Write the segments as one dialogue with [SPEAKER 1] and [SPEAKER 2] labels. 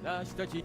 [SPEAKER 1] lasciaci.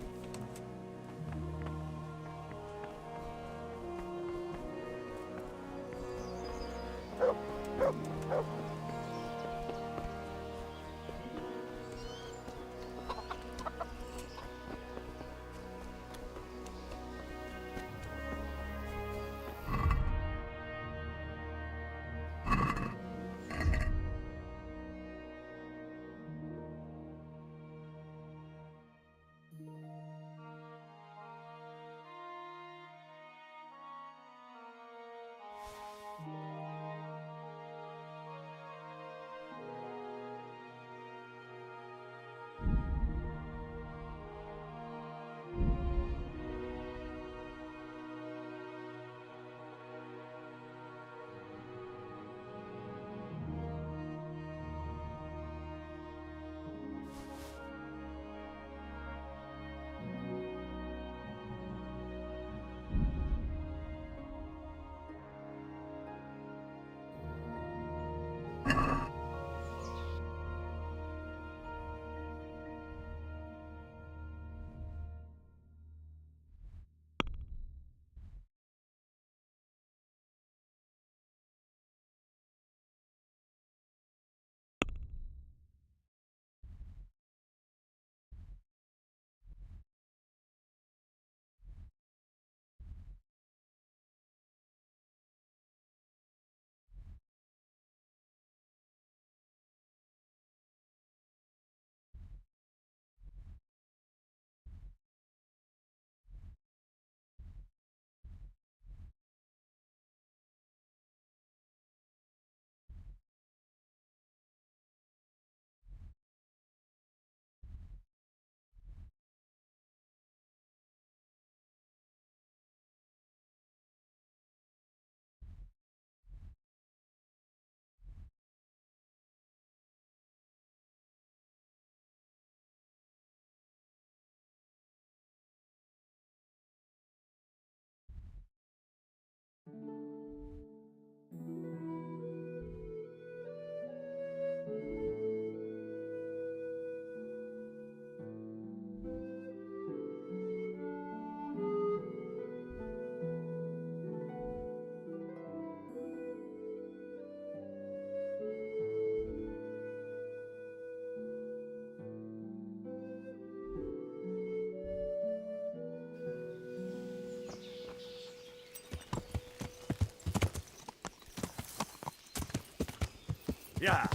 [SPEAKER 2] Ja.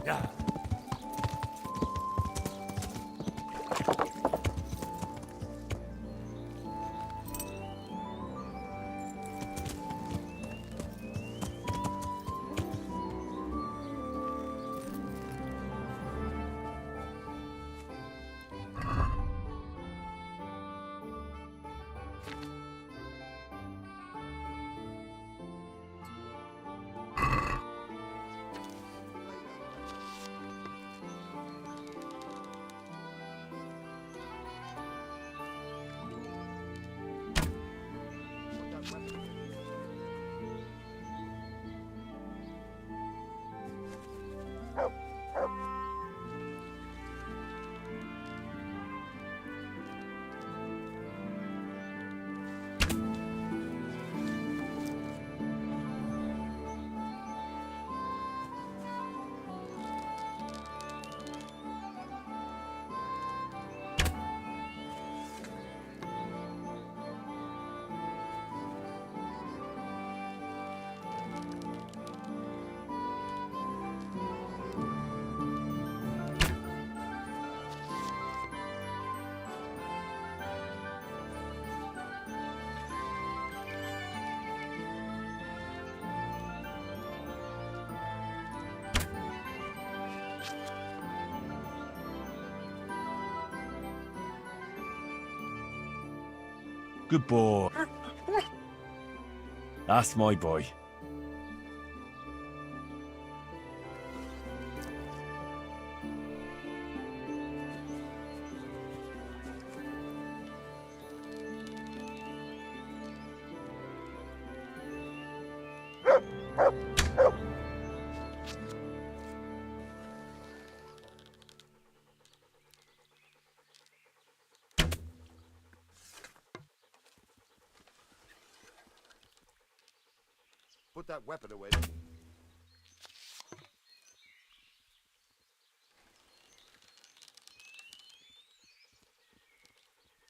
[SPEAKER 2] Ja.
[SPEAKER 1] Good boy. That's my boy.
[SPEAKER 2] Put that weapon away.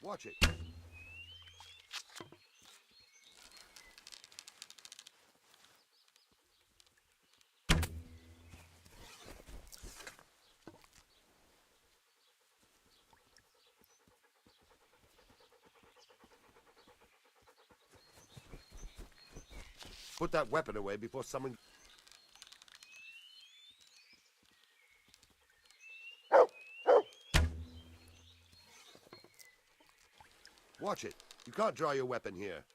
[SPEAKER 2] Watch it. Put that weapon away before someone... Watch it. You can't draw your weapon here.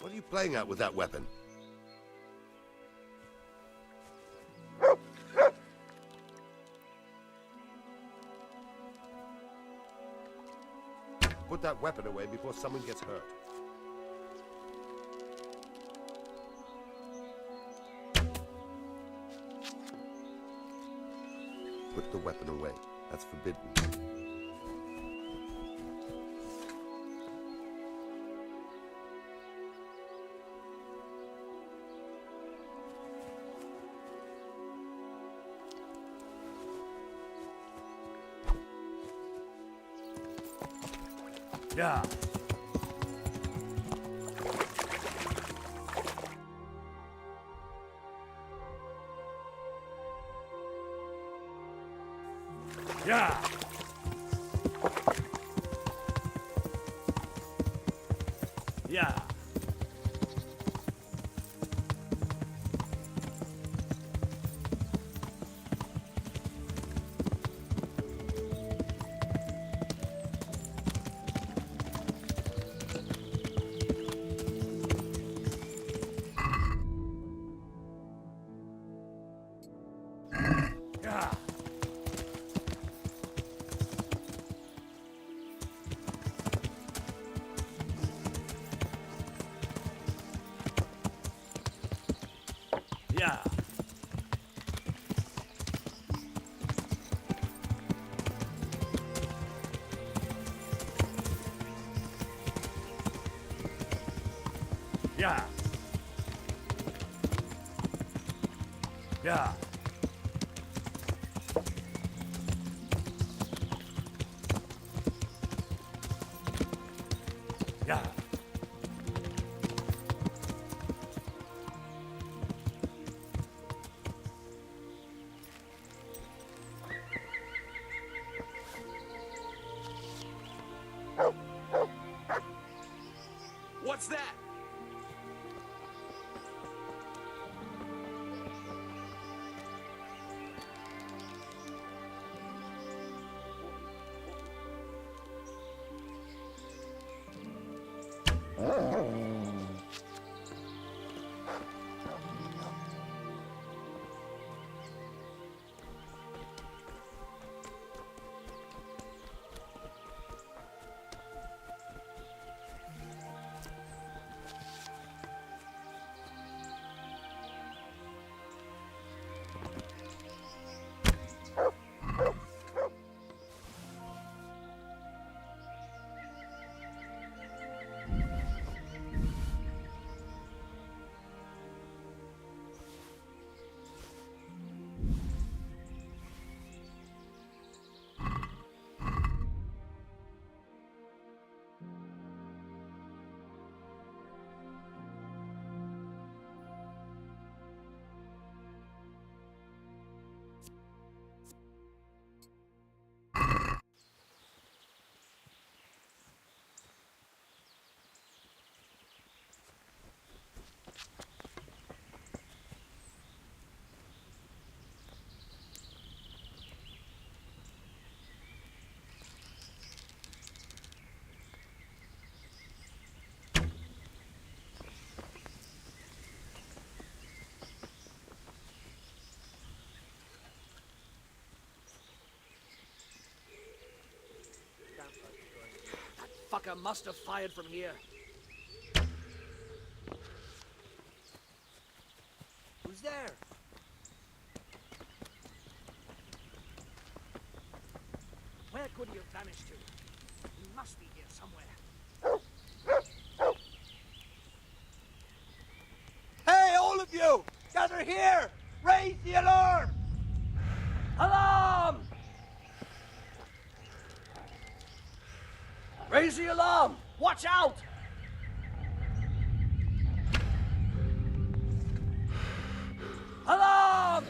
[SPEAKER 2] What are you playing at with that weapon? Put that weapon away before someone gets hurt. Put the weapon away. That's forbidden.
[SPEAKER 1] Yeah. Yeah. Yeah. Yeah. Yeah. Yeah. Yeah. Yeah.
[SPEAKER 2] What's that?
[SPEAKER 3] operator must have fired from here. Who's there? Where could he have vanished to? He must be here somewhere.
[SPEAKER 4] Hey, all of you! Gather here! Raise the alarm!
[SPEAKER 3] Alarm! Raise the alarm! Watch out! Alarm!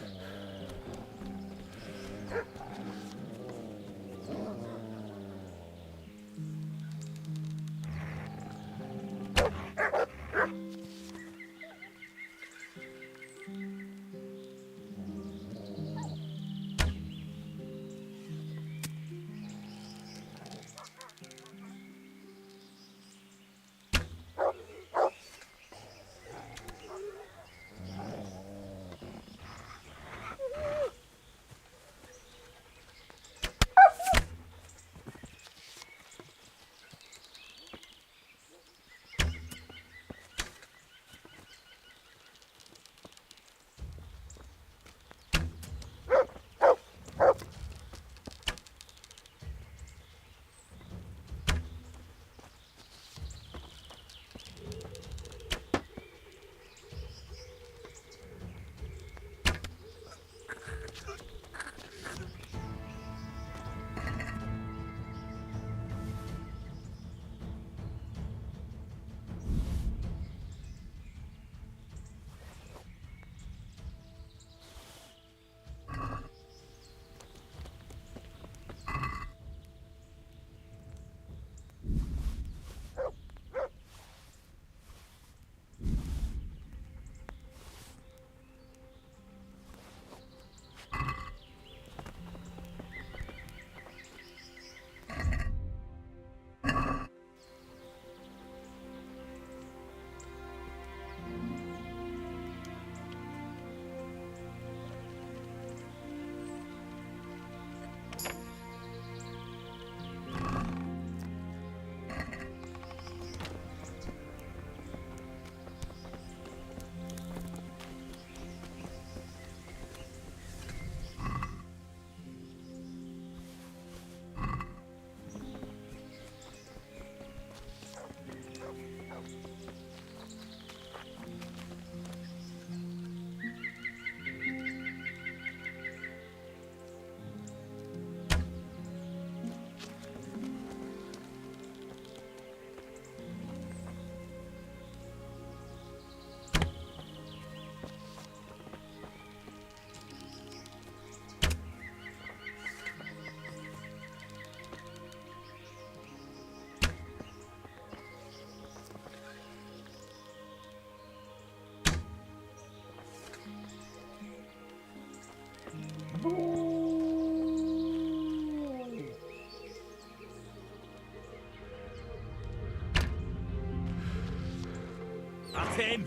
[SPEAKER 1] That's him!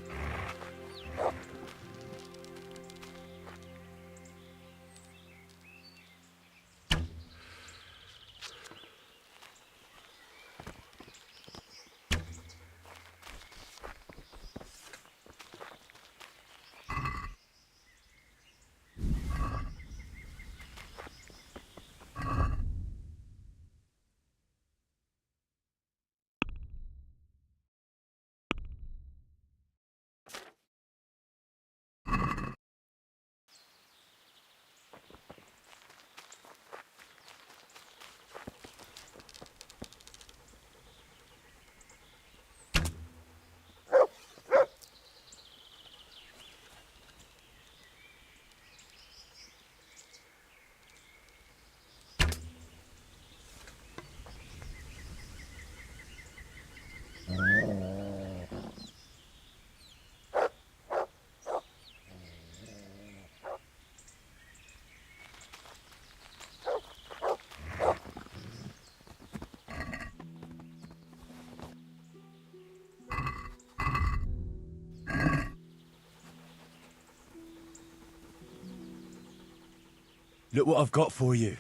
[SPEAKER 1] Look what I've got for you.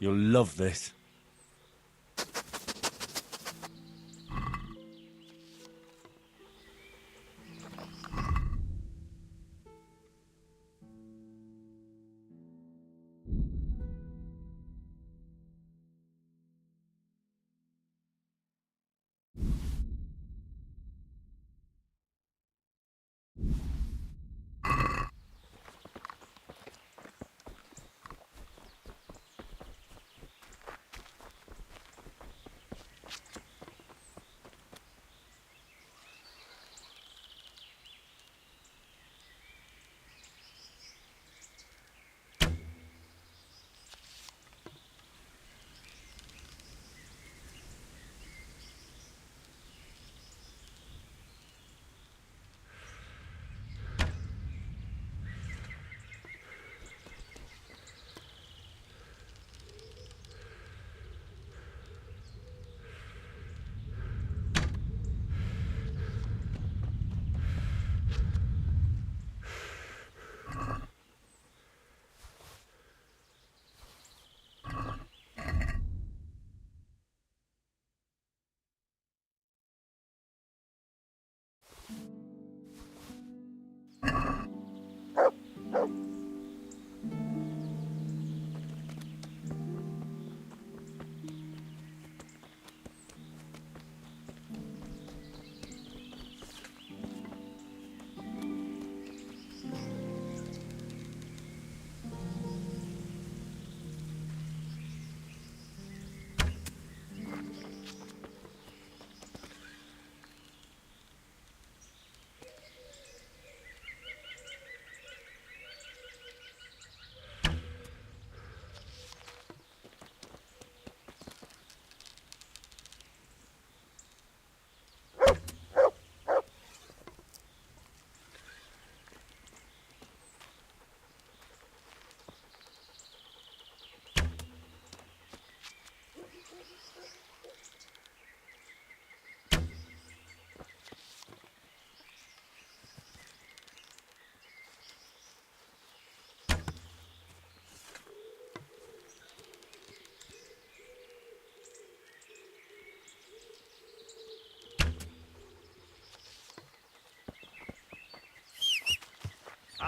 [SPEAKER 1] You'll love this.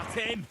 [SPEAKER 1] At him!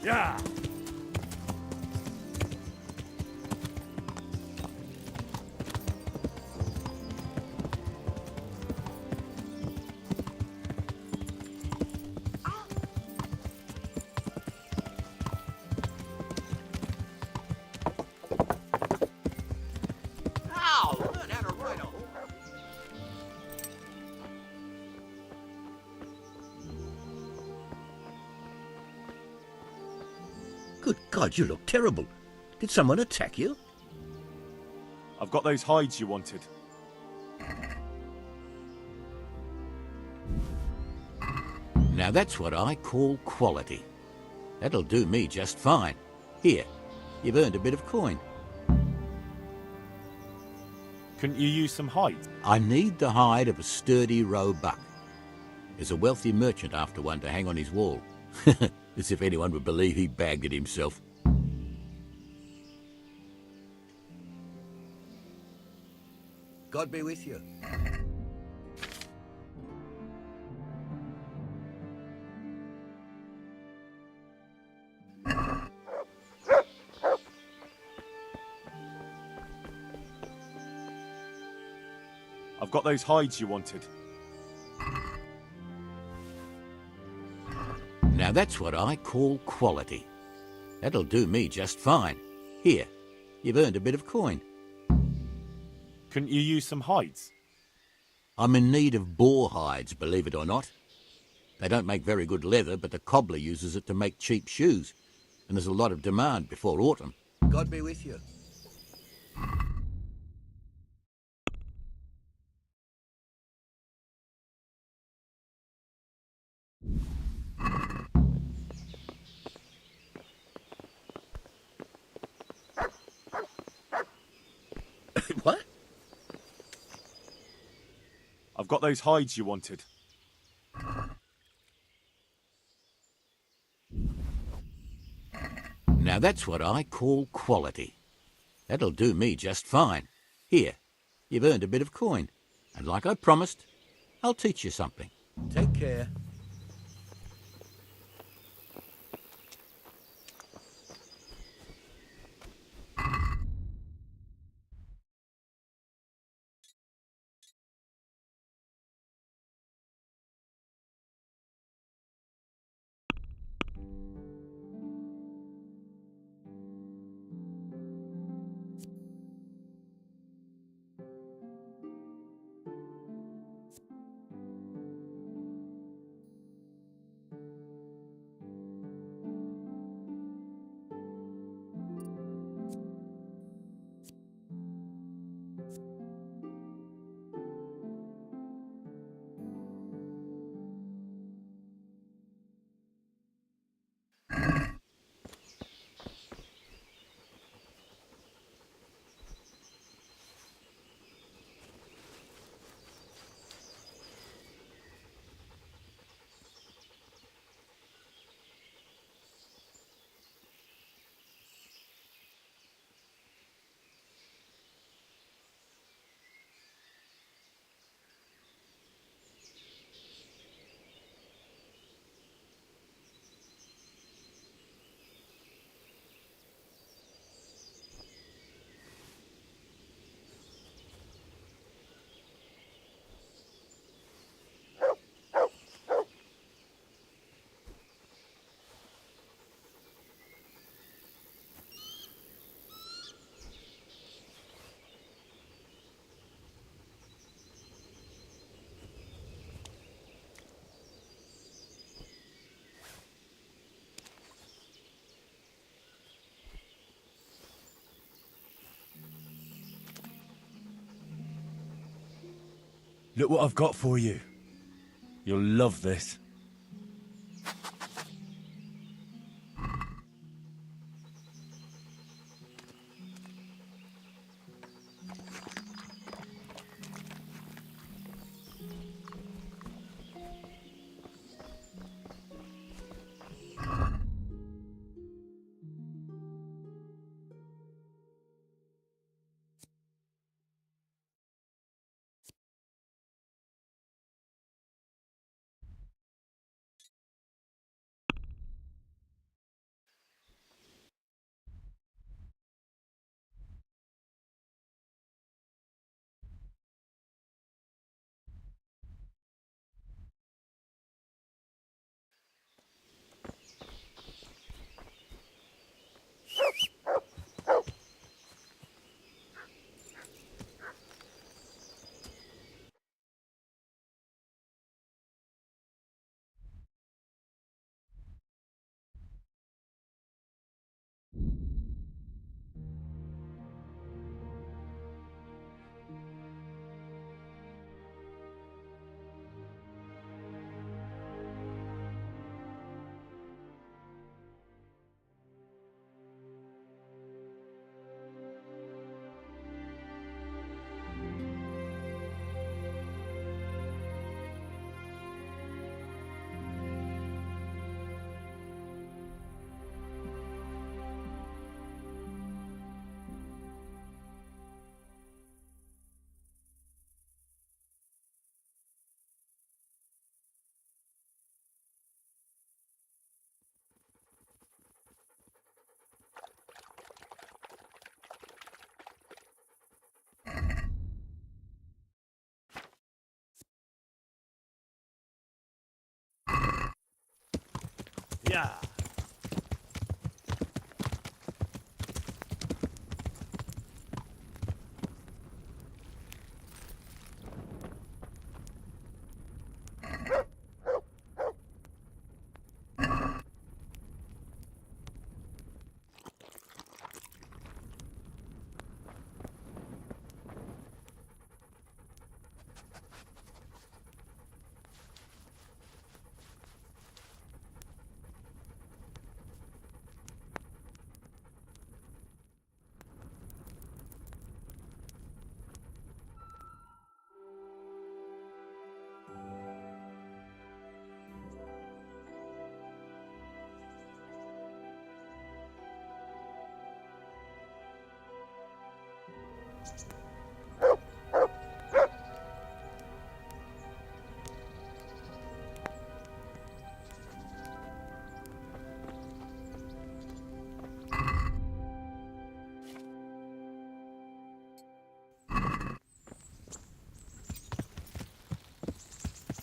[SPEAKER 1] Yeah.
[SPEAKER 4] Now, learn how to ride a horse.
[SPEAKER 5] Good God, you look terrible. Did someone attack you?
[SPEAKER 1] I've got those hides you wanted.
[SPEAKER 5] Now that's what I call quality. That'll do me just fine. Here, you've earned a bit of coin.
[SPEAKER 1] Couldn't you use some hides?
[SPEAKER 5] I need the hide of a sturdy roe buck. There's a wealthy merchant after one to hang on his wall. As if anyone would believe he bagged it himself. God be with you.
[SPEAKER 1] I've got those hides you wanted.
[SPEAKER 5] Now that's what I call quality. That'll do me just fine. Here, you've earned a bit of coin.
[SPEAKER 1] Couldn't you use some hides?
[SPEAKER 5] I'm in need of boar hides, believe it or not. They don't make very good leather, but the cobbler uses it to make cheap shoes. And there's a lot of demand before autumn. God be with you. What?
[SPEAKER 1] I've got those hides you wanted.
[SPEAKER 5] Now that's what I call quality. That'll do me just fine. Here, you've earned a bit of coin. And like I promised, I'll teach you something. Take care.
[SPEAKER 1] Look what I've got for you. You'll love this. Yeah.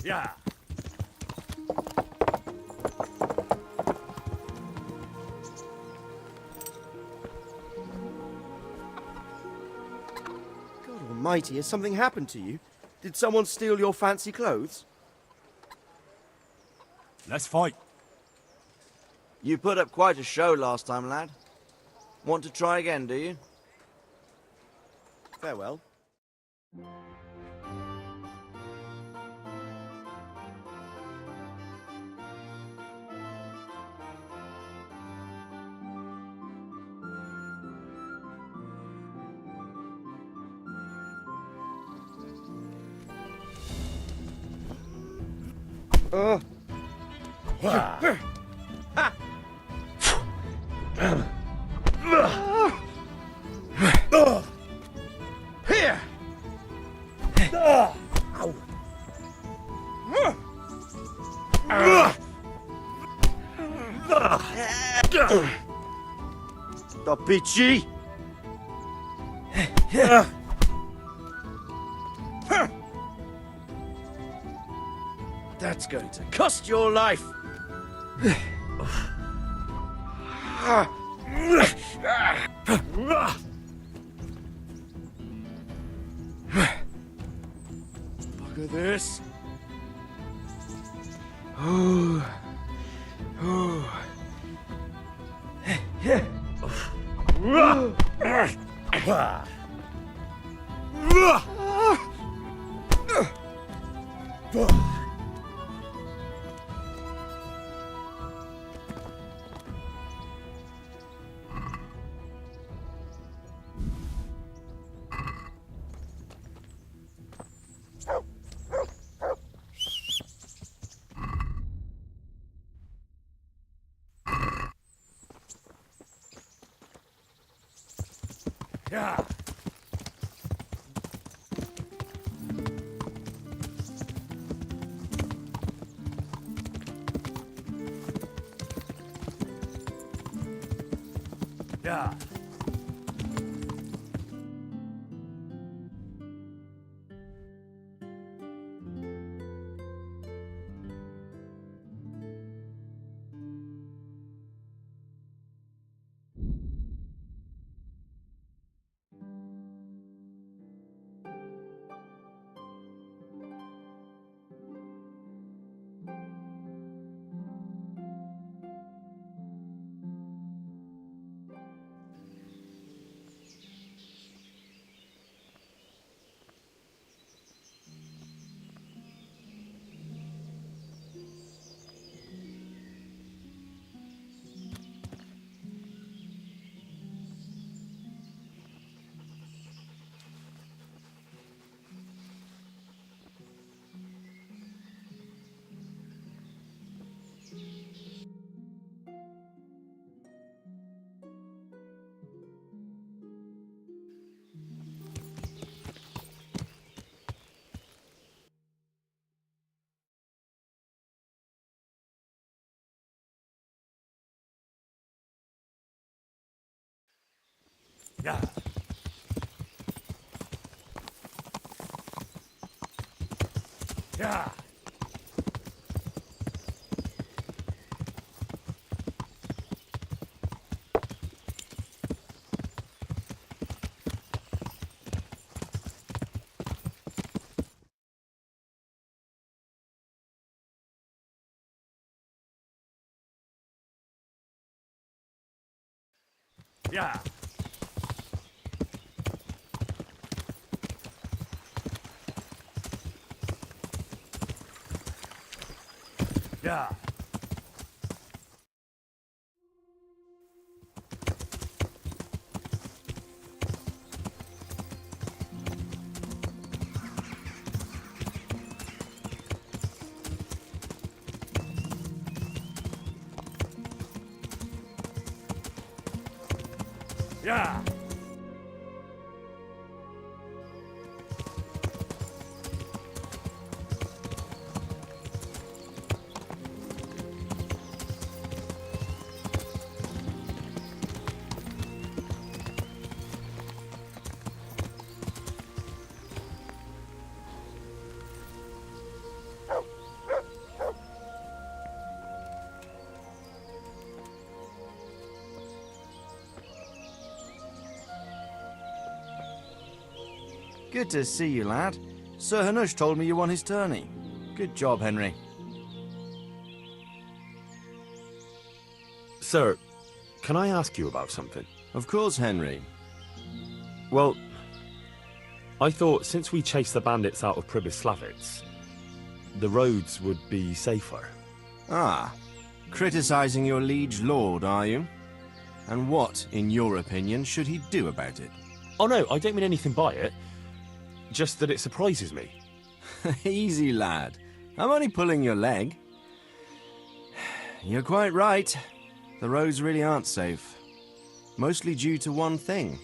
[SPEAKER 1] Yeah.
[SPEAKER 6] God almighty, has something happened to you? Did someone steal your fancy clothes?
[SPEAKER 1] Let's fight.
[SPEAKER 7] You put up quite a show last time, lad. Want to try again, do you?
[SPEAKER 6] Farewell.
[SPEAKER 4] Here!
[SPEAKER 6] Da pici!
[SPEAKER 4] That's going to cost your life! Look at this.
[SPEAKER 1] Yeah. Yeah. Yeah. Yeah. Yeah. Yeah. Yeah.
[SPEAKER 6] Good to see you, lad. Sir Hanush told me you won his tourney. Good job, Henry.
[SPEAKER 8] Sir, can I ask you about something?
[SPEAKER 6] Of course, Henry.
[SPEAKER 8] Well, I thought since we chased the bandits out of Pribyslavitz, the roads would be safer.
[SPEAKER 6] Ah, criticizing your liege lord, are you? And what, in your opinion, should he do about it?
[SPEAKER 8] Oh no, I don't mean anything by it. Just that it surprises me.
[SPEAKER 6] Easy, lad. I'm only pulling your leg. You're quite right. The roads really aren't safe. Mostly due to one thing.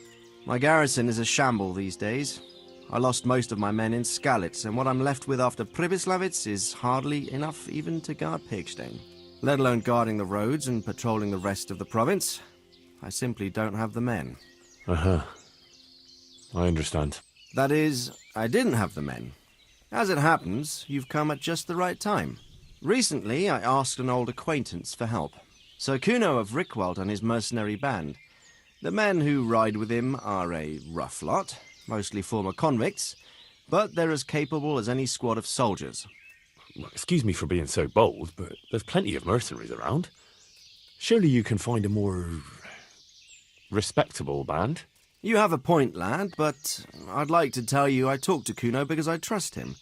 [SPEAKER 6] My garrison is a shamble these days. I lost most of my men in Skalitz, and what I'm left with after Pribyslavitz is hardly enough even to guard Pigstein. Let alone guarding the roads and patrolling the rest of the province. I simply don't have the men.
[SPEAKER 8] Uh-huh. I understand.
[SPEAKER 6] That is, I didn't have the men. As it happens, you've come at just the right time. Recently, I asked an old acquaintance for help. Sir Kuno of Rickwald and his mercenary band. The men who ride with him are a rough lot, mostly former convicts, but they're as capable as any squad of soldiers.
[SPEAKER 8] Well, excuse me for being so bold, but there's plenty of mercenaries around. Surely you can find a more respectable band?
[SPEAKER 6] You have a point, lad, but I'd like to tell you I talked to Kuno because I trust him.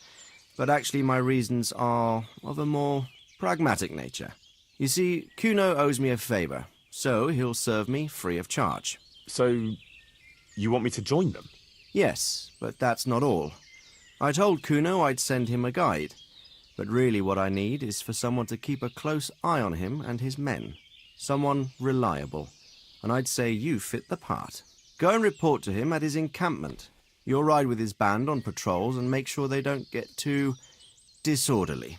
[SPEAKER 6] But actually my reasons are of a more pragmatic nature. You see, Kuno owes me a favour, so he'll serve me free of charge.
[SPEAKER 8] So, you want me to join them?
[SPEAKER 6] Yes, but that's not all. I told Kuno I'd send him a guide, but really what I need is for someone to keep a close eye on him and his men. Someone reliable, and I'd say you fit the part. Go and report to him at his encampment. You'll ride with his band on patrols and make sure they don't get too disorderly.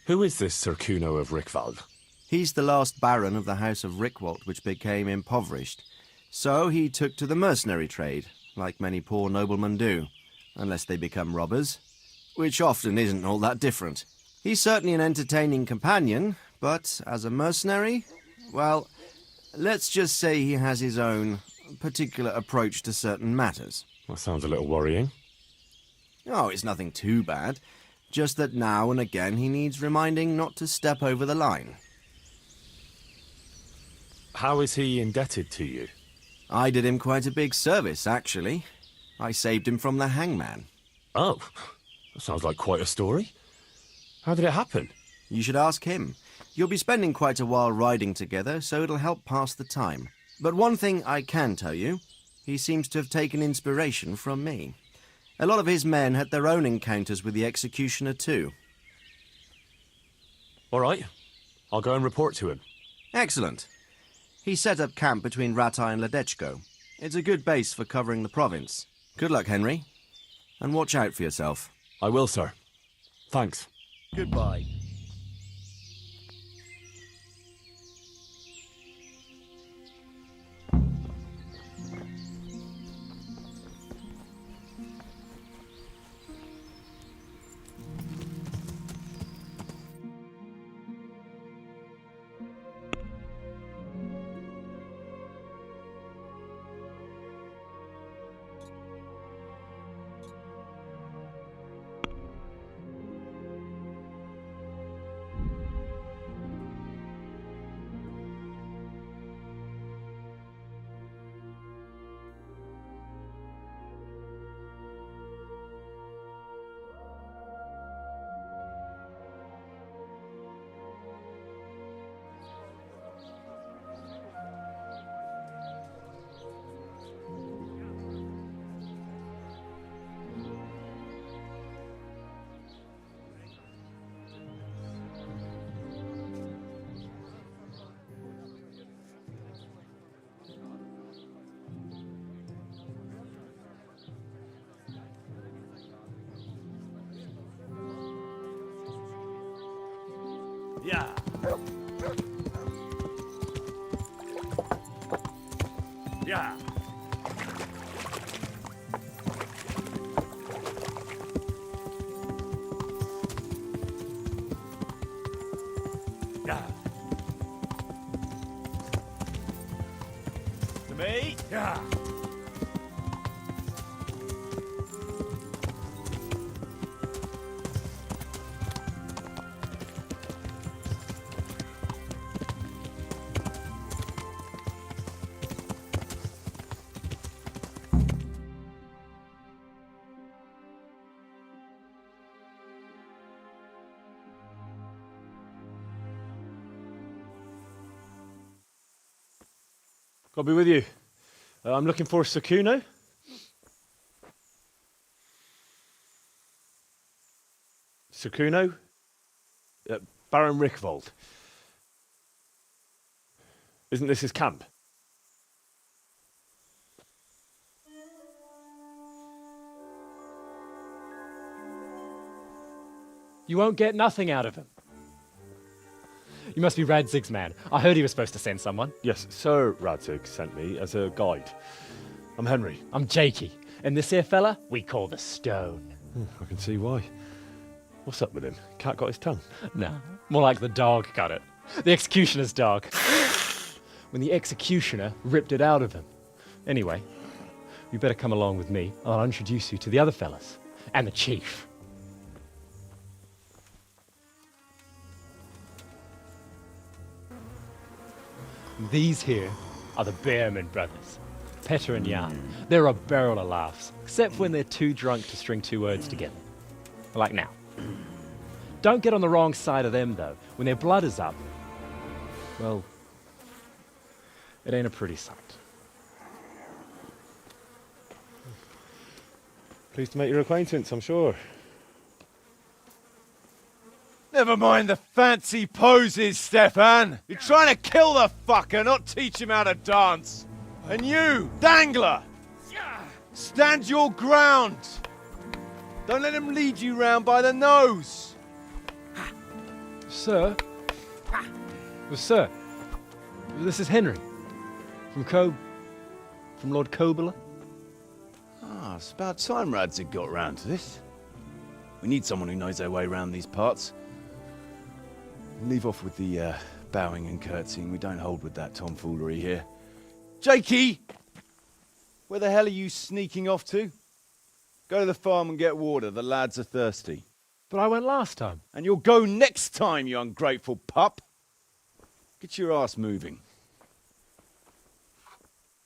[SPEAKER 8] Who is this Sir Kuno of Rickwald?
[SPEAKER 6] He's the last baron of the House of Rickwald, which became impoverished. So he took to the mercenary trade, like many poor noblemen do, unless they become robbers, which often isn't all that different. He's certainly an entertaining companion, but as a mercenary, well, let's just say he has his own particular approach to certain matters.
[SPEAKER 8] That sounds a little worrying.
[SPEAKER 6] Oh, it's nothing too bad. Just that now and again he needs reminding not to step over the line.
[SPEAKER 8] How is he indebted to you?
[SPEAKER 6] I did him quite a big service, actually. I saved him from the hangman.
[SPEAKER 8] Oh, that sounds like quite a story. How did it happen?
[SPEAKER 6] You should ask him. You'll be spending quite a while riding together, so it'll help pass the time. But one thing I can tell you, he seems to have taken inspiration from me. A lot of his men had their own encounters with the executioner too.
[SPEAKER 8] All right, I'll go and report to him.
[SPEAKER 6] Excellent. He set up camp between Ratai and Ledechko. It's a good base for covering the province. Good luck, Henry. And watch out for yourself.
[SPEAKER 8] I will, sir. Thanks.
[SPEAKER 6] Goodbye.
[SPEAKER 1] Yeah. Yeah. Yeah. To me? Yeah.
[SPEAKER 8] I'll be with you. I'm looking for Sakuno. Sakuno? Baron Rickvold. Isn't this his camp?
[SPEAKER 9] You won't get nothing out of him. You must be Radzig's man. I heard he was supposed to send someone.
[SPEAKER 8] Yes, Sir Radzig sent me as a guide. I'm Henry.
[SPEAKER 9] I'm Jakey. And this here fella, we call the Stone.
[SPEAKER 8] I can see why. What's up with him? Cat got his tongue?
[SPEAKER 9] No, more like the dog got it. The executioner's dog. When the executioner ripped it out of him. Anyway, you better come along with me. I'll introduce you to the other fellas. And the chief. These here are the Bearman brothers, Petter and Jan. They're a barrel of laughs, except when they're too drunk to string two words together. Like now. Don't get on the wrong side of them, though. When their blood is up, well, it ain't a pretty sight.
[SPEAKER 8] Pleased to make your acquaintance, I'm sure.
[SPEAKER 1] Never mind the fancy poses, Stefan. You're trying to kill the fucker, not teach him how to dance. And you, Dangler, stand your ground. Don't let him lead you round by the nose.
[SPEAKER 9] Sir? Well, sir, this is Henry. From Lord Kobler.
[SPEAKER 1] Ah, it's about time Radzig got round to this. We need someone who knows their way around these parts. Leave off with the bowing and curtsying. We don't hold with that tomfoolery here. Jakey! Where the hell are you sneaking off to? Go to the farm and get water. The lads are thirsty.
[SPEAKER 9] But I went last time.
[SPEAKER 1] And you'll go next time, you ungrateful pup. Get your ass moving.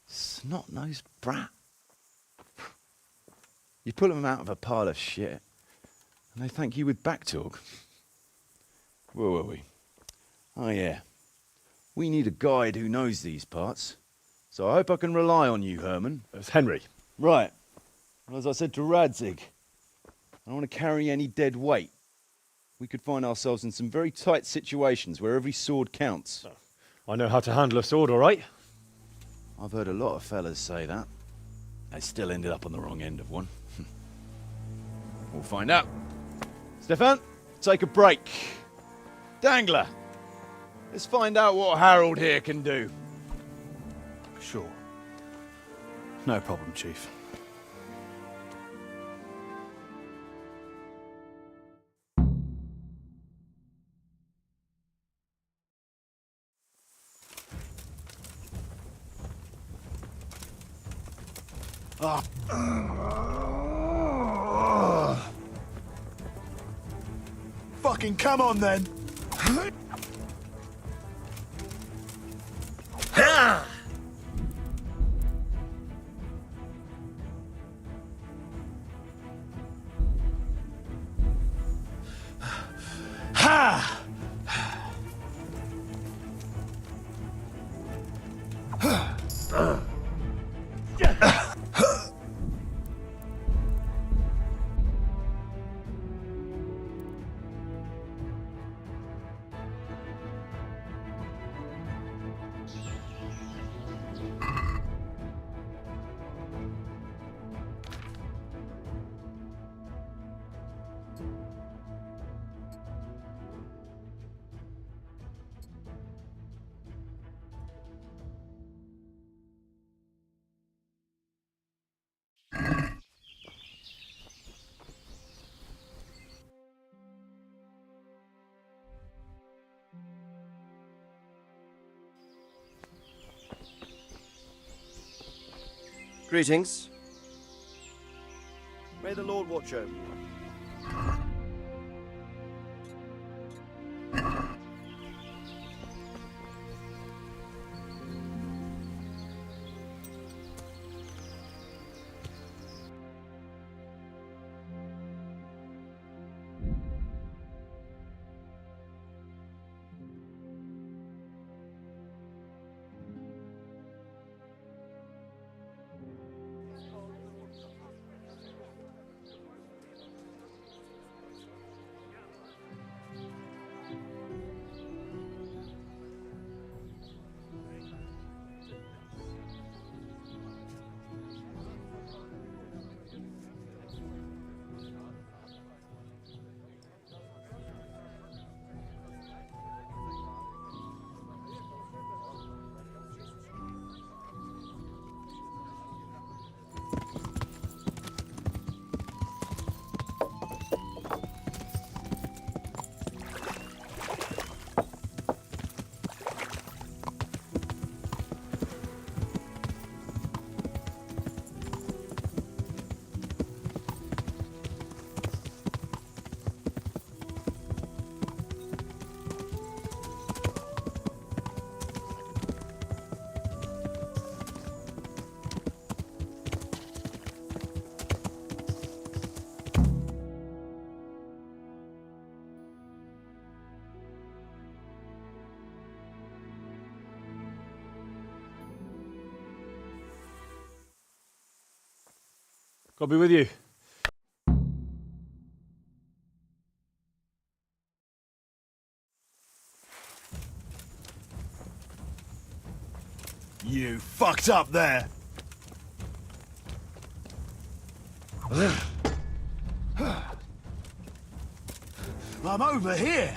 [SPEAKER 1] Snot-nosed brat. You pull them out of a pile of shit, and they thank you with back talk. Where were we? Oh yeah. We need a guide who knows these parts. So I hope I can rely on you, Herman.
[SPEAKER 8] It's Henry.
[SPEAKER 1] Right. Well, as I said to Radzig, I don't want to carry any dead weight. We could find ourselves in some very tight situations where every sword counts.
[SPEAKER 8] I know how to handle a sword, all right?
[SPEAKER 1] I've heard a lot of fellas say that. They still ended up on the wrong end of one. We'll find out. Stefan, take a break. Dangler, let's find out what Harold here can do.
[SPEAKER 10] Sure. No problem, Chief.
[SPEAKER 4] Fucking come on then.
[SPEAKER 7] Greetings. May the Lord watch over you.
[SPEAKER 8] God be with you.
[SPEAKER 10] You fucked up there. I'm over here.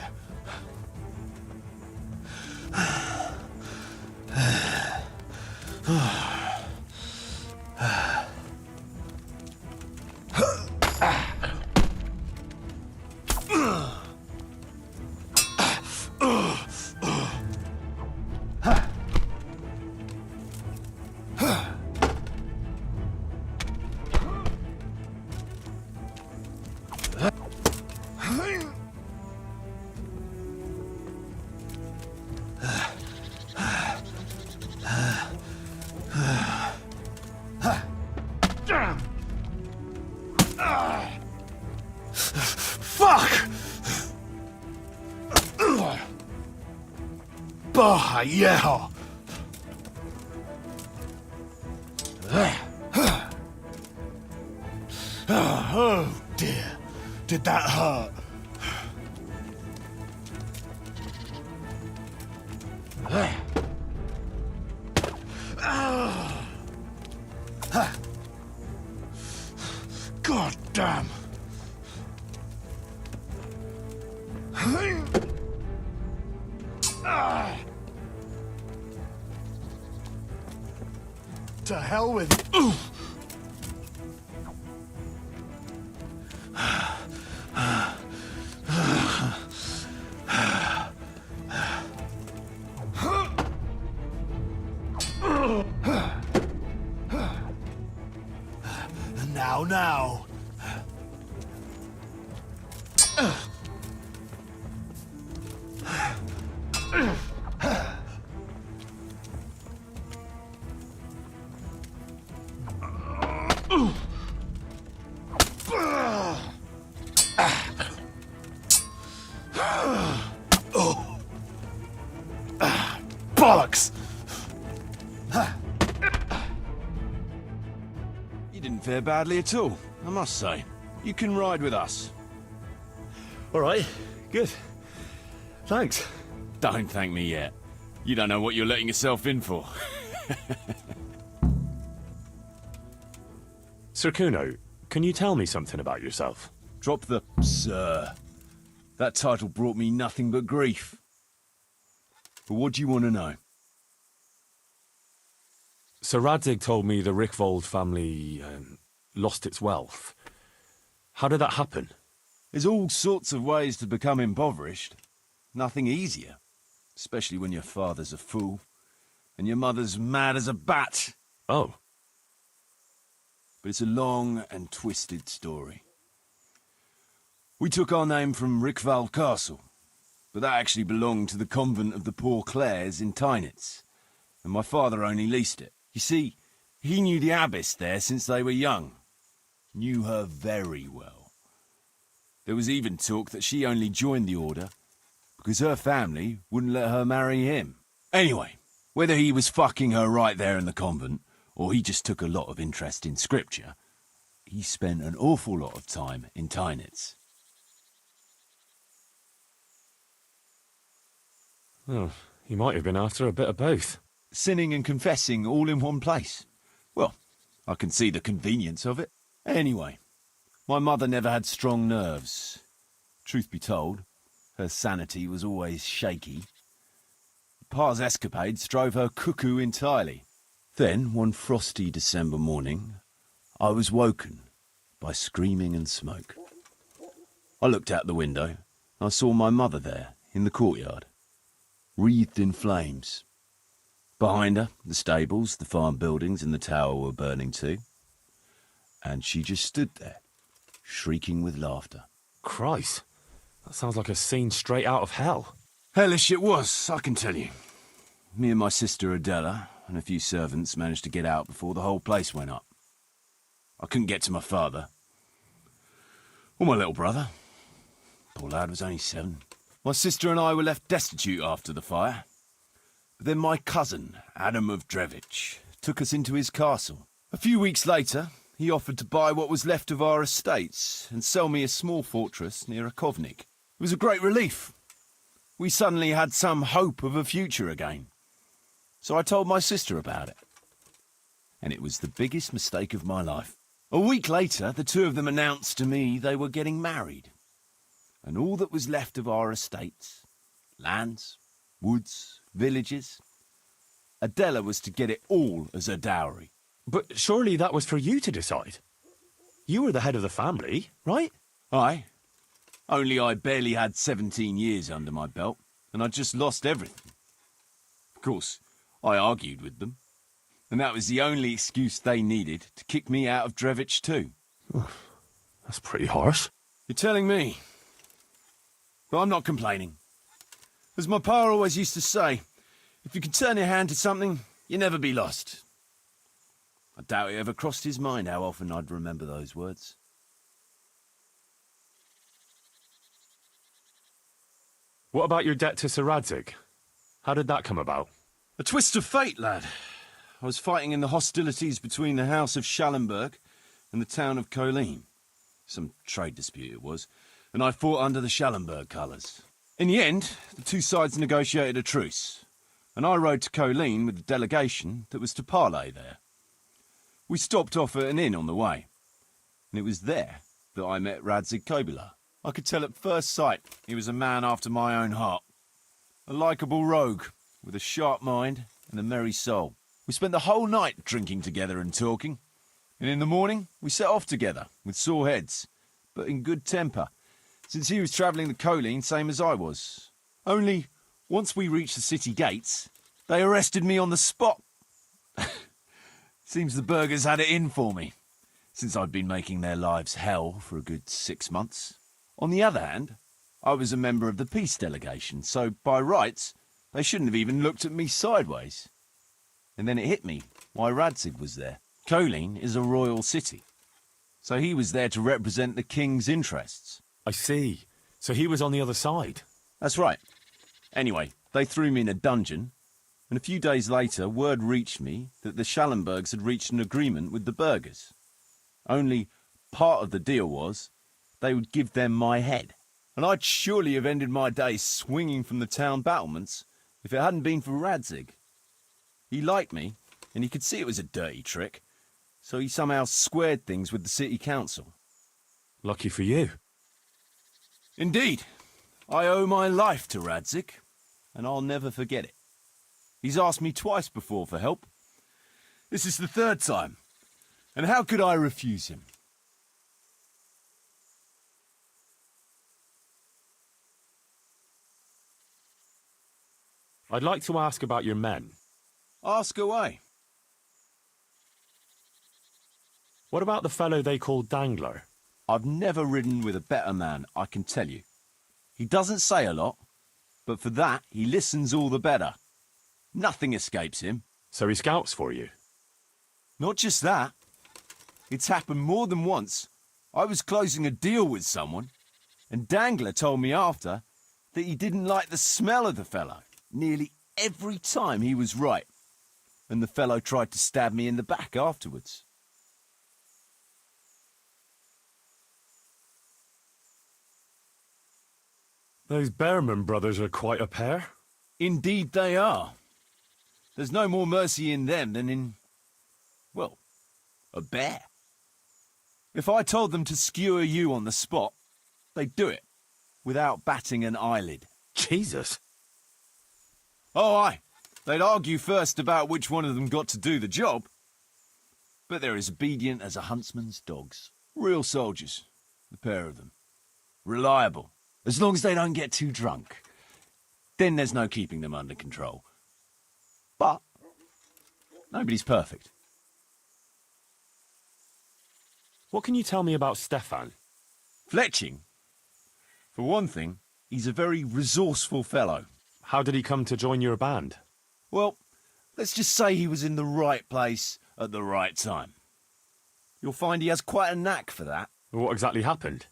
[SPEAKER 10] Fuck! Bah, yeah. Oh dear, did that hurt? God damn. To hell with it. Now. Bollocks!
[SPEAKER 1] You didn't fare badly at all, I must say. You can ride with us.
[SPEAKER 8] All right, good. Thanks.
[SPEAKER 1] Don't thank me yet. You don't know what you're letting yourself in for.
[SPEAKER 8] Sir Kuno, can you tell me something about yourself?
[SPEAKER 1] Drop the sir. That title brought me nothing but grief. But what do you want to know?
[SPEAKER 8] Sir Radzig told me the Rickvold family lost its wealth. How did that happen?
[SPEAKER 1] There's all sorts of ways to become impoverished. Nothing easier. Especially when your father's a fool. And your mother's mad as a bat.
[SPEAKER 8] Oh.
[SPEAKER 1] but it's a long and twisted story. We took our name from Rickval Castle, but that actually belonged to the convent of the Poor Clares in Tynitz, and my father only leased it. You see, he knew the abbess there since they were young. Knew her very well. There was even talk that she only joined the order because her family wouldn't let her marry him. Anyway, whether he was fucking her right there in the convent, or he just took a lot of interest in scripture, he spent an awful lot of time in Tynitz.
[SPEAKER 8] Oh, he might have been after a bit of both.
[SPEAKER 1] Sinning and confessing all in one place. Well, I can see the convenience of it. Anyway, my mother never had strong nerves. Truth be told, her sanity was always shaky. Pa's escapades drove her cuckoo entirely. Then, one frosty December morning, I was woken by screaming and smoke. I looked out the window and I saw my mother there in the courtyard, wreathed in flames. Behind her, the stables, the farm buildings and the tower were burning too. And she just stood there, shrieking with laughter.
[SPEAKER 8] Christ, that sounds like a scene straight out of hell.
[SPEAKER 1] Hellish it was, I can tell you. Me and my sister Adela and a few servants managed to get out before the whole place went up. I couldn't get to my father. Or my little brother. Poor lad was only 7. My sister and I were left destitute after the fire. But then my cousin, Adam of Drevich, took us into his castle. A few weeks later, he offered to buy what was left of our estates and sell me a small fortress near Akovnik. It was a great relief. We suddenly had some hope of a future again. So I told my sister about it. And it was the biggest mistake of my life. A week later, the two of them announced to me they were getting married. And all that was left of our estates, lands, woods, villages, Adela was to get it all as a dowry.
[SPEAKER 8] But surely that was for you to decide. You were the head of the family, right?
[SPEAKER 1] Aye. Only I barely had 17 years under my belt, and I'd just lost everything. Of course, I argued with them, and that was the only excuse they needed to kick me out of Drevich too.
[SPEAKER 8] That's pretty harsh.
[SPEAKER 1] You're telling me. But I'm not complaining. As my pa always used to say, if you can turn your hand to something, you'll never be lost. I doubt it ever crossed his mind how often I'd remember those words.
[SPEAKER 8] What about your debt to Sir Radzig? How did that come about?
[SPEAKER 1] A twist of fate, lad. I was fighting in the hostilities between the House of Schallenberg and the town of Colleen. Some trade dispute it was, and I fought under the Schallenberg colours. In the end, the two sides negotiated a truce, and I rode to Colleen with the delegation that was to parley there. We stopped off at an inn on the way, and it was there that I met Radzig Kobyla. I could tell at first sight he was a man after my own heart. A likeable rogue, with a sharp mind and a merry soul. We spent the whole night drinking together and talking, and in the morning we set off together, with sore heads, but in good temper, since he was travelling the Colleen same as I was. Only, once we reached the city gates, they arrested me on the spot. Seems the burghers had it in for me, since I'd been making their lives hell for a good 6 months. On the other hand, I was a member of the peace delegation, so by rights, they shouldn't have even looked at me sideways. And then it hit me why Radzig was there. Colleen is a royal city, so he was there to represent the king's interests.
[SPEAKER 8] I see. So he was on the other side.
[SPEAKER 1] That's right. Anyway, they threw me in a dungeon, and a few days later word reached me that the Schallenbergs had reached an agreement with the burghers. Only part of the deal was they would give them my head. And I'd surely have ended my days swinging from the town battlements if it hadn't been for Radzig. He liked me, and he could see it was a dirty trick, so he somehow squared things with the city council.
[SPEAKER 8] Lucky for you.
[SPEAKER 1] Indeed. I owe my life to Radzig, and I'll never forget it. He's asked me twice before for help. This is the 3rd time, and how could I refuse him?
[SPEAKER 8] I'd like to ask about your men.
[SPEAKER 1] Ask away.
[SPEAKER 8] What about the fellow they call Dangler?
[SPEAKER 1] I've never ridden with a better man, I can tell you. He doesn't say a lot, but for that, he listens all the better. Nothing escapes him.
[SPEAKER 8] So he scouts for you?
[SPEAKER 1] Not just that. It's happened more than once. I was closing a deal with someone, and Dangler told me after that he didn't like the smell of the fellow nearly every time he was right, and the fellow tried to stab me in the back afterwards.
[SPEAKER 8] Those Bearman brothers are quite a pair.
[SPEAKER 1] Indeed they are. There's no more mercy in them than in, well, a bear. If I told them to skewer you on the spot, they'd do it, without batting an eyelid.
[SPEAKER 8] Jesus.
[SPEAKER 1] Oh, aye. They'd argue first about which one of them got to do the job. But they're as obedient as a huntsman's dogs. Real soldiers, the pair of them. Reliable, as long as they don't get too drunk. Then there's no keeping them under control. But nobody's perfect.
[SPEAKER 8] What can you tell me about Stefan?
[SPEAKER 1] Fletching? For one thing, he's a very resourceful fellow.
[SPEAKER 8] How did he come to join your band?
[SPEAKER 1] Well, let's just say he was in the right place at the right time. You'll find he has quite a knack for that.
[SPEAKER 8] What exactly happened?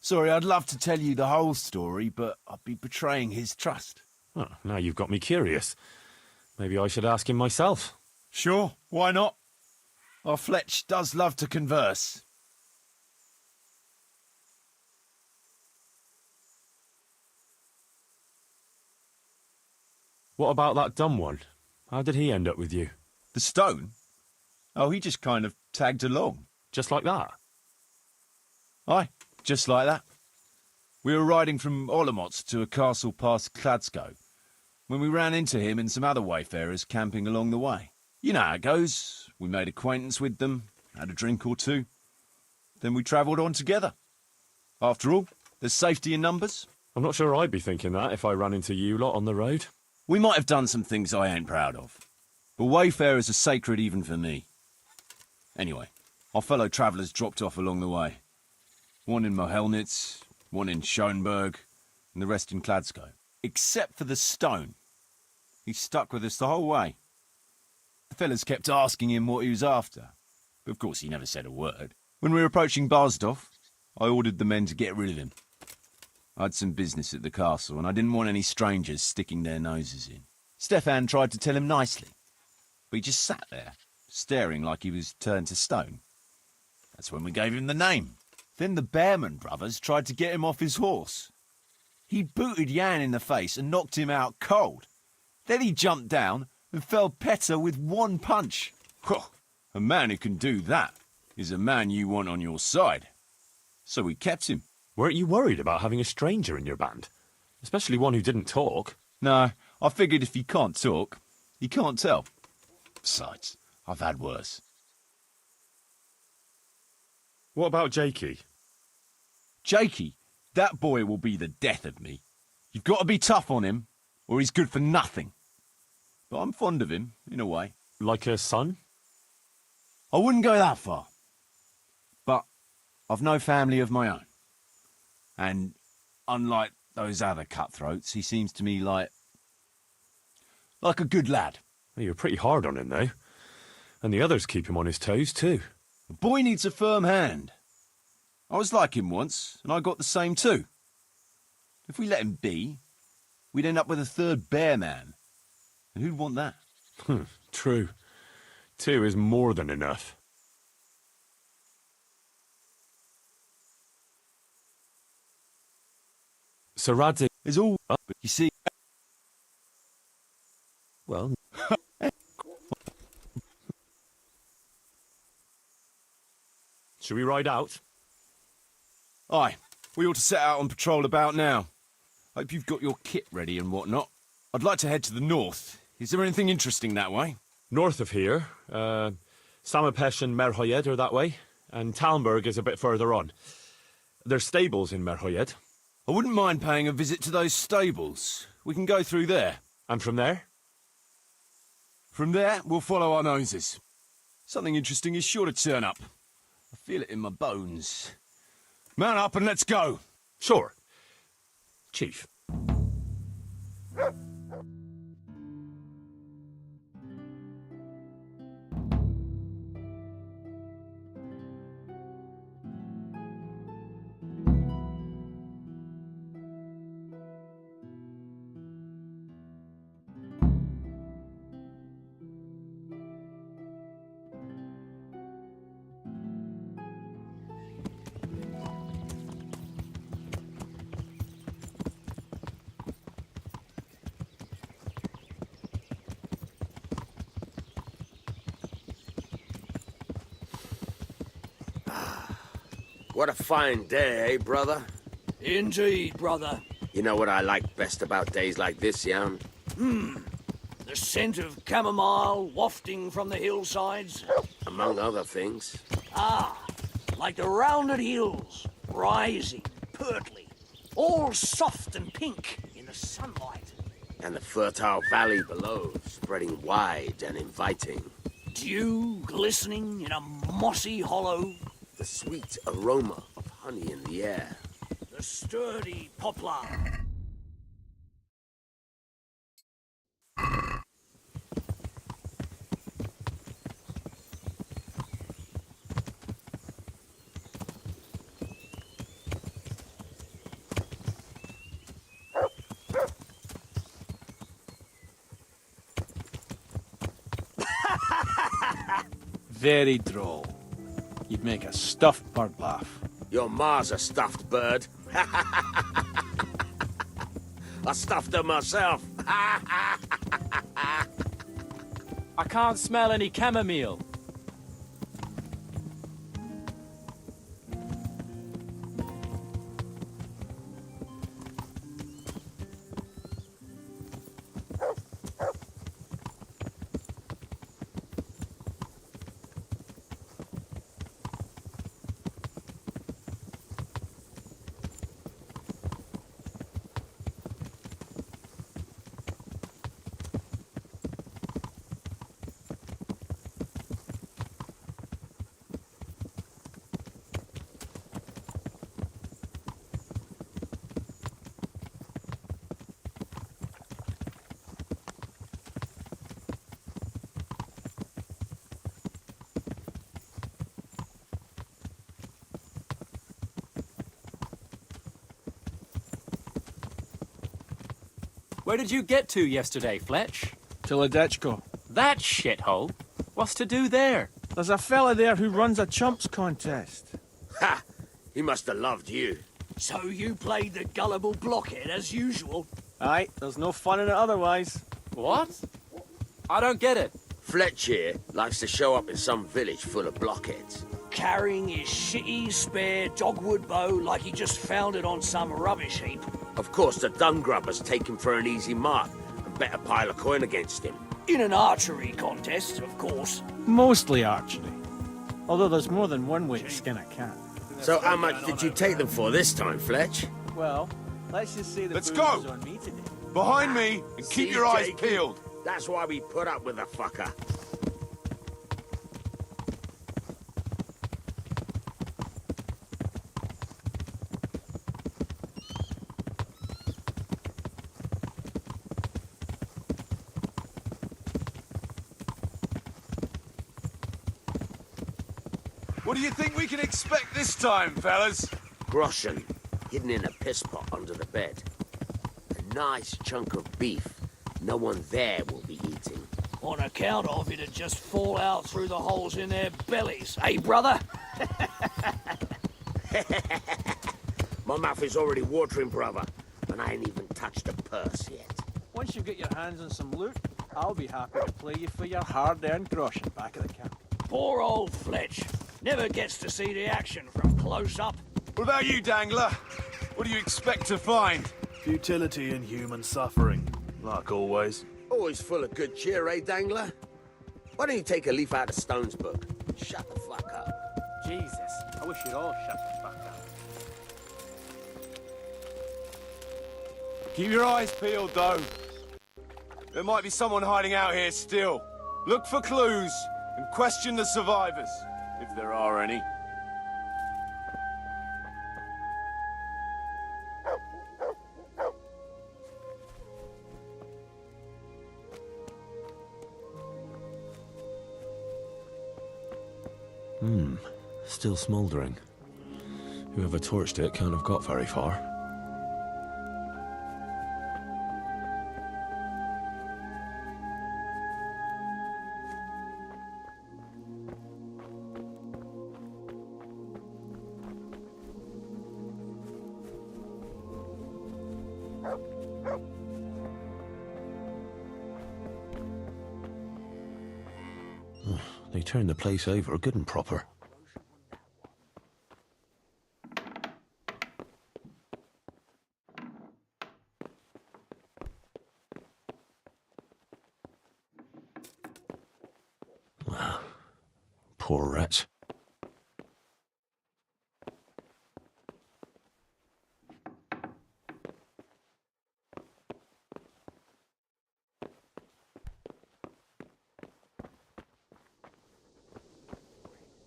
[SPEAKER 1] Sorry, I'd love to tell you the whole story, but I'd be betraying his trust.
[SPEAKER 8] Oh, now you've got me curious. Maybe I should ask him myself.
[SPEAKER 1] Sure, why not? Our Fletch does love to converse.
[SPEAKER 8] What about that dumb one? How did he end up with you?
[SPEAKER 1] The stone? Oh, he just kind of tagged along.
[SPEAKER 8] Just like that?
[SPEAKER 1] Aye, just like that. We were riding from Olomouc to a castle past Kladsko when we ran into him and some other wayfarers camping along the way. You know how it goes. We made acquaintance with them, had a drink or two. Then we travelled on together. After all, there's safety in numbers.
[SPEAKER 8] I'm not sure I'd be thinking that if I ran into you lot on the road.
[SPEAKER 1] We might have done some things I ain't proud of, but wayfarers are sacred even for me. Anyway, our fellow travellers dropped off along the way. One in Mohelnitz, one in Schoenberg, and the rest in Kladsko. Except for the stone. He stuck with us the whole way. The fellas kept asking him what he was after, but of course he never said a word. When we were approaching Barsdorf, I ordered the men to get rid of him. I had some business at the castle, and I didn't want any strangers sticking their noses in. Stefan tried to tell him nicely, but he just sat there, staring like he was turned to stone. That's when we gave him the name. Then the Bearman brothers tried to get him off his horse. He booted Jan in the face and knocked him out cold. Then he jumped down and felled Petter with one punch. A man who can do that is a man you want on your side. So we kept him.
[SPEAKER 8] Weren't you worried about having a stranger in your band? Especially one who didn't talk.
[SPEAKER 1] No, I figured if he can't talk, he can't tell. Besides, I've had worse.
[SPEAKER 8] What about Jakey?
[SPEAKER 1] Jakey, that boy will be the death of me. You've got to be tough on him, or he's good for nothing. But I'm fond of him, in a way.
[SPEAKER 8] Like a son?
[SPEAKER 1] I wouldn't go that far. But I've no family of my own. And unlike those other cutthroats, he seems to me like a good lad.
[SPEAKER 8] Well, you're pretty hard on him, though. And the others keep him on his toes, too.
[SPEAKER 1] The boy needs a firm hand. I was like him once, and I got the same too. If we let him be, we'd end up with a third bear man. And who'd want that?
[SPEAKER 8] True. 2 is more than enough. So Radzik
[SPEAKER 1] is all up, but you see.
[SPEAKER 8] Well. Should we ride out?
[SPEAKER 1] Aye, we ought to set out on patrol about now. Hope you've got your kit ready and whatnot. I'd like to head to the north. Is there anything interesting that way?
[SPEAKER 8] North of here, Samapesh and Merhoyed are that way, and Talmberg is a bit further on. There's stables in Merhoyed.
[SPEAKER 1] I wouldn't mind paying a visit to those stables. We can go through there.
[SPEAKER 8] And from there?
[SPEAKER 1] From there, we'll follow our noses. Something interesting is sure to turn up. I feel it in my bones. Mount up and let's go.
[SPEAKER 8] Sure. Chief.
[SPEAKER 11] What a fine day, eh, brother?
[SPEAKER 3] Indeed, brother.
[SPEAKER 11] You know what I like best about days like this, Jan?
[SPEAKER 3] The scent of chamomile wafting from the hillsides.
[SPEAKER 11] Among other things.
[SPEAKER 3] Like the rounded hills, rising, pertly, all soft and pink in the sunlight.
[SPEAKER 11] And the fertile valley below, spreading wide and inviting.
[SPEAKER 3] Dew glistening in a mossy hollow.
[SPEAKER 11] The sweet aroma of honey in the air.
[SPEAKER 3] The sturdy poplar.
[SPEAKER 10] Very droll. You'd make a stuffed bird laugh.
[SPEAKER 11] Your ma's a stuffed bird. I stuffed her myself.
[SPEAKER 9] I can't smell any chamomile. Where did you get to yesterday, Fletch?
[SPEAKER 10] To Ledechko.
[SPEAKER 9] That shithole? What's to do there?
[SPEAKER 10] There's a fella there who runs a chumps contest.
[SPEAKER 11] Ha! He must have loved you.
[SPEAKER 3] So you played the gullible blockhead as usual.
[SPEAKER 10] Aye, there's no fun in it otherwise.
[SPEAKER 9] What? I don't get it.
[SPEAKER 11] Fletch here likes to show up in some village full of blockheads.
[SPEAKER 3] Carrying his shitty spare dogwood bow like he just found it on some rubbish heap.
[SPEAKER 11] Of course, the dung grubbers take him for an easy mark and bet a pile of coin against him.
[SPEAKER 3] In an archery contest, of course.
[SPEAKER 10] Mostly archery. Although there's more than one way to skin a cat.
[SPEAKER 11] So how much did you take them for this time, Fletch?
[SPEAKER 10] Well, let's just say the
[SPEAKER 1] Let's
[SPEAKER 10] booze
[SPEAKER 1] go.
[SPEAKER 10] was on me today.
[SPEAKER 1] Behind me, and keep
[SPEAKER 11] See,
[SPEAKER 1] your eyes
[SPEAKER 11] Jake?
[SPEAKER 1] peeled.
[SPEAKER 11] That's why we put up with the fucker.
[SPEAKER 1] What do you think we can expect this time, fellas?
[SPEAKER 11] Groschen, hidden in a piss pot under the bed. A nice chunk of beef no one there will be eating.
[SPEAKER 3] On account of it'd just fall out through the holes in their bellies, eh, brother?
[SPEAKER 11] My mouth is already watering, brother, and I ain't even touched a purse yet.
[SPEAKER 10] Once you get your hands on some loot, I'll be happy to play you for your hard-earned groschen back at the camp.
[SPEAKER 3] Poor old Fletch. Never gets to see the action from close up.
[SPEAKER 1] What about you, Dangler? What do you expect to find?
[SPEAKER 12] Futility and human suffering, like always.
[SPEAKER 11] Always full of good cheer, eh, Dangler? Why don't you take a leaf out of Stone's book? Shut the fuck up.
[SPEAKER 9] Jesus, I wish you'd all shut the fuck up.
[SPEAKER 1] Keep your eyes peeled, though. There might be someone hiding out here still. Look for clues.
[SPEAKER 12] and question the survivors, if there are any.
[SPEAKER 8] Still smouldering. Whoever torched it can't have got very far. They turned the place over good and proper. Poor wretch.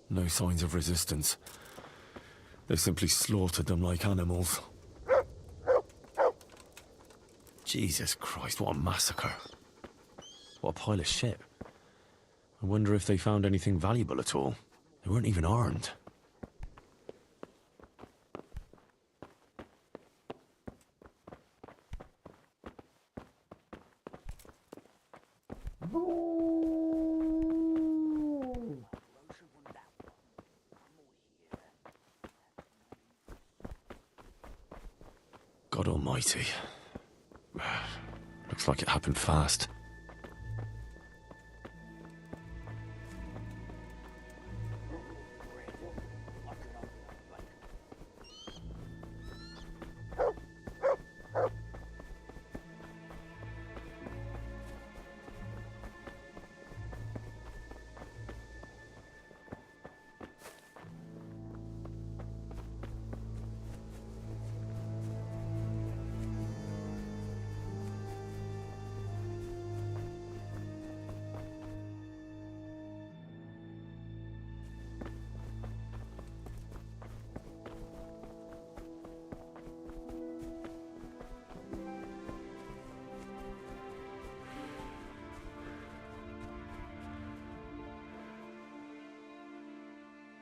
[SPEAKER 8] No signs of resistance. They simply slaughtered them like animals. Jesus Christ, what a massacre. What a pile of shit. I wonder if they found anything valuable at all. They weren't even armed. God almighty. Looks like it happened fast.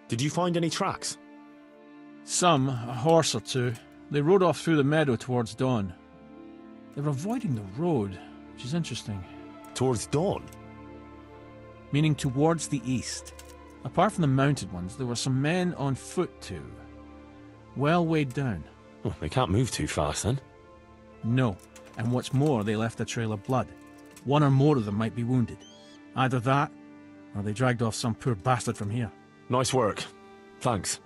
[SPEAKER 8] Did you find any tracks?
[SPEAKER 10] Some, a horse or two. They rode off through the meadow towards dawn. They were avoiding the road, which is interesting.
[SPEAKER 8] Towards dawn?
[SPEAKER 10] Meaning towards the east. Apart from the mounted ones, there were some men on foot too. Well weighed down.
[SPEAKER 8] Oh, they can't move too fast then.
[SPEAKER 10] No, and what's more, they left a trail of blood. One or more of them might be wounded. Either that, or they dragged off some poor bastard from here.
[SPEAKER 8] Nice work. Thanks.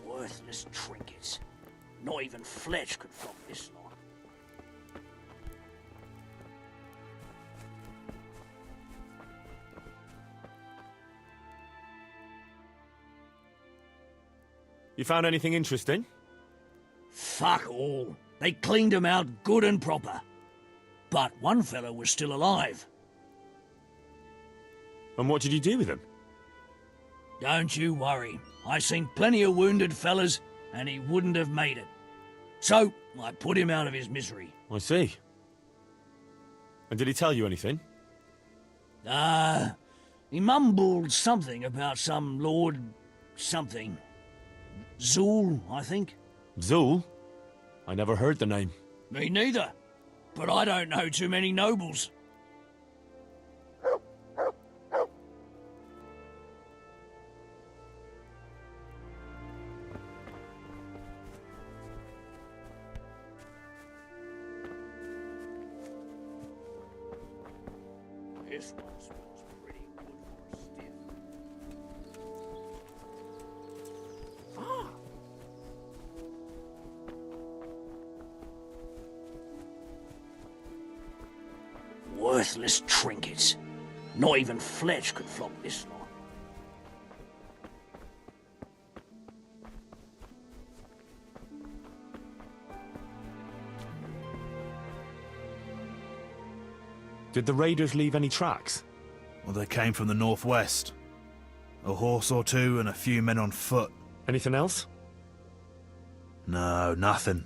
[SPEAKER 3] Worthless trinkets. Not even Fletch could flog this lot.
[SPEAKER 8] You found anything interesting?
[SPEAKER 3] Fuck all. They cleaned him out good and proper. But one fellow was still alive.
[SPEAKER 8] And what did you do with him?
[SPEAKER 3] Don't you worry. I seen plenty of wounded fellas, and he wouldn't have made it. So, I put him out of his misery.
[SPEAKER 8] I see. And did he tell you anything?
[SPEAKER 3] He mumbled something about some Lord something. Zool, I think.
[SPEAKER 8] Zool? I never heard the name.
[SPEAKER 3] Me neither. But I don't know too many nobles. This one smells pretty good for a stiff. Worthless trinkets. Not even Fletch could flog this lot.
[SPEAKER 8] Did the raiders leave any tracks?
[SPEAKER 12] Well, they came from the northwest. A horse or two and a few men on foot.
[SPEAKER 8] Anything else?
[SPEAKER 12] No, nothing.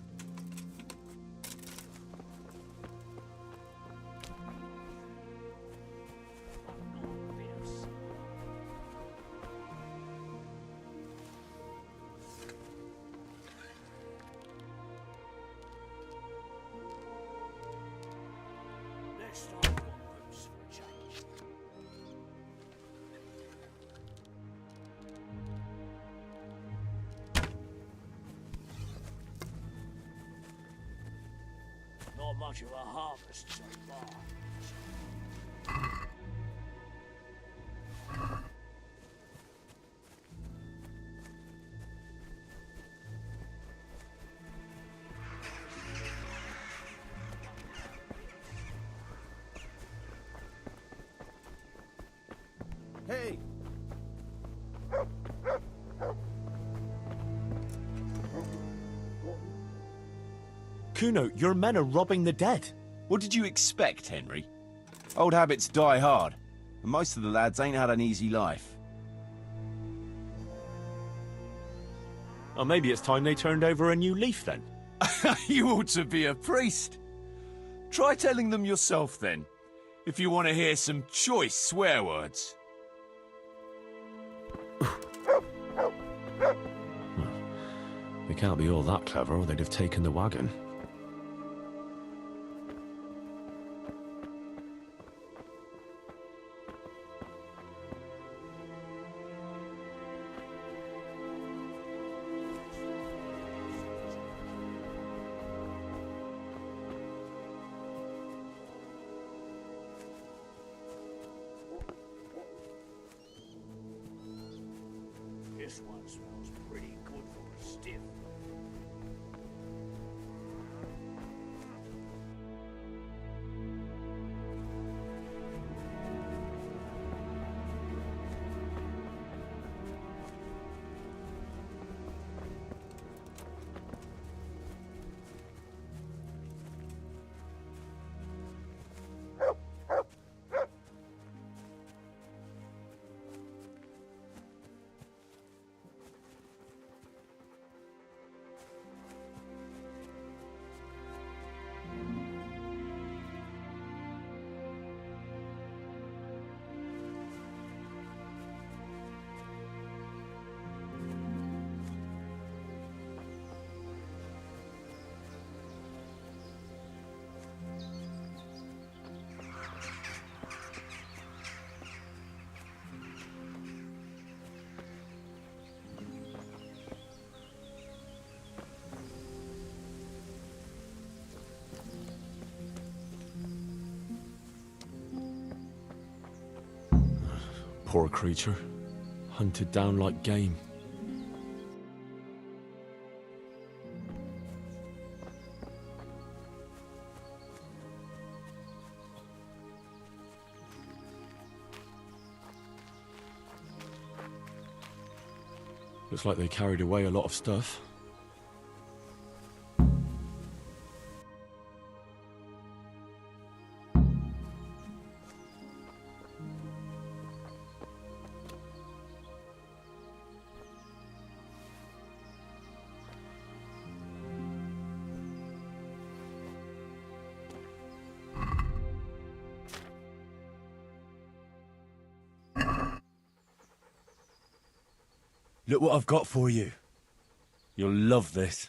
[SPEAKER 3] Let's start on boots for a change. Not much of a harvest so far.
[SPEAKER 6] Hey!
[SPEAKER 8] Kuno, your men are robbing the dead.
[SPEAKER 1] What did you expect, Henry? Old habits die hard, and most of the lads ain't had an easy life.
[SPEAKER 8] Or maybe it's time they turned over a new leaf then.
[SPEAKER 1] You ought to be a priest. Try telling them yourself then, if you want to hear some choice swear words.
[SPEAKER 8] They can't be all that clever or they'd have taken the wagon.
[SPEAKER 3] This one smells pretty good for a stiff.
[SPEAKER 8] Poor creature. Hunted down like game. Looks like they carried away a lot of stuff.
[SPEAKER 1] Look what I've got for you. You'll love this.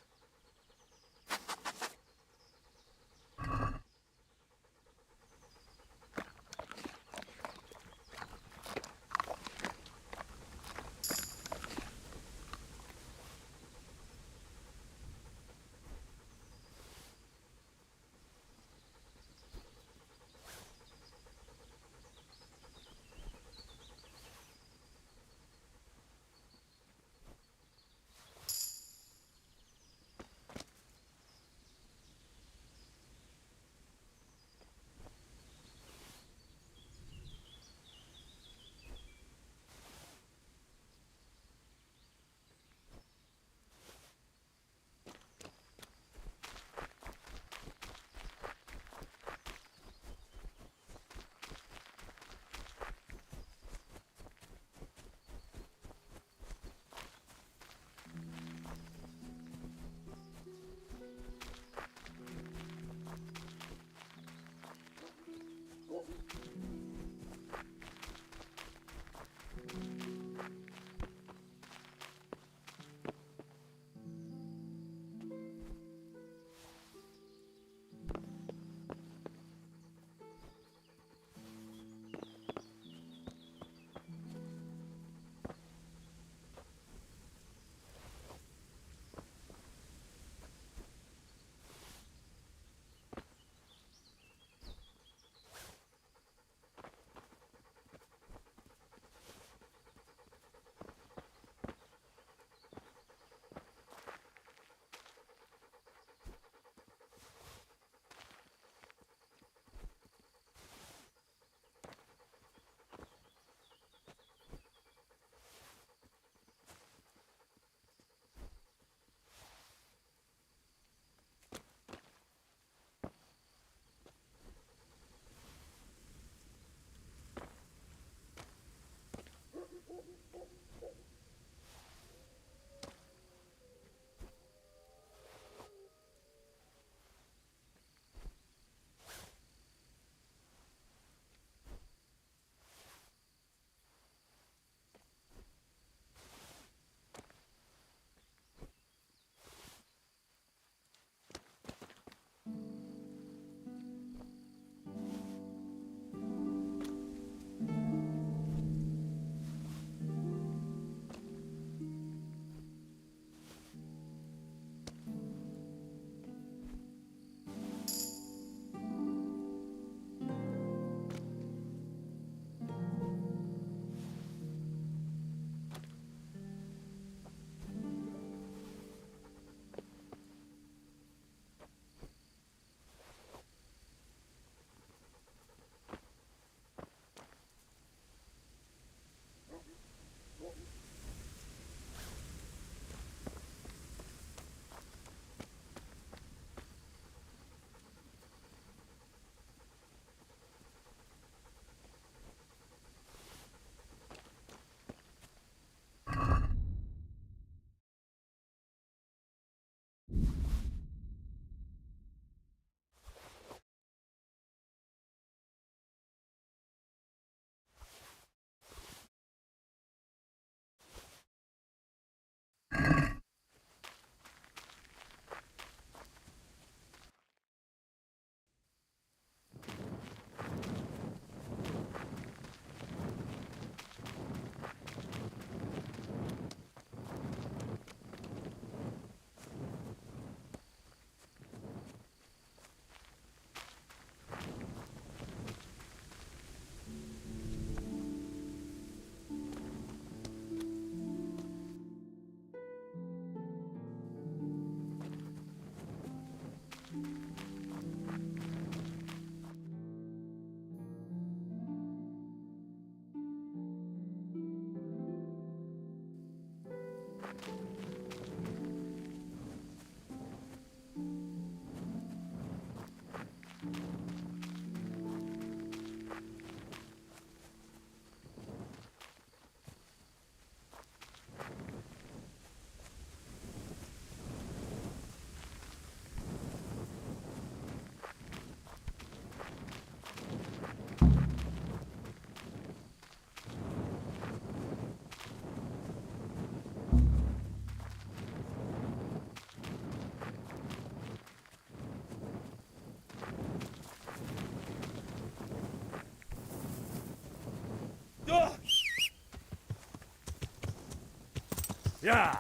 [SPEAKER 8] Yeah.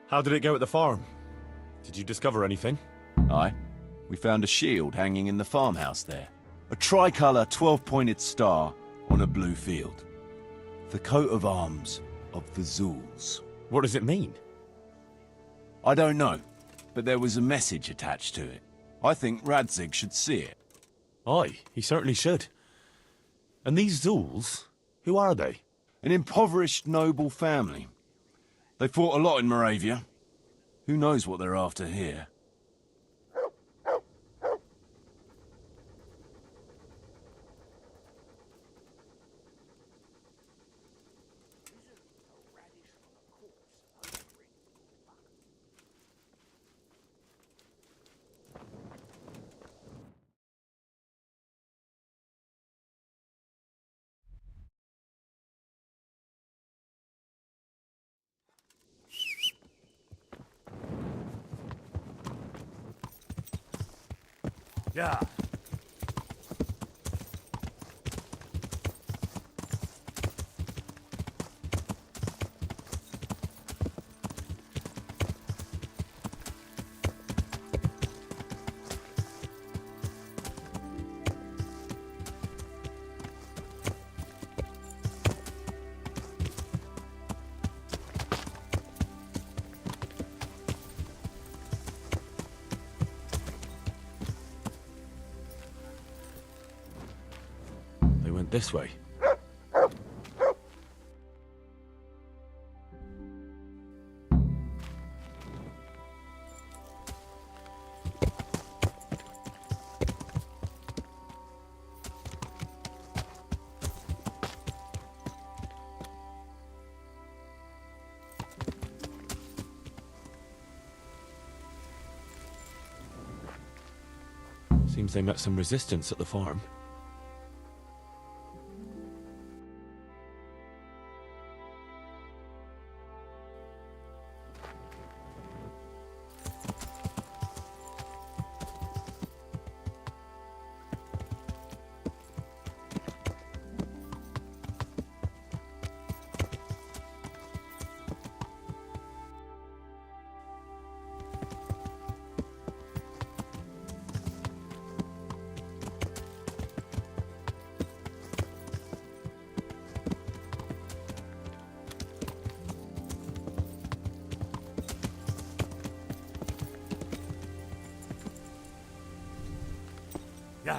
[SPEAKER 8] How did it go at the farm? Did you discover anything?
[SPEAKER 1] Aye. We found a shield hanging in the farmhouse there. A tricolour 12-pointed star on a blue field. The coat of arms of the Zulus.
[SPEAKER 8] What does it mean?
[SPEAKER 1] I don't know, but there was a message attached to it. I think Radzig should see it.
[SPEAKER 8] Aye, he certainly should. And these Zulus, who are they?
[SPEAKER 1] An impoverished noble family. They fought a lot in Moravia. Who knows what they're after here?
[SPEAKER 8] Yeah. They went this way. Seems they met some resistance at the farm. Yeah.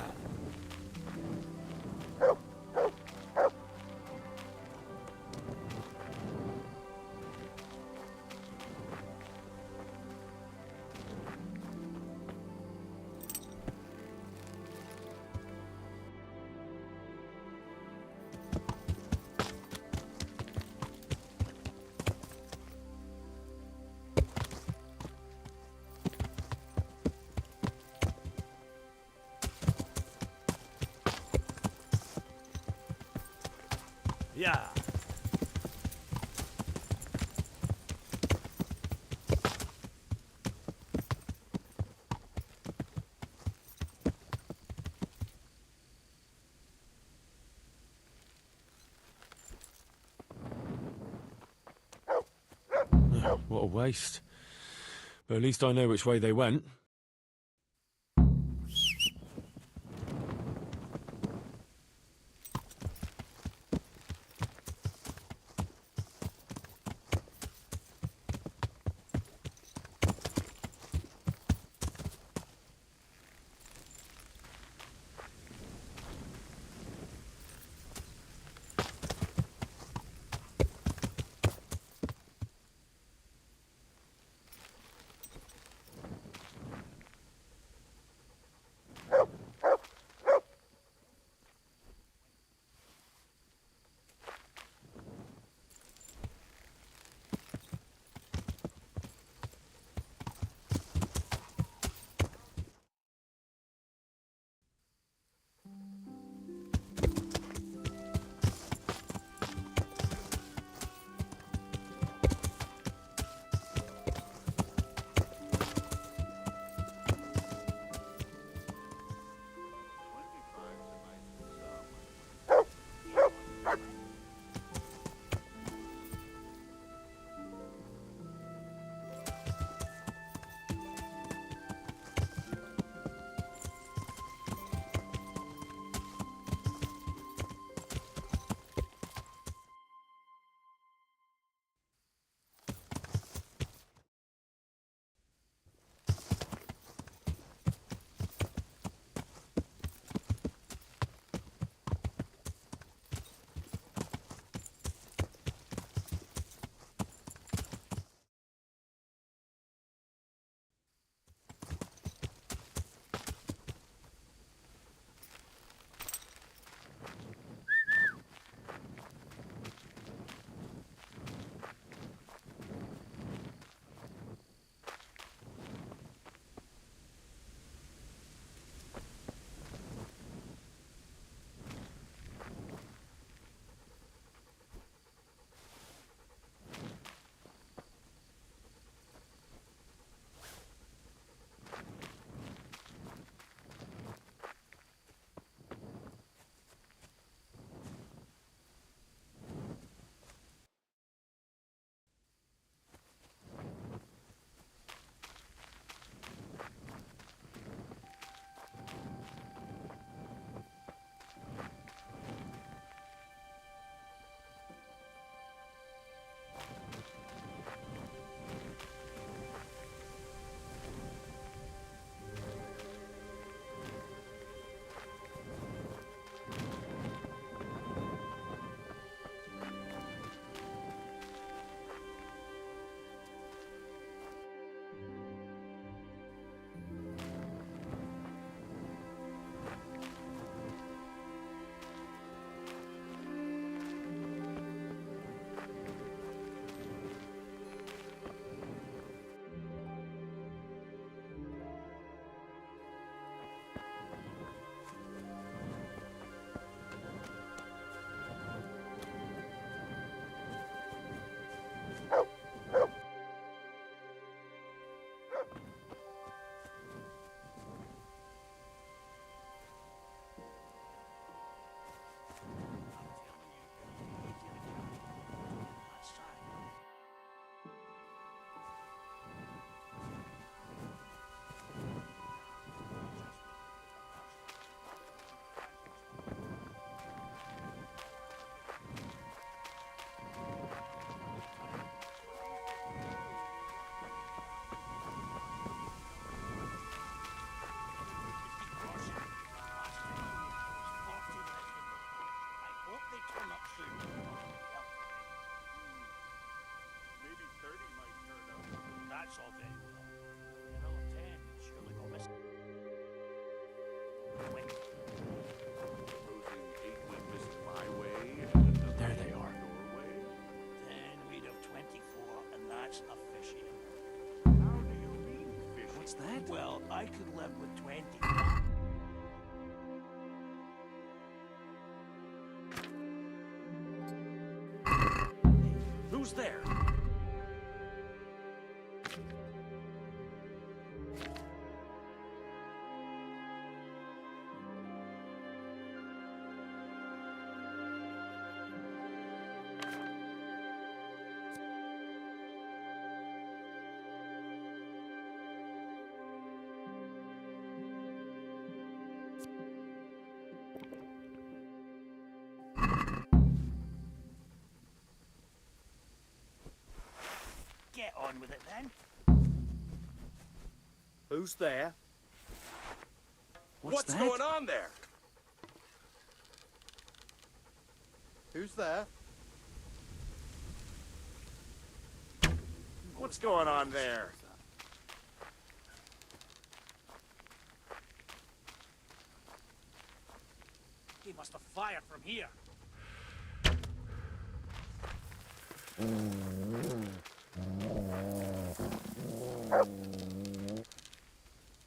[SPEAKER 8] Yeah. What a waste. But at least I know which way they went.
[SPEAKER 3] That's all very well. Another 10 surely go missing.
[SPEAKER 9] There they are.
[SPEAKER 3] Then we'd have 24, and that's a fishy.
[SPEAKER 2] How do you mean fish?
[SPEAKER 3] What's that? Well, I could live with 20. Who's there? Get on with it then. Who's there?
[SPEAKER 4] What's going on there? Who's there?
[SPEAKER 2] What's going on there?
[SPEAKER 3] He must have fired from here.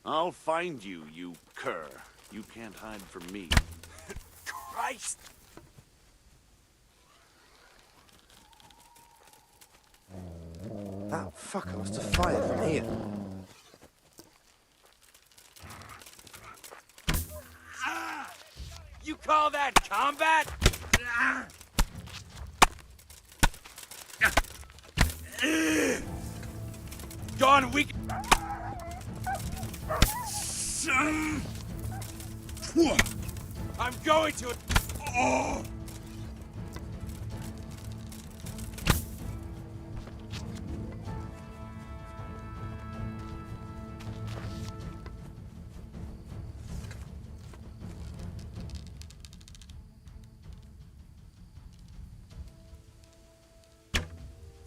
[SPEAKER 13] I'll find you, you cur. You can't hide from me.
[SPEAKER 3] Christ!
[SPEAKER 6] That fucker must have fired from here.
[SPEAKER 4] You call that combat? Gone weak. I'm going to. Oh.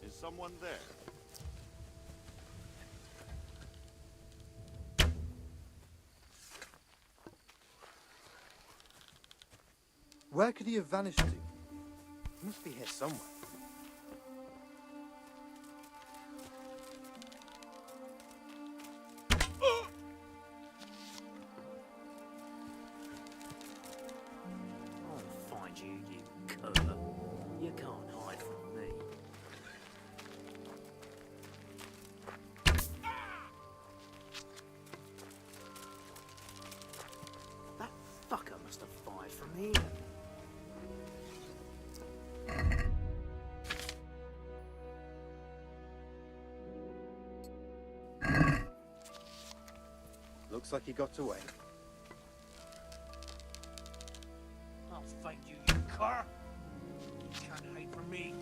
[SPEAKER 13] Is someone there?
[SPEAKER 6] Where could he have vanished to? He must be here somewhere.
[SPEAKER 3] I'll find you, you cur. You can't hide from me. That fucker must have fired from here.
[SPEAKER 6] Looks like he got away.
[SPEAKER 3] I'll find you, you cur. You can't hide from me.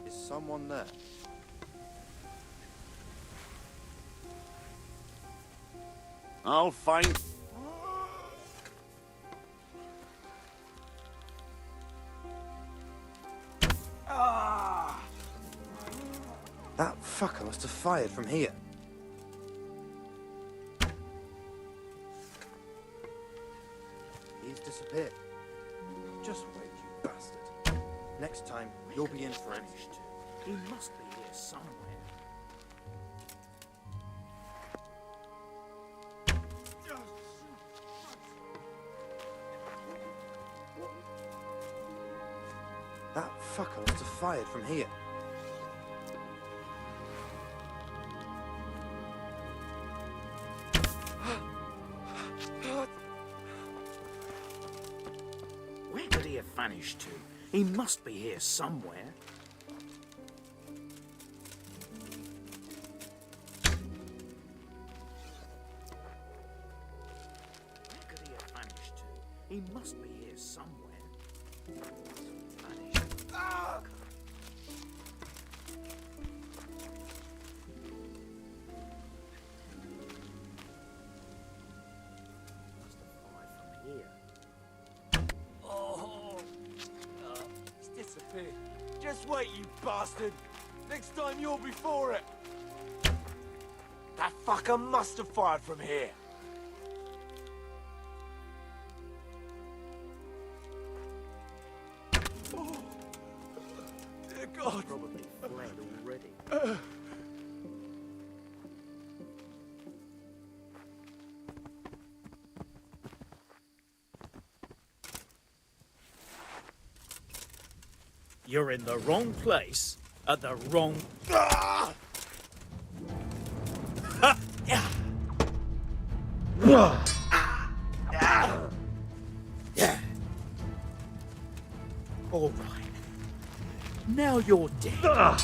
[SPEAKER 6] Is someone there?
[SPEAKER 13] I'll find...
[SPEAKER 6] That fucker must have fired from here. He's disappeared. Just wait, you bastard. Next time, you'll be in for it.
[SPEAKER 3] He must be here somewhere.
[SPEAKER 6] That fucker must have fired from here.
[SPEAKER 3] Where could he have vanished to? He must be here somewhere. Where could he have vanished to? He must be here somewhere. Vanished. Must have fired from here. Oh, it's disappeared. Just wait.
[SPEAKER 4] wait, you bastard! Next time you'll be for it! That fucker must have fired from here. Oh, dear God.
[SPEAKER 11] Probably fled already.
[SPEAKER 14] You're in the wrong place at the wrong... All right. Now you're dead.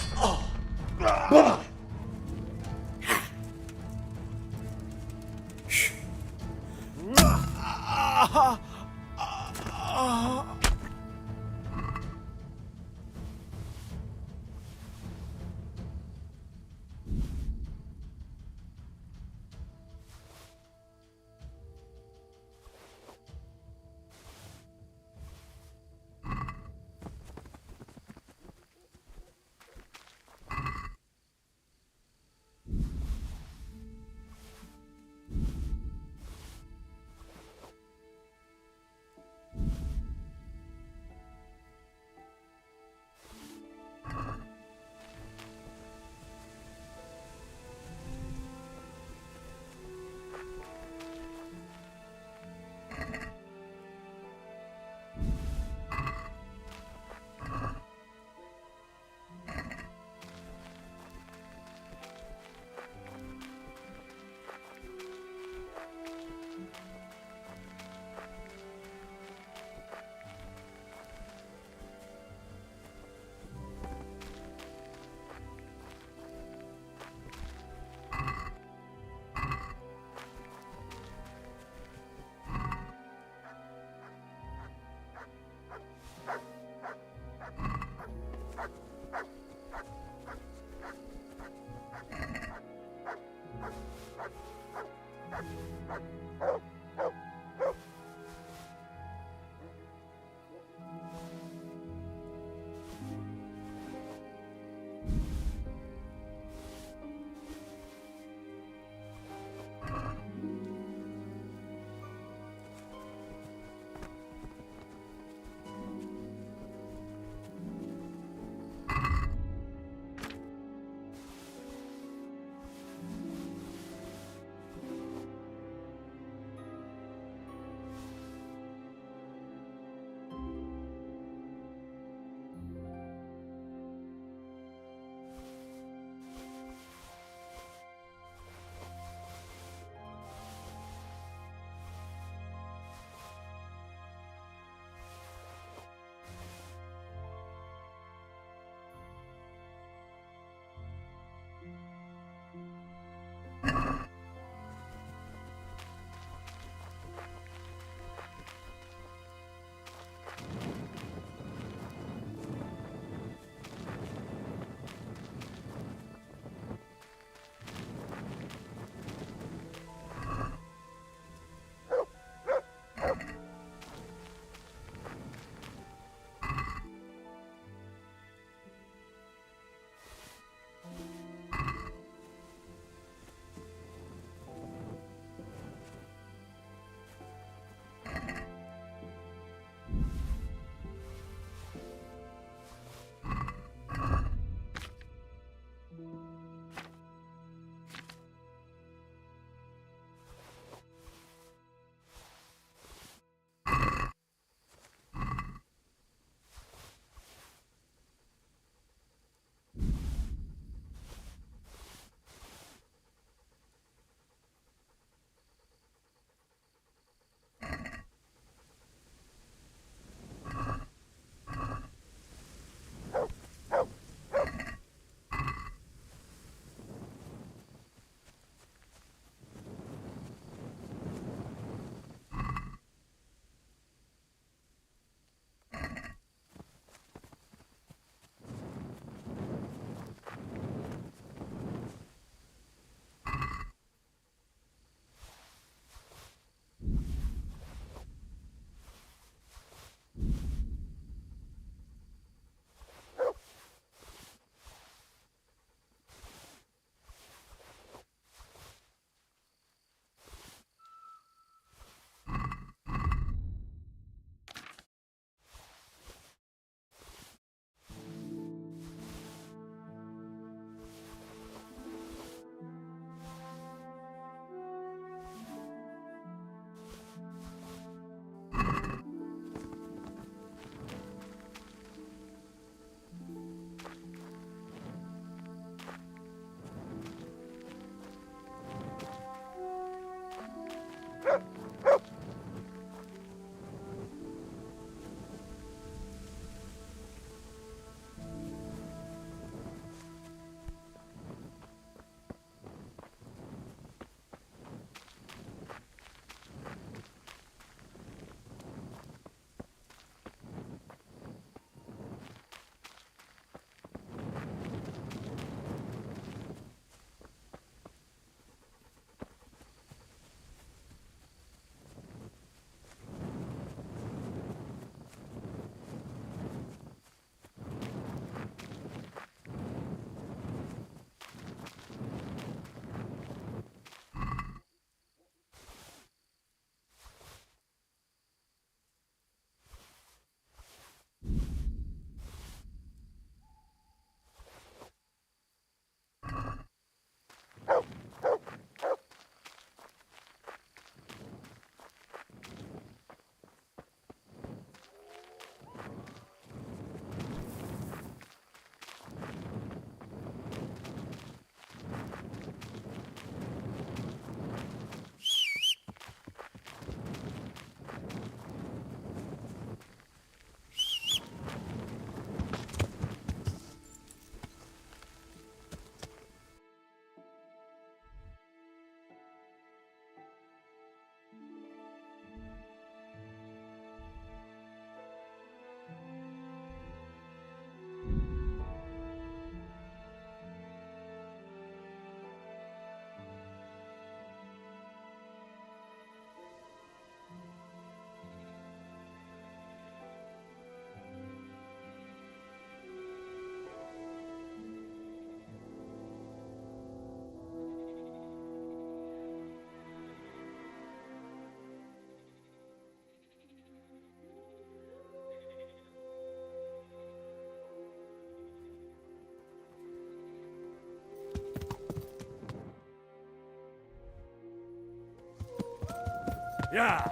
[SPEAKER 4] Yeah.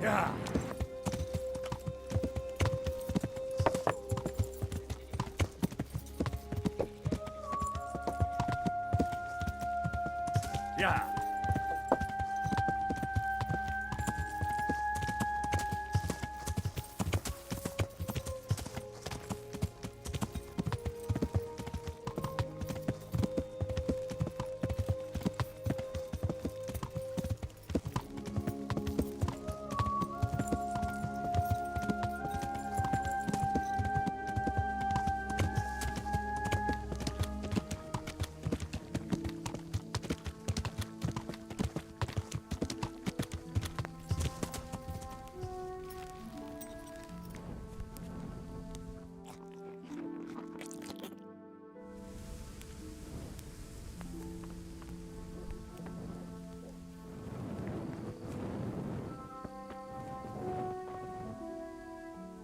[SPEAKER 4] Yeah. Yeah.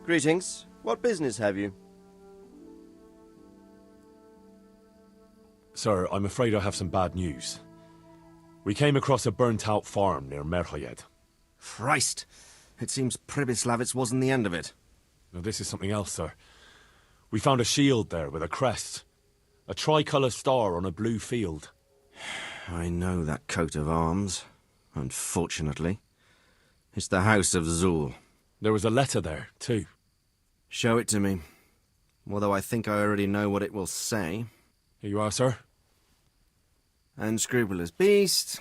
[SPEAKER 6] Greetings. What business have you?
[SPEAKER 8] Sir, I'm afraid I have some bad news. We came across a burnt-out farm near Merhoyed.
[SPEAKER 6] Christ! It seems Pribyslavitz wasn't the end of it.
[SPEAKER 8] Now, this is something else, sir. We found a shield there with a crest. A tricolour star on a blue field.
[SPEAKER 6] I know that coat of arms, unfortunately. It's the House of Zul.
[SPEAKER 8] There was a letter there, too.
[SPEAKER 6] Show it to me. Although I think I already know what it will say.
[SPEAKER 8] Here you are, sir.
[SPEAKER 6] Unscrupulous beast.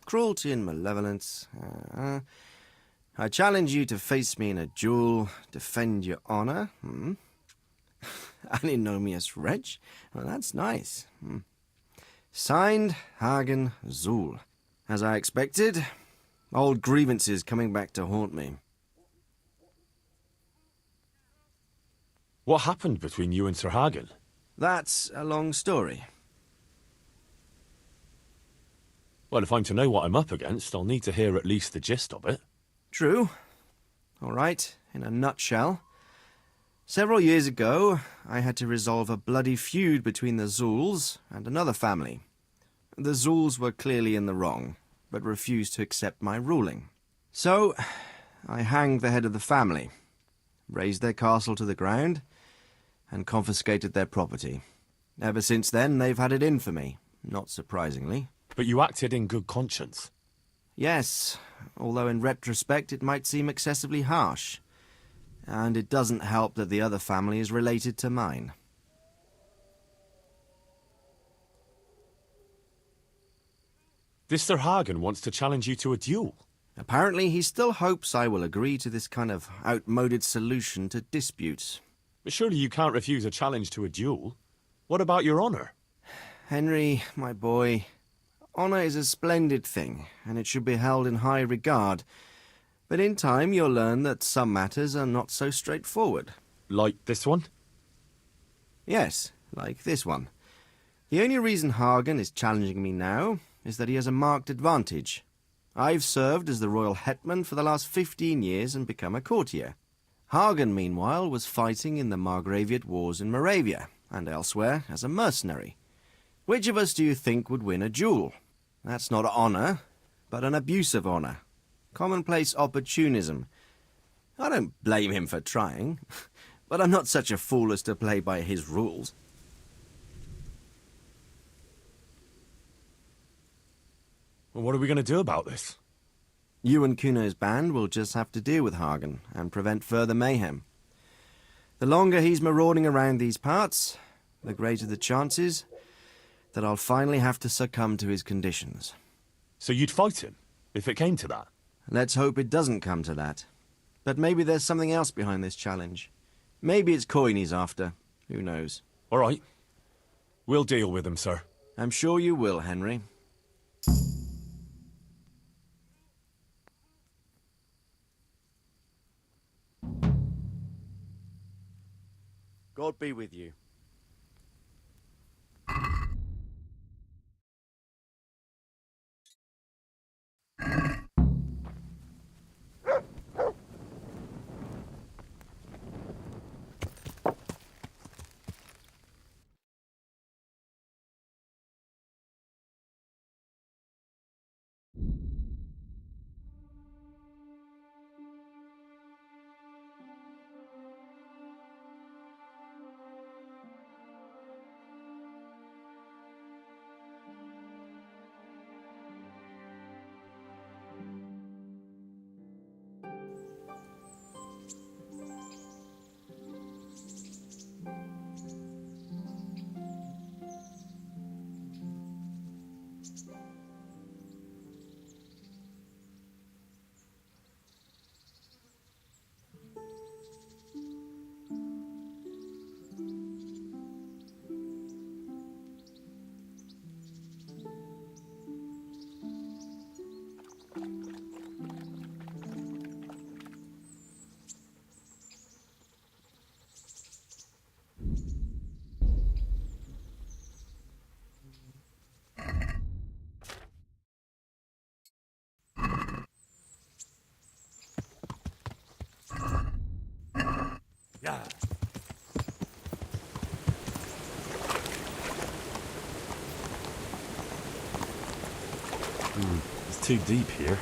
[SPEAKER 6] Cruelty and malevolence. I challenge you to face me in a duel. Defend your honor. Antinomious wretch. Well, that's nice. Signed, Hagen Zul. As I expected, old grievances coming back to haunt me.
[SPEAKER 8] What happened between you and Sir Hagen?
[SPEAKER 6] That's a long story.
[SPEAKER 8] Well, if I'm to know what I'm up against, I'll need to hear at least the gist of it.
[SPEAKER 6] True. All right, in a nutshell. Several years ago, I had to resolve a bloody feud between the Zuls and another family. The Zuls were clearly in the wrong, but refused to accept my ruling. So, I hanged the head of the family, razed their castle to the ground, and confiscated their property. Ever since then, they've had it in for me, not surprisingly.
[SPEAKER 8] But you acted in good conscience.
[SPEAKER 6] Yes, although in retrospect it might seem excessively harsh. And it doesn't help that the other family is related to mine.
[SPEAKER 8] This Sir Hagen wants to challenge you to a duel.
[SPEAKER 6] Apparently he still hopes I will agree to this kind of outmoded solution to disputes.
[SPEAKER 8] But surely you can't refuse a challenge to a duel. What about your honor?
[SPEAKER 6] Henry, my boy, honor is a splendid thing, and it should be held in high regard. But in time you'll learn that some matters are not so straightforward.
[SPEAKER 8] Like this one?
[SPEAKER 6] Yes, like this one. The only reason Hagen is challenging me now is that he has a marked advantage. I've served as the royal hetman for the last 15 years and become a courtier. Hagen, meanwhile, was fighting in the Margraviate Wars in Moravia, and elsewhere as a mercenary. Which of us do you think would win a duel? That's not honor, but an abuse of honor. Commonplace opportunism. I don't blame him for trying, but I'm not such a fool as to play by his rules.
[SPEAKER 8] Well, what are we going to do about this?
[SPEAKER 6] You and Kuno's band will just have to deal with Hagen and prevent further mayhem. The longer he's marauding around these parts, the greater the chances that I'll finally have to succumb to his conditions.
[SPEAKER 8] So you'd fight him, if it came to that?
[SPEAKER 6] Let's hope it doesn't come to that. But maybe there's something else behind this challenge. Maybe it's coin he's after. Who knows?
[SPEAKER 8] All right. We'll deal with him, sir.
[SPEAKER 6] I'm sure you will, Henry. God be with you.
[SPEAKER 4] Yeah.
[SPEAKER 8] It's too deep here.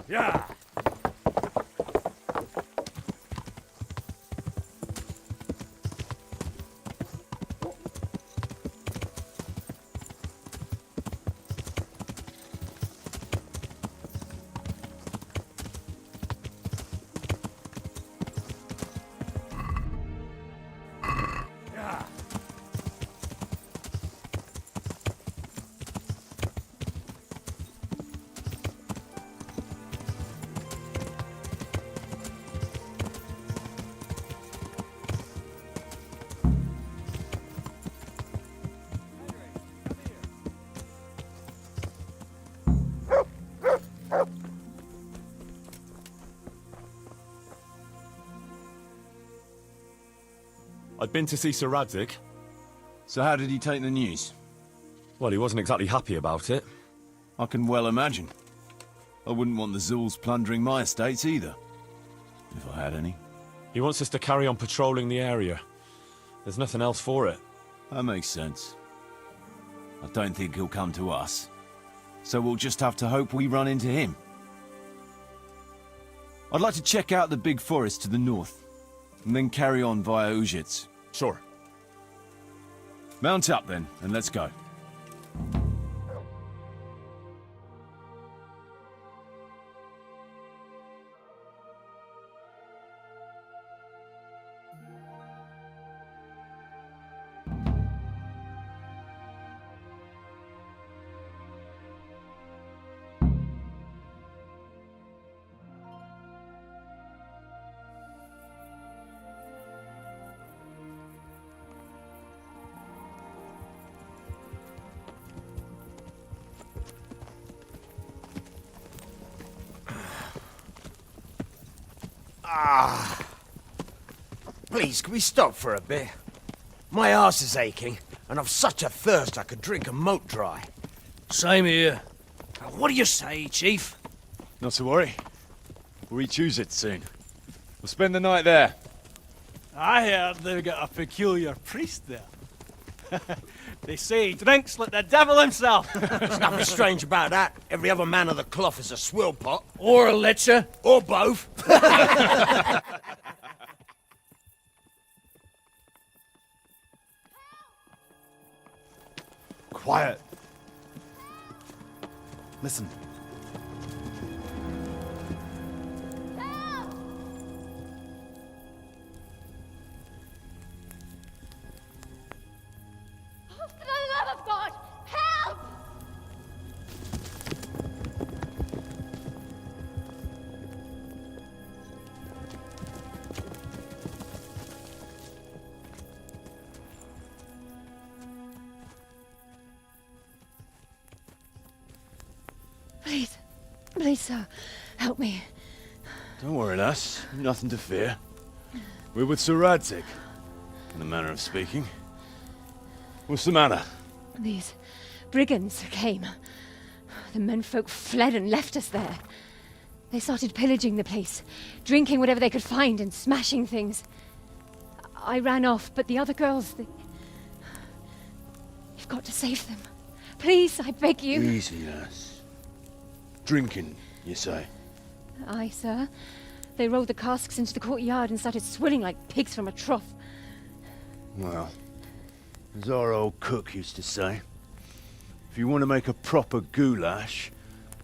[SPEAKER 4] Yeah. Yeah.
[SPEAKER 8] I'd been to see Sir Radzig.
[SPEAKER 1] So how did he take the news?
[SPEAKER 8] Well, he wasn't exactly happy about it.
[SPEAKER 1] I can well imagine. I wouldn't want the Zulls plundering my estates either. If I had any.
[SPEAKER 8] He wants us to carry on patrolling the area. There's nothing else for it.
[SPEAKER 1] That makes sense. I don't think he'll come to us. So we'll just have to hope we run into him. I'd like to check out the big forest to the north, and then carry on via Ujits.
[SPEAKER 8] Sure.
[SPEAKER 1] Mount up then, and let's go.
[SPEAKER 11] Please, can we stop for a bit? My arse is aching, and I've such a thirst I could drink a moat dry.
[SPEAKER 14] Same here. What do you say, Chief?
[SPEAKER 1] Not to worry. We'll reach Ujits soon. We'll spend the night there.
[SPEAKER 14] I heard they've got a peculiar priest there. They say he drinks like the devil himself.
[SPEAKER 11] There's nothing strange about that. Every other man of the cloth is a swill pot.
[SPEAKER 14] Or a lecher.
[SPEAKER 11] Or both.
[SPEAKER 1] Quiet. Listen.
[SPEAKER 15] For the love of God, help! Please, please, sir, help me.
[SPEAKER 1] Don't worry, lass. Nothing to fear. We're with Sir Radzig, in a manner of speaking. What's the matter?
[SPEAKER 15] These brigands came. The menfolk fled and left us there. They started pillaging the place, drinking whatever they could find and smashing things. I ran off, but the other girls, You've got to save them. Please, I beg you.
[SPEAKER 1] Easy, lass. Drinking, you say?
[SPEAKER 15] Aye, sir. They rolled the casks into the courtyard and started swilling like pigs from a trough.
[SPEAKER 1] Well, as our old cook used to say, if you want to make a proper goulash,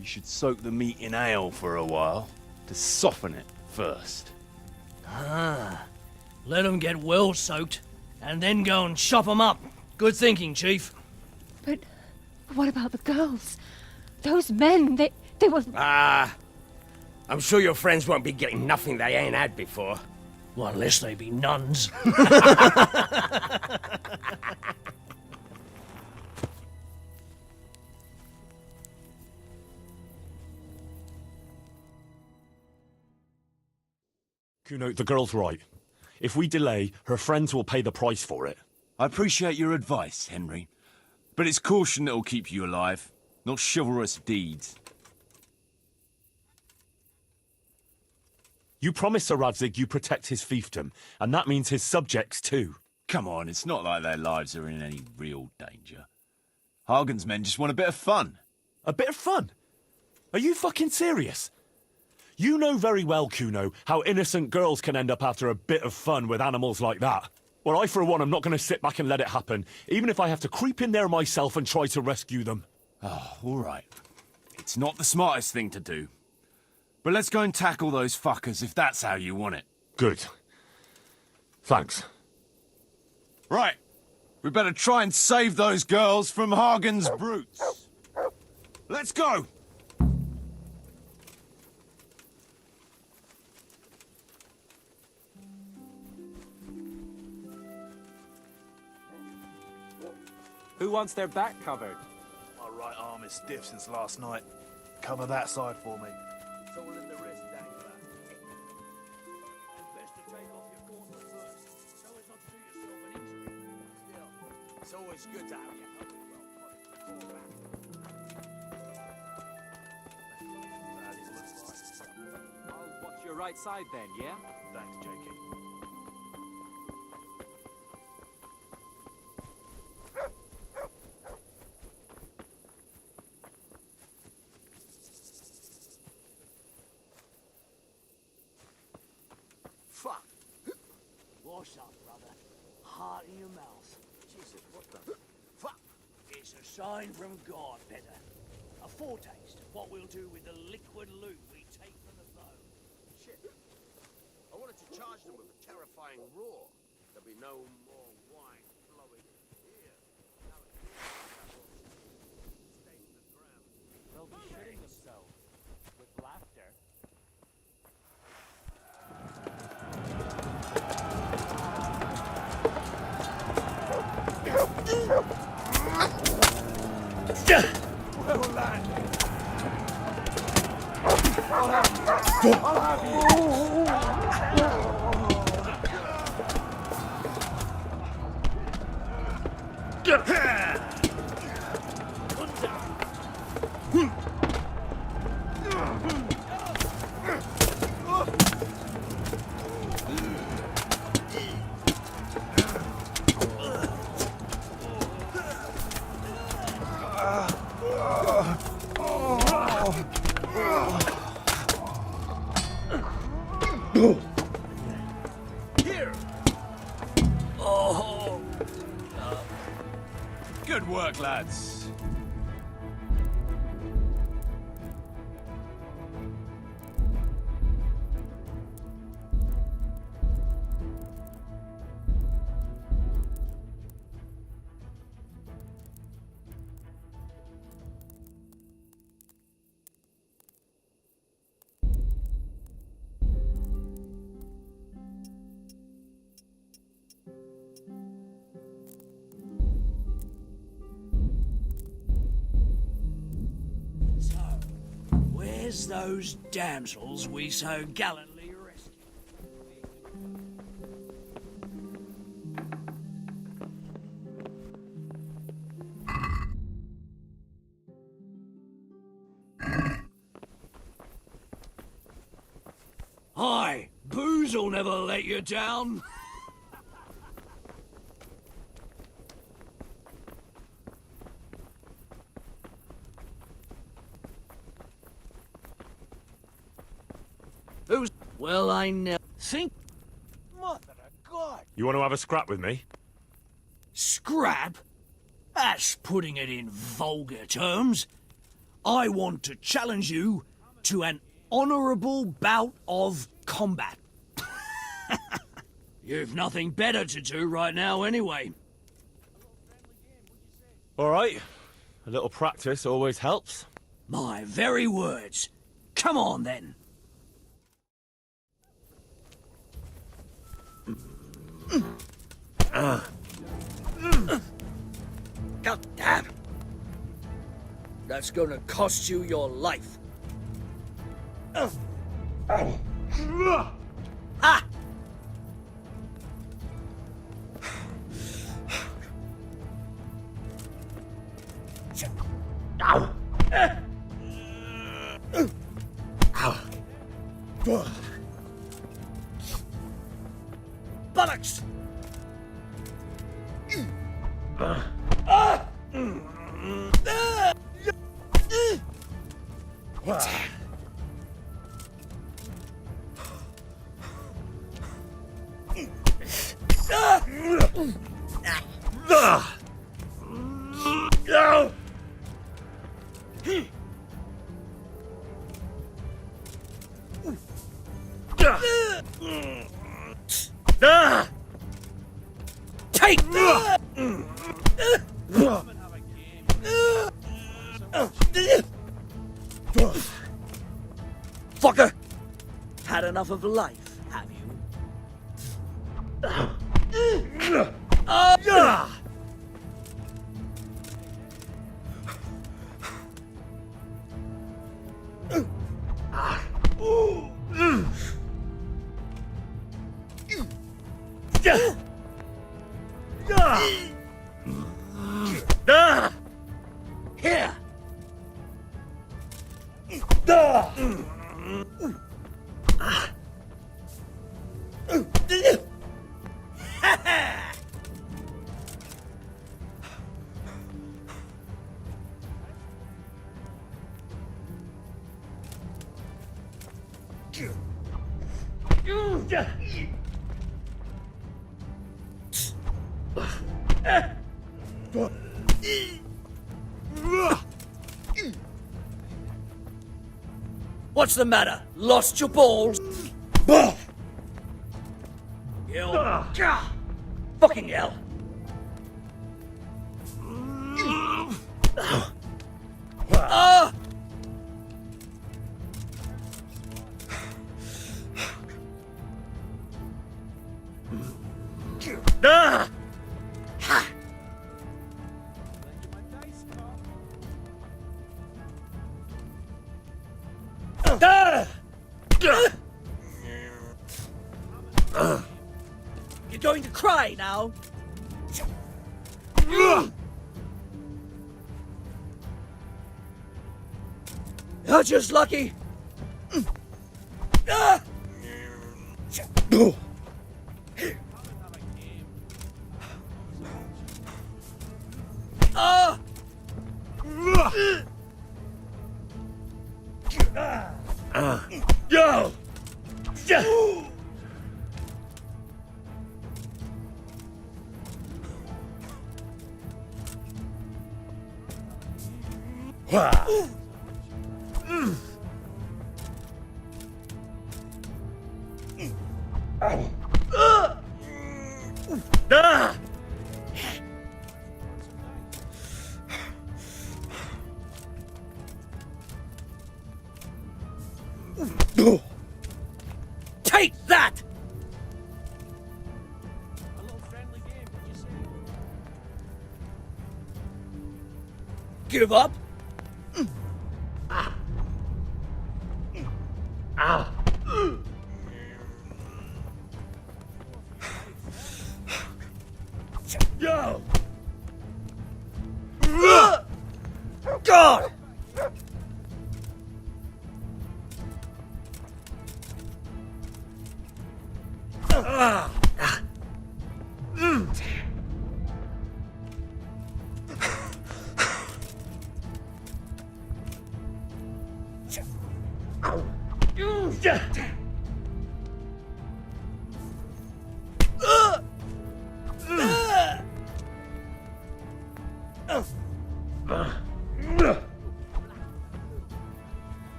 [SPEAKER 1] you should soak the meat in ale for a while to soften it first.
[SPEAKER 14] Ah, let them get well soaked, and then go and chop them up. Good thinking, Chief.
[SPEAKER 15] But What about the girls? Those men, they were...
[SPEAKER 11] Ah, I'm sure your friends won't be getting nothing they ain't had before.
[SPEAKER 3] Well, unless they be nuns.
[SPEAKER 8] Kuno, the girl's right. If we delay, her friends will pay the price for it.
[SPEAKER 1] I appreciate your advice, Henry. But it's caution that'll keep you alive, not chivalrous deeds.
[SPEAKER 8] You promised Sir Radzig you protect his fiefdom, and that means his subjects too.
[SPEAKER 1] Come on, it's not like their lives are in any real danger. Hagen's men just want a bit of fun.
[SPEAKER 8] A bit of fun? Are you fucking serious? You know very well, Kuno, how innocent girls can end up after a bit of fun with animals like that. Well, I, for one, am not going to sit back and let it happen, even if I have to creep in there myself and try to rescue them.
[SPEAKER 1] Oh, all right. It's not the smartest thing to do. But let's go and tackle those fuckers if that's how you want it.
[SPEAKER 8] Good. Thanks.
[SPEAKER 1] Right. We better try and save those girls from Hagen's brutes. Let's go!
[SPEAKER 16] Who wants their back covered?
[SPEAKER 12] My right arm is stiff since last night. Cover that side for me.
[SPEAKER 11] Someone in the wrist dangler. Best to take off your gauntlet first, so as not to do yourself an injury. Still, it's always good to have your helmet well polished before battle.
[SPEAKER 16] I'll watch your right side then, yeah?
[SPEAKER 12] Thanks, Jakey.
[SPEAKER 3] Fuck. What's up, brother? Heart in your mouth. Jesus, what the... Fuck. It's a sign from God, better. A foretaste of what we'll do with the liquid loot we take from the foe.
[SPEAKER 11] Shit. I wanted to charge them with a terrifying roar. There'll be no more wine flowing here. Now it's stay to the ground.
[SPEAKER 16] They'll be shitting themselves with laughter.
[SPEAKER 4] Well landed. I'll have
[SPEAKER 1] Here! Oh! Good work, lads.
[SPEAKER 3] So, where's those damsels we so gallantly rescued? Hi, booze'll never let you down. Who's... Well, I never think... Mother of God!
[SPEAKER 8] You want to have a scrap with me?
[SPEAKER 3] Scrap? That's putting it in vulgar terms. I want to challenge you to an honourable bout of combat. You've nothing better to do right now anyway.
[SPEAKER 8] All right. A little practice always helps.
[SPEAKER 3] My very words. Come on, then. God damn. That's gonna cost you your life. Ah! Ow! Bollocks! Take that! Fucker! Had enough of life, have you? Here! What's the matter? Lost your balls? Fucking hell! Ah! Ha! You're going to cry now? You're just lucky. Yo! Take that!
[SPEAKER 16] A little friendly game, would you say?
[SPEAKER 3] Give up? Yo! God!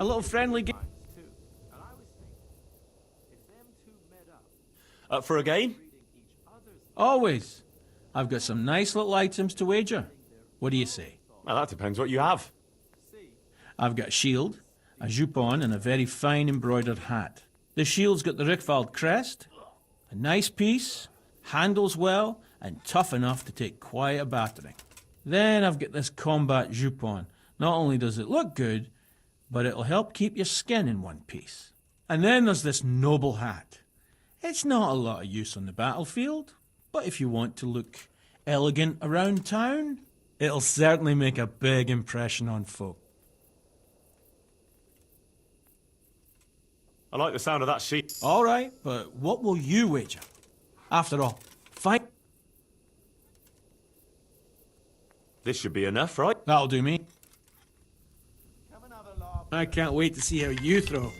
[SPEAKER 10] A little friendly game.
[SPEAKER 8] Up for a game?
[SPEAKER 10] Always. I've got some nice little items to wager. What do you say?
[SPEAKER 8] Well, that depends what you have.
[SPEAKER 10] I've got a shield, a jupon, and a very fine embroidered hat. The shield's got the Rickvald crest, a nice piece, handles well, and tough enough to take quite a battering. Then I've got this combat jupon. Not only does it look good, but it'll help keep your skin in one piece. And then there's this noble hat. It's not a lot of use on the battlefield, but if you want to look elegant around town, it'll certainly make a big impression on folk.
[SPEAKER 8] I like the sound of that sheet.
[SPEAKER 10] All right, but what will you wager? After all, fight.
[SPEAKER 8] This should be enough, right?
[SPEAKER 10] That'll do me. I can't wait to see how you throw.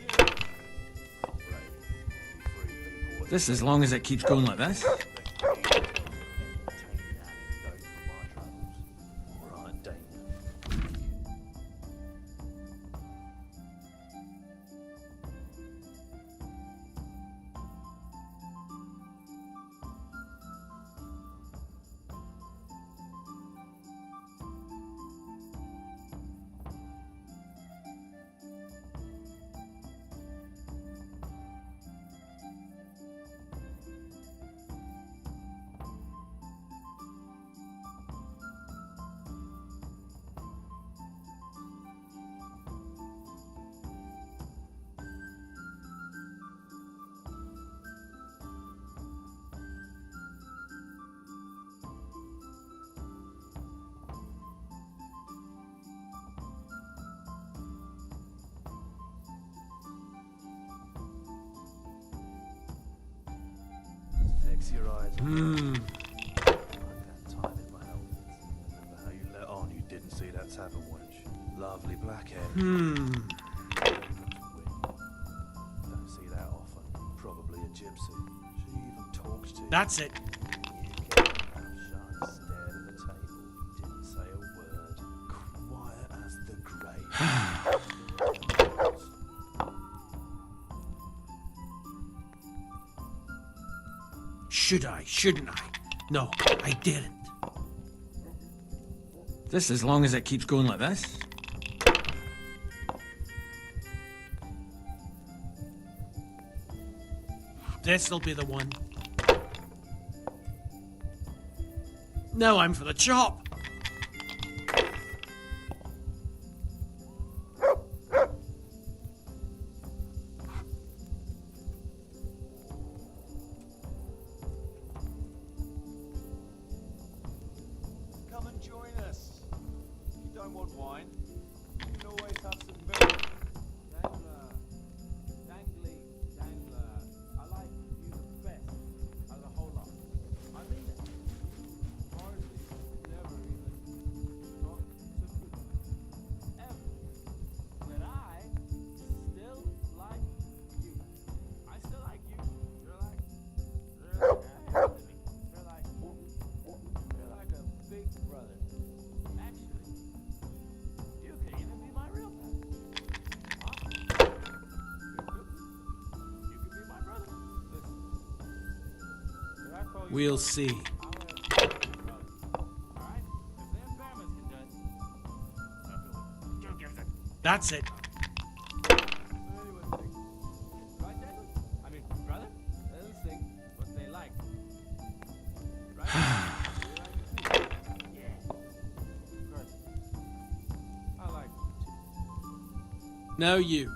[SPEAKER 10] Just as long as it keeps going like this.
[SPEAKER 17] Your eyes.
[SPEAKER 10] Hmm.
[SPEAKER 17] Like that time in my helmet. Remember how you let on you didn't see that tavern wench? Lovely black hair.
[SPEAKER 10] Hmm.
[SPEAKER 17] Don't see that often. Probably a gypsy. She even talks to you.
[SPEAKER 10] That's it.
[SPEAKER 17] Shut, stared at the table. Didn't say a word. Quiet as the grave.
[SPEAKER 10] Should I? Shouldn't I? No, I didn't. Just as long as it keeps going like this. This'll be the one. Now I'm for the chop.
[SPEAKER 17] Come and join us. If you don't want wine, you can always have some milk.
[SPEAKER 16] Dangler. Dangly. Dangler. I like you the best as a whole lot. I mean it. Hardly never even talked so good. Ever. But I still like you. I still like you. You're like a big brother. Actually, you could even be my real brother. Huh? You could be my brother. Listen. If I call you
[SPEAKER 10] We'll see. That's it.
[SPEAKER 16] Right, Daniel? I mean, brother? Let them think what they like. Right? Yeah. Good. I like you too.
[SPEAKER 10] Now you.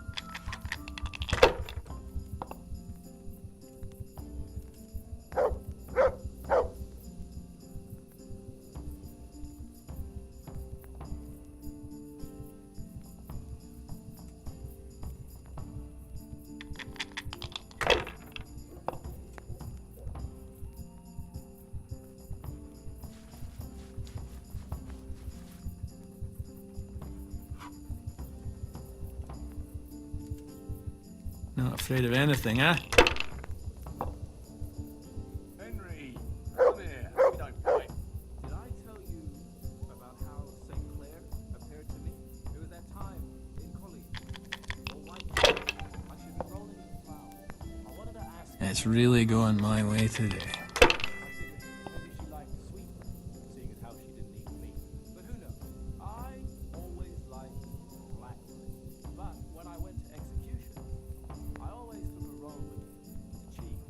[SPEAKER 10] Not afraid of anything, huh?
[SPEAKER 17] Henry, come here. You don't bite.
[SPEAKER 16] Did I tell you about how St. Clair appeared to me? It was that time in college.
[SPEAKER 10] It's really going my way today.
[SPEAKER 16] Maybe she liked sweet, seeing as how she didn't eat meat. But who knows? I always liked black. But when I went to execution, I always took a roll with cheese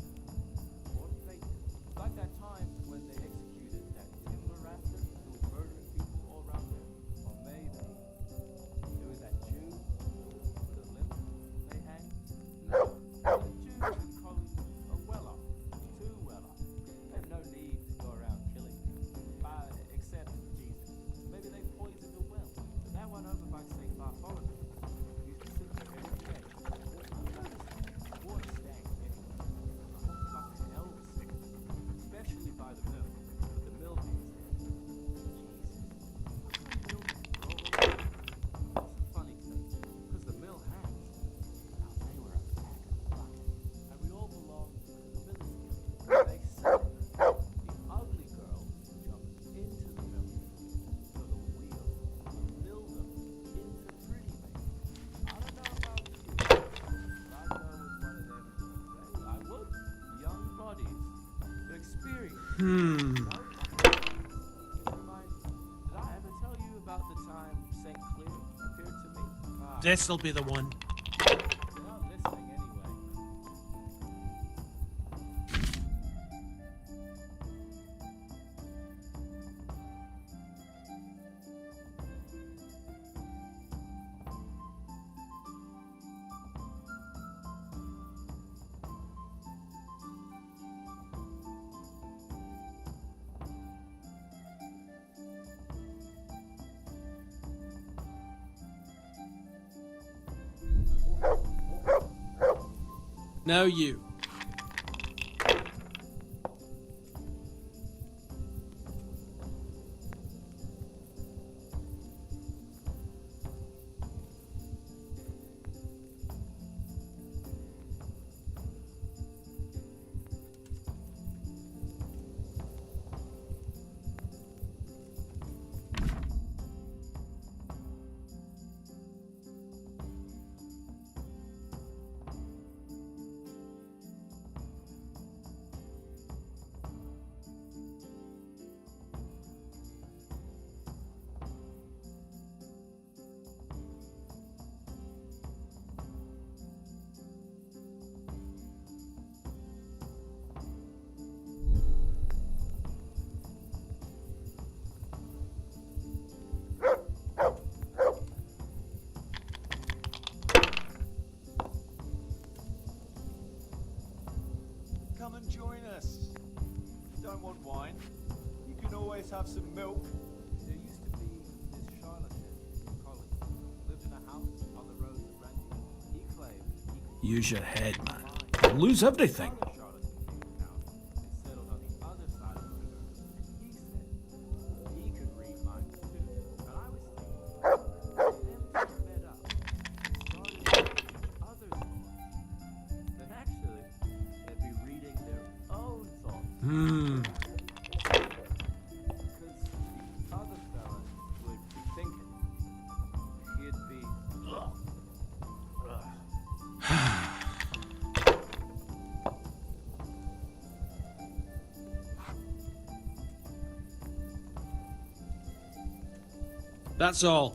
[SPEAKER 16] or bacon. Like that time when they executed that timber rafter who was murdering people all around there. Or maybe it was that Jew with a limp they hanged. No, the Jews would call it a well-off, too well-off. They have no need to go around killing people, except Jesus. Maybe they poisoned a well. But that one over by St. Bartholomew used to sit there every day. Water stank anyway. Like hell was sick, especially by the mill. But the mill being there. Jesus. That's a funny thing, because the mill hands. Now they were a pack of buckets, and we all belonged to the village guild. They said the ugly girls jumped into the mill, so the wheel would mill them into pretty babies. I don't know about you, but I'd go with one of them today. I would. Young bodies. The experience. Did I ever tell you about the time St. Clair appeared to me?
[SPEAKER 10] This'll be the one.
[SPEAKER 16] You're not listening anyway.
[SPEAKER 10] Now you.
[SPEAKER 18] Come and join us. If you don't want wine, you can always have some milk.
[SPEAKER 16] There used to be this charlatan in college. Lived in a house on the road to Randy. He claimed he could
[SPEAKER 10] Use your head, man. You'll lose everything.
[SPEAKER 16] Another charlatan came to town and settled on the other side of the river. And he said he could read minds too. And I was thinking, if them two met up and started reading each other's thoughts, then actually they'd be reading their own thoughts. Because the other fella would be thinking. He'd be.
[SPEAKER 10] That's all.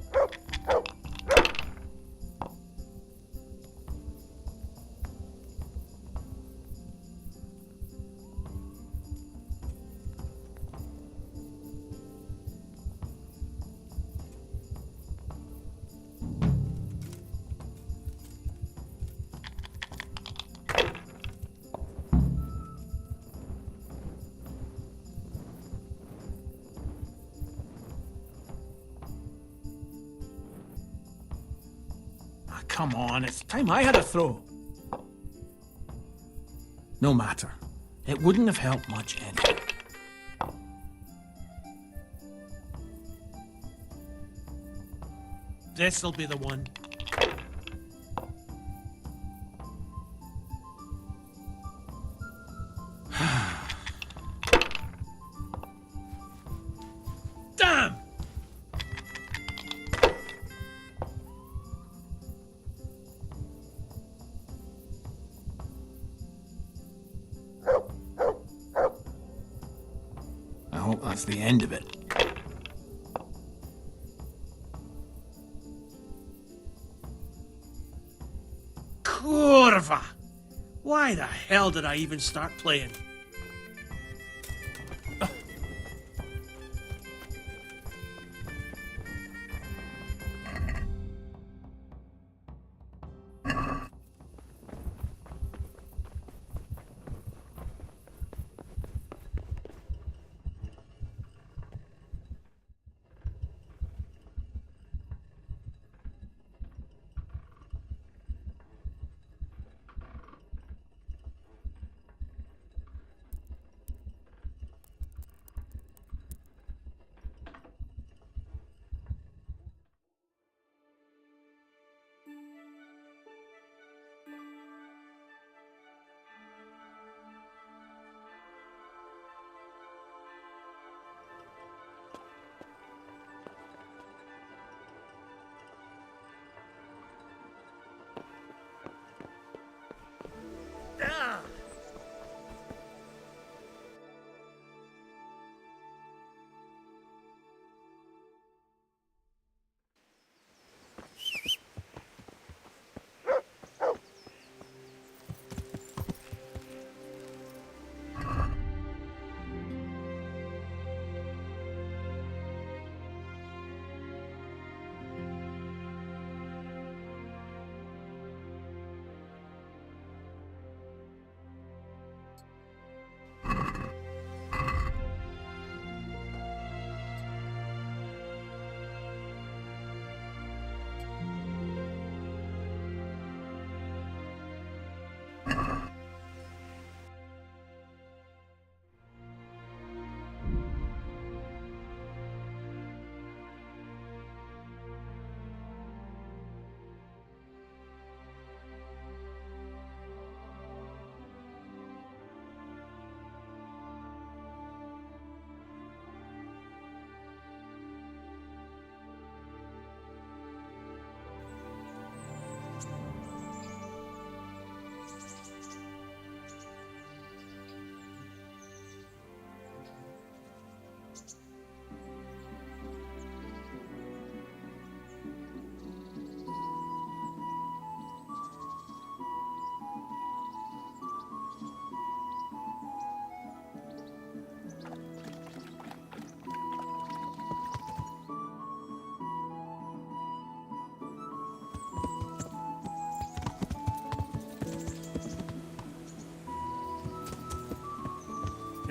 [SPEAKER 10] Come on, it's time I had a throw. No matter. It wouldn't have helped much anyway. This'll be the one. Damn! hope that's the end of it.
[SPEAKER 4] Kurva! Why the hell did I even start playing?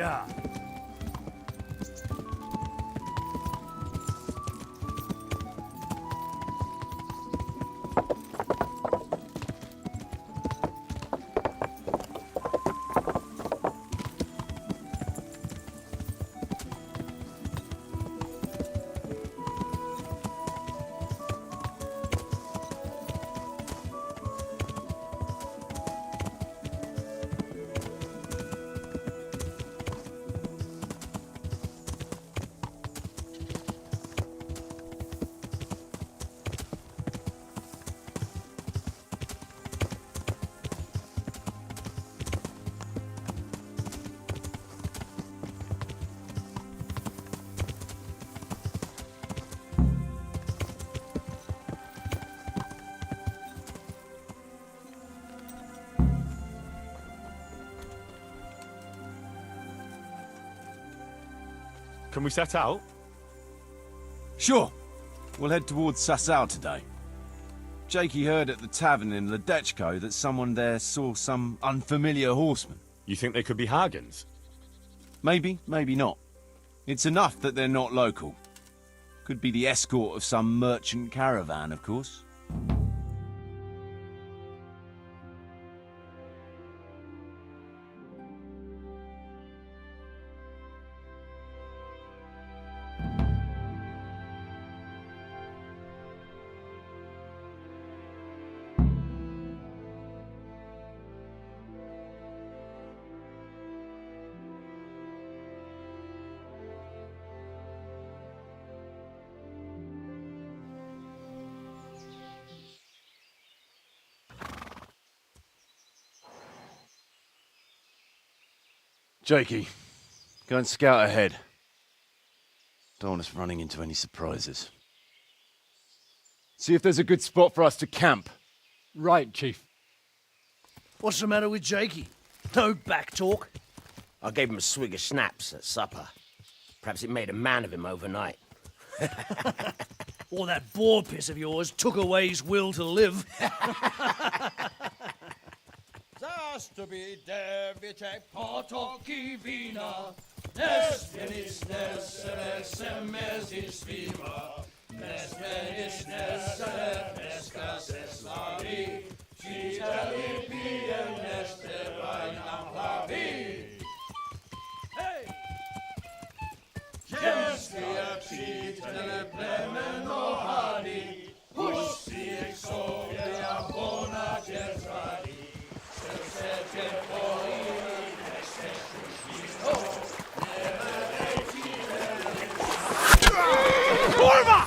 [SPEAKER 8] Yeah. Can we set out?
[SPEAKER 1] Sure. We'll head towards Sasau today. Jakey heard at the tavern in Ledechko that someone there saw some unfamiliar horseman.
[SPEAKER 8] You think they could be Hagens?
[SPEAKER 1] Maybe, maybe not. It's enough that they're not local. Could be the escort of some merchant caravan, of course. Jakey, go and scout ahead. Don't want us running into any surprises. See if there's a good spot for us to camp.
[SPEAKER 9] Right, Chief.
[SPEAKER 3] What's the matter with Jakey? No back talk?
[SPEAKER 11] I gave him a swig of schnapps at supper. Perhaps it made a man of him overnight.
[SPEAKER 3] Or that boar piss of yours took away his will to live.
[SPEAKER 18] Zastubi device potoki wina, nes venis nes semezis viva, nes venis nes neskas eslavi, citali piem nes tevainam lavi. Hey! Jemskia citele plemen ohadi, pusti exovia bona jezradi.
[SPEAKER 3] Kurva!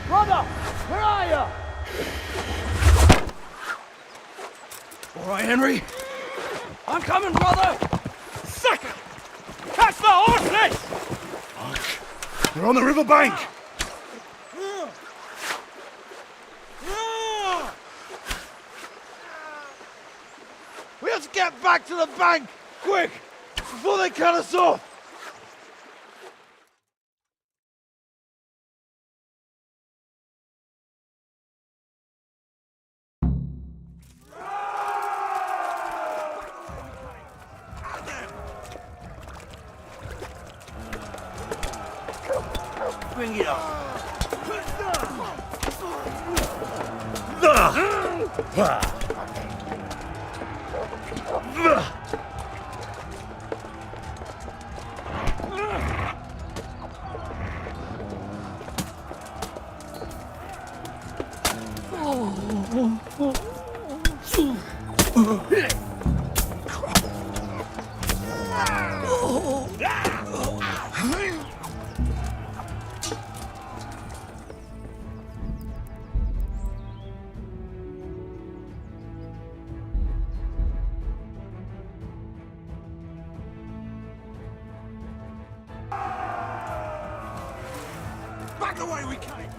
[SPEAKER 3] Brother, where are you? All right, Henry. I'm coming, brother.
[SPEAKER 8] Second! Catch the horses!
[SPEAKER 12] They're on the river bank!
[SPEAKER 4] We have to get back to the bank! Quick! Before they cut us off!
[SPEAKER 3] Bring it up.
[SPEAKER 4] Back the way we came!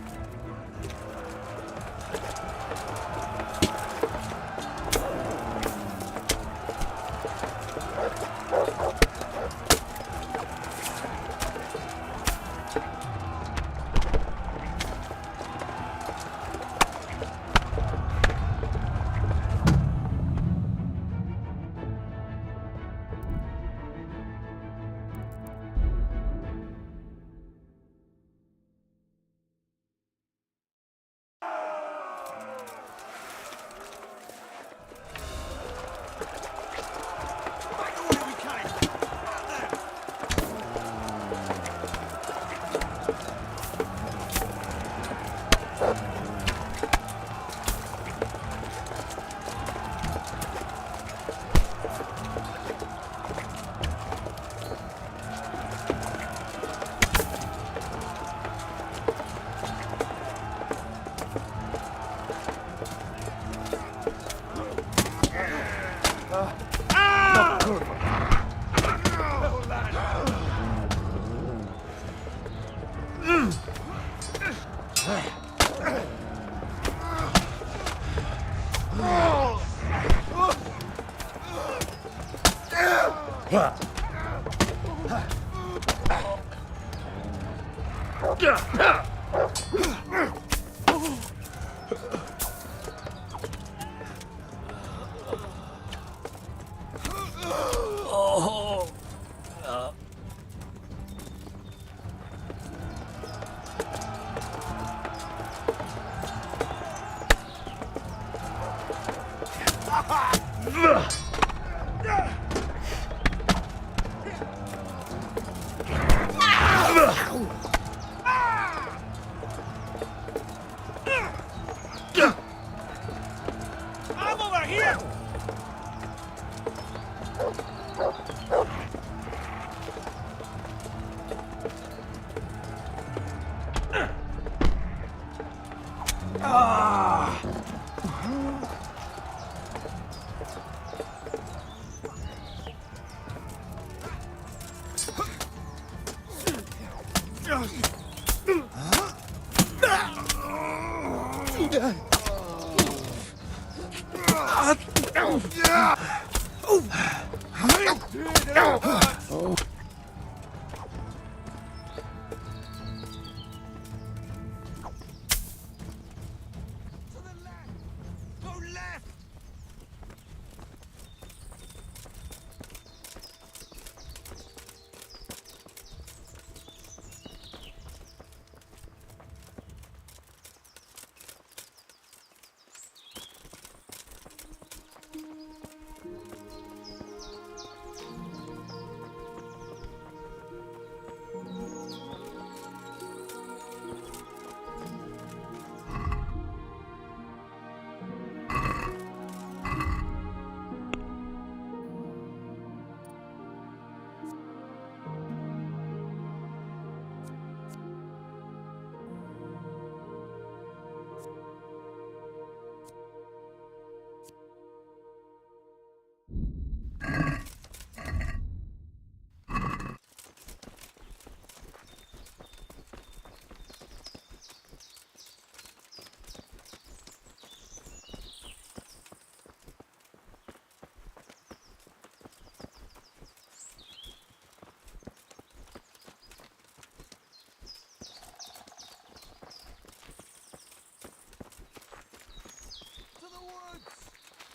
[SPEAKER 3] I'm over here!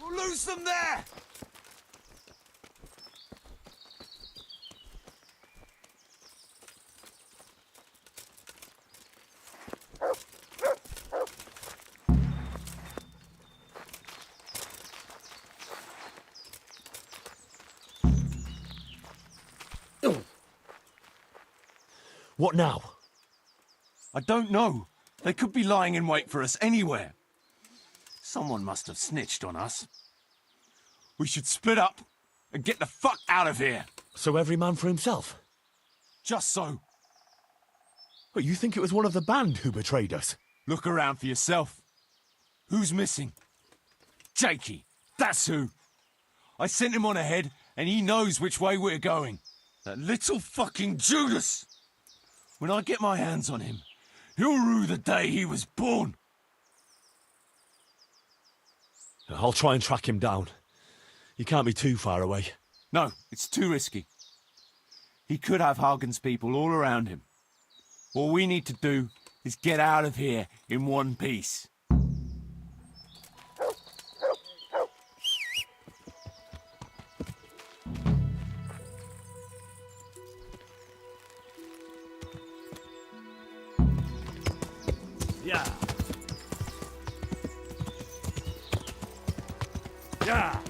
[SPEAKER 4] We'll lose them there!
[SPEAKER 8] What now?
[SPEAKER 4] I don't know. They could be lying in wait for us anywhere. Someone must have snitched on us. We should split up and get the fuck out of here.
[SPEAKER 8] So every man for himself?
[SPEAKER 4] Just so.
[SPEAKER 8] But you think it was one of the band who betrayed us?
[SPEAKER 4] Look around for yourself. Who's missing? Jakey, that's who. I sent him on ahead and he knows which way we're going. That little fucking Judas! When I get my hands on him, he'll rue the day he was born.
[SPEAKER 8] I'll try and track him down. He can't be too far away.
[SPEAKER 4] No, it's too risky. He could have Hagen's people all around him. All we need to do is get out of here in one piece.
[SPEAKER 3] Yeah. Yeah.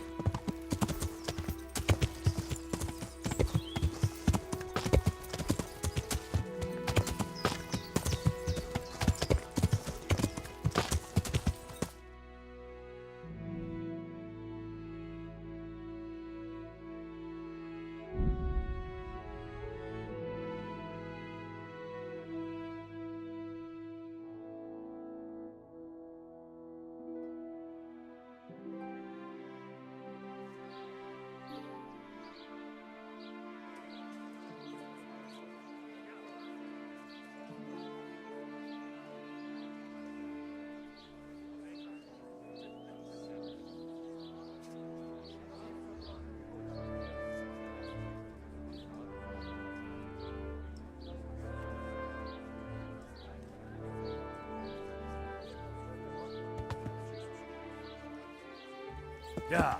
[SPEAKER 3] Yeah.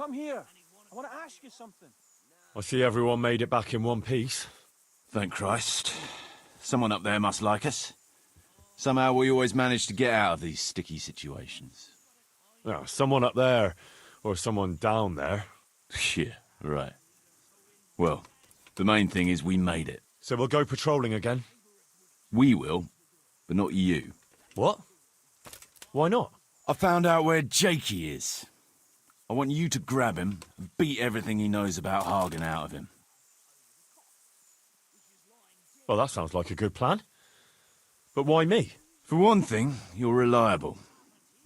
[SPEAKER 14] Come here. I want to ask you something.
[SPEAKER 8] I see everyone made it back in one piece.
[SPEAKER 1] Thank Christ. Someone up there must like us. Somehow we always manage to get out of these sticky situations.
[SPEAKER 8] Oh, someone up there, or someone down there.
[SPEAKER 1] Yeah, right. Well, the main thing is we made it.
[SPEAKER 8] So we'll go patrolling again?
[SPEAKER 1] We will, but not you.
[SPEAKER 8] What? Why not?
[SPEAKER 1] I found out where Jakey is. I want you to grab him and beat everything he knows about Hagen out of him.
[SPEAKER 8] Well, that sounds like a good plan. But why me?
[SPEAKER 1] For one thing, you're reliable.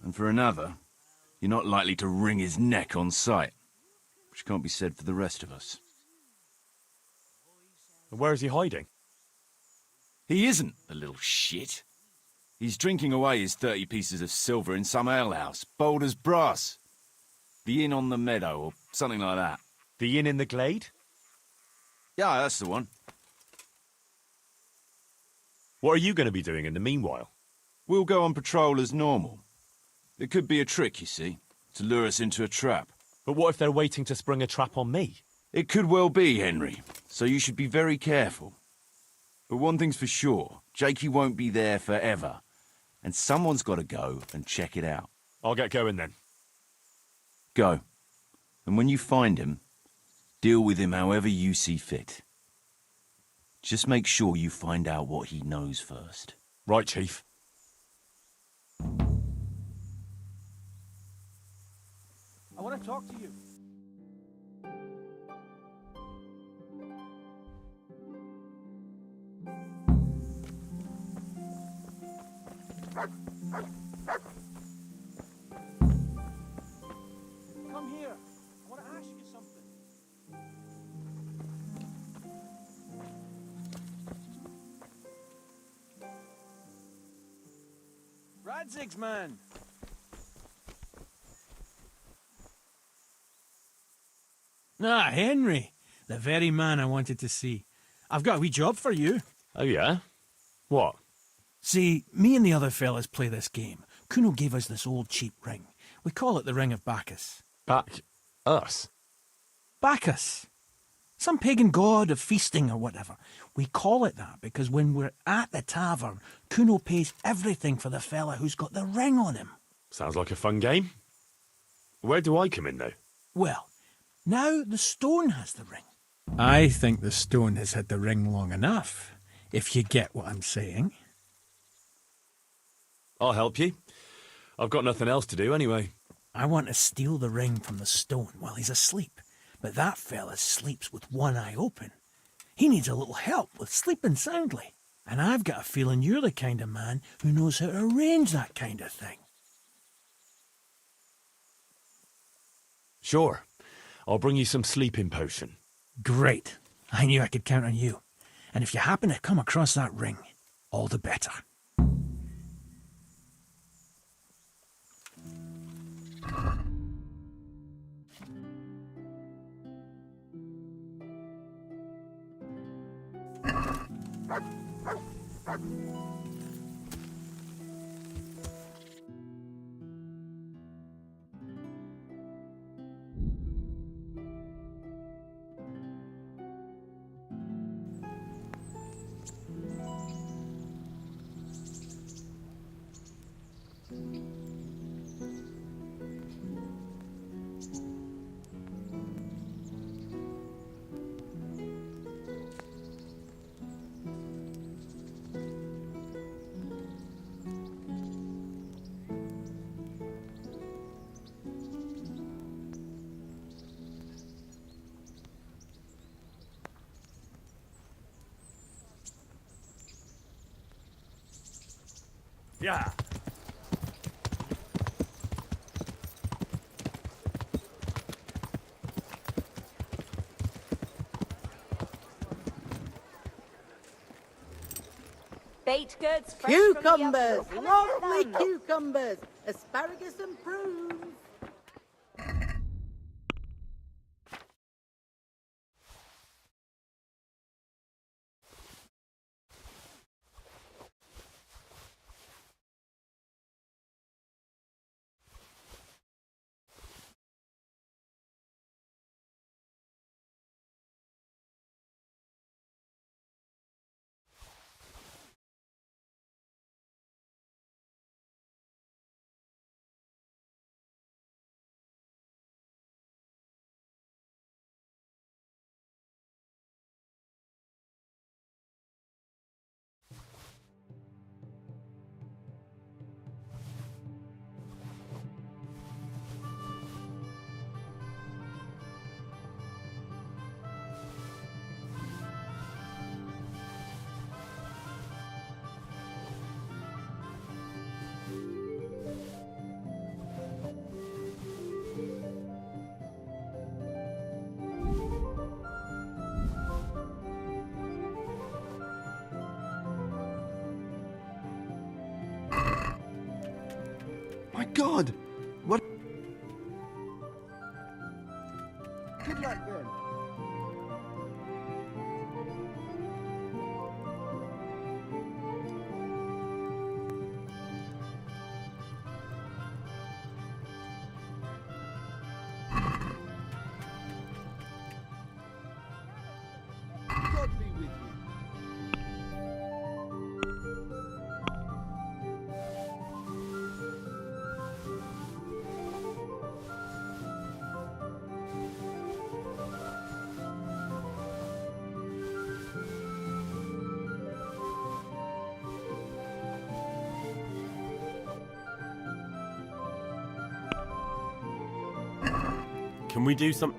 [SPEAKER 1] And for another, you're not likely to wring his neck on sight. Which can't be said for the rest of us.
[SPEAKER 8] And where is he hiding?
[SPEAKER 1] He isn't, the little shit. He's drinking away his 30 pieces of silver in some alehouse, bold as brass. The Inn on the Meadow, or something like that.
[SPEAKER 8] The Inn in the Glade?
[SPEAKER 1] Yeah, that's the one.
[SPEAKER 8] What are you going to be doing in the meanwhile?
[SPEAKER 1] We'll go on patrol as normal. It could be a trick, you see, to lure us into a trap.
[SPEAKER 8] But what if they're waiting to spring a trap on me?
[SPEAKER 1] It could well be, Henry, so you should be very careful. But one thing's for sure, Jakey won't be there forever, and someone's got to go and check it out.
[SPEAKER 8] I'll get going then.
[SPEAKER 1] Go. And when you find him, deal with him however you see fit. Just make sure you find out what he knows first.
[SPEAKER 8] Right, Chief.
[SPEAKER 14] I want to talk to you. Come here. I want to ask you something. Radzig's man.
[SPEAKER 10] Ah, Henry. The very man I wanted to see. I've got a wee job for you.
[SPEAKER 8] Oh, yeah? What?
[SPEAKER 10] See, me and the other fellas play this game. Kuno gave us this old cheap ring. We call it the Ring of Bacchus.
[SPEAKER 8] Us?
[SPEAKER 10] Bacchus. Some pagan god of feasting or whatever. We call it that because when we're at the tavern, Kuno pays everything for the fella who's got the ring on him.
[SPEAKER 8] Sounds like a fun game. Where do I come in, though?
[SPEAKER 10] Well, now the stone has the ring. I think the stone has had the ring long enough, if you get what I'm saying.
[SPEAKER 8] I'll help you. I've got nothing else to do anyway.
[SPEAKER 10] I want to steal the ring from the stone while he's asleep, but that fella sleeps with one eye open. He needs a little help with sleeping soundly, and I've got a feeling you're the kind of man who knows how to arrange that kind of thing.
[SPEAKER 8] Sure. I'll bring you some sleeping potion.
[SPEAKER 10] Great. I knew I could count on you. And if you happen to come across that ring, all the better.
[SPEAKER 8] Yeah.
[SPEAKER 19] Baked goods, fresh from the
[SPEAKER 20] Cucumbers,
[SPEAKER 19] oven. Come and
[SPEAKER 20] lovely
[SPEAKER 19] get them.
[SPEAKER 20] cucumbers, asparagus and prunes.
[SPEAKER 6] God! What?
[SPEAKER 20] Good luck then. God be with you.
[SPEAKER 8] Can we do some?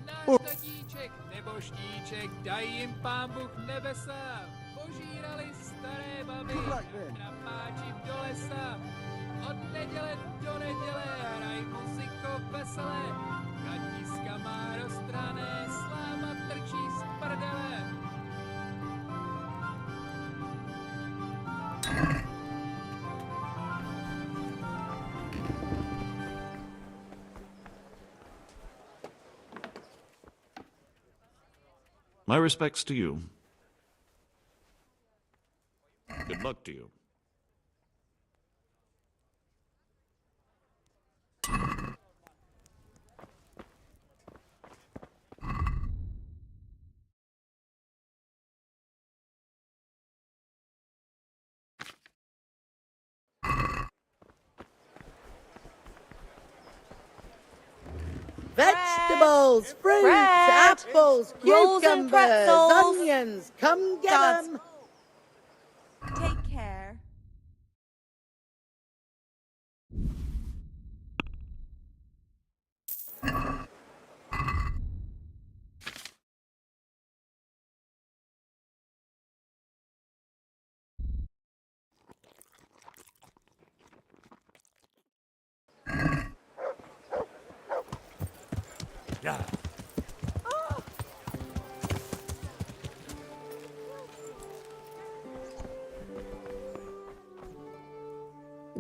[SPEAKER 16] Náš nebo štíček, daj jim pán Bůh nebesa. Požírali staré baby, napáči do lesa. Od neděle do neděle hraj muziko veselé. Katiska má roztrané, sláma trčí z prdele.
[SPEAKER 13] My respects to you. Good luck to you.
[SPEAKER 20] Vegetables, fruits,
[SPEAKER 19] Bread,
[SPEAKER 20] apples,
[SPEAKER 19] rolls and
[SPEAKER 20] cucumbers,
[SPEAKER 19] pretzels.
[SPEAKER 20] onions. Come get
[SPEAKER 19] Gods.
[SPEAKER 20] 'em.
[SPEAKER 19] Take care.
[SPEAKER 8] Yeah.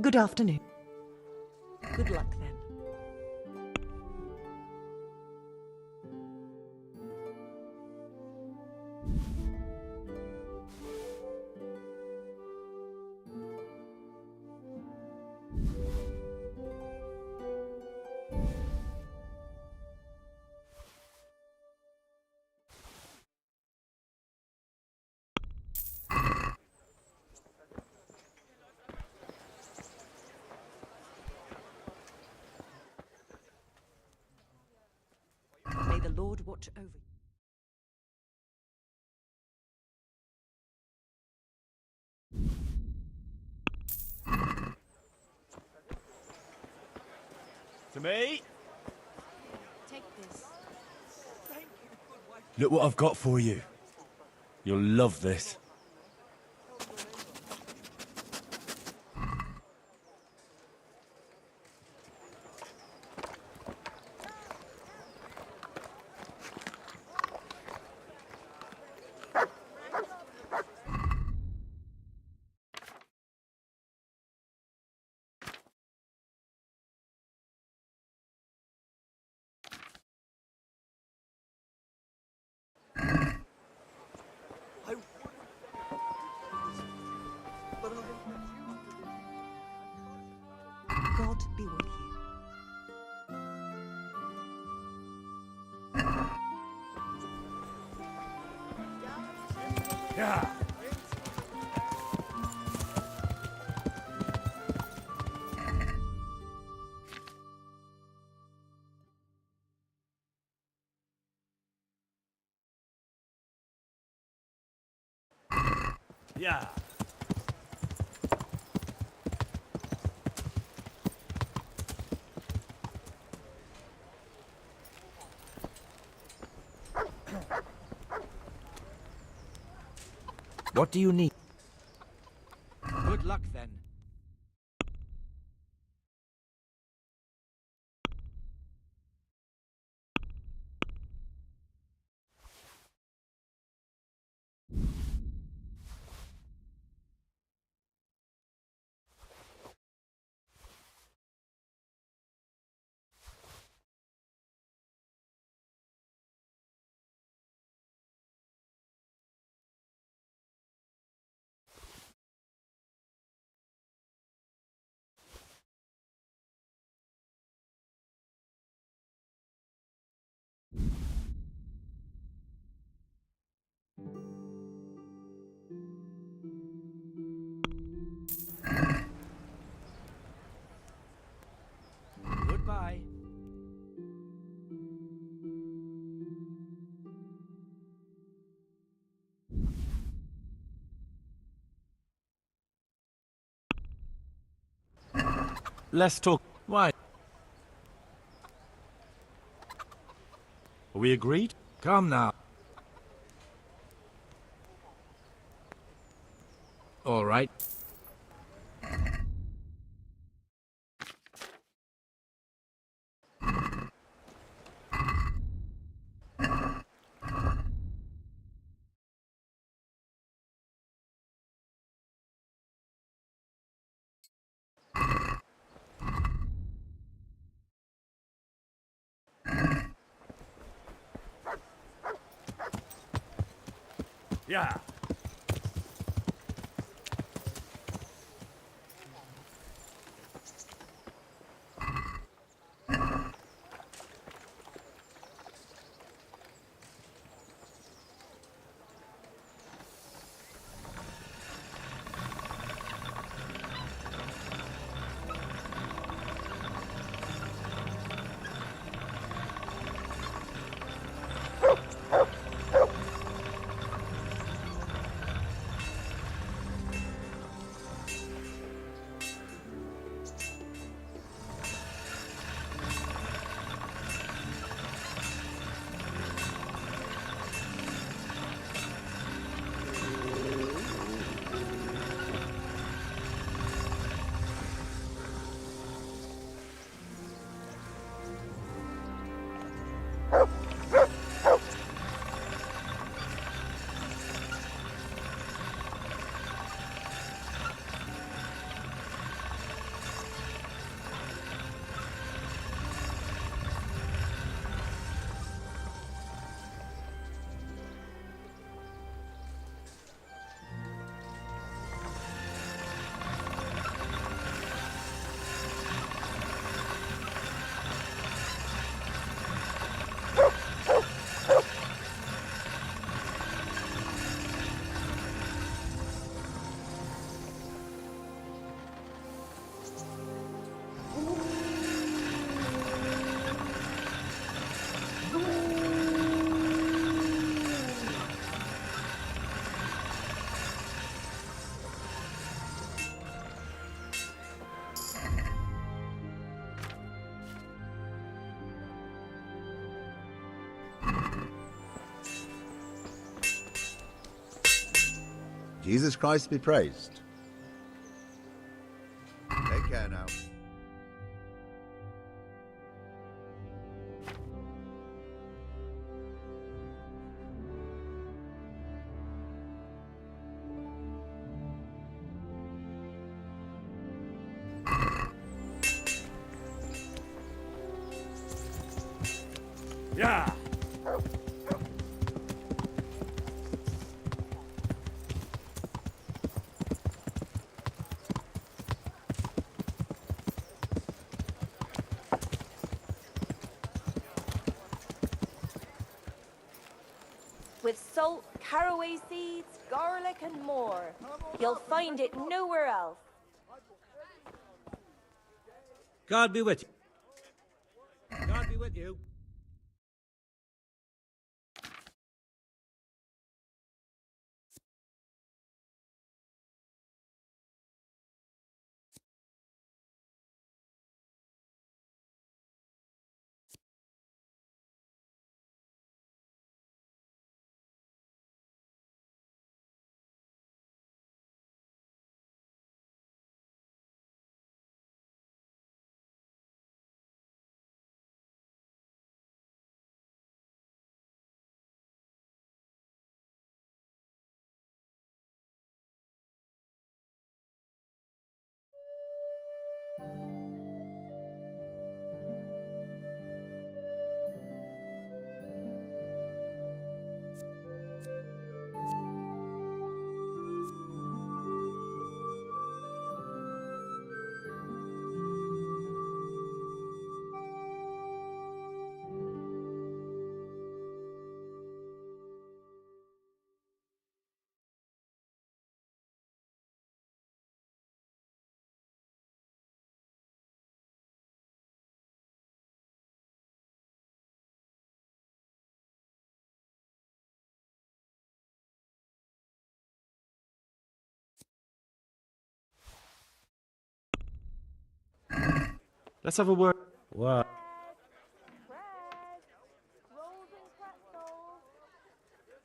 [SPEAKER 21] Good afternoon. Good luck then. May the Lord watch over you.
[SPEAKER 8] To me.
[SPEAKER 19] Take this.
[SPEAKER 8] Look what I've got for you. You'll love this.
[SPEAKER 21] God be with you.
[SPEAKER 8] Yeah. Yeah.
[SPEAKER 7] What do you need?
[SPEAKER 3] Good luck then.
[SPEAKER 10] Let's talk. Why?
[SPEAKER 8] Are we agreed?
[SPEAKER 12] Come now. All right.
[SPEAKER 8] Yeah.
[SPEAKER 5] Jesus Christ be praised. Take care now.
[SPEAKER 8] Yeah.
[SPEAKER 22] With salt, caraway seeds, garlic, and more. You'll find it nowhere else.
[SPEAKER 10] God be with you. God be with you.
[SPEAKER 4] Let's have a word.
[SPEAKER 10] What?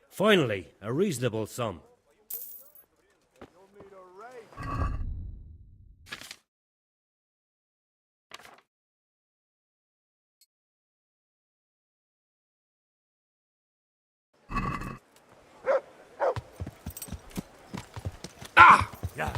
[SPEAKER 2] Finally, a reasonable sum.
[SPEAKER 8] Yeah.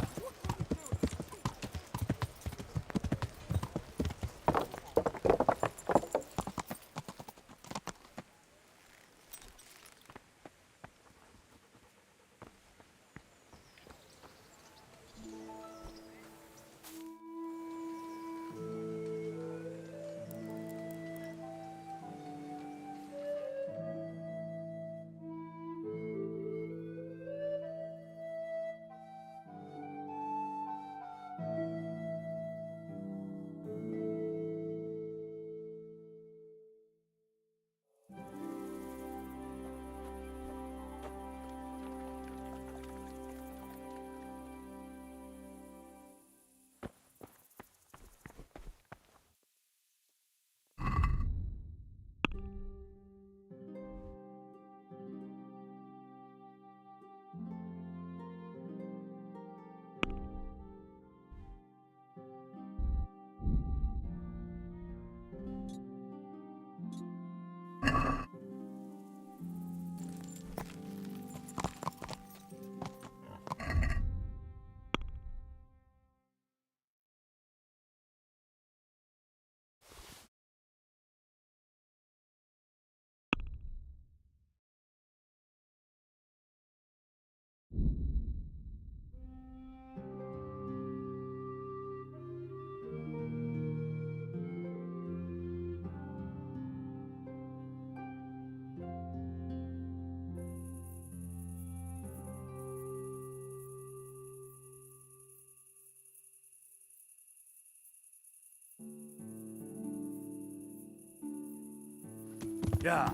[SPEAKER 8] Yeah.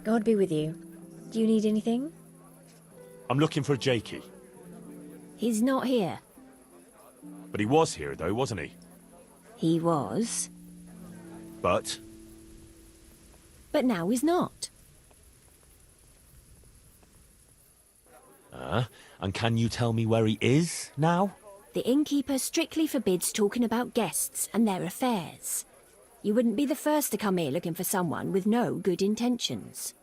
[SPEAKER 15] God be with you. Do you need anything?
[SPEAKER 8] I'm looking for Jakey.
[SPEAKER 15] He's not here.
[SPEAKER 8] But he was here, though, wasn't he?
[SPEAKER 15] He was.
[SPEAKER 8] But
[SPEAKER 15] But now he's not.
[SPEAKER 8] and can you tell me where he is now?
[SPEAKER 15] The innkeeper strictly forbids talking about guests and their affairs. You wouldn't be the first to come here looking for someone with no good intentions.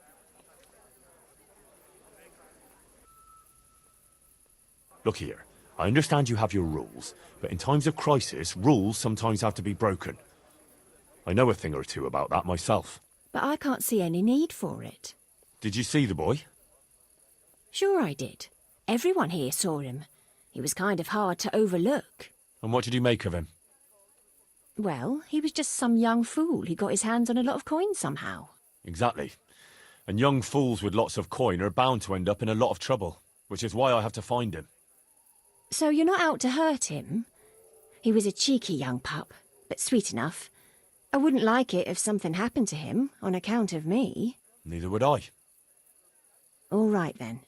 [SPEAKER 8] Look here, I understand you have your rules, but in times of crisis, rules sometimes have to be broken. I know a thing or two about that myself.
[SPEAKER 15] But I can't see any need for it.
[SPEAKER 8] Did you see the boy?
[SPEAKER 15] Sure I did. Everyone here saw him. He was kind of hard to overlook.
[SPEAKER 8] And what did you make of him?
[SPEAKER 15] Well, he was just some young fool who got his hands on a lot of coins somehow.
[SPEAKER 8] Exactly. And young fools with lots of coin are bound to end up in a lot of trouble, which is why I have to find him.
[SPEAKER 15] So you're not out to hurt him? He was a cheeky young pup, but sweet enough. I wouldn't like it if something happened to him on account of me.
[SPEAKER 8] Neither would I.
[SPEAKER 15] All right, then.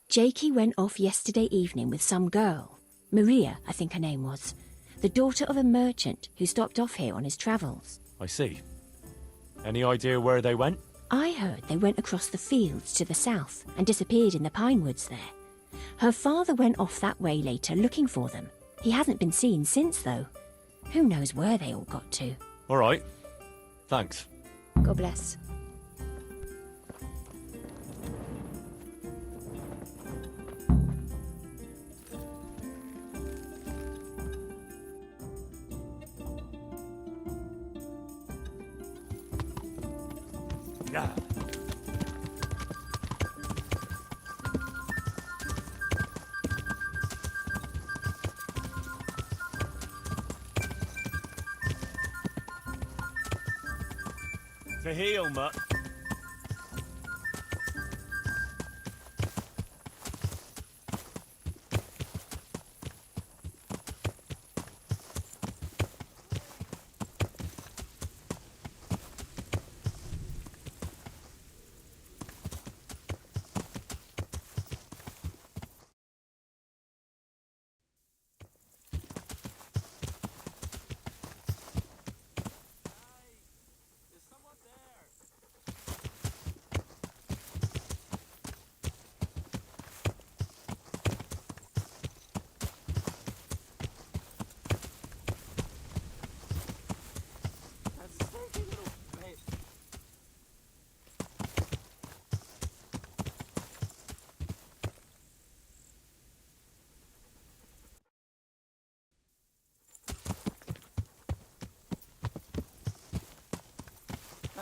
[SPEAKER 15] Jakey went off yesterday evening with some girl. Maria, I think her name was. The daughter of a merchant who stopped off here on his travels.
[SPEAKER 8] I see. Any idea where they went?
[SPEAKER 15] I heard they went across the fields to the south and disappeared in the pine woods there. Her father went off that way later looking for them. He hasn't been seen since, though. Who knows where they all got to?
[SPEAKER 8] All right. Thanks.
[SPEAKER 15] God bless.
[SPEAKER 8] Yeah. To heal, mutt.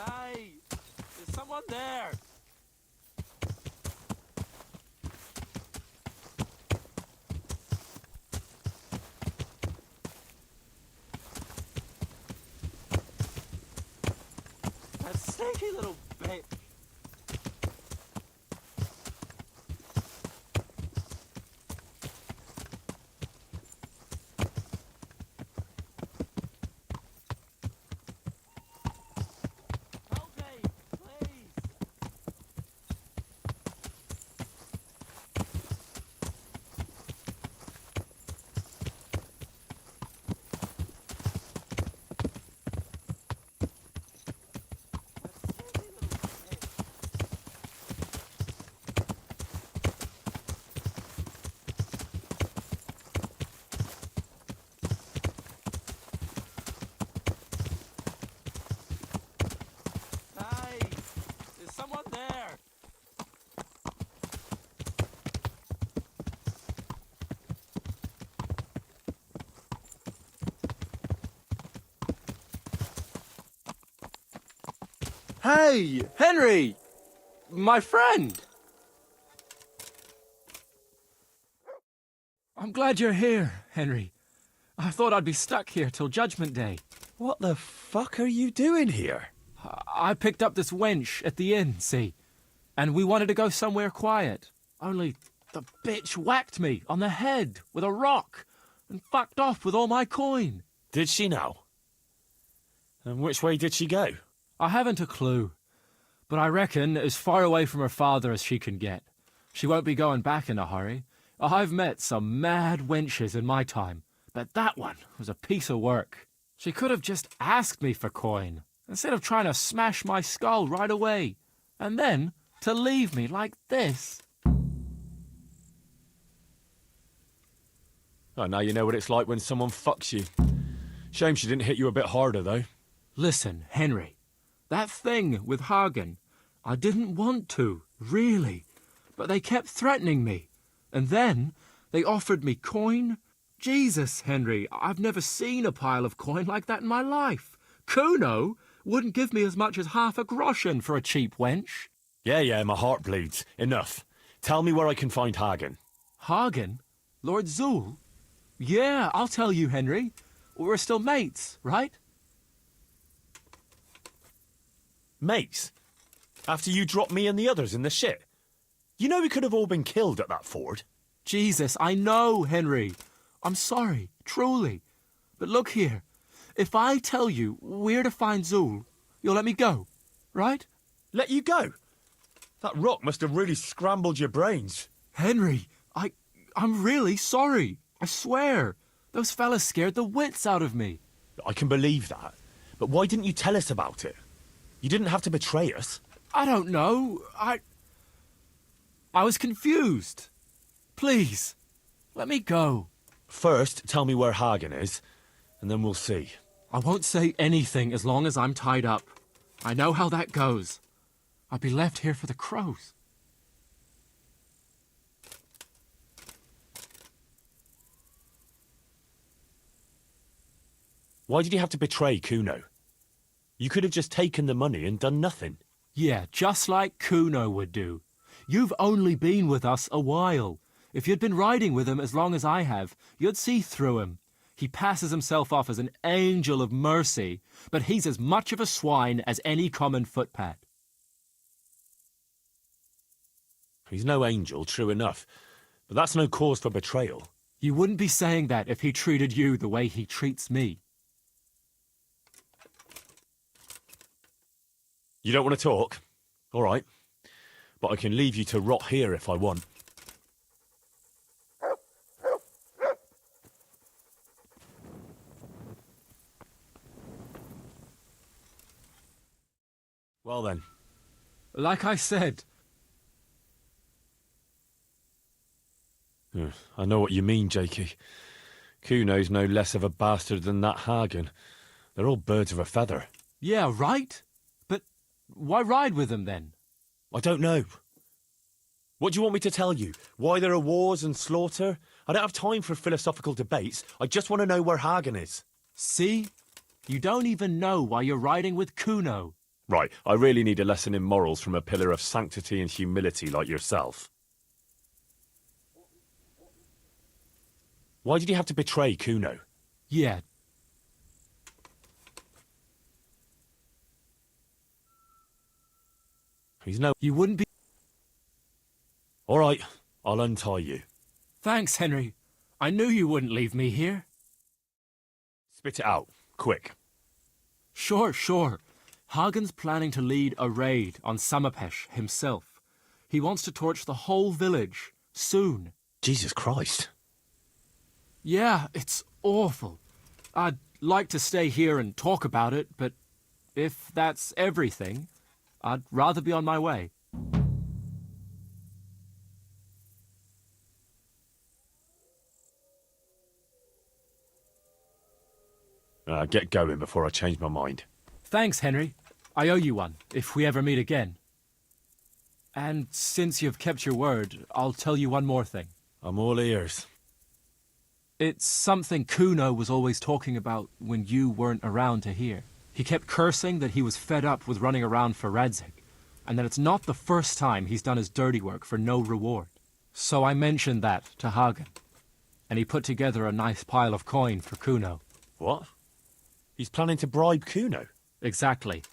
[SPEAKER 16] Hey! There's someone there! That sneaky little bitch! Hey! There's someone there!
[SPEAKER 9] Hey, Henry! My friend!
[SPEAKER 10] I'm glad you're here, Henry. I thought I'd be stuck here till Judgment Day.
[SPEAKER 9] What the fuck are you doing here?
[SPEAKER 10] I picked up this wench at the inn, see? And we wanted to go somewhere quiet. Only the bitch whacked me on the head with a rock and fucked off with all my coin.
[SPEAKER 8] Did she now? And which way did she go?
[SPEAKER 10] I haven't a clue, but I reckon as far away from her father as she can get. She won't be going back in a hurry. I've met some mad wenches in my time, but that one was a piece of work. She could have just asked me for coin, instead of trying to smash my skull right away, and then to leave me like this.
[SPEAKER 8] Oh, now you know what it's like when someone fucks you. Shame she didn't hit you a bit harder, though.
[SPEAKER 10] Listen, Henry, that thing with Hagen, I didn't want to, really, but they kept threatening me. And then they offered me coin. Jesus, Henry, I've never seen a pile of coin like that in my life. Kuno wouldn't give me as much as half a groschen for a cheap wench.
[SPEAKER 8] Yeah, my heart bleeds. Enough. Tell me where I can find Hagen.
[SPEAKER 10] Hagen? Lord Zool? Yeah, I'll tell you, Henry. We're still mates, right?
[SPEAKER 8] Mates? After you dropped me and the others in the shit? You know we could have all been killed at that ford.
[SPEAKER 10] Jesus, I know, Henry. I'm sorry, truly. But look here. If I tell you where to find Zool, you'll let me go, right?
[SPEAKER 8] Let you go? That rock must have really scrambled your brains.
[SPEAKER 10] Henry, I'm really sorry. I swear. Those fellas scared the wits out of me.
[SPEAKER 8] I can believe that. But why didn't you tell us about it? You didn't have to betray us.
[SPEAKER 10] I don't know. I was confused. Please, let me go.
[SPEAKER 8] First, tell me where Hagen is, and then we'll see.
[SPEAKER 10] I won't say anything as long as I'm tied up. I know how that goes. I'll be left here for the crows.
[SPEAKER 8] Why did you have to betray Kuno? You could have just taken the money and done nothing.
[SPEAKER 10] Yeah, just like Kuno would do. You've only been with us a while. If you'd been riding with him as long as I have, you'd see through him. He passes himself off as an angel of mercy, but he's as much of a swine as any common footpad.
[SPEAKER 8] He's no angel, true enough, but that's no cause for betrayal.
[SPEAKER 10] You wouldn't be saying that if he treated you the way he treats me.
[SPEAKER 8] You don't want to talk? All right. But I can leave you to rot here if I want. Well then.
[SPEAKER 10] Like I said.
[SPEAKER 8] I know what you mean, Jakey. Kuno's no less of a bastard than that Hagen. They're all birds of a feather.
[SPEAKER 10] Yeah, right? But why ride with them then?
[SPEAKER 8] I don't know. What do you want me to tell you? Why there are wars and slaughter? I don't have time for philosophical debates. I just want to know where Hagen is.
[SPEAKER 10] See? You don't even know why you're riding with Kuno.
[SPEAKER 8] Right, I really need a lesson in morals from a pillar of sanctity and humility like yourself. Why did you have to betray Kuno?
[SPEAKER 14] Yeah.
[SPEAKER 8] He's no...
[SPEAKER 14] You wouldn't be...
[SPEAKER 8] All right, I'll untie you.
[SPEAKER 14] Thanks, Henry. I knew you wouldn't leave me here.
[SPEAKER 8] Spit it out, quick.
[SPEAKER 14] Sure. Hagen's planning to lead a raid on Samapesh himself. He wants to torch the whole village, soon.
[SPEAKER 8] Jesus Christ.
[SPEAKER 14] Yeah, it's awful. I'd like to stay here and talk about it, but if that's everything, I'd rather be on my way.
[SPEAKER 8] Get going before I change my mind.
[SPEAKER 14] Thanks, Henry. I owe you one, if we ever meet again. And since you've kept your word, I'll tell you one more thing.
[SPEAKER 8] I'm all ears.
[SPEAKER 14] It's something Kuno was always talking about when you weren't around to hear. He kept cursing that he was fed up with running around for Radzig, and that it's not the first time he's done his dirty work for no reward. So I mentioned that to Hagen, and he put together a nice pile of coin for Kuno.
[SPEAKER 8] What? He's planning to bribe Kuno?
[SPEAKER 14] Exactly.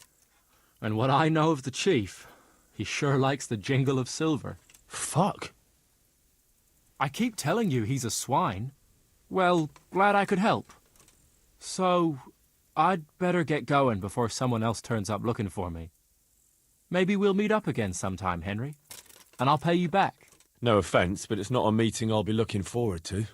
[SPEAKER 14] And what I know of the chief, he sure likes the jingle of silver.
[SPEAKER 8] Fuck.
[SPEAKER 14] I keep telling you he's a swine. Well, glad I could help. So, I'd better get going before someone else turns up looking for me. Maybe we'll meet up again sometime, Henry. And I'll pay you back.
[SPEAKER 8] No offence, but it's not a meeting I'll be looking forward to.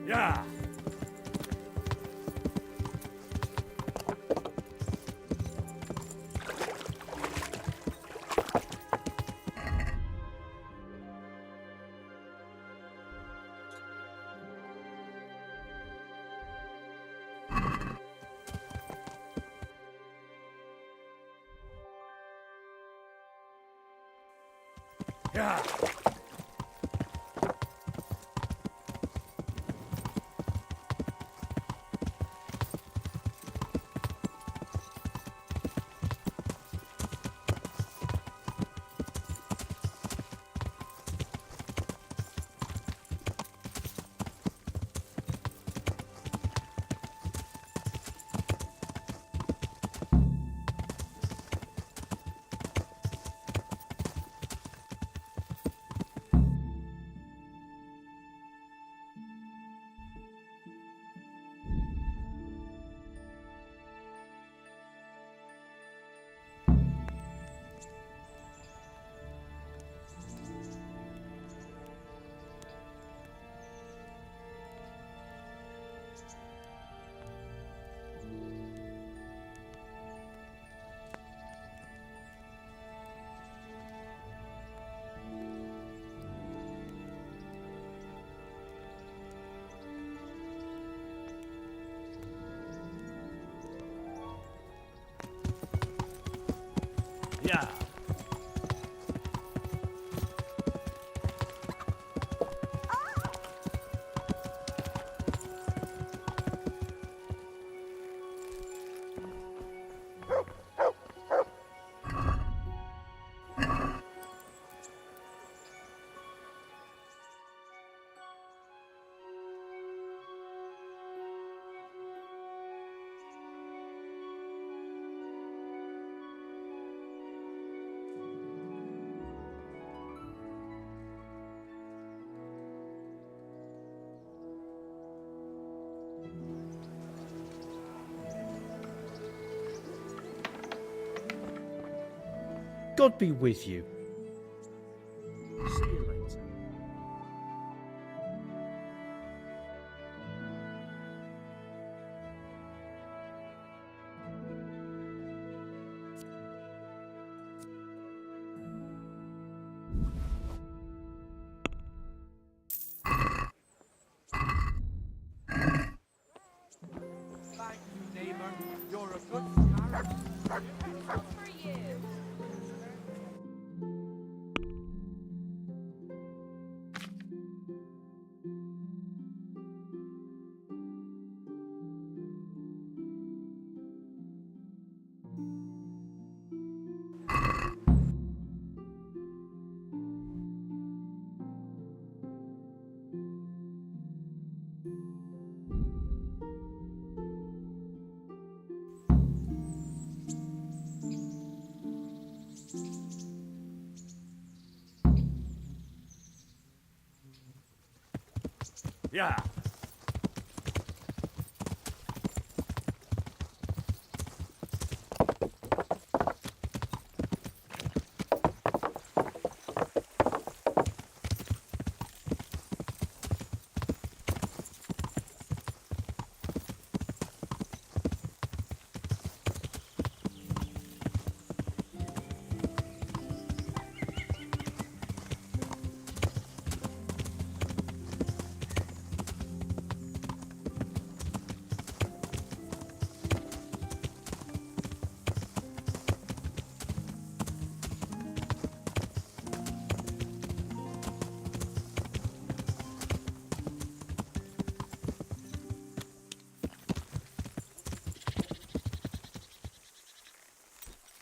[SPEAKER 2] Yeah. Yeah.
[SPEAKER 9] God be with you.
[SPEAKER 12] See you later.
[SPEAKER 16] Thank you, neighbour. You're a good Samaritan.
[SPEAKER 22] For you.
[SPEAKER 2] Yeah.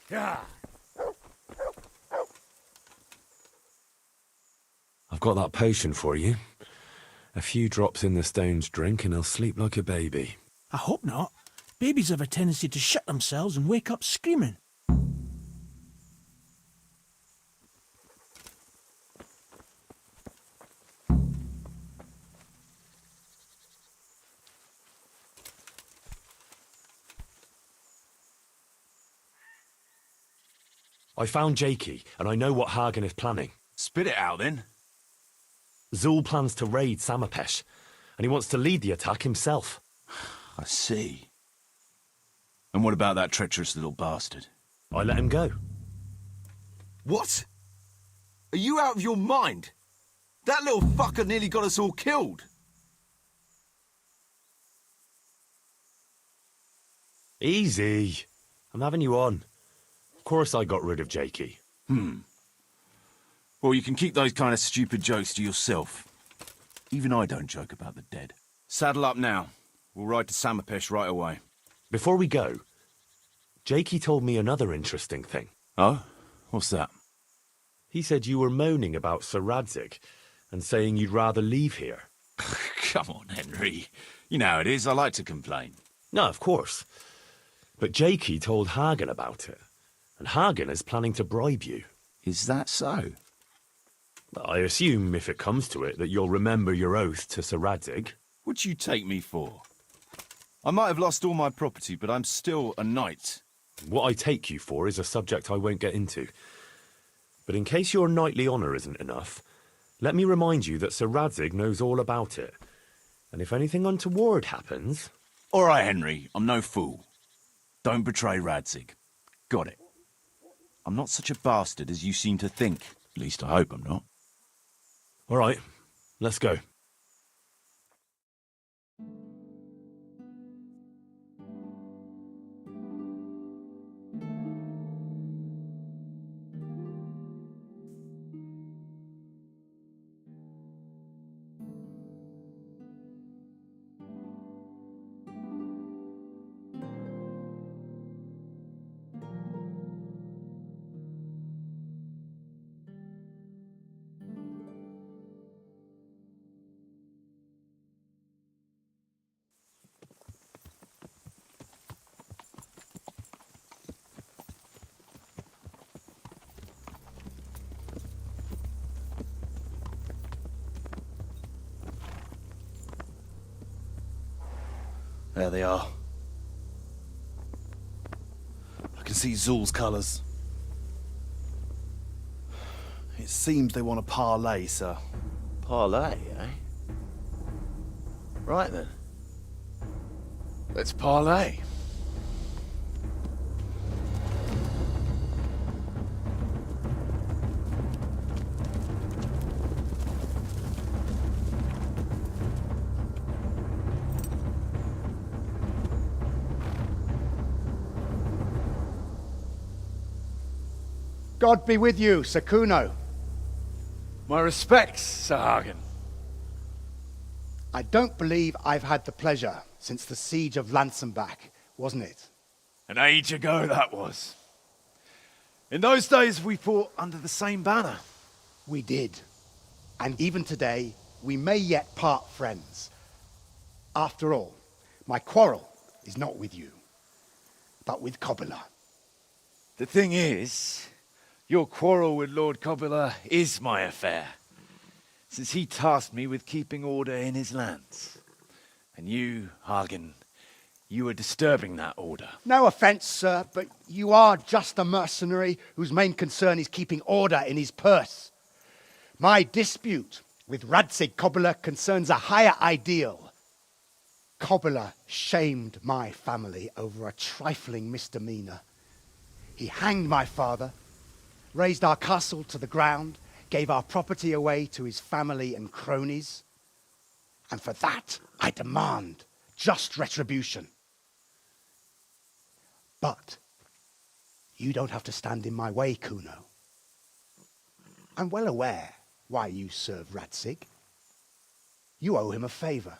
[SPEAKER 2] Yeah.
[SPEAKER 8] I've got that potion for you. A few drops in the stone's drink and he'll sleep like a baby.
[SPEAKER 10] I hope not. Babies have a tendency to shit themselves and wake up screaming.
[SPEAKER 8] I found Jakey, and I know what Hagen is planning.
[SPEAKER 13] Spit it out, then.
[SPEAKER 8] Zul plans to raid Samapesh, and he wants to lead the attack himself.
[SPEAKER 13] I see. And what about that treacherous little bastard?
[SPEAKER 8] I let him go.
[SPEAKER 11] What? Are you out of your mind? That little fucker nearly got us all killed.
[SPEAKER 8] Easy. I'm having you on. Of course I got rid of Jakey.
[SPEAKER 13] Well, you can keep those kind of stupid jokes to yourself. Even I don't joke about the dead.
[SPEAKER 1] Saddle up now. We'll ride to Samapesh right away.
[SPEAKER 8] Before we go, Jakey told me another interesting thing.
[SPEAKER 13] Oh? What's that?
[SPEAKER 8] He said you were moaning about Sir Radzig and saying you'd rather leave here.
[SPEAKER 13] Come on, Henry. You know how it is. I like to complain.
[SPEAKER 8] No, of course. But Jakey told Hagen about it, and Hagen is planning to bribe you.
[SPEAKER 13] Is that so?
[SPEAKER 8] I assume, if it comes to it, that you'll remember your oath to Sir Radzig.
[SPEAKER 13] What'd you take me for? I might have lost all my property, but I'm still a knight.
[SPEAKER 8] What I take you for is a subject I won't get into. But in case your knightly honour isn't enough, let me remind you that Sir Radzig knows all about it. And if anything untoward happens...
[SPEAKER 13] All right, Henry, I'm no fool. Don't betray Radzig. Got it. I'm not such a bastard as you seem to think. At least I hope I'm not.
[SPEAKER 8] All right, let's go.
[SPEAKER 13] There they are. I can see Zul's colours.
[SPEAKER 12] It seems they want a parley, sir.
[SPEAKER 1] Parlay, eh? Right then. Let's parlay.
[SPEAKER 17] God be with you, Sir Kuno.
[SPEAKER 1] My respects, Sir Hagen.
[SPEAKER 17] I don't believe I've had the pleasure since the siege of Lansenbach, wasn't it?
[SPEAKER 1] An age ago that was. In those days we fought under the same banner.
[SPEAKER 17] We did. And even today, we may yet part friends. After all, my quarrel is not with you, but with Cobula.
[SPEAKER 1] The thing is, your quarrel with Lord Cobula is my affair, since he tasked me with keeping order in his lands. And you, Hagen, you are disturbing that order.
[SPEAKER 17] No offence, sir, but you are just a mercenary whose main concern is keeping order in his purse. My dispute with Radzig Cobula concerns a higher ideal. Cobula shamed my family over a trifling misdemeanor. He hanged my father, razed our castle to the ground, gave our property away to his family and cronies. And for that, I demand just retribution. But you don't have to stand in my way, Kuno. I'm well aware why you serve Radzig. You owe him a favor.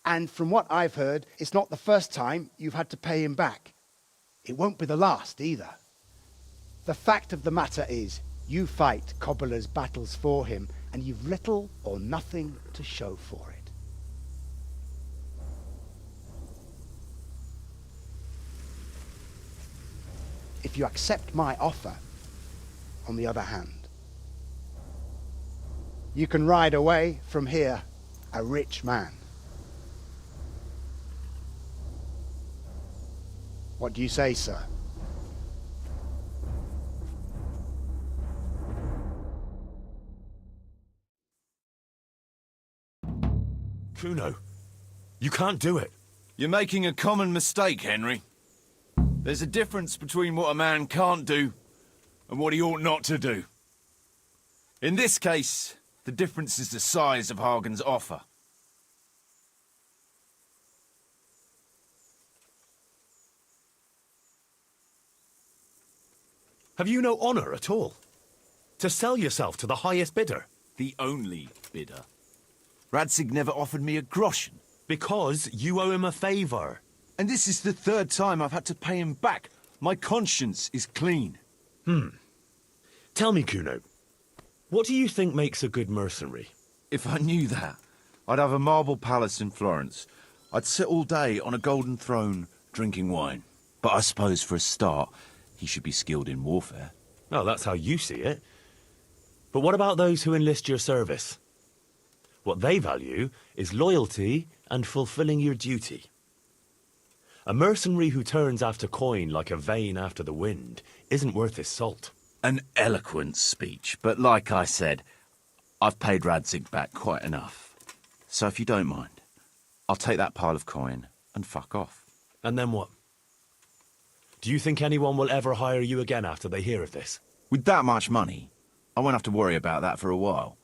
[SPEAKER 17] And from what I've heard, it's not the first time you've had to pay him back. It won't be the last either. The fact of the matter is, you fight Cobula's battles for him, and you've little or nothing to show for it. If you accept my offer, on the other hand, you can ride away from here a rich man. What do you say, sir?
[SPEAKER 8] Kuno, you can't do it.
[SPEAKER 13] You're making a common mistake, Henry. There's a difference between what a man can't do and what he ought not to do. In this case, the difference is the size of Hagen's offer.
[SPEAKER 8] Have you no honor at all? To sell yourself to the highest bidder?
[SPEAKER 13] The only bidder. Radzig never offered me a groschen.
[SPEAKER 8] Because you owe him a favor.
[SPEAKER 13] And this is the third time I've had to pay him back. My conscience is clean.
[SPEAKER 8] Tell me, Kuno, what do you think makes a good mercenary?
[SPEAKER 13] If I knew that, I'd have a marble palace in Florence. I'd sit all day on a golden throne, drinking wine. But I suppose for a start, he should be skilled in warfare.
[SPEAKER 8] Oh, that's how you see it. But what about those who enlist your service? What they value is loyalty and fulfilling your duty. A mercenary who turns after coin like a vane after the wind isn't worth his salt.
[SPEAKER 13] An eloquent speech, but like I said, I've paid Radzig back quite enough. So if you don't mind, I'll take that pile of coin and fuck off.
[SPEAKER 8] And then what? Do you think anyone will ever hire you again after they hear of this?
[SPEAKER 13] With that much money, I won't have to worry about that for a while.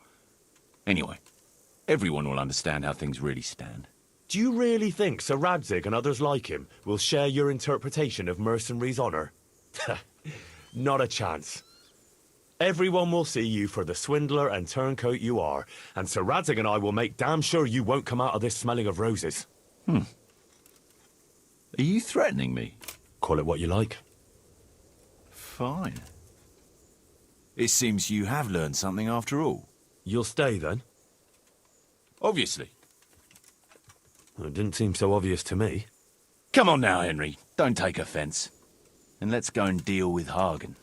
[SPEAKER 13] Anyway, everyone will understand how things really stand.
[SPEAKER 8] Do you really think Sir Radzig and others like him will share your interpretation of mercenary's honor? Not a chance. Everyone will see you for the swindler and turncoat you are, and Sir Radzig and I will make damn sure you won't come out of this smelling of roses.
[SPEAKER 13] Are you threatening me?
[SPEAKER 8] Call it what you like.
[SPEAKER 13] Fine. It seems you have learned something after all.
[SPEAKER 8] You'll stay, then?
[SPEAKER 13] Obviously.
[SPEAKER 8] Well, it didn't seem so obvious to me.
[SPEAKER 13] Come on now, Henry. Don't take offence. And let's go and deal with Hagen.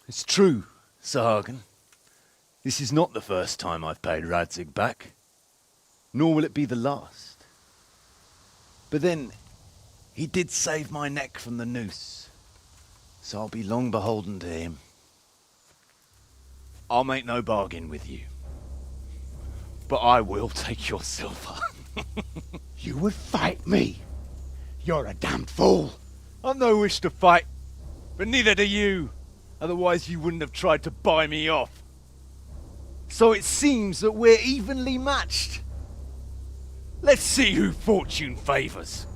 [SPEAKER 1] It's true, Sir Hagen. This is not the first time I've paid Radzig back, nor will it be the last. But then, he did save my neck from the noose, so I'll be long beholden to him. I'll make no bargain with you, but I will take your silver.
[SPEAKER 17] You would fight me? You're a damn fool.
[SPEAKER 1] I've no wish to fight, but neither do you. Otherwise you wouldn't have tried to buy me off. So it seems that we're evenly matched. Let's see who fortune favours.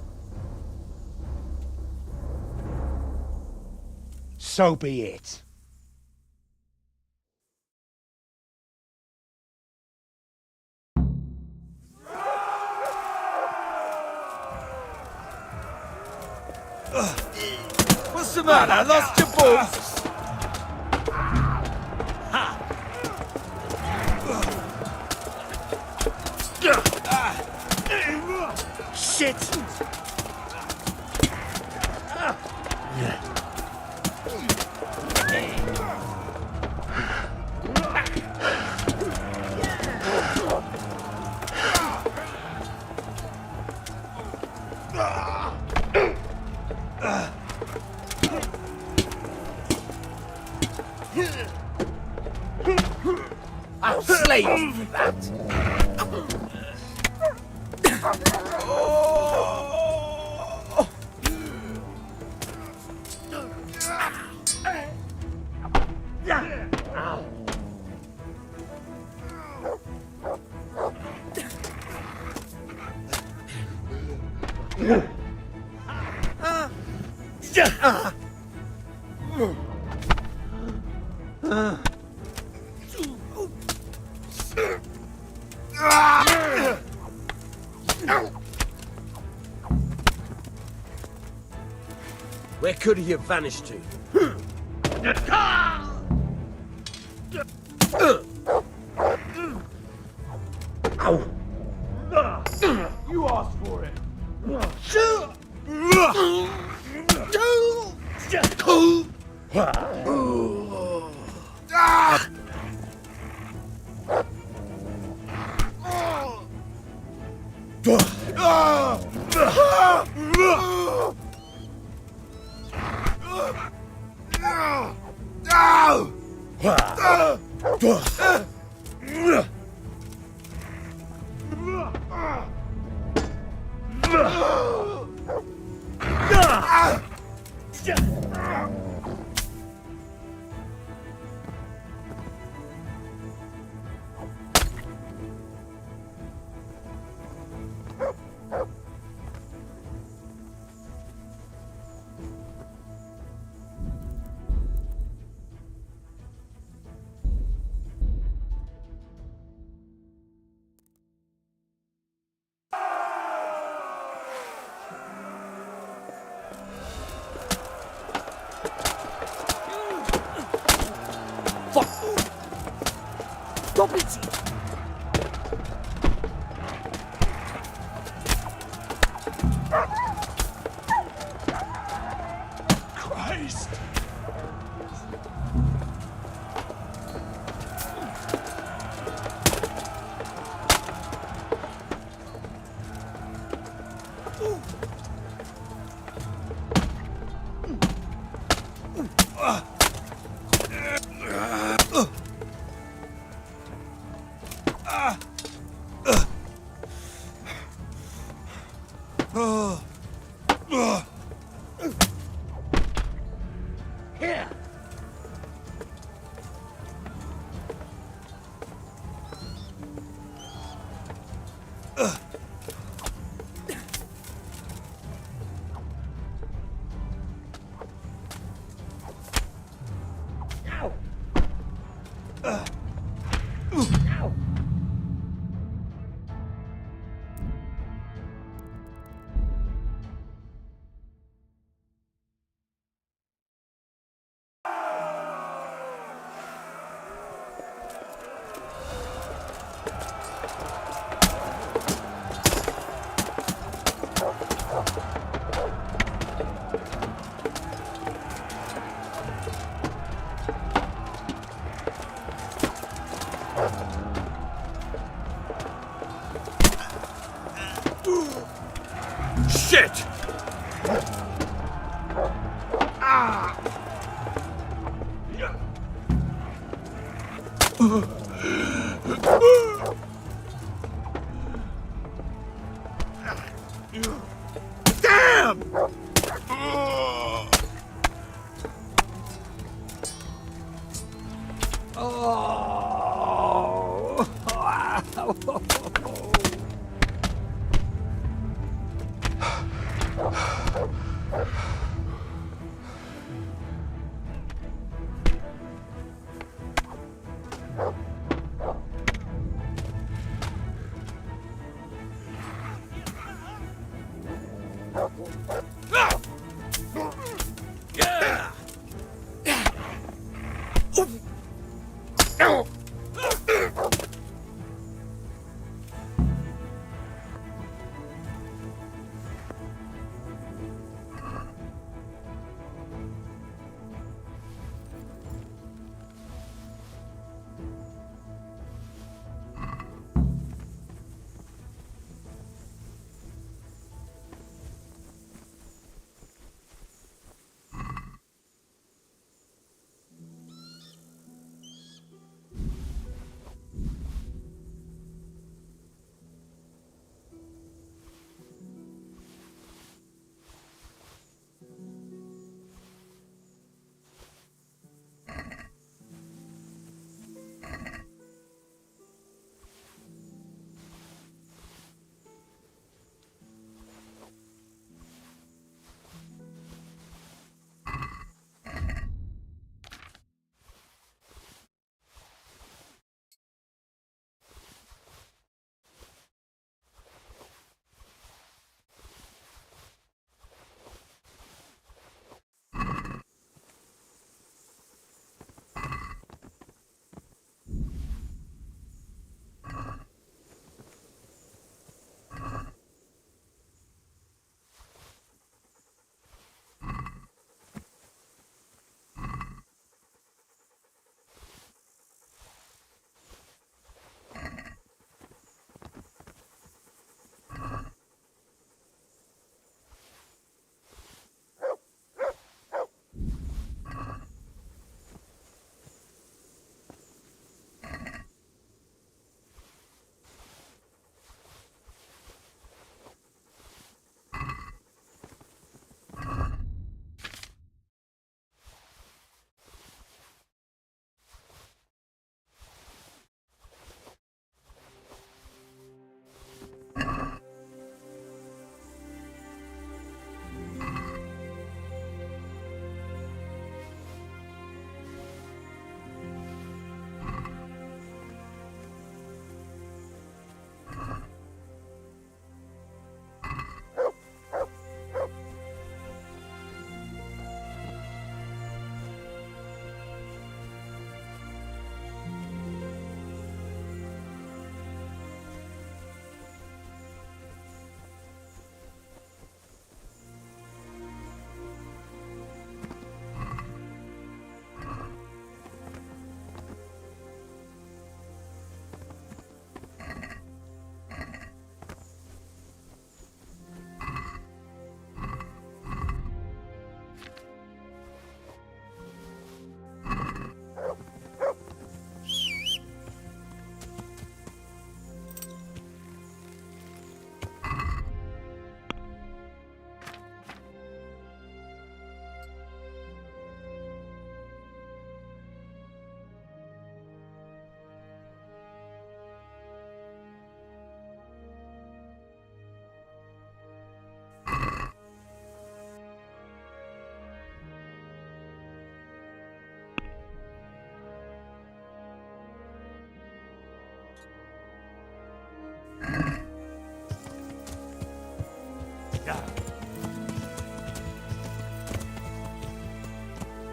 [SPEAKER 17] So be it.
[SPEAKER 11] What's the matter? Lost your balls?
[SPEAKER 17] Shit!
[SPEAKER 3] I'll slay you for that.
[SPEAKER 6] Where could he have vanished to?
[SPEAKER 3] You asked for it. Stop it!
[SPEAKER 2] Christ!
[SPEAKER 3] Here!
[SPEAKER 8] Shit! Damn!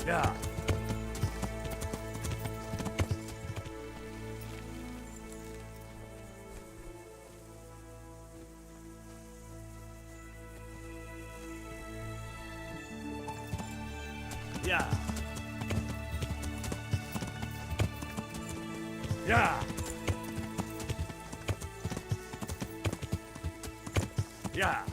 [SPEAKER 8] Yeah. Yeah. Yeah. Yeah.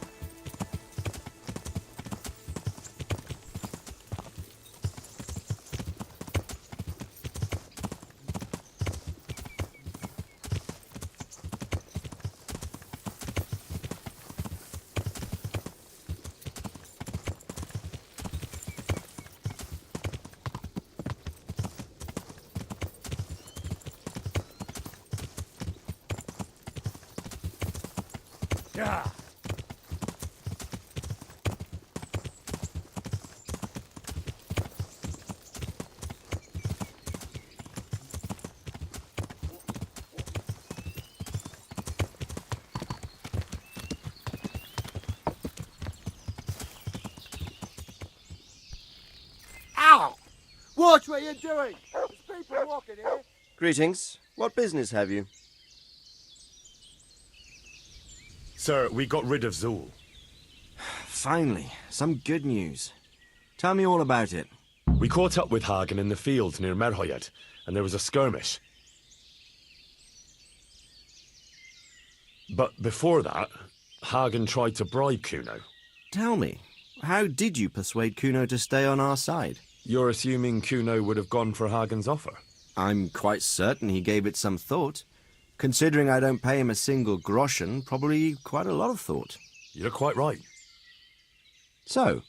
[SPEAKER 8] Yeah.
[SPEAKER 11] Ow! Watch what you're doing! There's people walking here.
[SPEAKER 18] Greetings. What business have you?
[SPEAKER 8] Sir, we got rid of Zool.
[SPEAKER 7] Finally, some good news. Tell me all about it.
[SPEAKER 8] We caught up with Hagen in the fields near Merhoyed, and there was a skirmish. But before that, Hagen tried to bribe Kuno.
[SPEAKER 7] Tell me, how did you persuade Kuno to stay on our side?
[SPEAKER 8] You're assuming Kuno would have gone for Hagen's offer?
[SPEAKER 7] I'm quite certain he gave it some thought. Considering I don't pay him a single groschen, probably quite a lot of thought.
[SPEAKER 8] You're quite right.
[SPEAKER 7] So,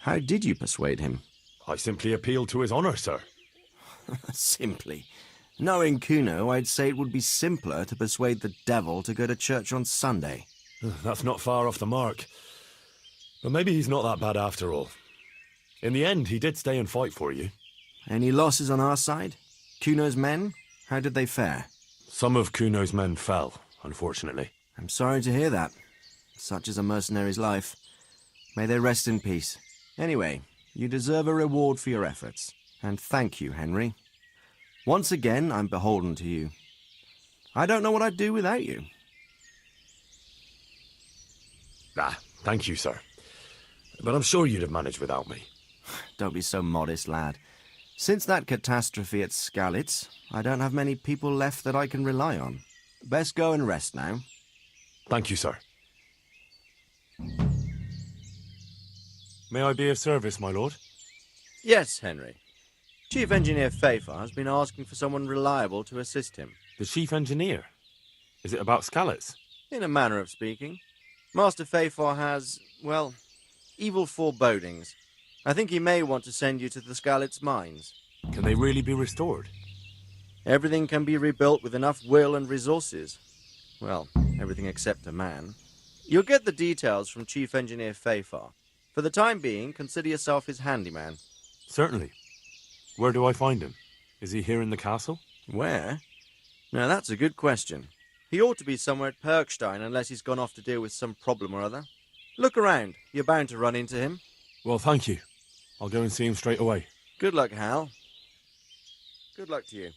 [SPEAKER 7] how did you persuade him?
[SPEAKER 8] I simply appealed to his honour, sir.
[SPEAKER 7] Simply. Knowing Kuno, I'd say it would be simpler to persuade the devil to go to church on Sunday.
[SPEAKER 8] That's not far off the mark. But maybe he's not that bad after all. In the end, he did stay and fight for you.
[SPEAKER 7] Any losses on our side? Kuno's men? How did they fare?
[SPEAKER 8] Some of Kuno's men fell, unfortunately.
[SPEAKER 7] I'm sorry to hear that. Such is a mercenary's life. May they rest in peace. Anyway, you deserve a reward for your efforts. And thank you, Henry. Once again, I'm beholden to you. I don't know what I'd do without you.
[SPEAKER 8] Thank you, sir. But I'm sure you'd have managed without me.
[SPEAKER 7] Don't be so modest, lad. Since that catastrophe at Skalitz, I don't have many people left that I can rely on. Best go and rest now.
[SPEAKER 8] Thank you, sir. May I be of service, my lord?
[SPEAKER 7] Yes, Henry. Chief Engineer Pfeiffer has been asking for someone reliable to assist him.
[SPEAKER 8] The chief engineer? Is it about Skalitz?
[SPEAKER 7] In a manner of speaking. Master Pfeiffer has, well, evil forebodings. I think he may want to send you to the Skalitz mines.
[SPEAKER 8] Can they really be restored?
[SPEAKER 7] Everything can be rebuilt with enough will and resources. Well, everything except a man. You'll get the details from Chief Engineer Pfeiffer. For the time being, consider yourself his handyman.
[SPEAKER 8] Certainly. Where do I find him? Is he here in the castle?
[SPEAKER 7] Where? Now that's a good question. He ought to be somewhere at Perkstein unless he's gone off to deal with some problem or other. Look around. You're bound to run into him.
[SPEAKER 8] Well, thank you. I'll go and see him straight away.
[SPEAKER 7] Good luck, Hal. Good luck to you.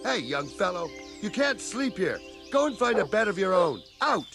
[SPEAKER 11] Hey, young fellow, you can't sleep here. Go and find a bed of your own. Out!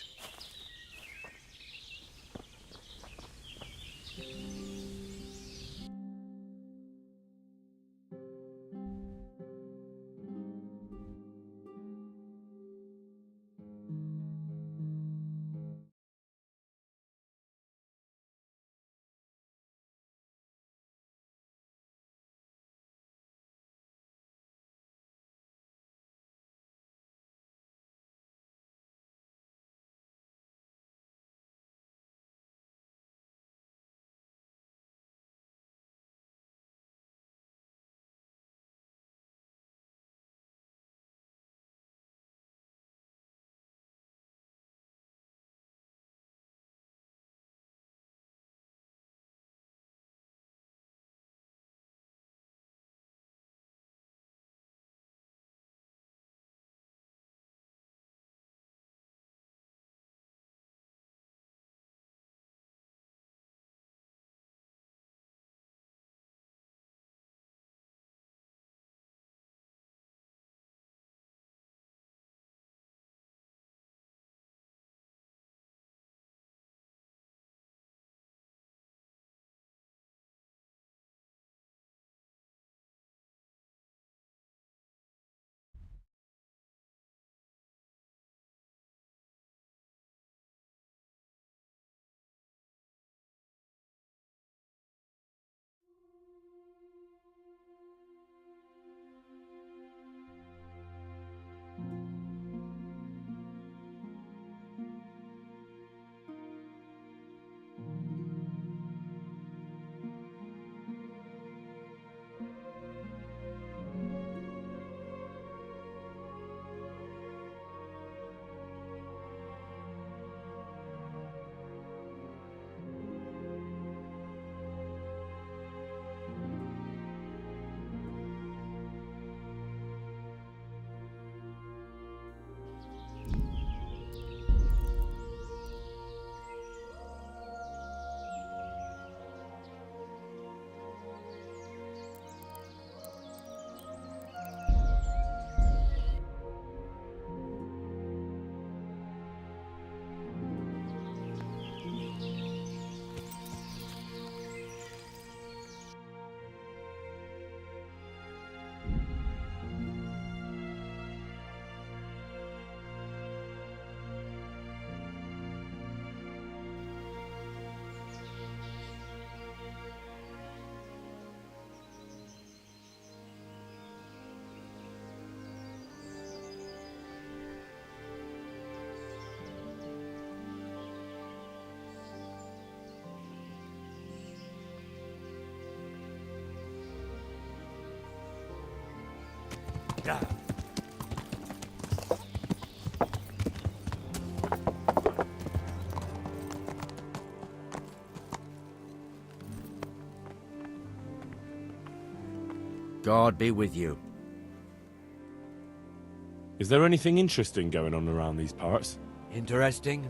[SPEAKER 19] God be with you.
[SPEAKER 8] Is there anything interesting going on around these parts?
[SPEAKER 20] Interesting?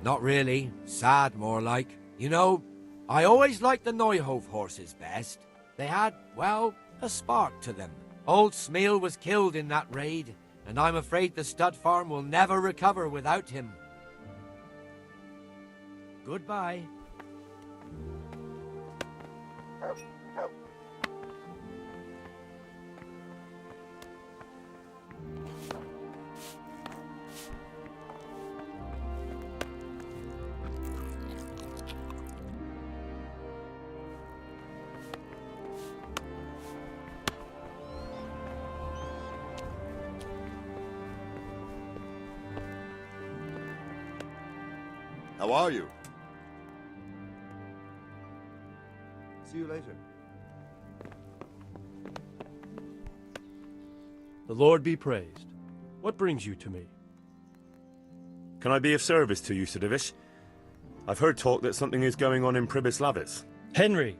[SPEAKER 20] Not really. Sad, more like. You know, I always liked the Neuhof horses best. They had, well, a spark to them. Old Smeal was killed in that raid, and I'm afraid the stud farm will never recover without him. Goodbye.
[SPEAKER 5] How are you? See you later.
[SPEAKER 9] The Lord be praised. What brings you to me?
[SPEAKER 8] Can I be of service to you, Sidovish? I've heard talk that something is going on in Pribyslavitz.
[SPEAKER 23] Henry,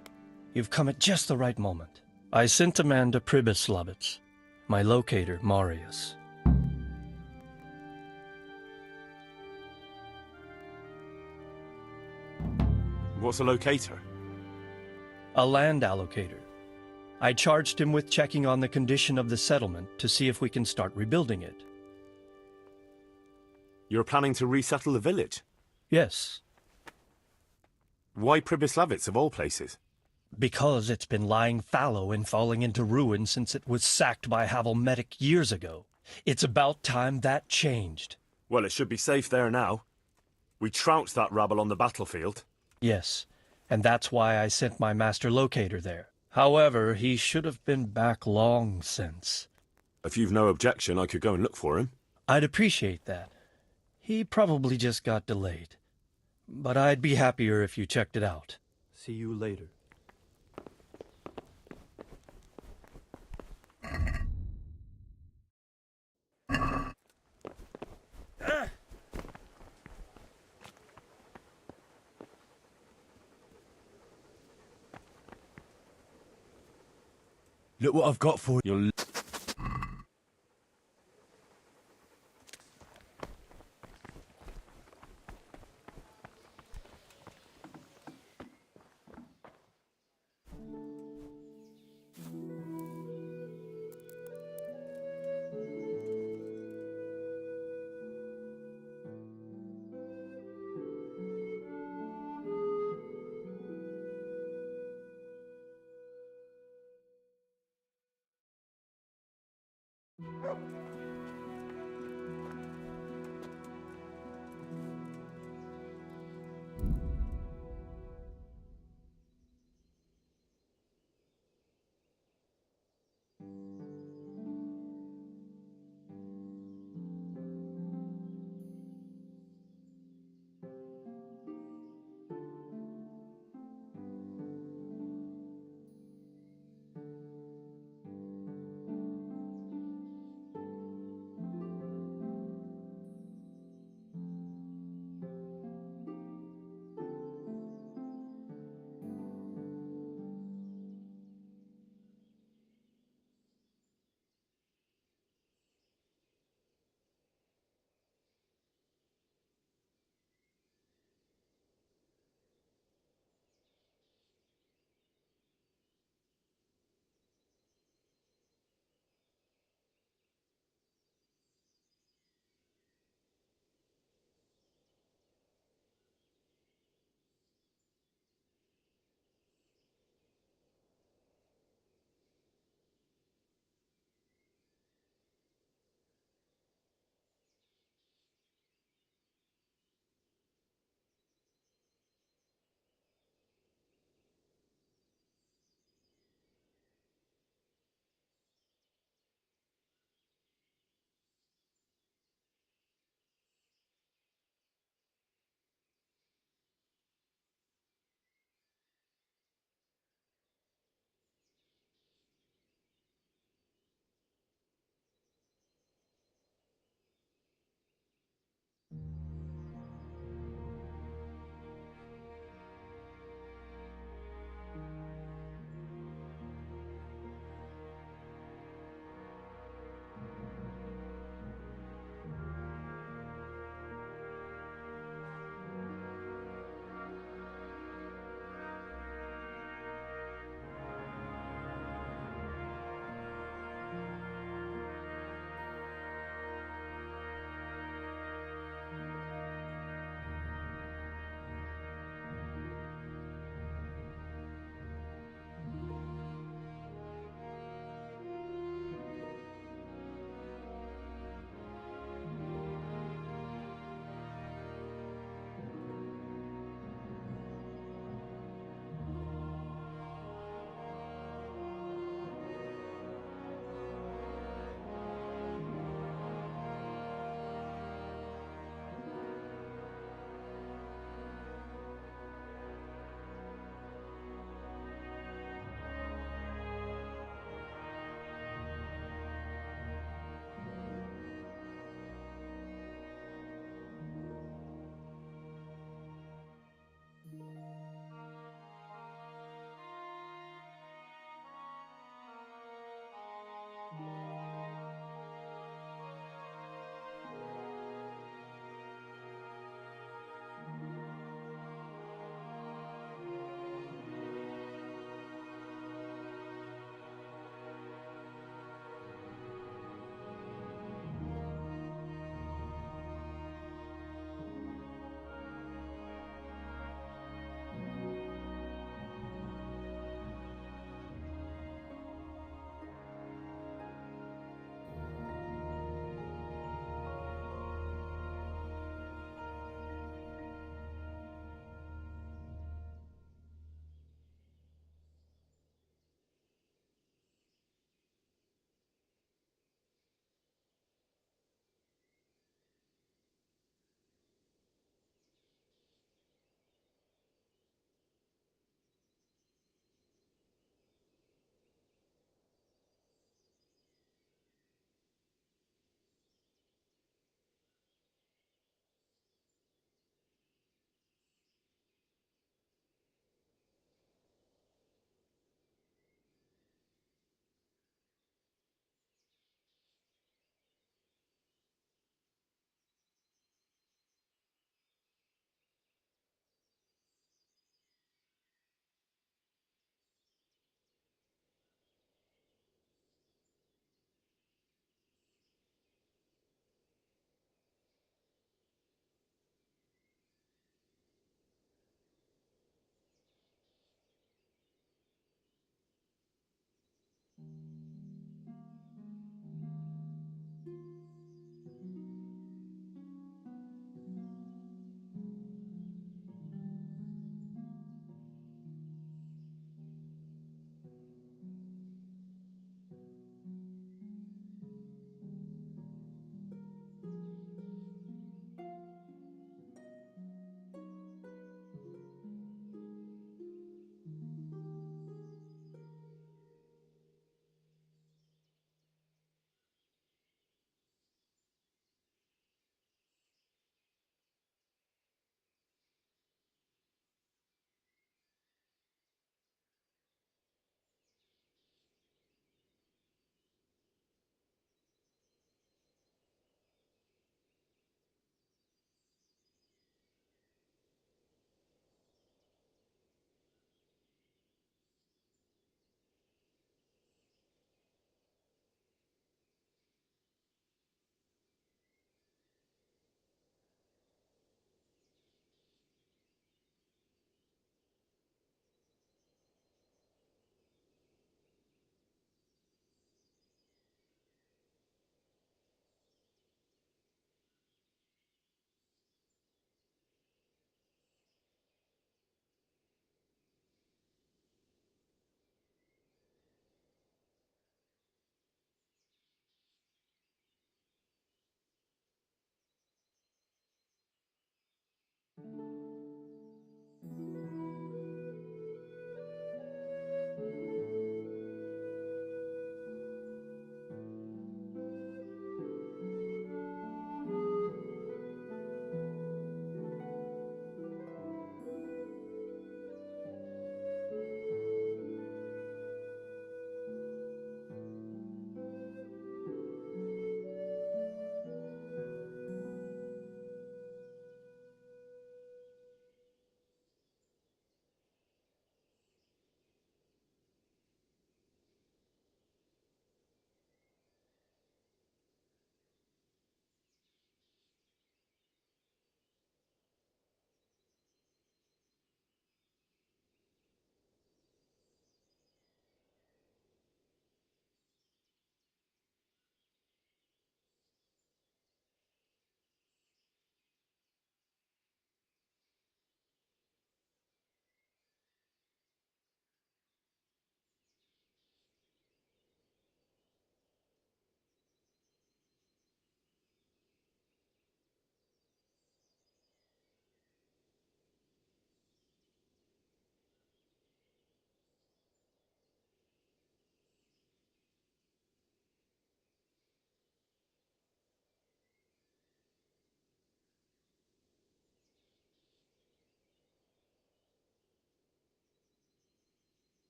[SPEAKER 23] you've come at just the right moment. I sent a man to Pribyslavitz, my locator, Marius.
[SPEAKER 8] What's a locator?
[SPEAKER 23] A land allocator. I charged him with checking on the condition of the settlement to see if we can start rebuilding it.
[SPEAKER 8] You're planning to resettle the village?
[SPEAKER 23] Yes.
[SPEAKER 8] Why Pribyslavitz of all places?
[SPEAKER 23] Because it's been lying fallow and falling into ruin since it was sacked by Havelmetic years ago. It's about time that changed.
[SPEAKER 8] Well, it should be safe there now. We trounced that rabble on the battlefield.
[SPEAKER 23] Yes, and that's why I sent my master locator there. However, he should have been back long since.
[SPEAKER 8] If you've no objection, I could go and look for him.
[SPEAKER 23] I'd appreciate that. He probably just got delayed. But I'd be happier if you checked it out.
[SPEAKER 9] See you later.
[SPEAKER 8] Look what I've got for you.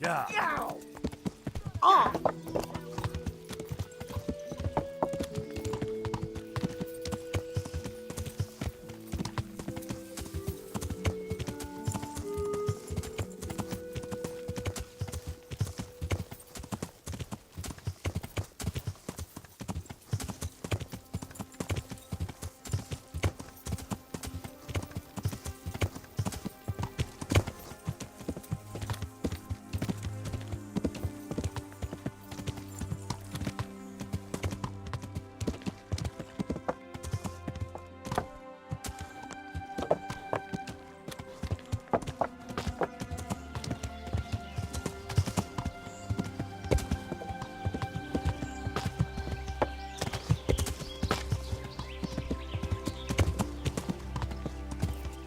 [SPEAKER 3] Yeah.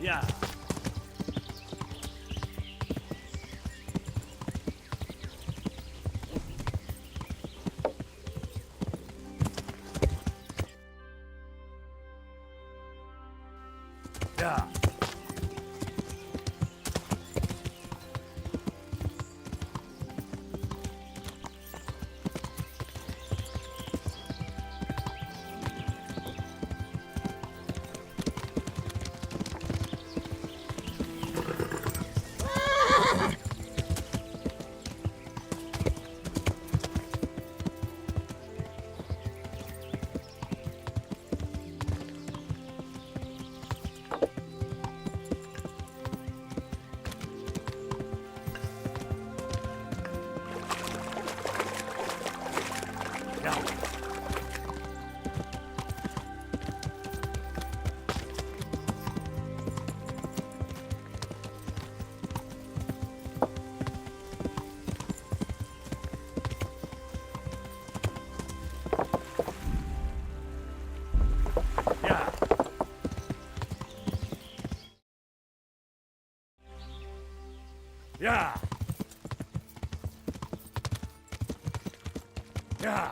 [SPEAKER 8] Yeah. Yeah. Yeah. Yeah.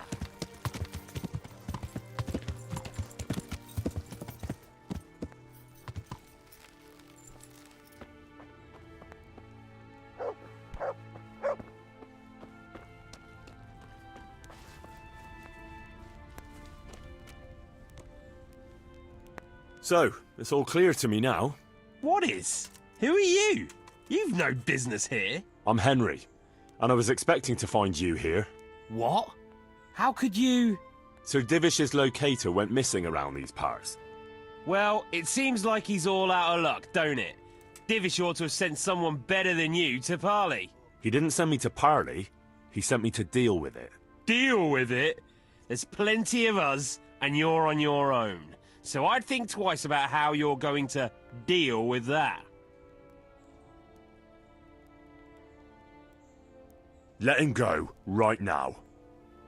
[SPEAKER 8] So, it's all clear to me now.
[SPEAKER 6] What is? Who are you? You've no business here.
[SPEAKER 8] I'm Henry, and I was expecting to find you here.
[SPEAKER 6] What? How could you...
[SPEAKER 8] Sir Divish's locator went missing around these parts.
[SPEAKER 6] Well, it seems like he's all out of luck, don't it? Divish ought to have sent someone better than you to parley.
[SPEAKER 8] He didn't send me to parley, he sent me to deal with it.
[SPEAKER 6] Deal with it? There's plenty of us, and you're on your own. So I'd think twice about how you're going to deal with that.
[SPEAKER 8] Let him go, right now.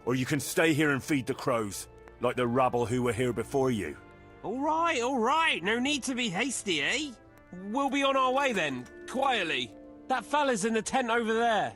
[SPEAKER 8] Or you can stay here and feed the crows, like the rabble who were here before you.
[SPEAKER 6] All right. No need to be hasty, eh? We'll be on our way then, quietly. That fella's in the tent over there.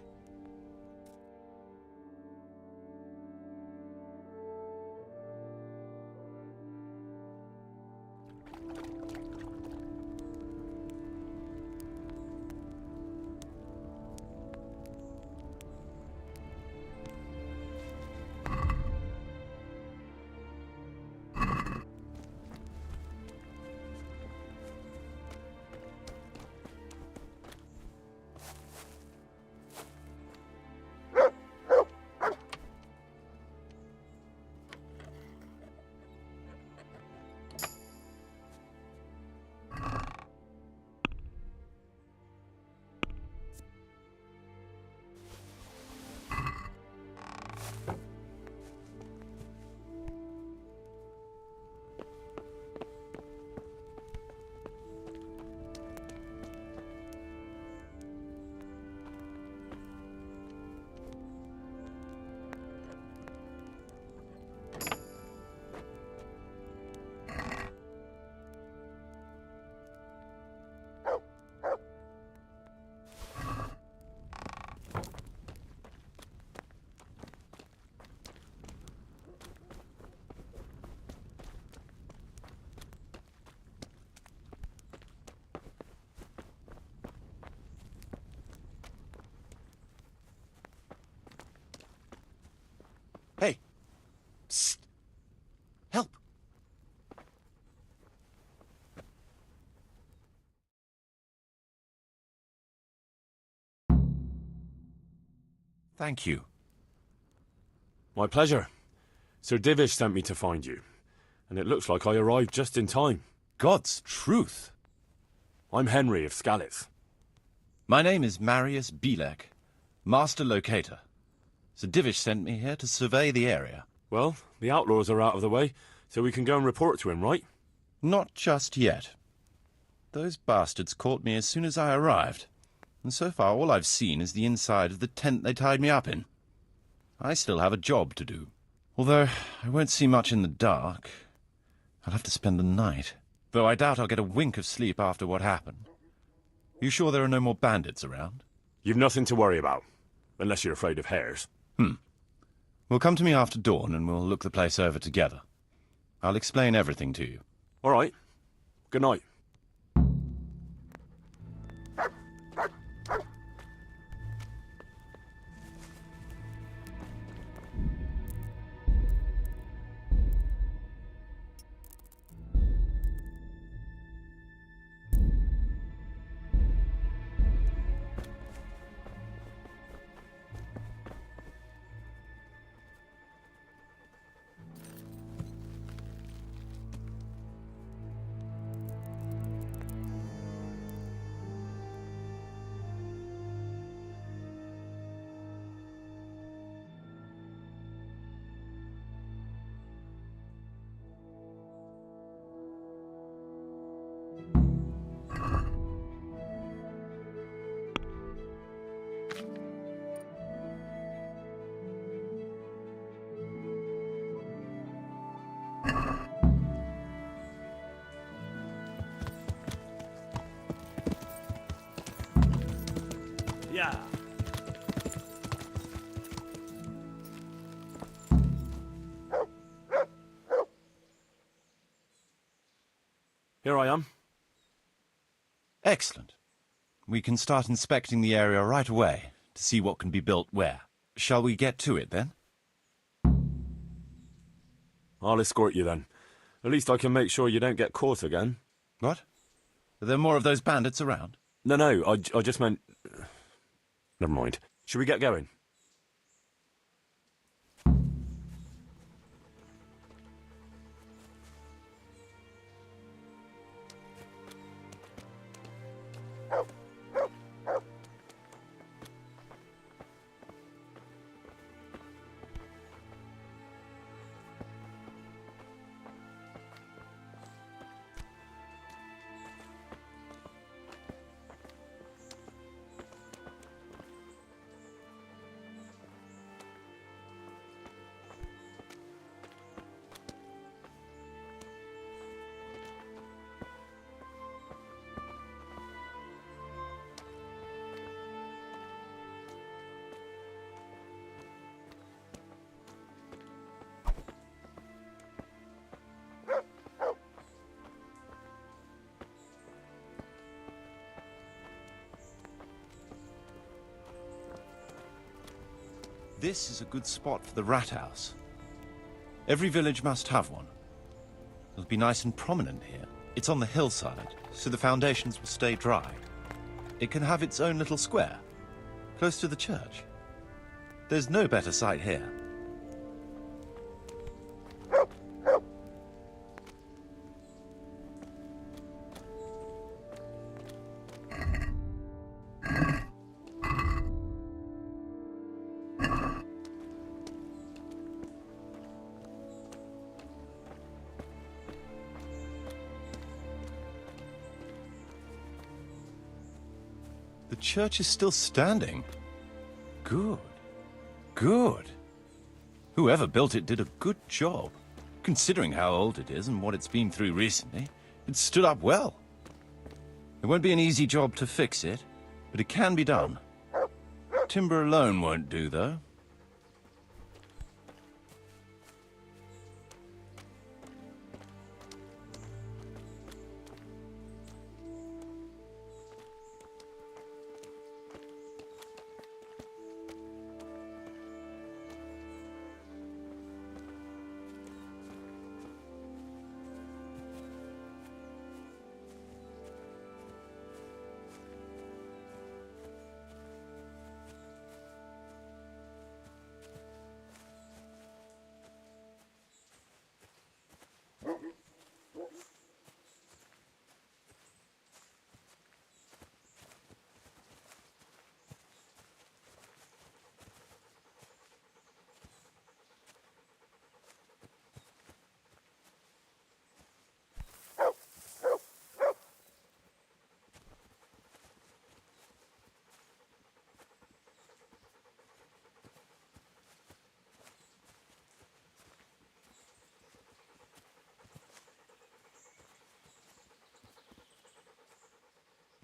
[SPEAKER 13] Thank you.
[SPEAKER 8] My pleasure. Sir Divish sent me to find you, and it looks like I arrived just in time.
[SPEAKER 13] God's truth.
[SPEAKER 8] I'm Henry of Skalitz.
[SPEAKER 13] My name is Marius Bielek, Master Locator. Sir Divish sent me here to survey the area.
[SPEAKER 8] Well, the outlaws are out of the way, so we can go and report to him, right?
[SPEAKER 13] Not just yet. Those bastards caught me as soon as I arrived, and so far all I've seen is the inside of the tent they tied me up in. I still have a job to do. Although I won't see much in the dark. I'll have to spend the night, though I doubt I'll get a wink of sleep after what happened. You sure there are no more bandits around?
[SPEAKER 8] You've nothing to worry about, unless you're afraid of hares.
[SPEAKER 13] Well, come to me after dawn and we'll look the place over together. I'll explain everything to you.
[SPEAKER 8] All right. Good night.
[SPEAKER 6] Yeah.
[SPEAKER 8] Here I am.
[SPEAKER 13] Excellent. We can start inspecting the area right away to see what can be built where. Shall we get to it, then?
[SPEAKER 8] I'll escort you, then. At least I can make sure you don't get caught again.
[SPEAKER 13] What? Are there more of those bandits around?
[SPEAKER 8] No, I just meant... Never mind. Should we get going?
[SPEAKER 13] This is a good spot for the rat house. Every village must have one. It'll be nice and prominent here. It's on the hillside, so the foundations will stay dry. It can have its own little square, close to the church. There's no better site here. The church is still standing. Good. Good. Whoever built it did a good job. Considering how old it is and what it's been through recently, it stood up well. It won't be an easy job to fix it, but it can be done. Timber alone won't do, though.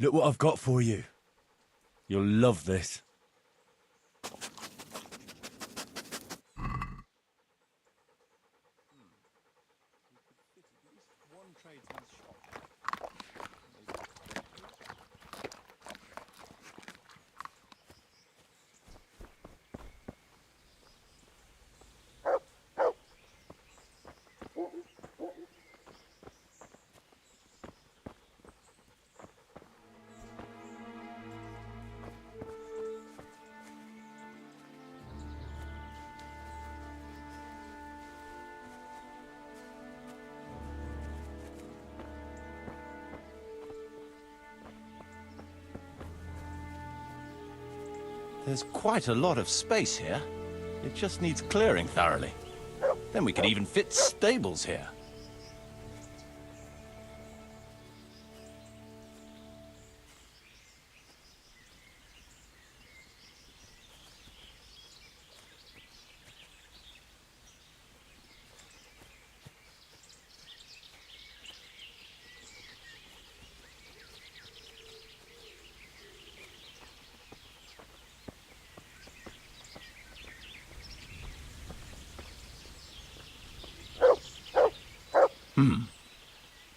[SPEAKER 12] Look what I've got for you. You'll love this.
[SPEAKER 1] There's quite a lot of space here. It just needs clearing thoroughly. Then we could even fit stables here.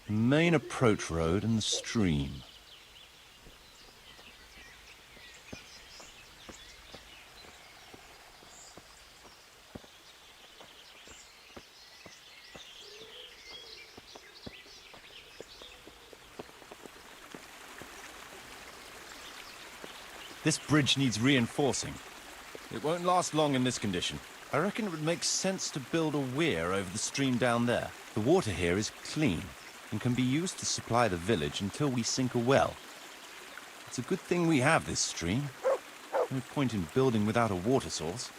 [SPEAKER 1] Main approach road and the stream. This bridge needs reinforcing. It won't last long in this condition. I reckon it would make sense to build a weir over the stream down there. The water here is clean and can be used to supply the village until we sink a well. It's a good thing we have this stream. No point in building without a water source.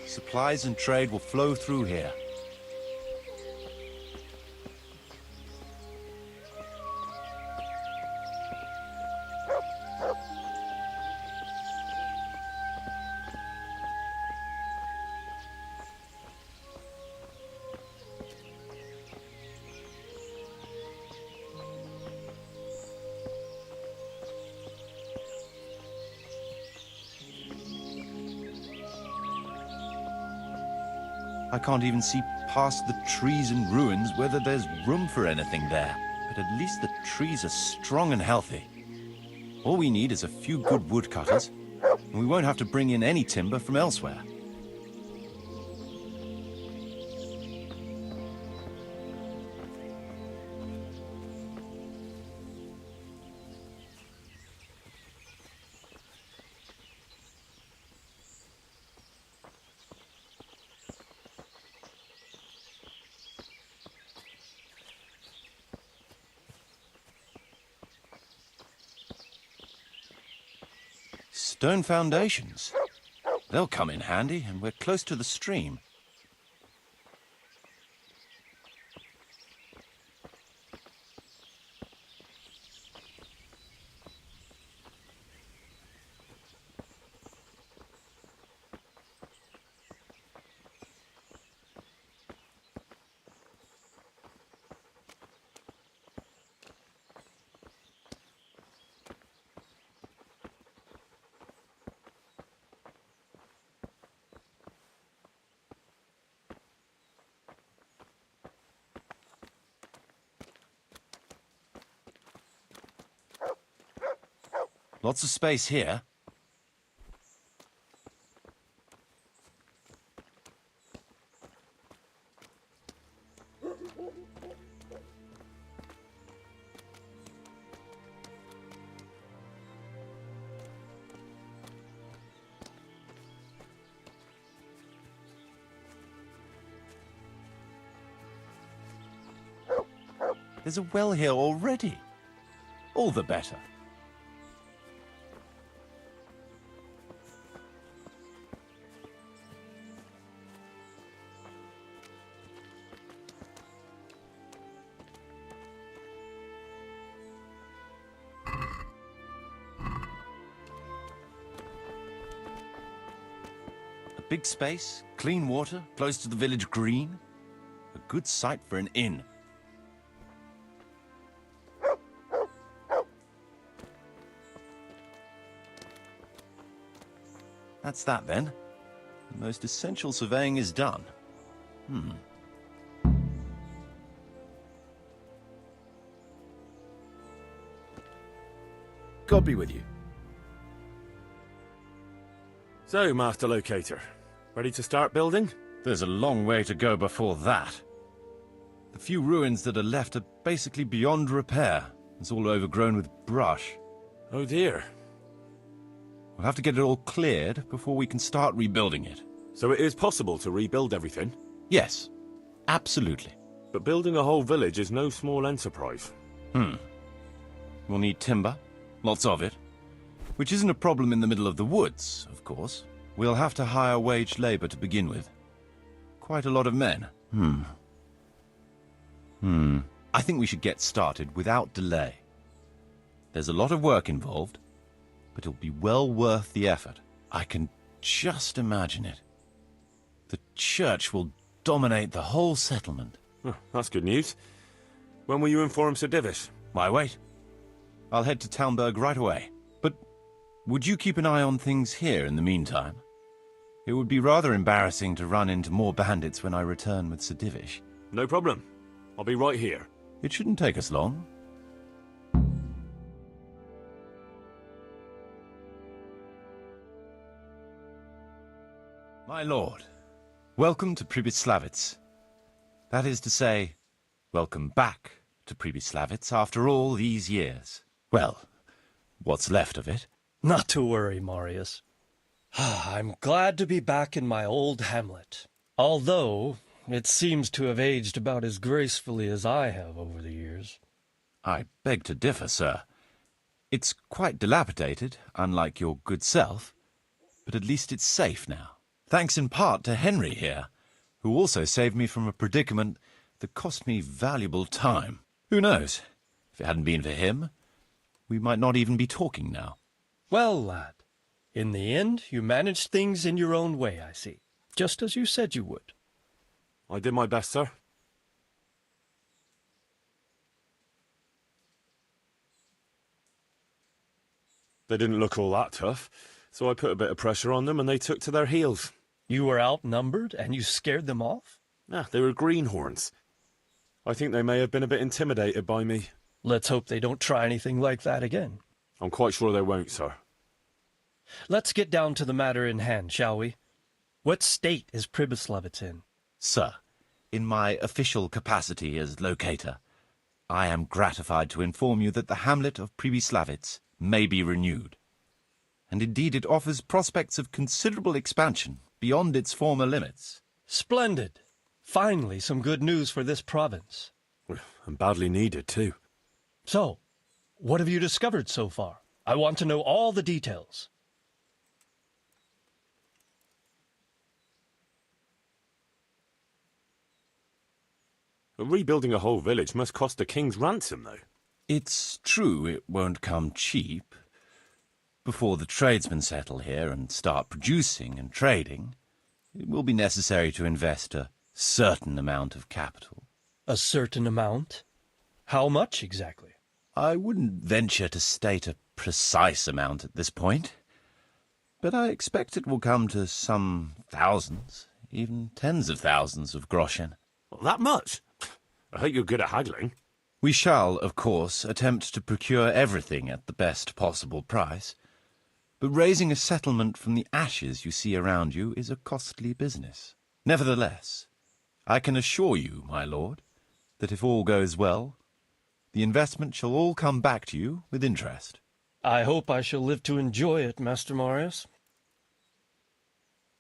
[SPEAKER 1] Supplies and trade will flow through here. I can't even see past the trees and ruins whether there's room for anything there. But at least the trees are strong and healthy. All we need is a few good woodcutters, and we won't have to bring in any timber from elsewhere. Stone foundations. They'll come in handy, and we're close to the stream. Lots of space here. There's a well here already. All the better. Big space, clean water, close to the village green. A good site for an inn. That's that then. The most essential surveying is done. God be with you.
[SPEAKER 8] So, Master Locator, ready to start building?
[SPEAKER 1] There's a long way to go before that. The few ruins that are left are basically beyond repair. It's all overgrown with brush.
[SPEAKER 8] Oh dear.
[SPEAKER 1] We'll have to get it all cleared before we can start rebuilding it.
[SPEAKER 8] So it is possible to rebuild everything?
[SPEAKER 1] Yes, absolutely.
[SPEAKER 8] But building a whole village is no small enterprise.
[SPEAKER 1] We'll need timber, lots of it. Which isn't a problem in the middle of the woods, of course. We'll have to hire wage labor to begin with. Quite a lot of men. I think we should get started without delay. There's a lot of work involved, but it'll be well worth the effort. I can just imagine it. The church will dominate the whole settlement.
[SPEAKER 8] Oh, that's good news. When will you inform Sir Divish?
[SPEAKER 1] Why wait? I'll head to Talmberg right away. But would you keep an eye on things here in the meantime? It would be rather embarrassing to run into more bandits when I return with Sir Divish.
[SPEAKER 8] No problem. I'll be right here.
[SPEAKER 1] It shouldn't take us long. My lord, welcome to Pribyslavitz. That is to say, welcome back to Pribyslavitz after all these years. Well, what's left of it.
[SPEAKER 23] Not to worry, Marius. I'm glad to be back in my old hamlet. Although, it seems to have aged about as gracefully as I have over the years.
[SPEAKER 1] I beg to differ, sir. It's quite dilapidated, unlike your good self, but at least it's safe now. Thanks in part to Henry here, who also saved me from a predicament that cost me valuable time. Who knows? If it hadn't been for him, we might not even be talking now.
[SPEAKER 23] Well, lad, in the end, you managed things in your own way, I see. Just as you said you would.
[SPEAKER 8] I did my best, sir. They didn't look all that tough, so I put a bit of pressure on them and they took to their heels.
[SPEAKER 23] You were outnumbered and you scared them off?
[SPEAKER 8] They were greenhorns. I think they may have been a bit intimidated by me.
[SPEAKER 23] Let's hope they don't try anything like that again.
[SPEAKER 8] I'm quite sure they won't, sir.
[SPEAKER 23] Let's get down to the matter in hand, shall we? What state is Pribyslavitz in?
[SPEAKER 1] Sir, in my official capacity as locator, I am gratified to inform you that the hamlet of Pribyslavitz may be renewed. And indeed it offers prospects of considerable expansion beyond its former limits.
[SPEAKER 23] Splendid. Finally, some good news for this province.
[SPEAKER 8] And badly needed, too.
[SPEAKER 23] So, what have you discovered so far? I want to know all the details.
[SPEAKER 8] Rebuilding a whole village must cost a king's ransom, though.
[SPEAKER 1] It's true it won't come cheap. Before the tradesmen settle here and start producing and trading, it will be necessary to invest a certain amount of capital.
[SPEAKER 23] A certain amount? How much exactly?
[SPEAKER 1] I wouldn't venture to state a precise amount at this point, but I expect it will come to some thousands, even tens of thousands of groschen.
[SPEAKER 8] Well, that much? I hope you're good at haggling.
[SPEAKER 1] We shall, of course, attempt to procure everything at the best possible price, but raising a settlement from the ashes you see around you is a costly business. Nevertheless, I can assure you, my lord, that if all goes well, the investment shall all come back to you with interest.
[SPEAKER 23] I hope I shall live to enjoy it, Master Marius.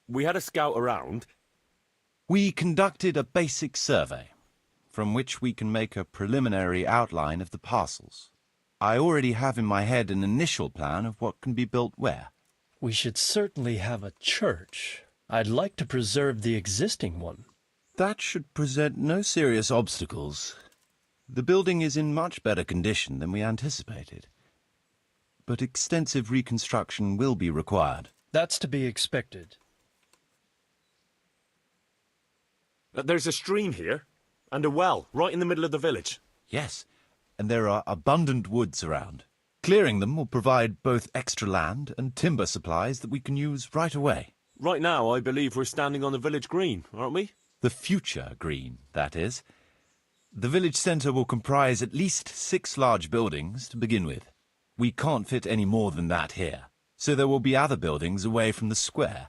[SPEAKER 8] We had a scout around.
[SPEAKER 1] We conducted a basic survey, from which we can make a preliminary outline of the parcels. I already have in my head an initial plan of what can be built where.
[SPEAKER 23] We should certainly have a church. I'd like to preserve the existing one.
[SPEAKER 1] That should present no serious obstacles. The building is in much better condition than we anticipated. But extensive reconstruction will be required.
[SPEAKER 23] That's to be expected.
[SPEAKER 8] There's a stream here, and a well, right in the middle of the village.
[SPEAKER 4] Yes, and there are abundant woods around. Clearing them will provide both extra land and timber supplies that we can use right away.
[SPEAKER 8] Right now, I believe we're standing on the village green, aren't we?
[SPEAKER 4] The future green, that is. The village centre will comprise at least 6 large buildings to begin with. We can't fit any more than that here, so there will be other buildings away from the square,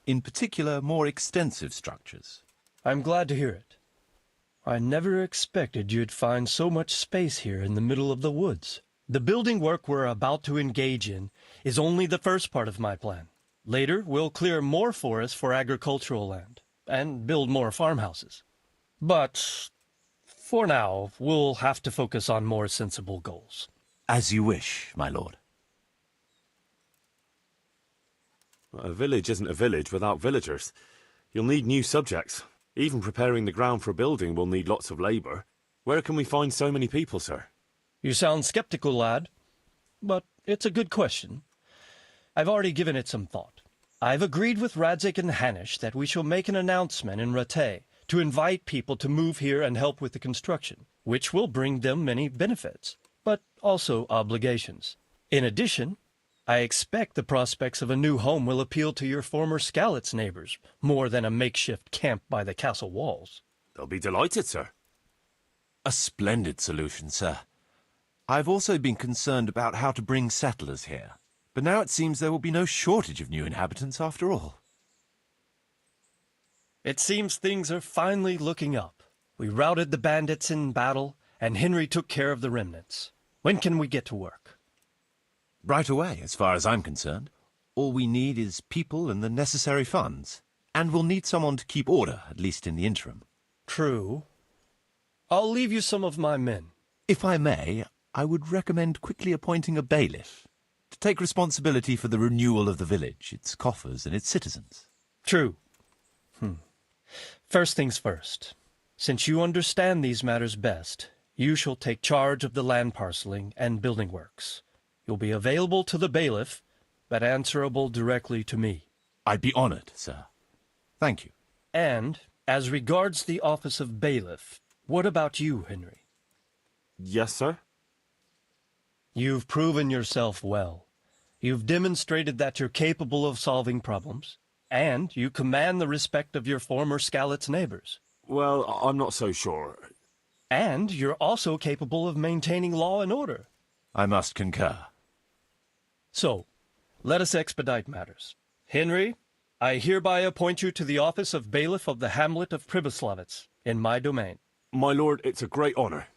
[SPEAKER 4] in particular more extensive structures.
[SPEAKER 23] I'm glad to hear it. I never expected you'd find so much space here in the middle of the woods. The building work we're about to engage in is only the first part of my plan. Later, we'll clear more forest for agricultural land and build more farmhouses. But for now, we'll have to focus on more sensible goals.
[SPEAKER 4] As you wish, my lord.
[SPEAKER 8] A village isn't a village without villagers. You'll need new subjects. Even preparing the ground for building will need lots of labour. Where can we find so many people, sir?
[SPEAKER 23] You sound skeptical, lad, but it's a good question. I've already given it some thought. I've agreed with Radzig and Hanish that we shall make an announcement in Rattay to invite people to move here and help with the construction, which will bring them many benefits, but also obligations. In addition, I expect the prospects of a new home will appeal to your former Skalitz neighbors more than a makeshift camp by the castle walls.
[SPEAKER 8] They'll be delighted, sir.
[SPEAKER 4] A splendid solution, sir. I've also been concerned about how to bring settlers here, but now it seems there will be no shortage of new inhabitants after all.
[SPEAKER 23] It seems things are finally looking up. We routed the bandits in battle, and Henry took care of the remnants. When can we get to work?
[SPEAKER 4] Right away, as far as I'm concerned. All we need is people and the necessary funds. And we'll need someone to keep order, at least in the interim.
[SPEAKER 23] True. I'll leave you some of my men.
[SPEAKER 4] If I may, I would recommend quickly appointing a bailiff to take responsibility for the renewal of the village, its coffers and its citizens.
[SPEAKER 23] True. First things first. Since you understand these matters best, you shall take charge of the land parceling and building works. You'll be available to the bailiff, but answerable directly to me.
[SPEAKER 4] I'd be honored, sir. Thank you.
[SPEAKER 23] And, as regards the office of bailiff, what about you, Henry?
[SPEAKER 8] Yes, sir?
[SPEAKER 23] You've proven yourself well. You've demonstrated that you're capable of solving problems, and you command the respect of your former Skalitz neighbors.
[SPEAKER 8] Well, I'm not so sure.
[SPEAKER 23] And you're also capable of maintaining law and order.
[SPEAKER 4] I must concur.
[SPEAKER 23] So, let us expedite matters. Henry, I hereby appoint you to the office of bailiff of the hamlet of Pribyslavitz, in my domain.
[SPEAKER 8] My lord, it's a great honor.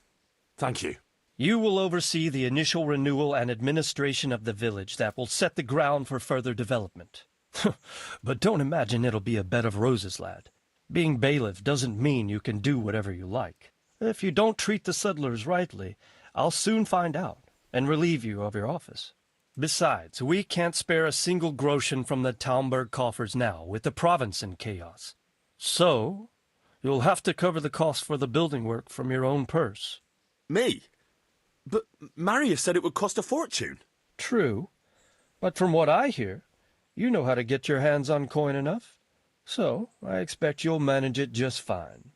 [SPEAKER 8] Thank you.
[SPEAKER 23] You will oversee the initial renewal and administration of the village that will set the ground for further development. But don't imagine it'll be a bed of roses, lad. Being bailiff doesn't mean you can do whatever you like. If you don't treat the settlers rightly, I'll soon find out and relieve you of your office. Besides, we can't spare a single groschen from the Talmberg coffers now, with the province in chaos. So, you'll have to cover the cost for the building work from your own purse.
[SPEAKER 8] Me? But Marius said it would cost a fortune.
[SPEAKER 23] True, but from what I hear, you know how to get your hands on coin enough. So, I expect you'll manage it just fine.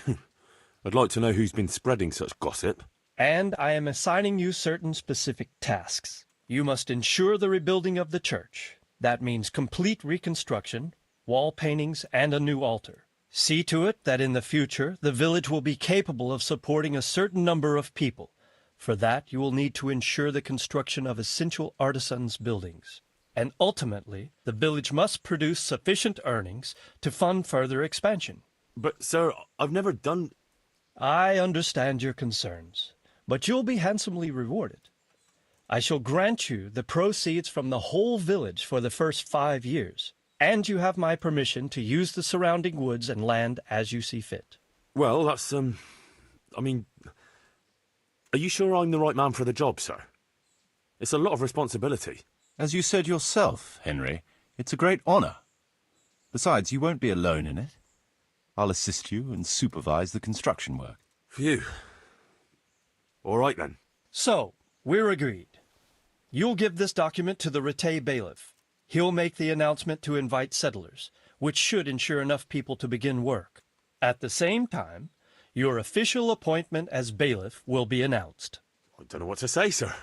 [SPEAKER 8] I'd like to know who's been spreading such gossip.
[SPEAKER 23] And I am assigning you certain specific tasks. You must ensure the rebuilding of the church. That means complete reconstruction, wall paintings, and a new altar. See to it that in the future the village will be capable of supporting a certain number of people. For that, you will need to ensure the construction of essential artisans' buildings. And ultimately, the village must produce sufficient earnings to fund further expansion.
[SPEAKER 8] But, sir, I've never done...
[SPEAKER 23] I understand your concerns, but you'll be handsomely rewarded. I shall grant you the proceeds from the whole village for the first 5 years, and you have my permission to use the surrounding woods and land as you see fit.
[SPEAKER 8] Well, that's, I mean... Are you sure I'm the right man for the job, sir? It's a lot of responsibility.
[SPEAKER 4] As you said yourself, Henry, it's a great honor. Besides, you won't be alone in it. I'll assist you and supervise the construction work.
[SPEAKER 8] Phew. All right, then.
[SPEAKER 23] So, we're agreed. You'll give this document to the Rattay bailiff. He'll make the announcement to invite settlers, which should ensure enough people to begin work. At the same time, your official appointment as bailiff will be announced.
[SPEAKER 8] I don't know what to say, sir.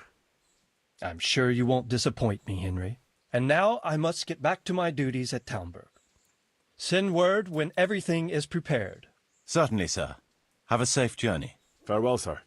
[SPEAKER 23] I'm sure you won't disappoint me, Henry. And now I must get back to my duties at Talmberg. Send word when everything is prepared.
[SPEAKER 4] Certainly, sir. Have a safe journey.
[SPEAKER 8] Farewell, sir.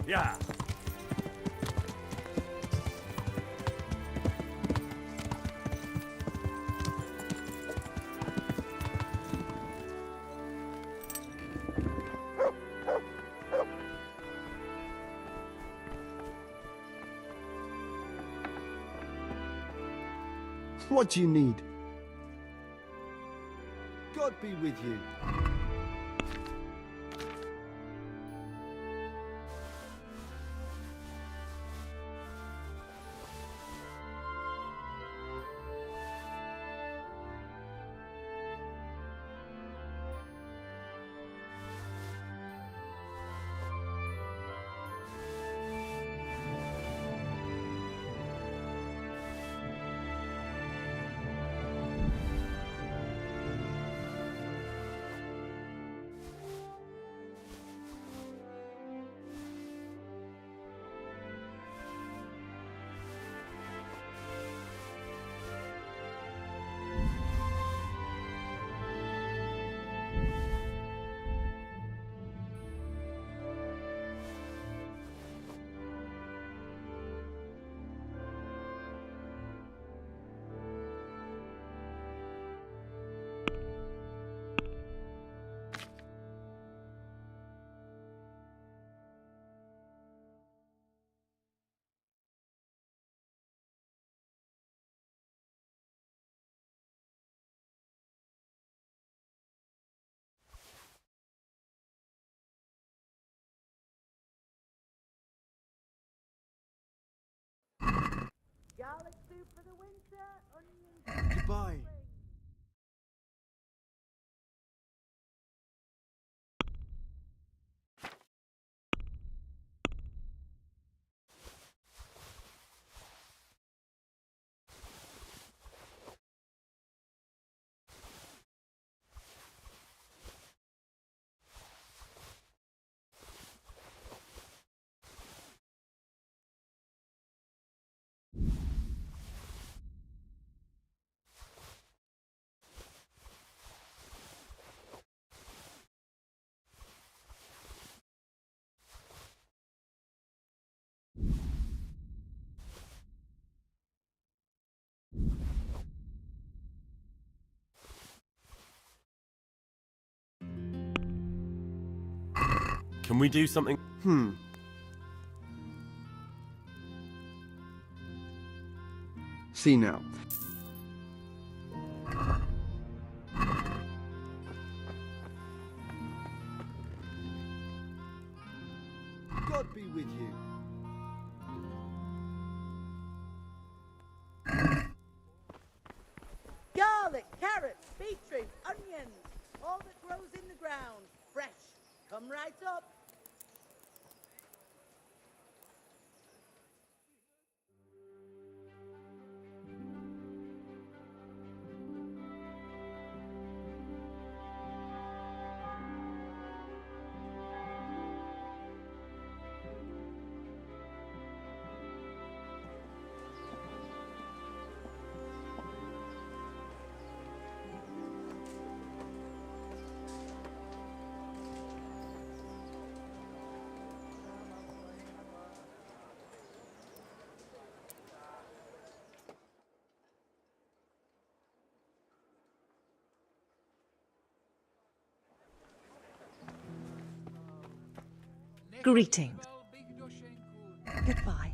[SPEAKER 8] Yeah.
[SPEAKER 5] What do you need? God be with you.
[SPEAKER 16] Garlic soup for the winter, onions.
[SPEAKER 5] Goodbye.
[SPEAKER 8] Can we do something?
[SPEAKER 5] See now. God be with you.
[SPEAKER 16] Garlic, carrots, beetroot, onions.
[SPEAKER 15] Come right up.
[SPEAKER 19] Greetings. Goodbye.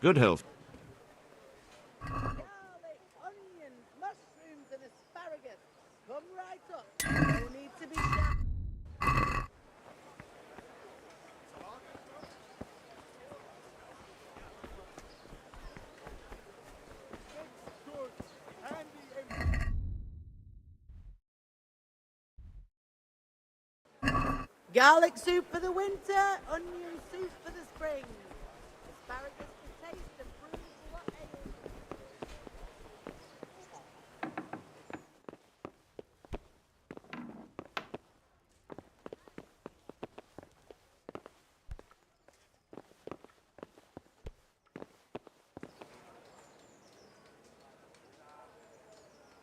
[SPEAKER 21] Good health.
[SPEAKER 15] Garlic, onions, mushrooms, and asparagus. Come right up. No need to be shy. Garlic soup for the winter, onion soup food for the spring. Asparagus for taste and prunes for what ails.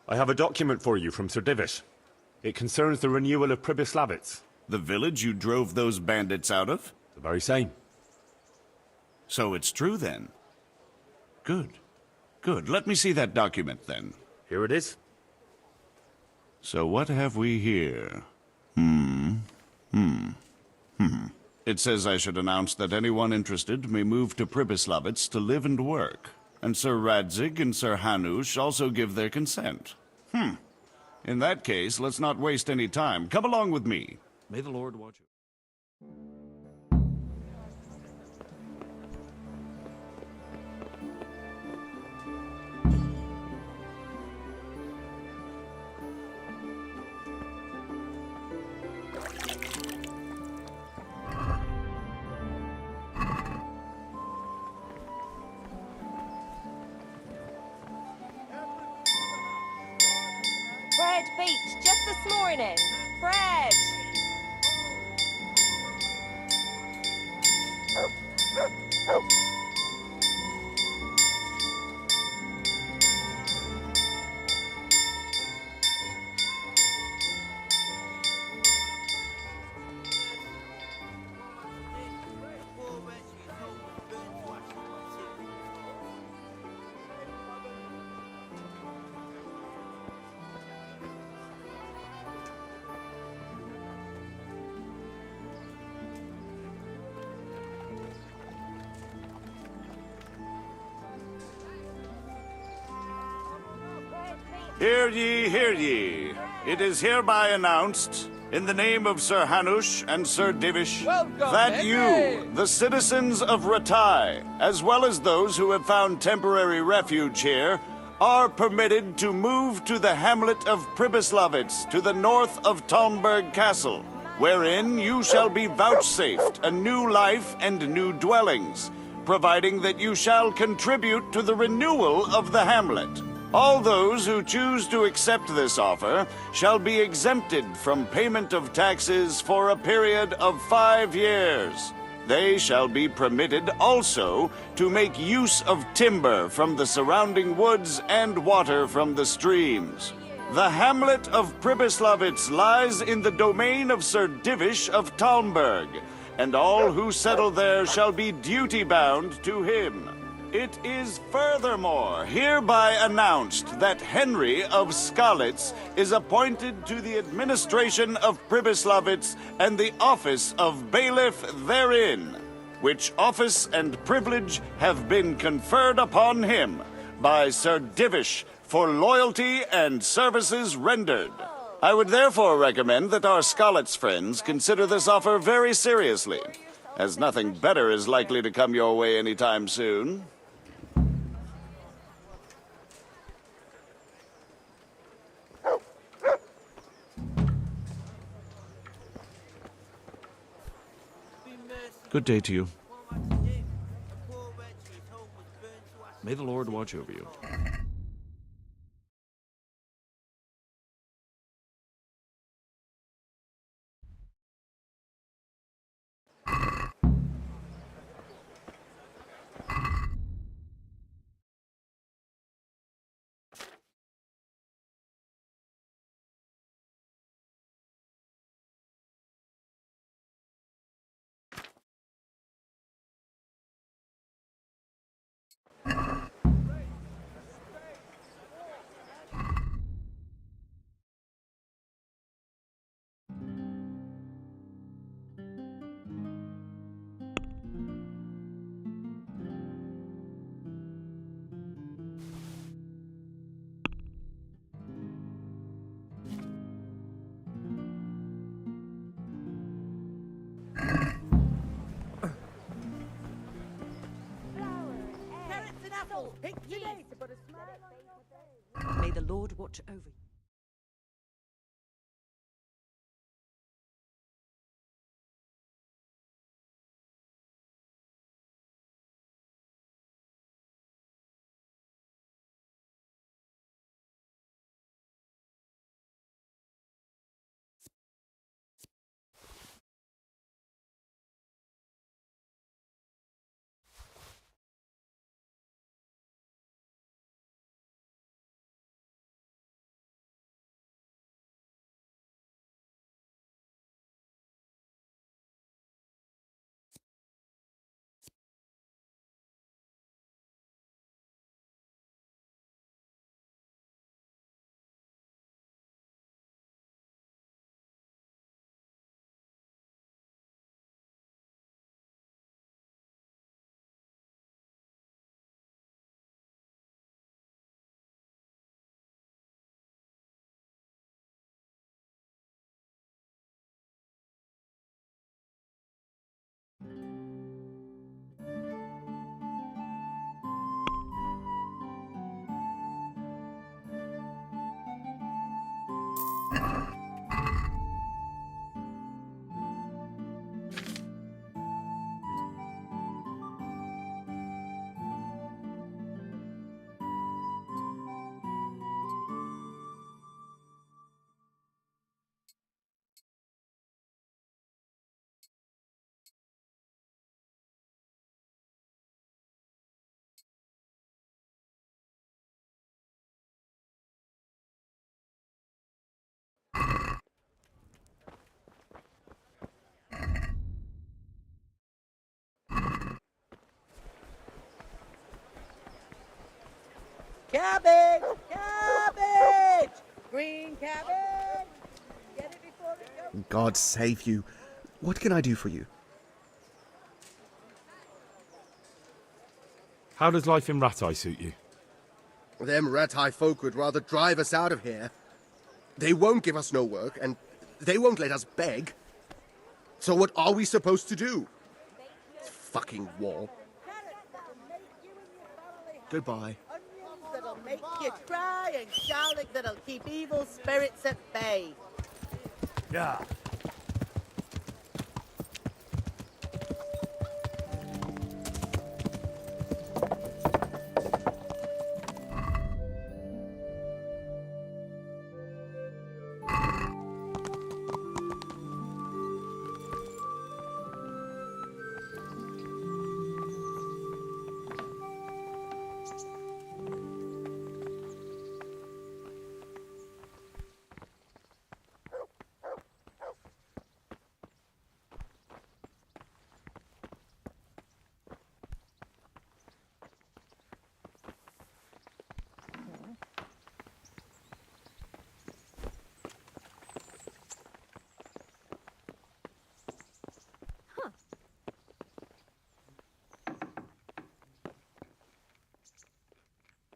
[SPEAKER 8] I have a document for you from Sir Divish. It concerns the renewal of Pribyslavitz.
[SPEAKER 2] The village you drove those bandits out of?
[SPEAKER 8] The very same.
[SPEAKER 2] So it's true then? Good. Good. Let me see that document then.
[SPEAKER 8] Here it is.
[SPEAKER 2] So what have we here? It says I should announce that anyone interested may move to Pribyslavitz to live and work. And Sir Radzig and Sir Hanush also give their consent. In that case, let's not waste any time. Come along with me.
[SPEAKER 21] May the Lord watch you.
[SPEAKER 14] Bread baked just this morning. Bread.
[SPEAKER 2] Hear ye, hear ye. It is hereby announced, in the name of Sir Hanush and Sir Divish, that you, the citizens of Ratai, as well as those who have found temporary refuge here, are permitted to move to the hamlet of Pribyslavitz to the north of Talmberg Castle, wherein you shall be vouchsafed a new life and new dwellings, providing that you shall contribute to the renewal of the hamlet. All those who choose to accept this offer shall be exempted from payment of taxes for a period of 5 years. They shall be permitted also to make use of timber from the surrounding woods and water from the streams. The hamlet of Pribyslavitz lies in the domain of Sir Divish of Talmberg, and all who settle there shall be duty-bound to him. It is furthermore hereby announced that Henry of Skalitz is appointed to the administration of Pribyslavitz and the office of bailiff therein, which office and privilege have been conferred upon him by Sir Divish for loyalty and services rendered. I would therefore recommend that our Skalitz friends consider this offer very seriously, as nothing better is likely to come your way anytime soon.
[SPEAKER 21] Good day to you. May the Lord watch over you.
[SPEAKER 15] Carrots and apples, pick today to put a smile on your face.
[SPEAKER 19] May the Lord watch over you.
[SPEAKER 15] Cabbage! Cabbage! Green cabbage! Get it before it goes.
[SPEAKER 10] God save you. What can I do for you?
[SPEAKER 8] How does life in Ratai suit you?
[SPEAKER 10] Them Ratai folk would rather drive us out of here. They won't give us no work, and they won't let us beg. So what are we supposed to do? Fucking war. Goodbye.
[SPEAKER 15] Onions that'll make you cry and garlic that'll keep evil spirits at bay.
[SPEAKER 8] Yeah.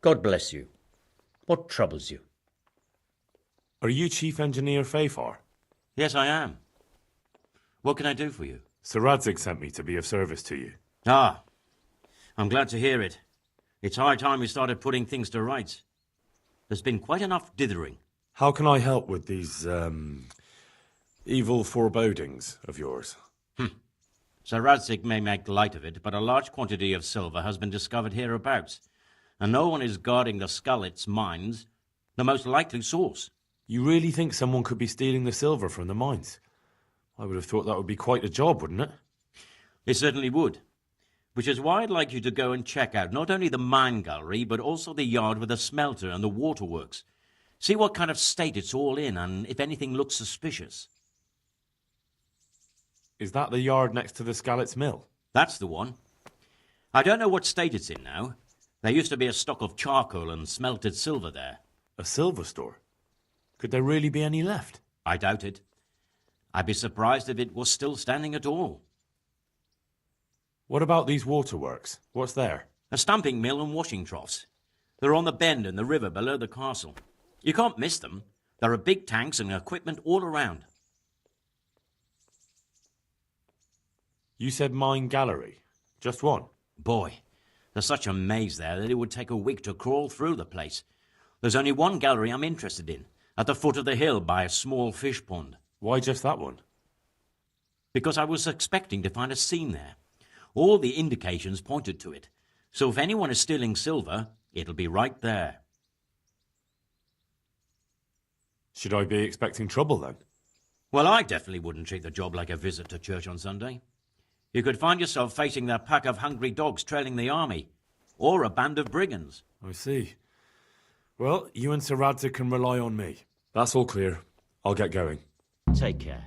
[SPEAKER 19] God bless you. What troubles you?
[SPEAKER 8] Are you Chief Engineer Fafar?
[SPEAKER 19] Yes, I am. What can I do for you?
[SPEAKER 8] Sir Radzig sent me to be of service to you.
[SPEAKER 19] Ah, I'm glad to hear it. It's high time we started putting things to rights. There's been quite enough dithering.
[SPEAKER 8] How can I help with these, evil forebodings of yours?
[SPEAKER 19] Sir Radzig may make light of it, but a large quantity of silver has been discovered hereabouts, and no one is guarding the Skullets mines, the most likely source.
[SPEAKER 8] You really think someone could be stealing the silver from the mines? I would have thought that would be quite a job, wouldn't it?
[SPEAKER 19] It certainly would. Which is why I'd like you to go and check out not only the mine gallery, but also the yard with the smelter and the waterworks. See what kind of state it's all in, and if anything looks suspicious.
[SPEAKER 8] Is that the yard next to the Skalitz mill?
[SPEAKER 19] That's the one. I don't know what state it's in now. There used to be a stock of charcoal and smelted silver there.
[SPEAKER 8] A silver store? Could there really be any left?
[SPEAKER 19] I doubt it. I'd be surprised if it was still standing at all.
[SPEAKER 8] What about these waterworks? What's there?
[SPEAKER 19] A stamping mill and washing troughs. They're on the bend in the river below the castle. You can't miss them. There are big tanks and equipment all around.
[SPEAKER 8] You said mine gallery. Just one?
[SPEAKER 19] Boy, there's such a maze there that it would take a week to crawl through the place. There's only one gallery I'm interested in, at the foot of the hill by a small fish pond.
[SPEAKER 8] Why just that one?
[SPEAKER 19] Because I was expecting to find a scene there. All the indications pointed to it. So if anyone is stealing silver, it'll be right there.
[SPEAKER 8] Should I be expecting trouble then?
[SPEAKER 19] Well, I definitely wouldn't treat the job like a visit to church on Sunday. You could find yourself facing that pack of hungry dogs trailing the army, or a band of brigands.
[SPEAKER 8] I see. Well, you and Sir Radzig can rely on me. That's all clear. I'll get going.
[SPEAKER 19] Take care.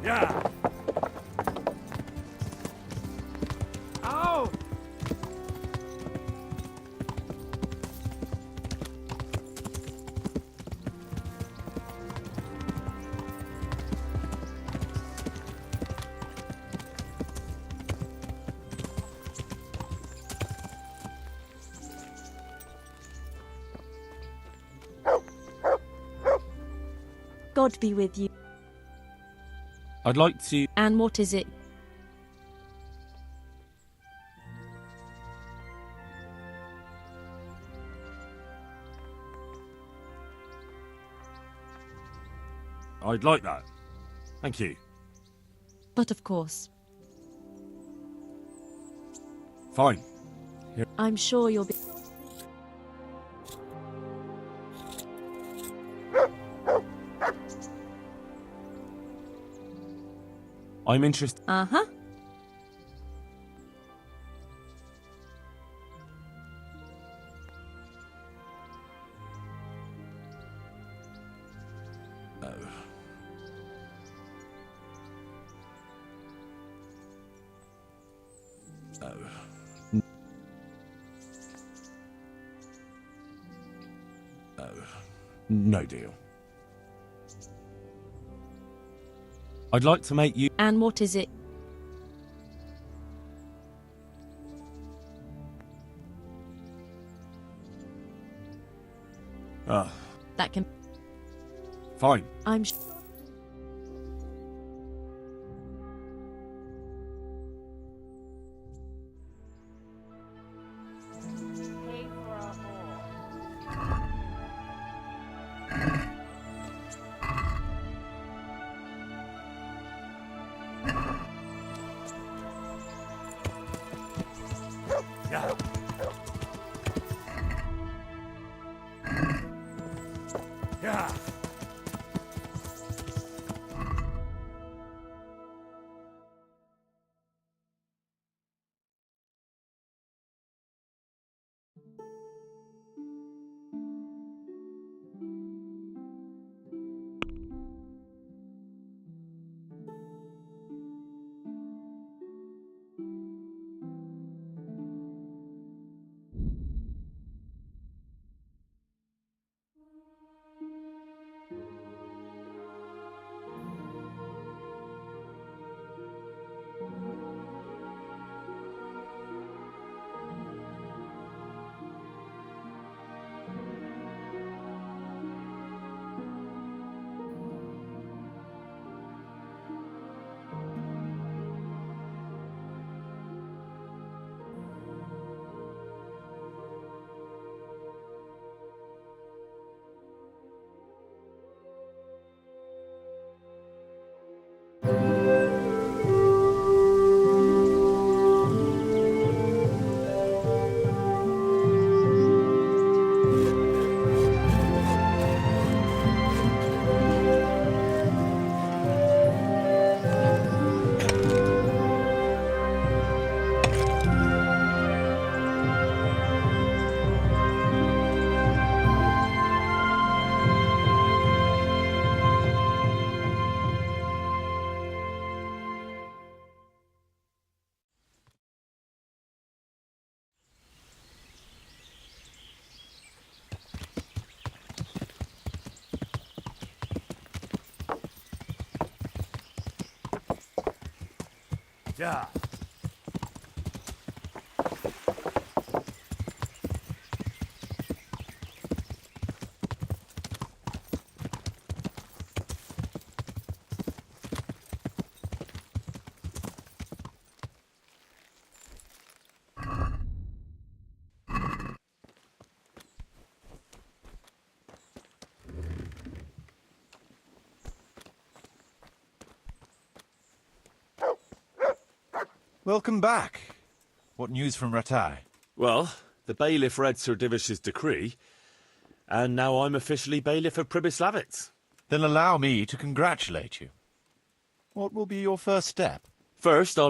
[SPEAKER 8] Yeah!
[SPEAKER 20] Ow!
[SPEAKER 22] God be with you.
[SPEAKER 8] I'd like to...
[SPEAKER 22] And what is it?
[SPEAKER 8] I'd like that. Thank you.
[SPEAKER 22] But of course,
[SPEAKER 8] Fine.
[SPEAKER 22] I'm sure you'll be...
[SPEAKER 6] I'm interested.
[SPEAKER 22] Uh-huh.
[SPEAKER 6] No deal. I'd like to make you...
[SPEAKER 22] And what is it? That can...
[SPEAKER 6] Fine.
[SPEAKER 22] I'm
[SPEAKER 6] Yeah. Yeah.
[SPEAKER 4] Welcome back. What news from Ratai?
[SPEAKER 8] Well, the bailiff read Sir Divish's decree, and now I'm officially bailiff of Pribyslavitz.
[SPEAKER 4] Then allow me to congratulate you. What will be your first step?
[SPEAKER 8] First, actually,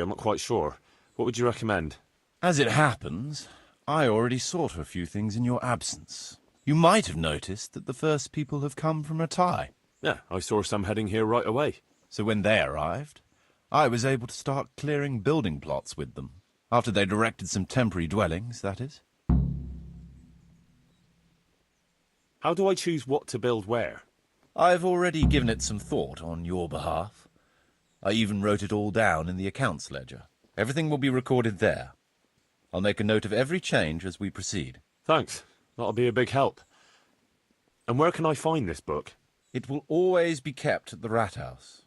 [SPEAKER 8] I'm not quite sure. What would you recommend?
[SPEAKER 4] As it happens, I already saw to a few things in your absence. You might have noticed that the first people have come from Ratai.
[SPEAKER 8] Yeah, I saw some heading here right away.
[SPEAKER 4] So when they arrived, I was able to start clearing building plots with them. After they'd erected some temporary dwellings, that is.
[SPEAKER 8] How do I choose what to build where?
[SPEAKER 4] I've already given it some thought on your behalf. I even wrote it all down in the accounts ledger. Everything will be recorded there. I'll make a note of every change as we proceed.
[SPEAKER 8] Thanks. That'll be a big help. And where can I find this book?
[SPEAKER 4] It will always be kept at the Rat House.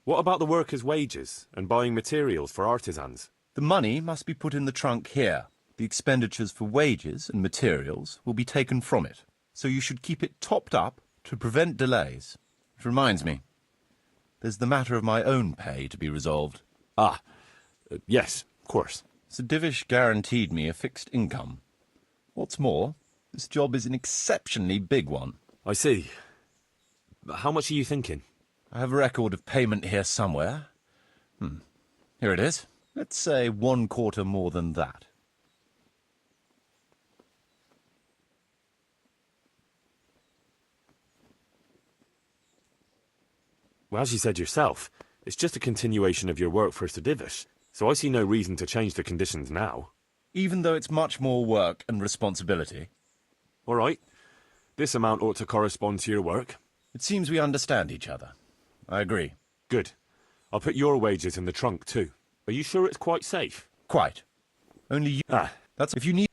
[SPEAKER 8] What about the workers' wages and buying materials for artisans?
[SPEAKER 4] The money must be put in the trunk here. The expenditures for wages and materials will be taken from it, so you should keep it topped up to prevent delays. Which reminds me, there's the matter of my own pay to be resolved.
[SPEAKER 8] Yes, of course.
[SPEAKER 4] Sir Divish guaranteed me a fixed income. What's more, This job is an exceptionally big one.
[SPEAKER 8] I see. How much are you thinking?
[SPEAKER 4] I have a record of payment here somewhere. Here it is. Let's say 1/4 more than that.
[SPEAKER 8] Well, as you said yourself, it's just a continuation of your work for Sir Divish, so I see no reason to change the conditions now.
[SPEAKER 4] Even though it's much more work and responsibility.
[SPEAKER 8] All right. This amount ought to correspond to your work.
[SPEAKER 4] It seems we understand each other. I agree.
[SPEAKER 8] Good. I'll put your wages in the trunk, too. Are you sure it's quite safe?
[SPEAKER 4] Quite. Only you... That's if you need...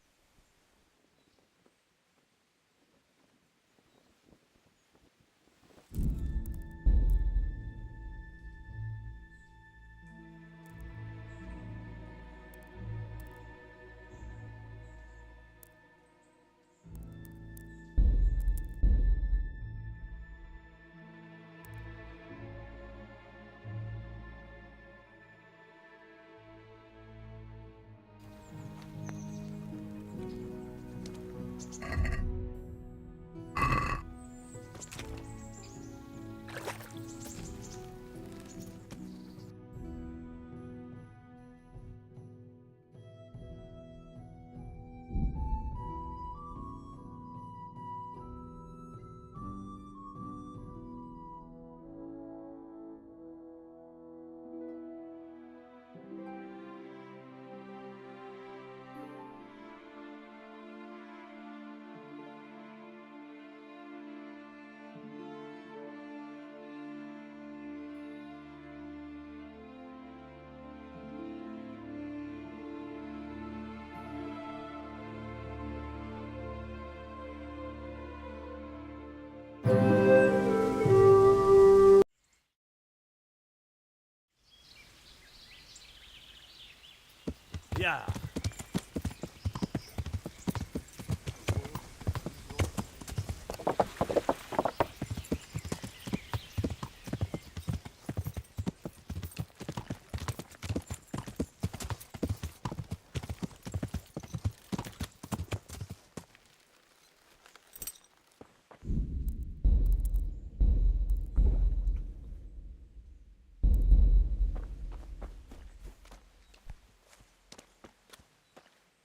[SPEAKER 8] Yeah.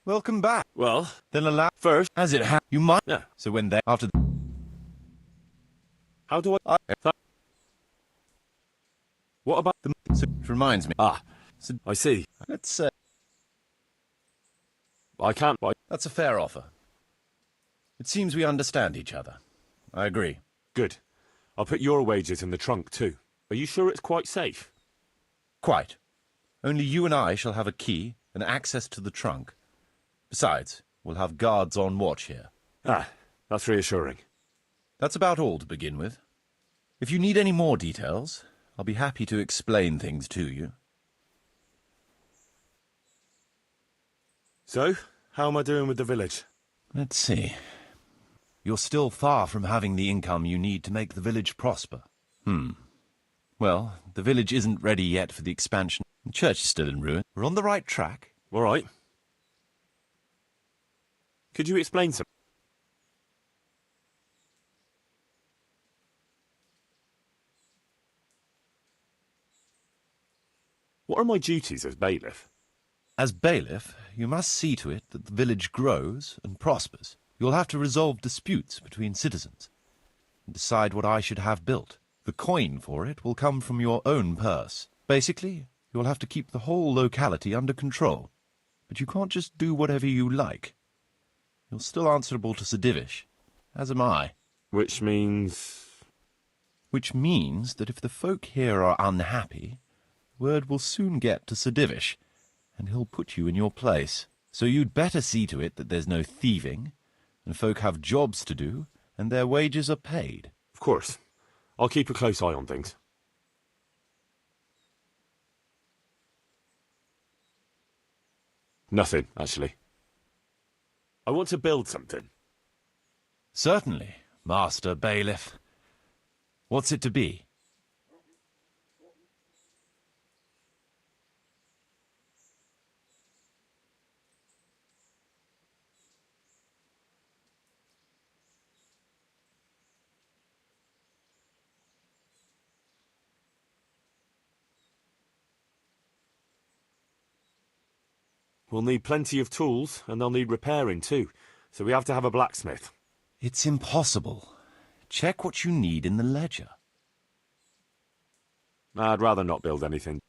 [SPEAKER 4] Welcome back.
[SPEAKER 8] Well,
[SPEAKER 4] then allow...
[SPEAKER 8] First,
[SPEAKER 4] as it you might...
[SPEAKER 8] Yeah.
[SPEAKER 4] So when they... After...
[SPEAKER 8] How do I... What about
[SPEAKER 4] the... So it reminds me...
[SPEAKER 8] So, I see.
[SPEAKER 4] Let's say...
[SPEAKER 8] I can't...
[SPEAKER 4] That's a fair offer. It seems we understand each other. I agree.
[SPEAKER 8] Good. I'll put your wages in the trunk, too. Are you sure it's quite safe?
[SPEAKER 4] Quite. Only you and I shall have a key and access to the trunk. Besides, we'll have guards on watch here.
[SPEAKER 8] That's reassuring.
[SPEAKER 4] That's about all to begin with. If you need any more details, I'll be happy to explain things to you.
[SPEAKER 8] So, how am I doing with the village?
[SPEAKER 4] Let's see. You're still far from having the income you need to make the village prosper. Well, the village isn't ready yet for the expansion. The church is still in ruin. We're on the right track.
[SPEAKER 8] All right. Could you explain some? What are my duties as bailiff?
[SPEAKER 4] As bailiff, you must see to it that the village grows and prospers. You'll have to resolve disputes between citizens and decide what I should have built. The coin for it will come from your own purse. Basically, you'll have to keep the whole locality under control. But you can't just do whatever you like. You're still answerable to Sir Divish, as am I.
[SPEAKER 8] Which means...
[SPEAKER 4] Which means that if the folk here are unhappy, word will soon get to Sir Divish, and he'll put you in your place. So you'd better see to it that there's no thieving, and folk have jobs to do, and their wages are paid.
[SPEAKER 8] Of course. I'll keep a close eye on things. Nothing, actually. I want to build something.
[SPEAKER 4] Certainly, Master Bailiff. What's it to be?
[SPEAKER 8] We'll need plenty of tools, and they'll need repairing too. So we have to have a blacksmith.
[SPEAKER 4] It's impossible. Check what you need in the ledger.
[SPEAKER 8] I'd rather not build anything.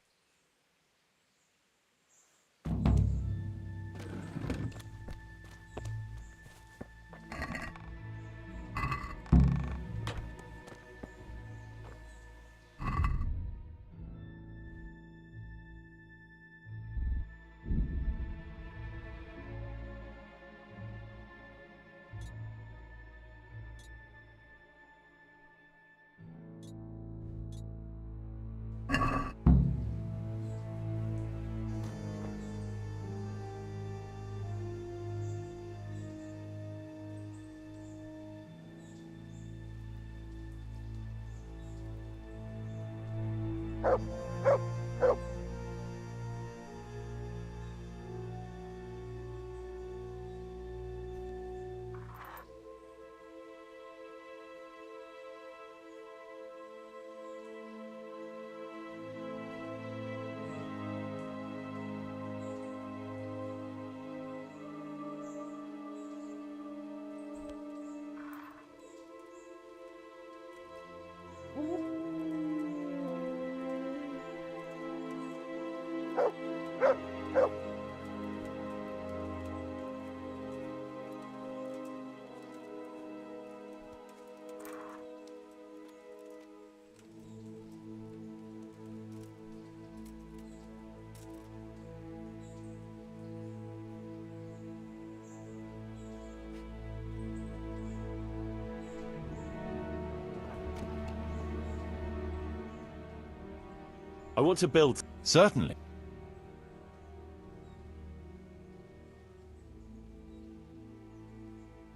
[SPEAKER 8] I want to build...
[SPEAKER 4] Certainly.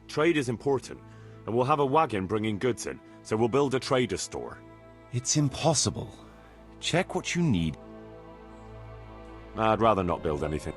[SPEAKER 8] Trade is important, and we'll have a wagon bringing goods in, so we'll build a trader store.
[SPEAKER 4] It's impossible. Check what you need.
[SPEAKER 8] I'd rather not build anything.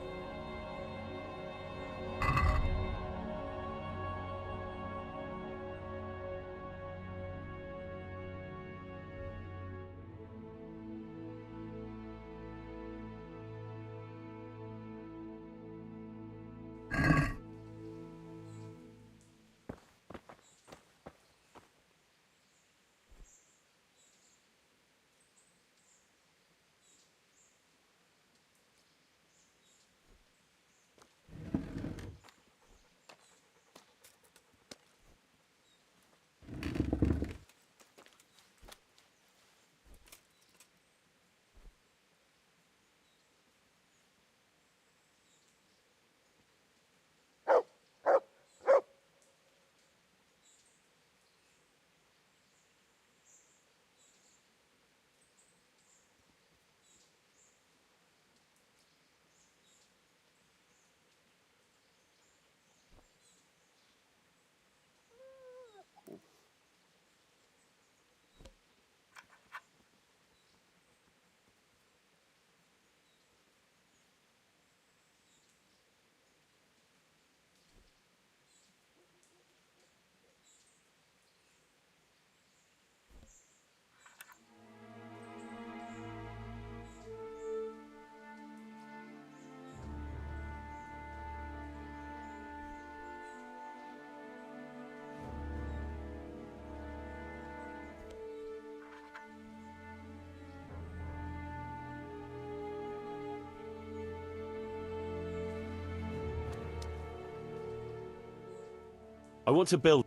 [SPEAKER 8] I want to build...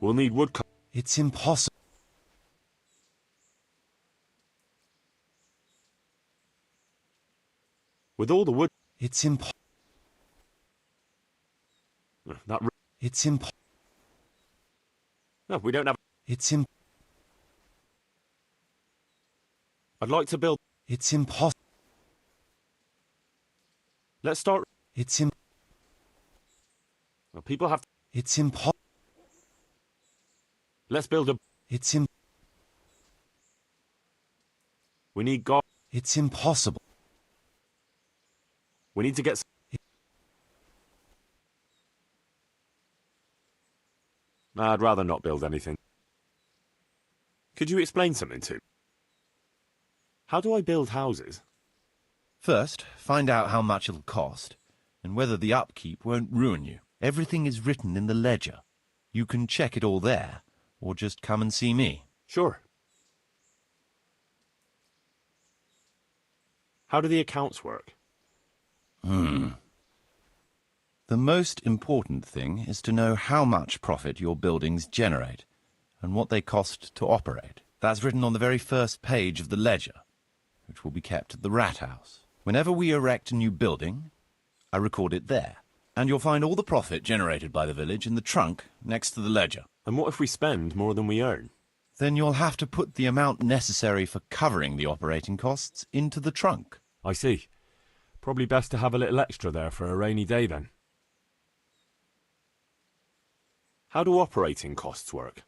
[SPEAKER 8] We'll need wood...
[SPEAKER 4] It's impossible.
[SPEAKER 8] With all the wood...
[SPEAKER 4] It's impossible. It's impossible.
[SPEAKER 8] No, we don't have...
[SPEAKER 4] It's imp...
[SPEAKER 8] I'd like to build...
[SPEAKER 4] It's impossible.
[SPEAKER 8] Let's start...
[SPEAKER 4] It's imp...
[SPEAKER 8] Well, people have...
[SPEAKER 4] It's impossible.
[SPEAKER 8] Let's build a...
[SPEAKER 4] It's imp...
[SPEAKER 8] We need God...
[SPEAKER 4] It's impossible.
[SPEAKER 8] We need to get... I'd rather not build anything. Could you explain something to me? How do I build houses?
[SPEAKER 4] First, find out how much it'll cost, and whether the upkeep won't ruin you. Everything is written in the ledger. You can check it all there, or just come and see me.
[SPEAKER 8] Sure. How do the accounts work?
[SPEAKER 4] The most important thing is to know how much profit your buildings generate, and what they cost to operate. That's written on the very first page of the ledger, which will be kept at the Rat House. Whenever we erect a new building, I record it there. And you'll find all the profit generated by the village in the trunk next to the ledger.
[SPEAKER 8] And what if we spend more than we earn?
[SPEAKER 4] Then you'll have to put the amount necessary for covering the operating costs into the trunk.
[SPEAKER 8] I see. Probably best to have a little extra there for a rainy day then. How do operating costs work?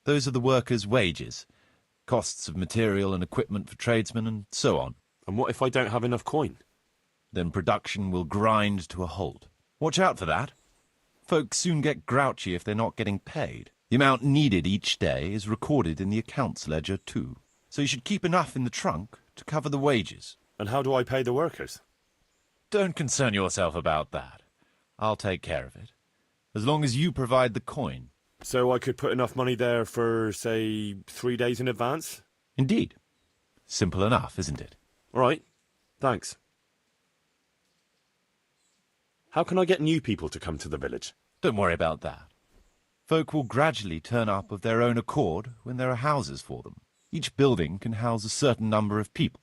[SPEAKER 4] Those are the workers' wages, costs of material and equipment for tradesmen, and so on.
[SPEAKER 8] And what if I don't have enough coin?
[SPEAKER 4] Then production will grind to a halt. Watch out for that. Folks soon get grouchy if they're not getting paid. The amount needed each day is recorded in the accounts ledger too. So you should keep enough in the trunk to cover the wages.
[SPEAKER 8] And how do I pay the workers?
[SPEAKER 4] Don't concern yourself about that. I'll take care of it. As long as you provide the coin.
[SPEAKER 8] So I could put enough money there for, say, 3 days in advance?
[SPEAKER 4] Indeed. Simple enough, isn't it?
[SPEAKER 8] All right. Thanks. How can I get new people to come to the village?
[SPEAKER 4] Don't worry about that. Folk will gradually turn up of their own accord when there are houses for them. Each building can house a certain number of people.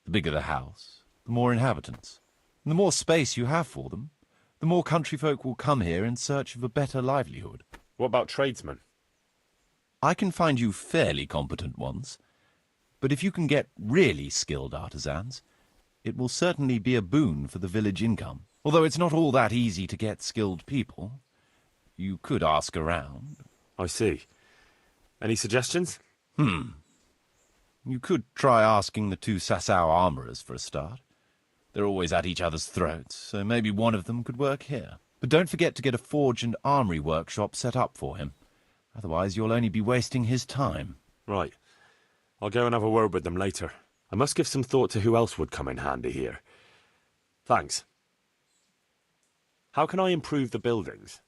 [SPEAKER 4] The bigger the house, the more inhabitants. And the more space you have for them, the more country folk will come here in search of a better livelihood.
[SPEAKER 8] What about tradesmen?
[SPEAKER 4] I can find you fairly competent ones, but if you can get really skilled artisans, it will certainly be a boon for the village income. Although it's not all that easy to get skilled people. You could ask around.
[SPEAKER 8] I see. Any suggestions?
[SPEAKER 4] You could try asking the 2 Sasau armourers for a start. They're always at each other's throats, so maybe one of them could work here. But don't forget to get a forge and armoury workshop set up for him. Otherwise you'll only be wasting his time.
[SPEAKER 8] Right. I'll go and have a word with them later. I must give some thought to who else would come in handy here. Thanks. How can I improve the buildings?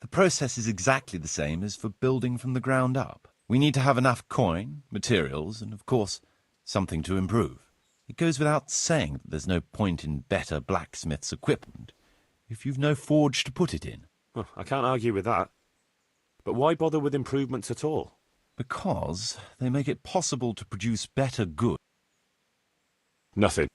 [SPEAKER 4] The process is exactly the same as for building from the ground up. We need to have enough coin, materials, and, of course, something to improve. It goes without saying that there's no point in better blacksmith's equipment if you've no forge to put it in.
[SPEAKER 8] Well, I can't argue with that. But why bother with improvements at all?
[SPEAKER 4] Because they make it possible to produce better goods.
[SPEAKER 8] Nothing.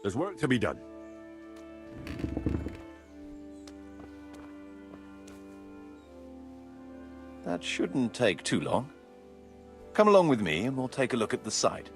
[SPEAKER 8] There's work to be done.
[SPEAKER 4] That shouldn't take too long. Come along with me and we'll take a look at the site.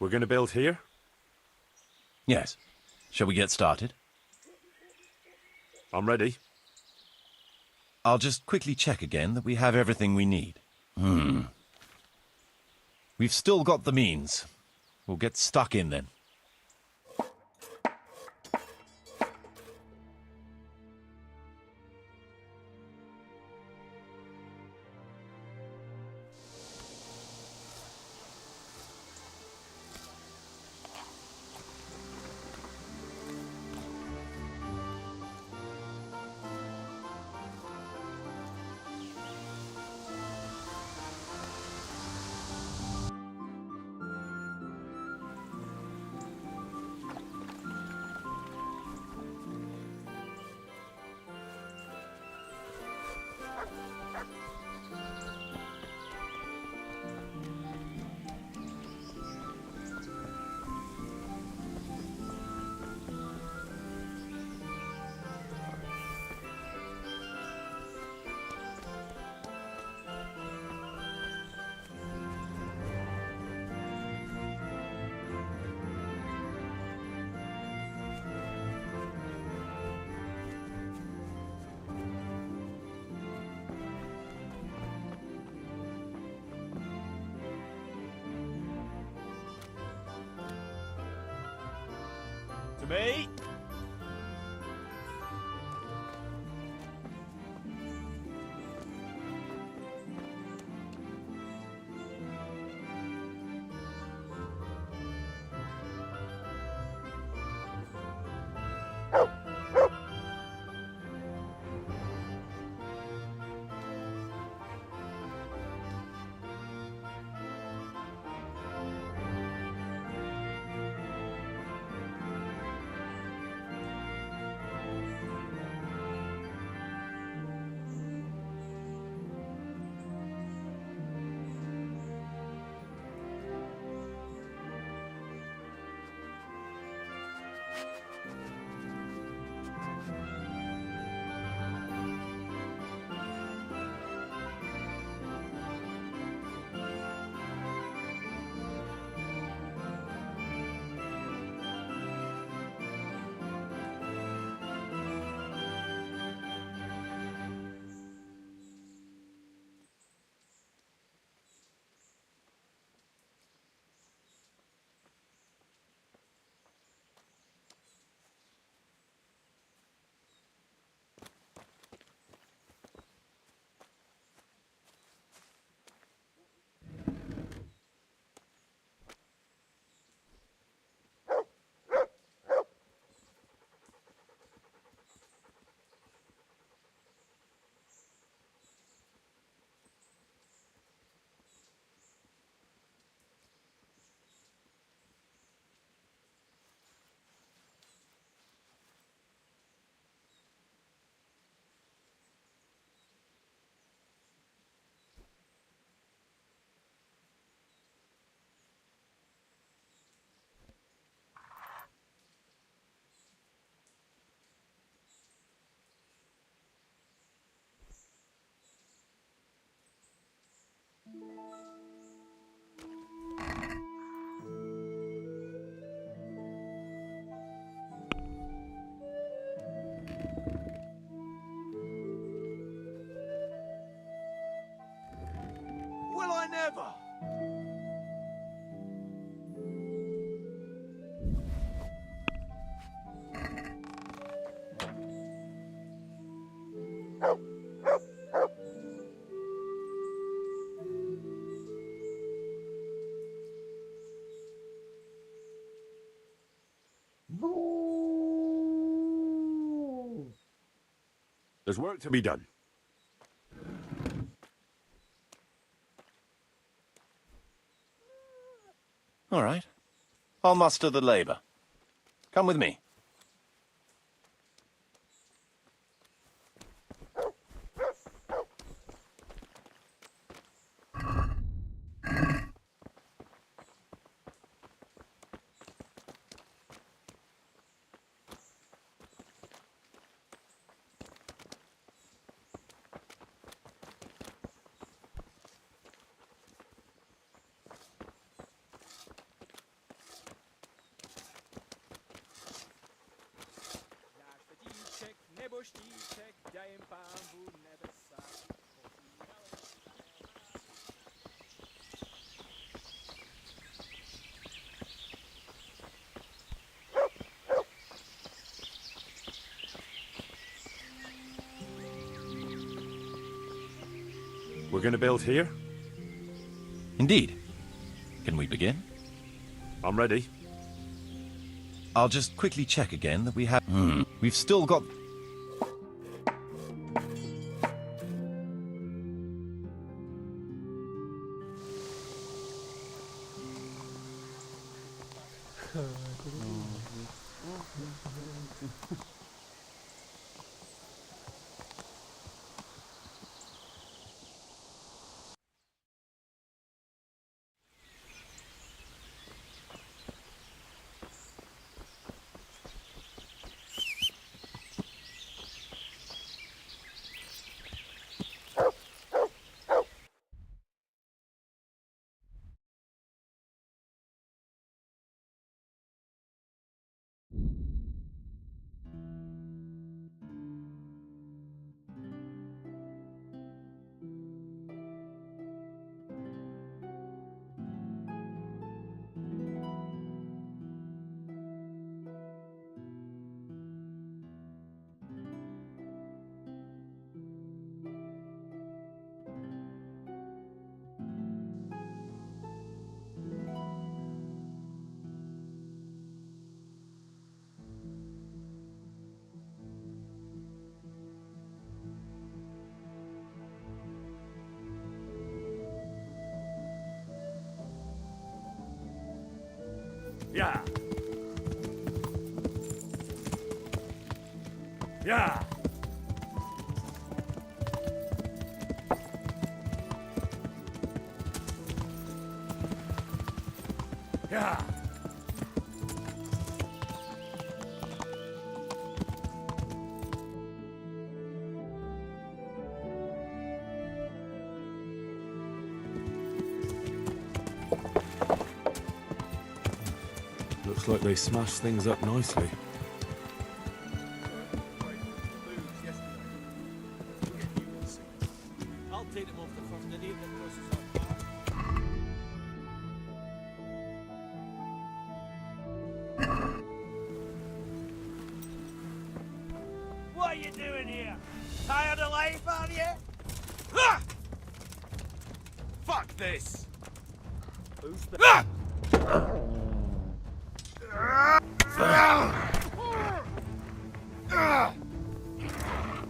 [SPEAKER 8] We're going to build here?
[SPEAKER 4] Yes. Shall we get started?
[SPEAKER 8] I'm ready.
[SPEAKER 4] I'll just quickly check again that we have everything we need. We've still got the means. We'll get stuck in then.
[SPEAKER 8] To me.
[SPEAKER 11] forever!
[SPEAKER 8] There's work to be done.
[SPEAKER 4] All right. I'll muster the labour. Come with me.
[SPEAKER 8] We're gonna build here?
[SPEAKER 4] Indeed. Can we begin?
[SPEAKER 8] I'm ready.
[SPEAKER 4] I'll just quickly check again that we have... We've still got...
[SPEAKER 8] Yeah. Yeah. Yeah. Looks like they smashed things up nicely.
[SPEAKER 11] I'll take them off the first idiot that crosses our path.
[SPEAKER 3] What are you doing here? Tired of life, are you?
[SPEAKER 11] Fuck this!
[SPEAKER 3] Who's the...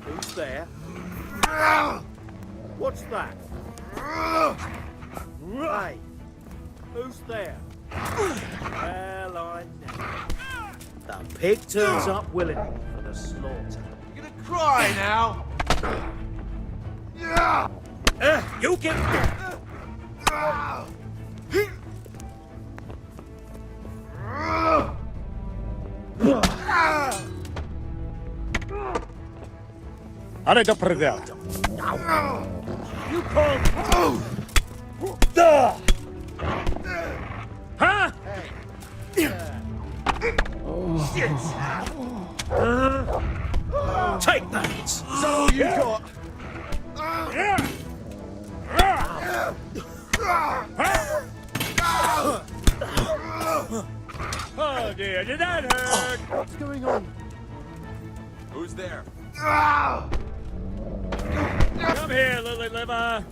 [SPEAKER 3] Who's there? What's that? Hey, who's there? Well, I know. The pig turns up willingly for the slaughter.
[SPEAKER 11] You're gonna cry now?
[SPEAKER 3] You get...
[SPEAKER 8] Arrête predato.
[SPEAKER 3] You call... Duh! Huh? Shit! Take that! So you got...
[SPEAKER 6] Oh dear, did that hurt?
[SPEAKER 5] What's going on?
[SPEAKER 13] Who's there?
[SPEAKER 6] Come here, Lily Liver.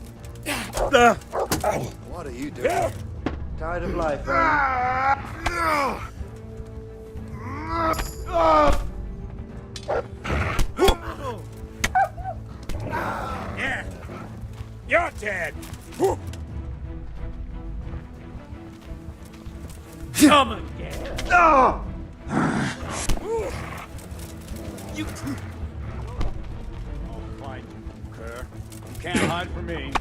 [SPEAKER 5] What are you doing? Tired of life, are
[SPEAKER 6] Yeah, you're dead. Come again. You. I'll find you, cur. You can't hide from me.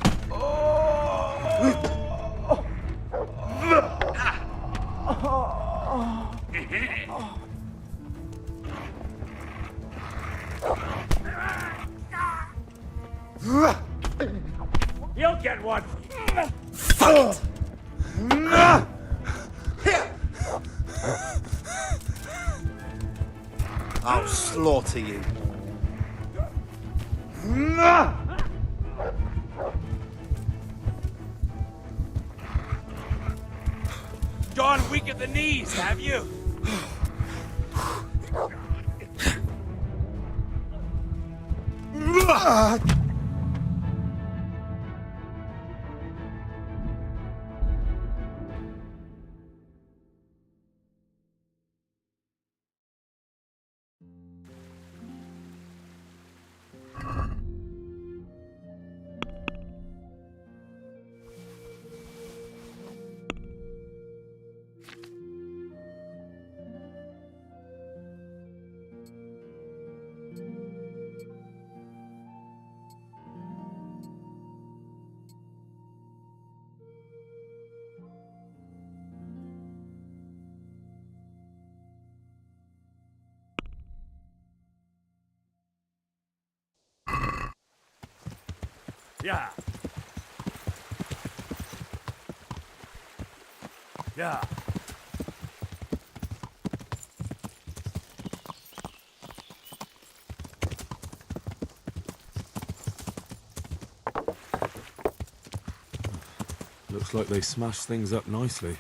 [SPEAKER 6] You'll get one.
[SPEAKER 11] Fuck! I'll slaughter you.
[SPEAKER 6] Gone weak at the knees, have you? Yeah. Yeah.
[SPEAKER 21] Looks like they smashed things up nicely.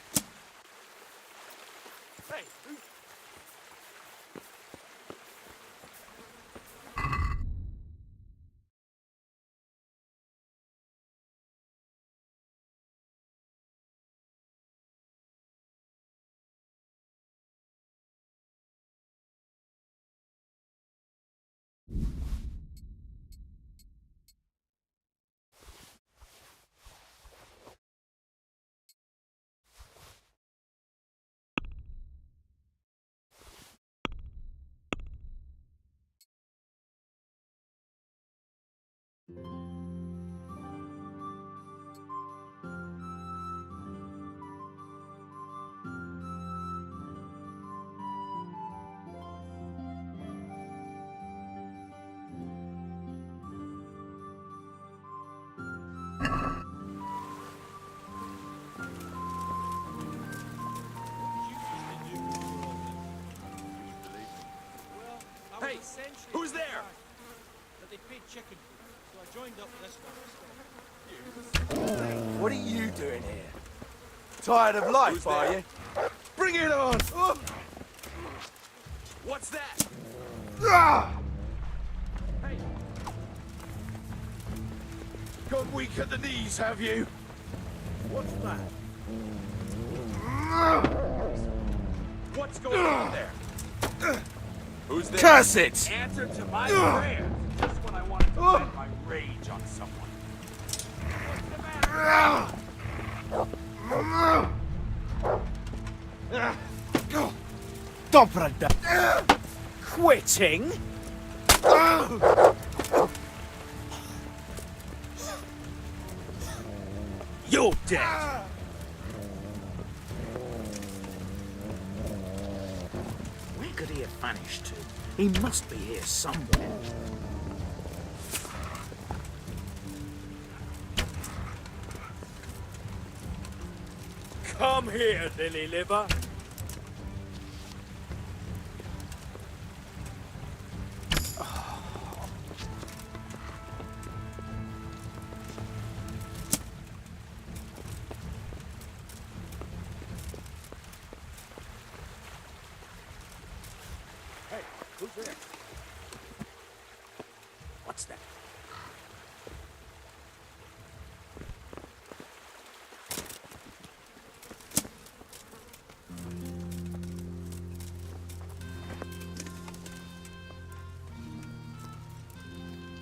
[SPEAKER 11] Hey, who's there?
[SPEAKER 16] But they paid chicken food, so I joined up with this one.
[SPEAKER 11] What are you doing here? Tired of life, are you? Bring it on! What's that? Hey! Gone weak at the knees, have you? What's that? What's going on there? Who's there? Curse it!
[SPEAKER 6] Answer to my prayer. Just when I wanted to vent my rage on someone.
[SPEAKER 11] Dobra.
[SPEAKER 6] Quitting? You're dead. Where could he have vanished to? He must be here somewhere. Come here, Lily Liver.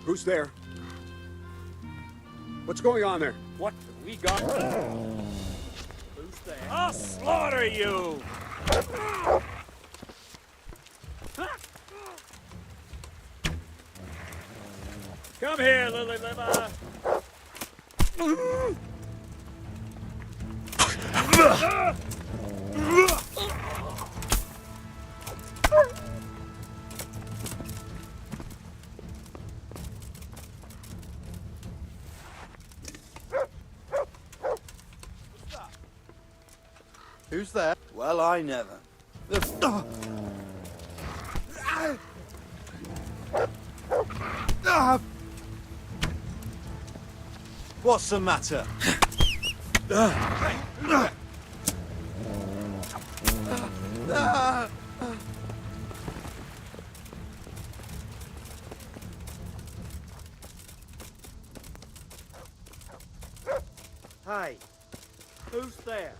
[SPEAKER 7] Who's there? What's going on there?
[SPEAKER 6] What have we got? Who's there? I'll slaughter you! Come here, Lily Liver!
[SPEAKER 5] Who's there? Well, I never. What's the matter? Hey, who's there?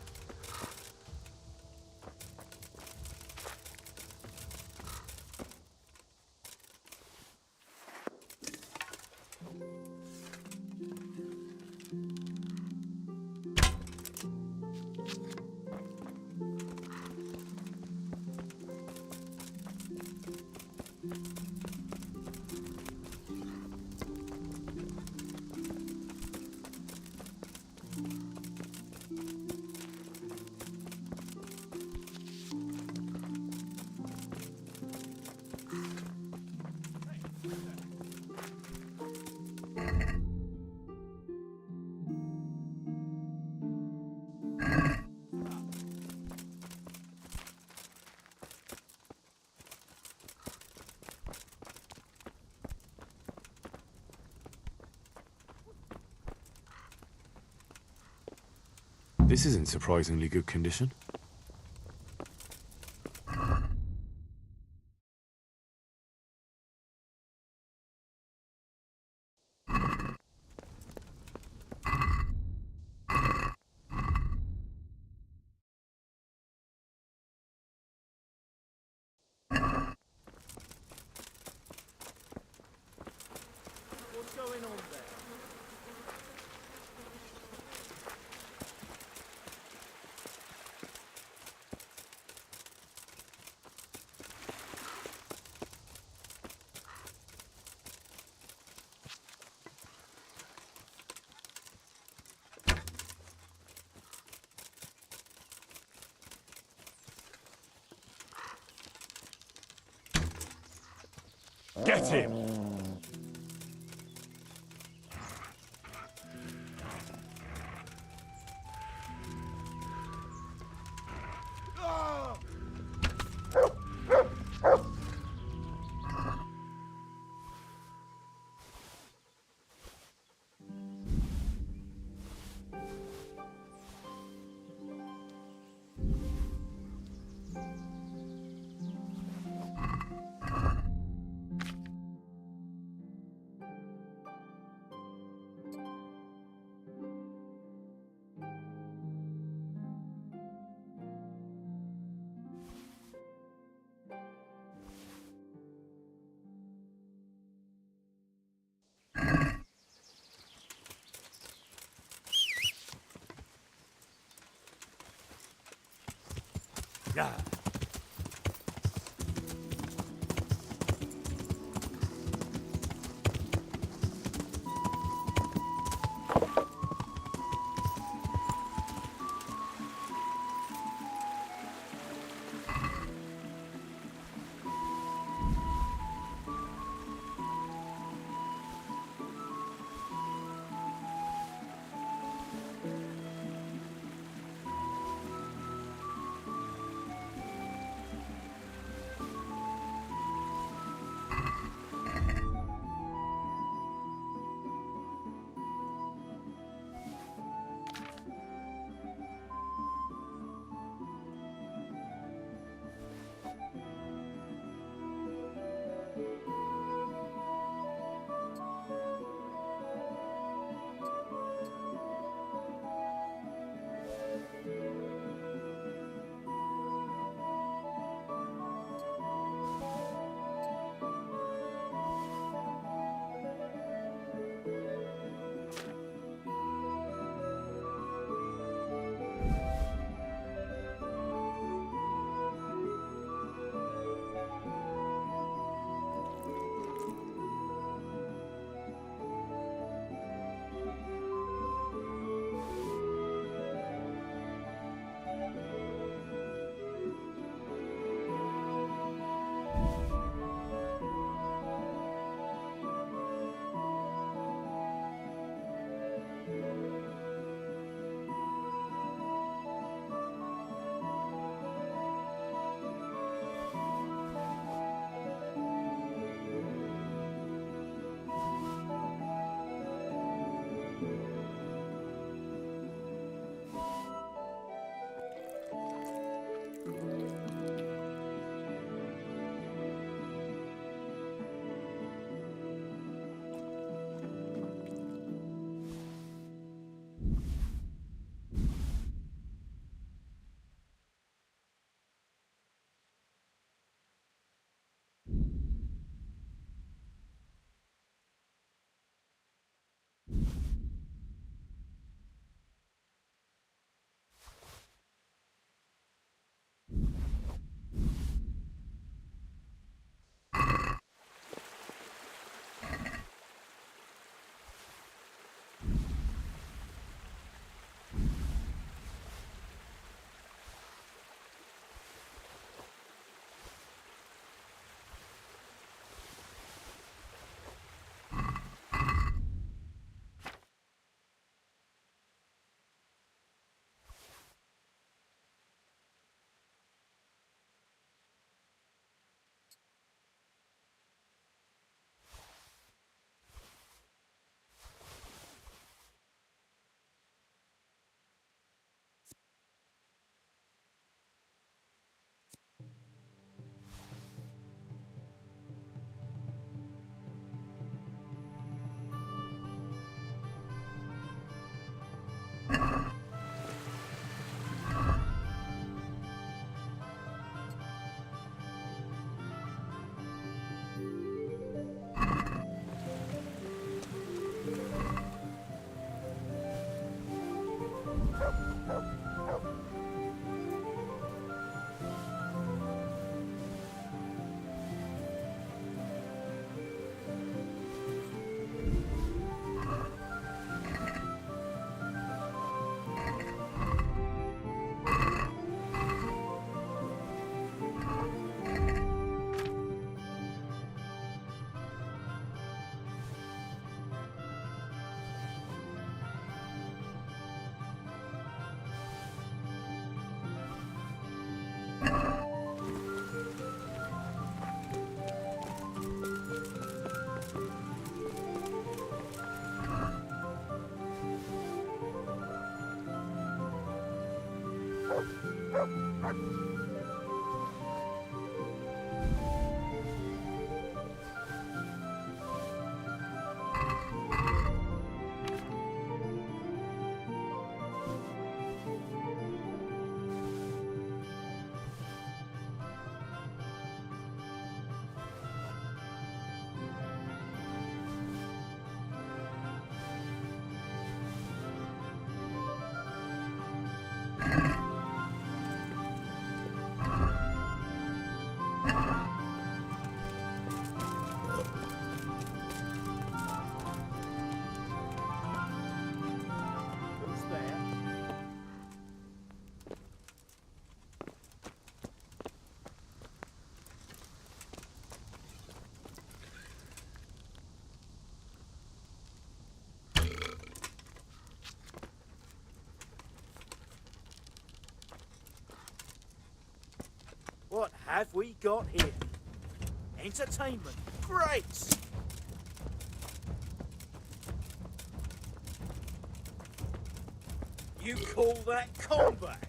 [SPEAKER 21] This is in surprisingly good condition.
[SPEAKER 7] What's going on there?
[SPEAKER 8] Get him! Yeah.
[SPEAKER 3] What have we got here? Entertainment. Great! You call that combat?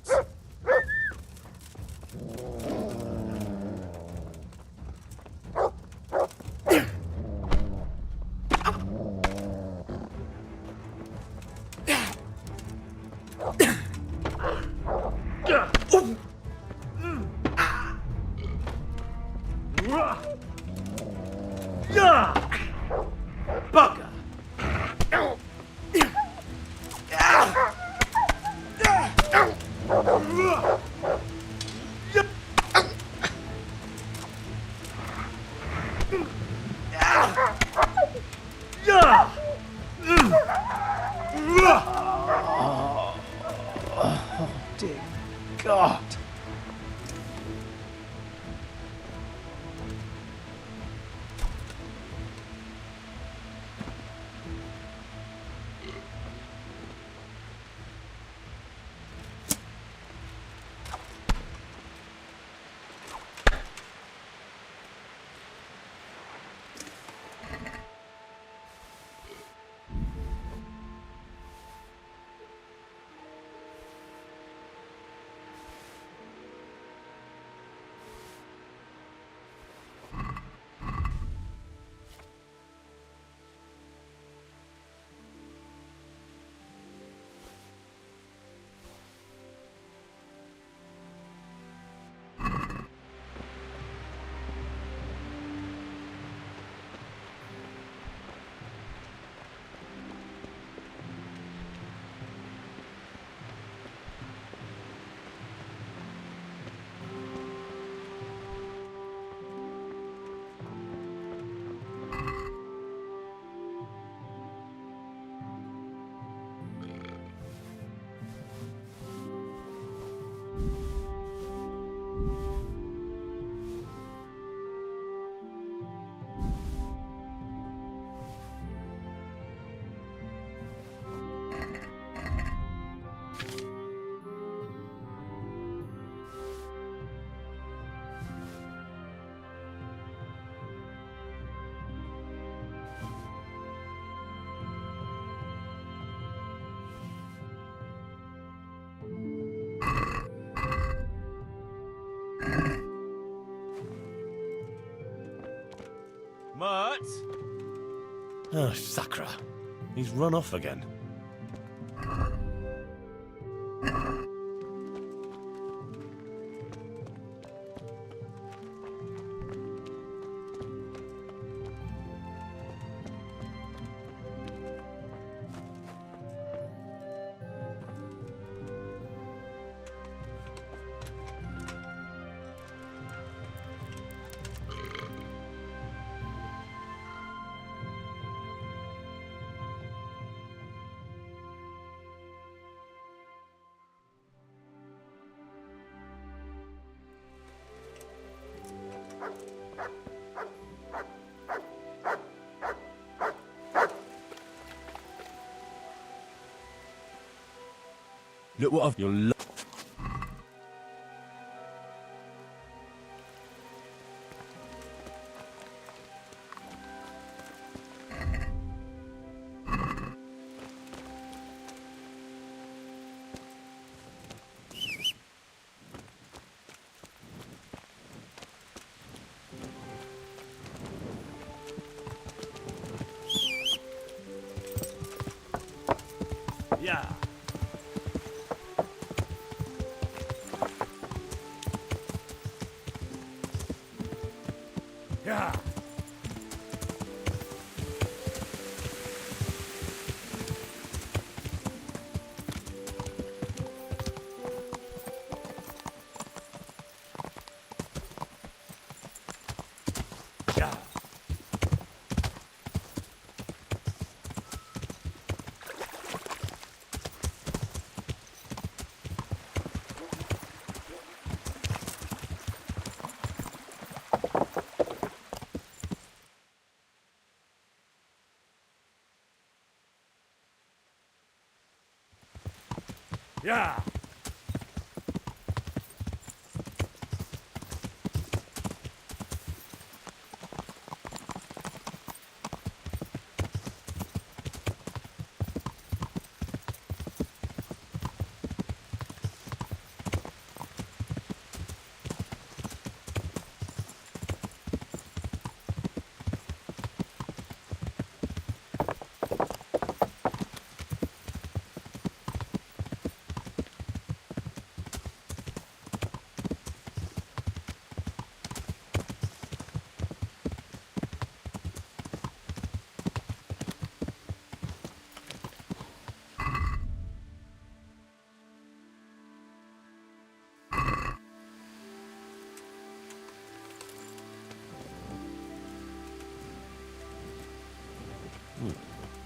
[SPEAKER 3] Bugger!
[SPEAKER 1] Oh, dear God.
[SPEAKER 6] Mert?
[SPEAKER 8] Oh, Sakra. He's run off again. Look what I've... You're... Yeah. Yeah. Yeah. Yeah.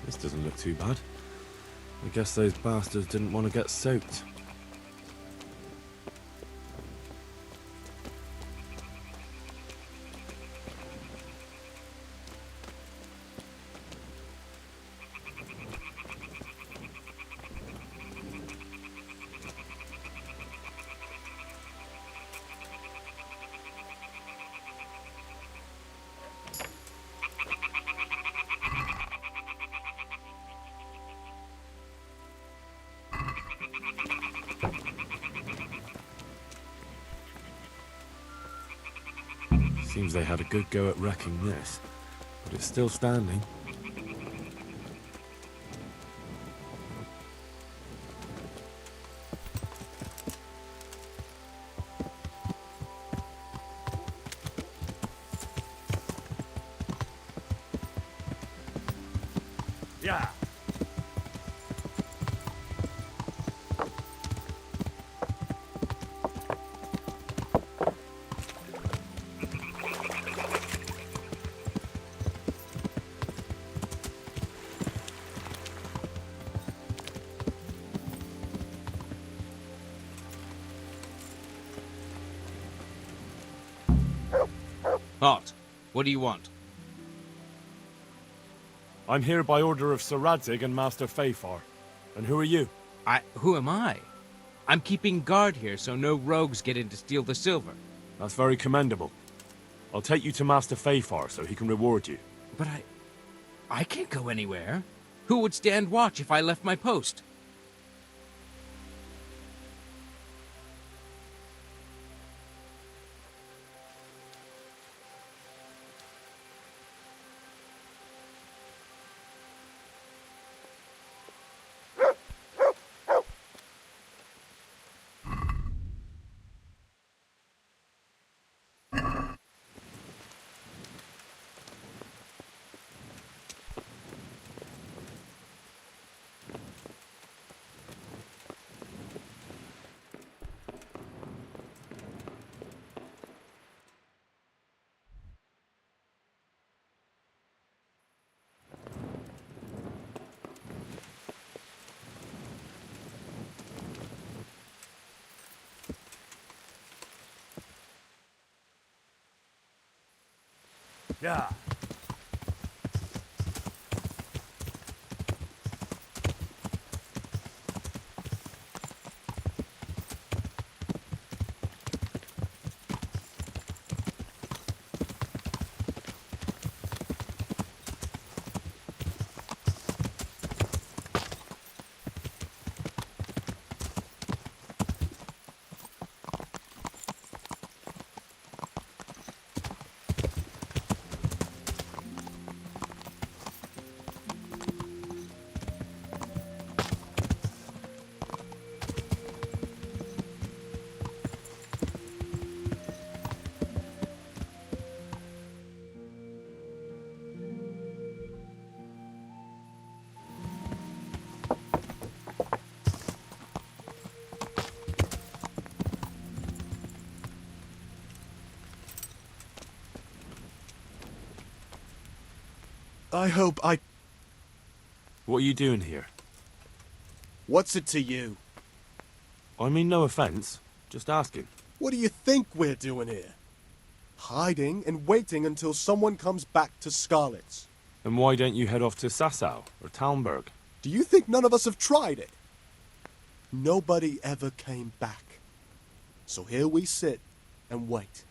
[SPEAKER 21] This doesn't look too bad. I guess those bastards didn't want to get soaked. Seems they had a good go at wrecking this, but it's still standing.
[SPEAKER 8] Yeah.
[SPEAKER 9] What? What do you want?
[SPEAKER 8] I'm here by order of Sir Radzig and Master Fafar. And who are you?
[SPEAKER 9] Who am I? I'm keeping guard here so no rogues get in to steal the silver.
[SPEAKER 8] That's very commendable. I'll take you to Master Fafar so he can reward you.
[SPEAKER 9] But I can't go anywhere. Who would stand watch if I left my post?
[SPEAKER 8] Yeah.
[SPEAKER 12] I hope I...
[SPEAKER 21] What are you doing here?
[SPEAKER 12] What's it to you?
[SPEAKER 21] I mean no offence, just asking.
[SPEAKER 12] What do you think we're doing here? Hiding and waiting until someone comes back to Scarlet's.
[SPEAKER 21] And why don't you head off to Sasau or Talmberg?
[SPEAKER 12] Do you think none of us have tried it? Nobody ever came back. So here we sit and wait.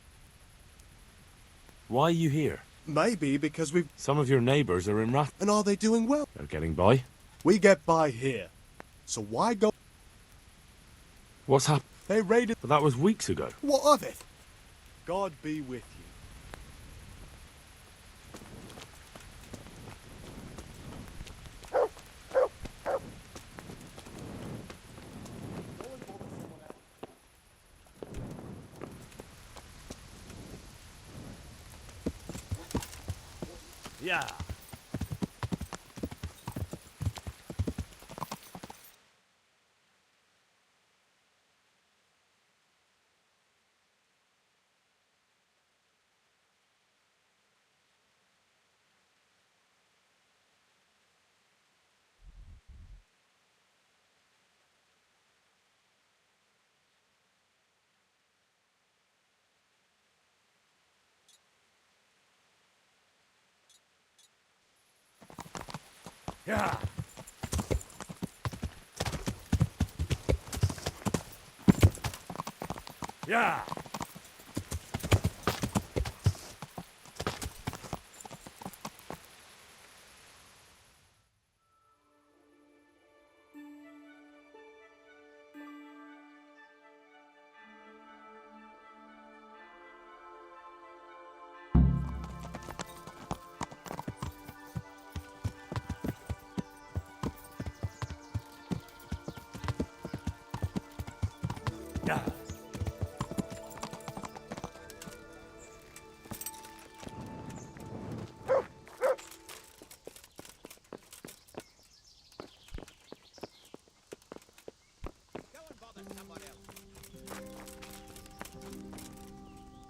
[SPEAKER 21] Why are you here?
[SPEAKER 12] Maybe because we've...
[SPEAKER 21] Some of your neighbours are in Rath.
[SPEAKER 12] And are they doing well?
[SPEAKER 21] They're getting by.
[SPEAKER 12] We get by here. So why go...
[SPEAKER 21] What's happened?
[SPEAKER 12] They raided...
[SPEAKER 21] But that was weeks ago.
[SPEAKER 12] What of it? God be with you.
[SPEAKER 8] Yeah. Yeah. Yeah. Yeah.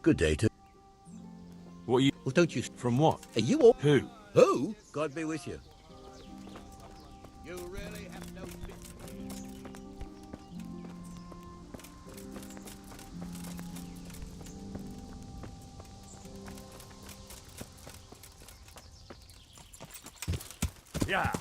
[SPEAKER 17] Good day to...
[SPEAKER 21] What are you...
[SPEAKER 17] Well, don't you...
[SPEAKER 21] From what?
[SPEAKER 17] Are you all...
[SPEAKER 21] Who?
[SPEAKER 17] Who? God be with you.
[SPEAKER 3] You really have no...
[SPEAKER 8] Yeah.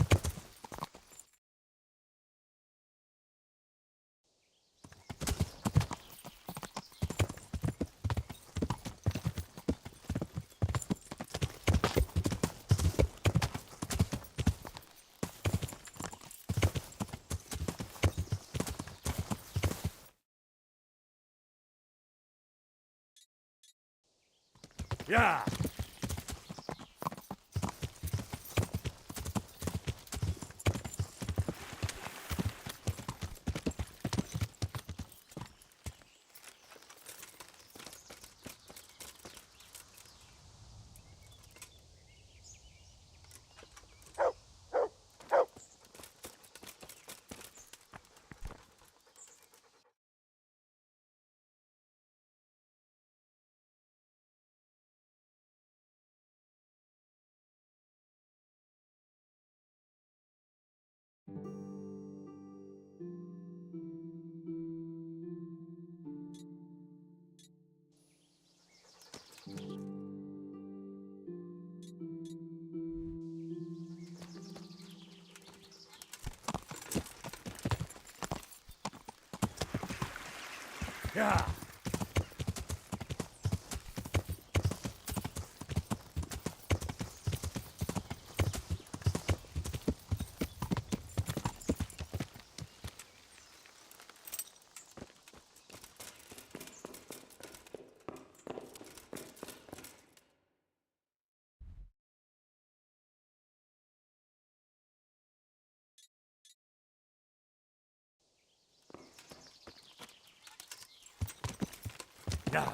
[SPEAKER 8] Yeah. Yeah. Yeah.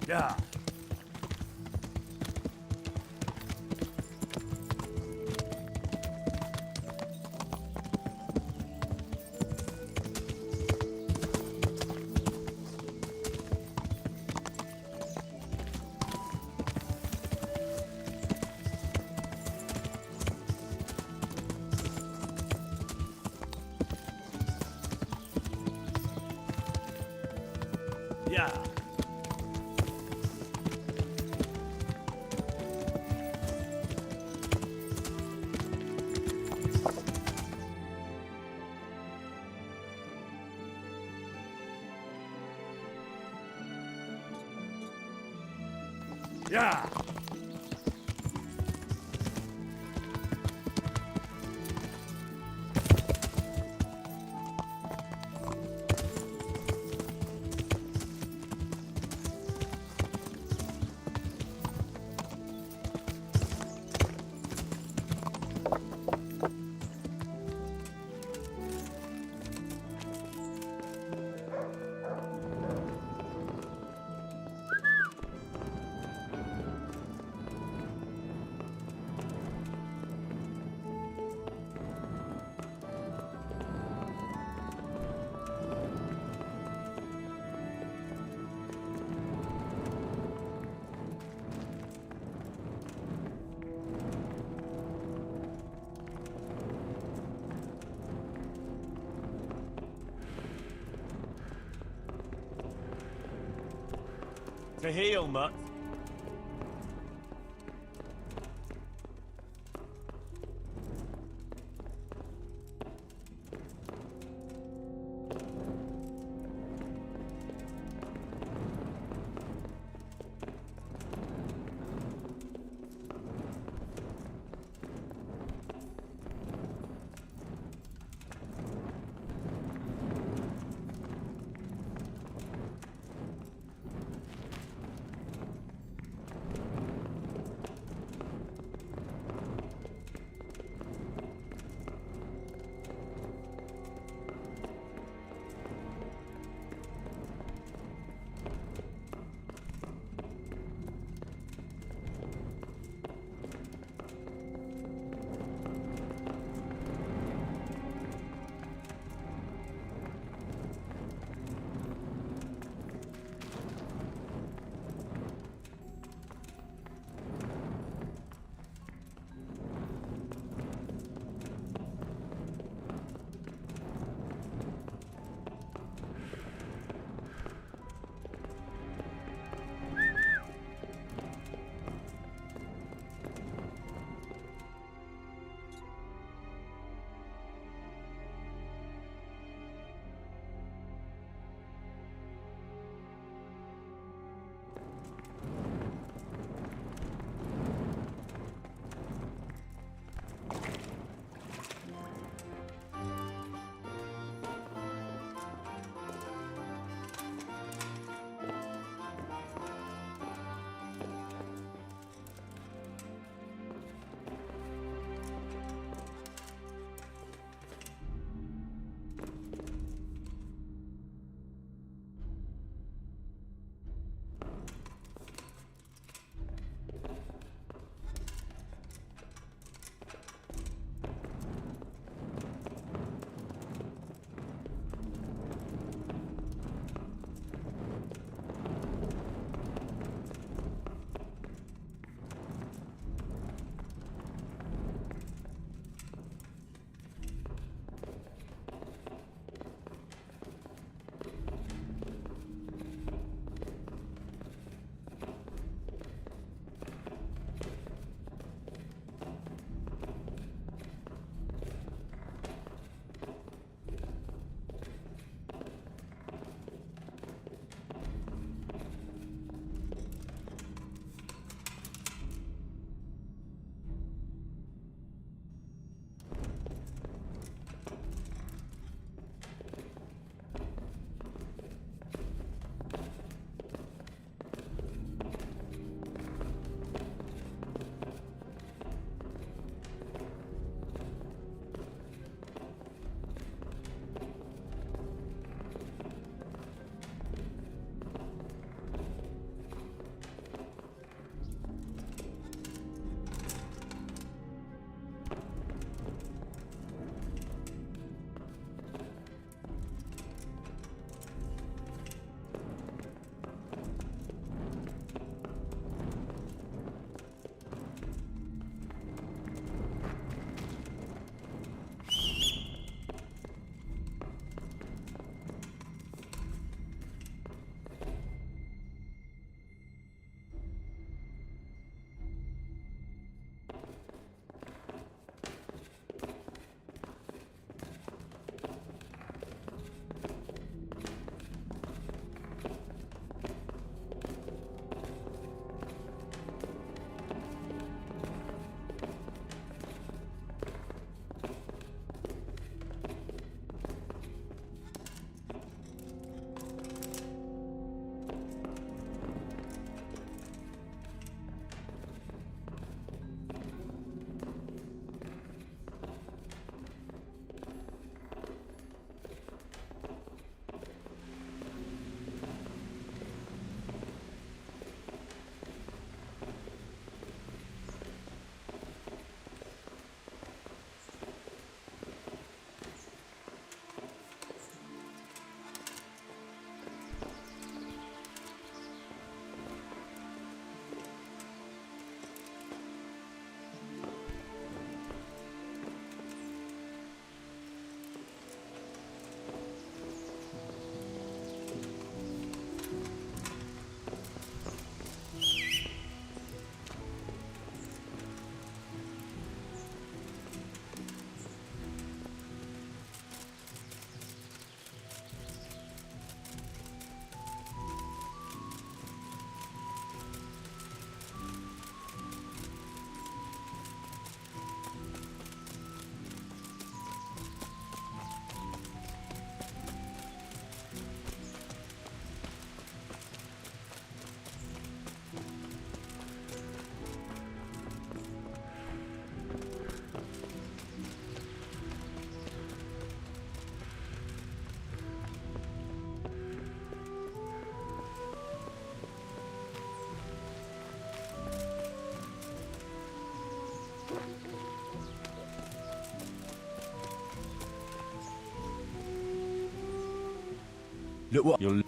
[SPEAKER 8] Yeah. Yeah. Yeah. To heal, Mutt.
[SPEAKER 21] Look what you're.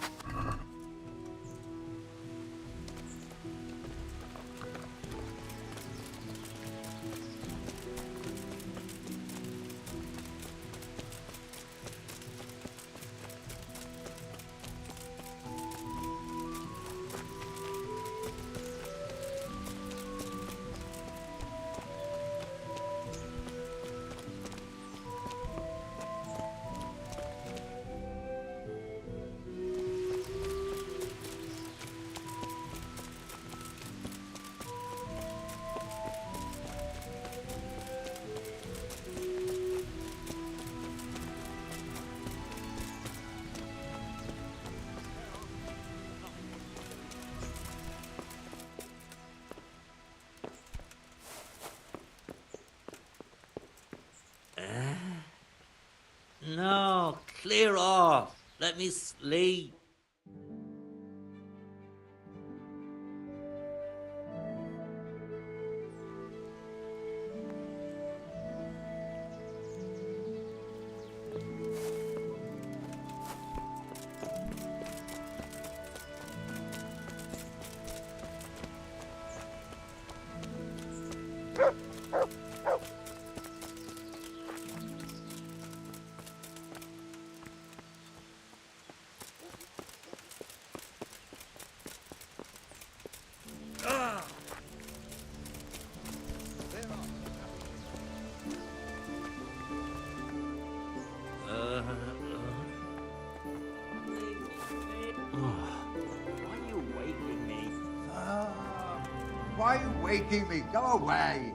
[SPEAKER 14] No, clear off. Let me sleep. Why are you waking me?
[SPEAKER 18] Why are you waking me? Go away!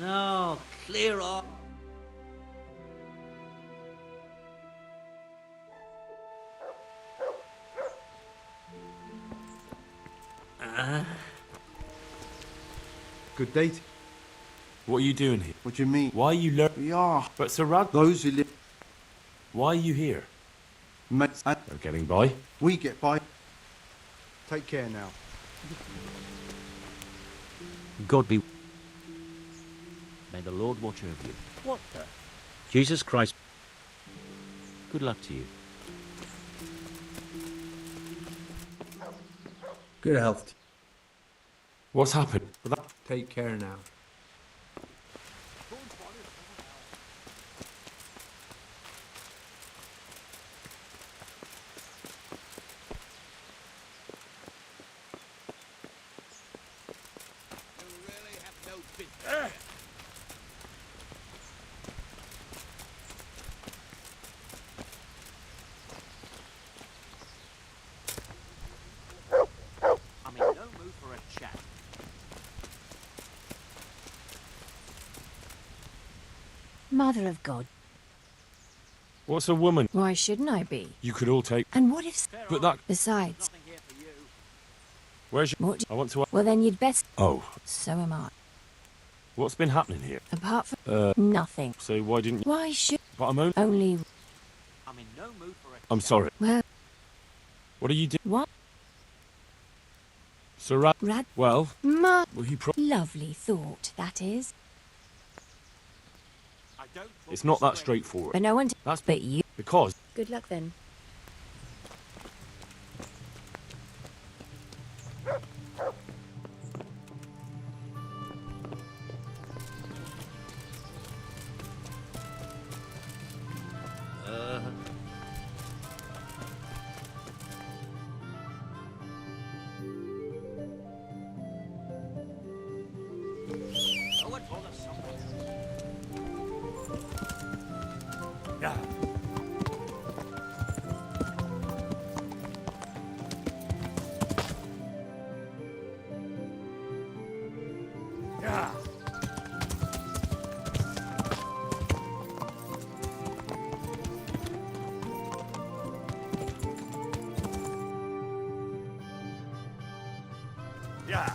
[SPEAKER 14] No, clear off.
[SPEAKER 21] Good date.
[SPEAKER 8] What are you doing here?
[SPEAKER 18] What do you mean?
[SPEAKER 8] Why are you learning?
[SPEAKER 18] We are.
[SPEAKER 8] But Sir Rad,
[SPEAKER 18] Those who live.
[SPEAKER 8] why are you here?
[SPEAKER 18] Mates,
[SPEAKER 8] They're getting by.
[SPEAKER 18] we get by. Take care now.
[SPEAKER 19] God be. May the Lord watch over you.
[SPEAKER 14] What the?
[SPEAKER 19] Jesus Christ. Good luck to you.
[SPEAKER 5] Good health.
[SPEAKER 8] What's happened?
[SPEAKER 5] Take care now.
[SPEAKER 14] I'm in no mood for a chat.
[SPEAKER 23] Mother of God,
[SPEAKER 8] What's a woman?
[SPEAKER 23] why shouldn't I be?
[SPEAKER 8] You could all take.
[SPEAKER 23] And what if...
[SPEAKER 8] But that.
[SPEAKER 23] Besides,
[SPEAKER 8] Where's your.
[SPEAKER 23] what do
[SPEAKER 8] I want to.
[SPEAKER 23] well then you'd best...
[SPEAKER 8] Oh,
[SPEAKER 23] So am I.
[SPEAKER 8] what's been happening here?
[SPEAKER 23] Apart from... Nothing.
[SPEAKER 8] So why didn't you?
[SPEAKER 23] Why should...
[SPEAKER 8] But I'm only.
[SPEAKER 23] Only...
[SPEAKER 14] I'm in no mood for a
[SPEAKER 8] I'm sorry.
[SPEAKER 23] Well,
[SPEAKER 8] What are you doing?
[SPEAKER 23] what?
[SPEAKER 8] Sir Rad.
[SPEAKER 23] Rad...
[SPEAKER 8] Well,
[SPEAKER 23] Ma...
[SPEAKER 8] well, he
[SPEAKER 23] Lovely thought, that is.
[SPEAKER 8] It's not that straightforward.
[SPEAKER 23] But no one...
[SPEAKER 8] That's
[SPEAKER 23] But you...
[SPEAKER 8] because.
[SPEAKER 23] Good luck then.
[SPEAKER 14] Go and bother someone.
[SPEAKER 8] Yeah. Yeah. Yeah.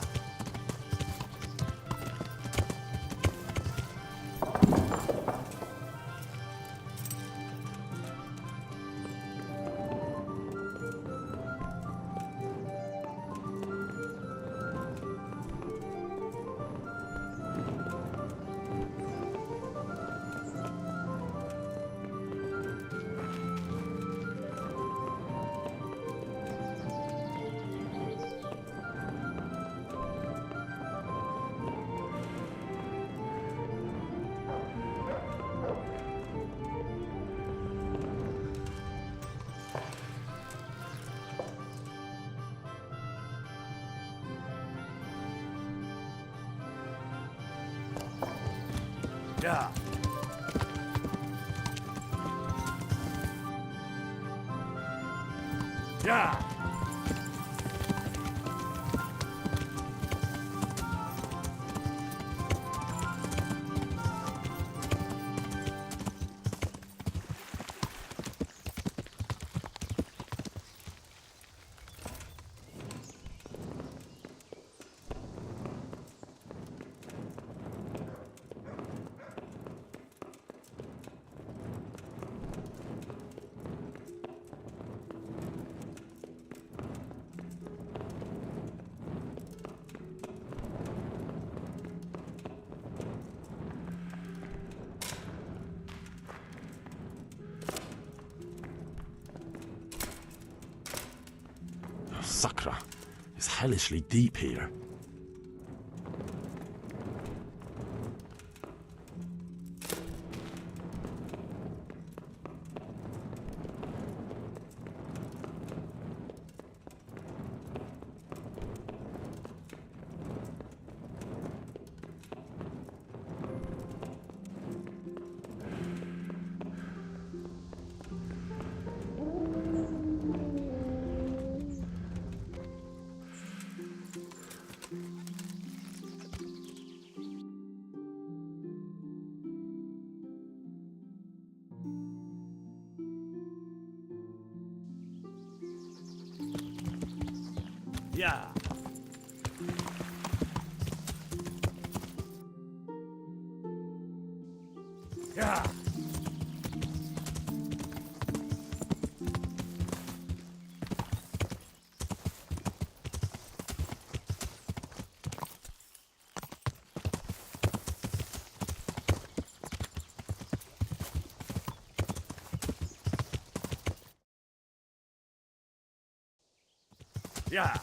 [SPEAKER 3] Yeah. Yeah.
[SPEAKER 21] Sakra. It's hellishly deep here.
[SPEAKER 3] Yeah. Yeah. Yeah.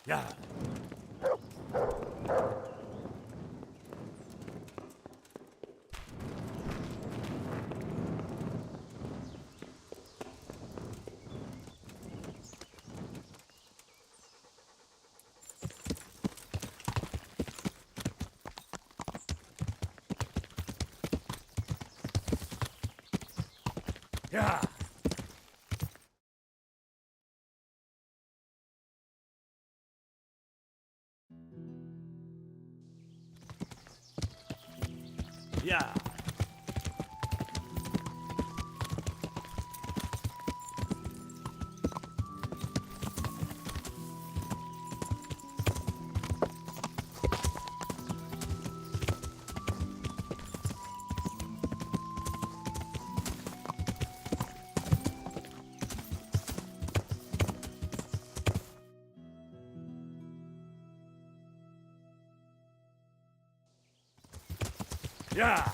[SPEAKER 3] Yeah. Yeah. Yeah. Yeah.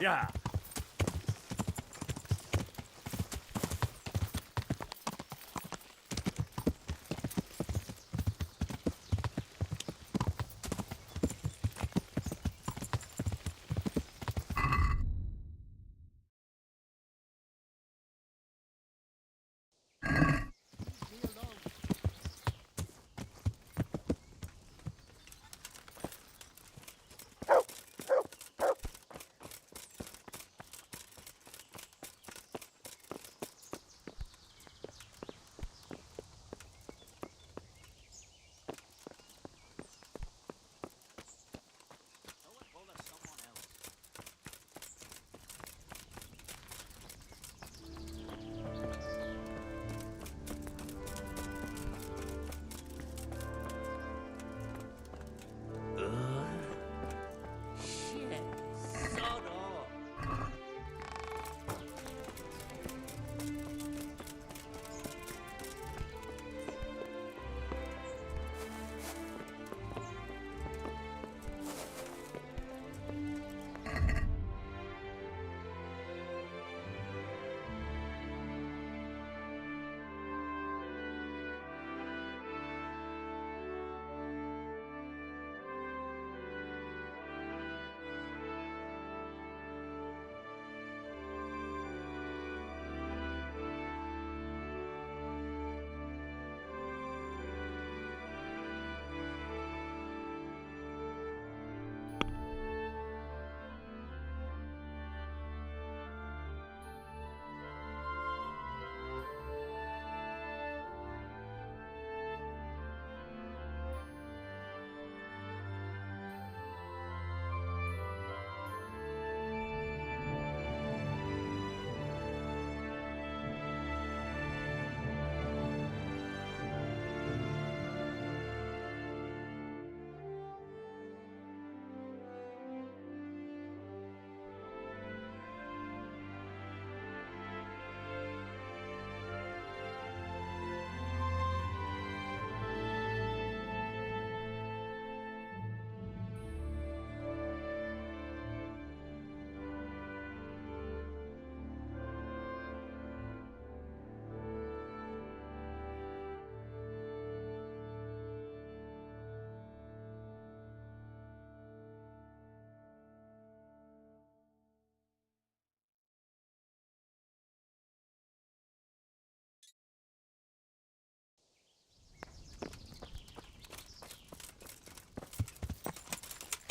[SPEAKER 3] Yeah.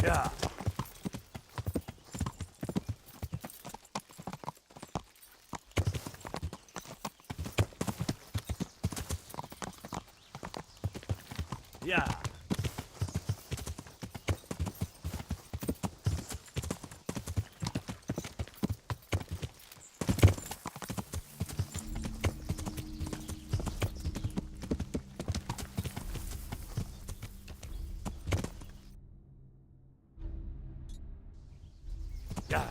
[SPEAKER 8] Yeah. Yeah. Yeah.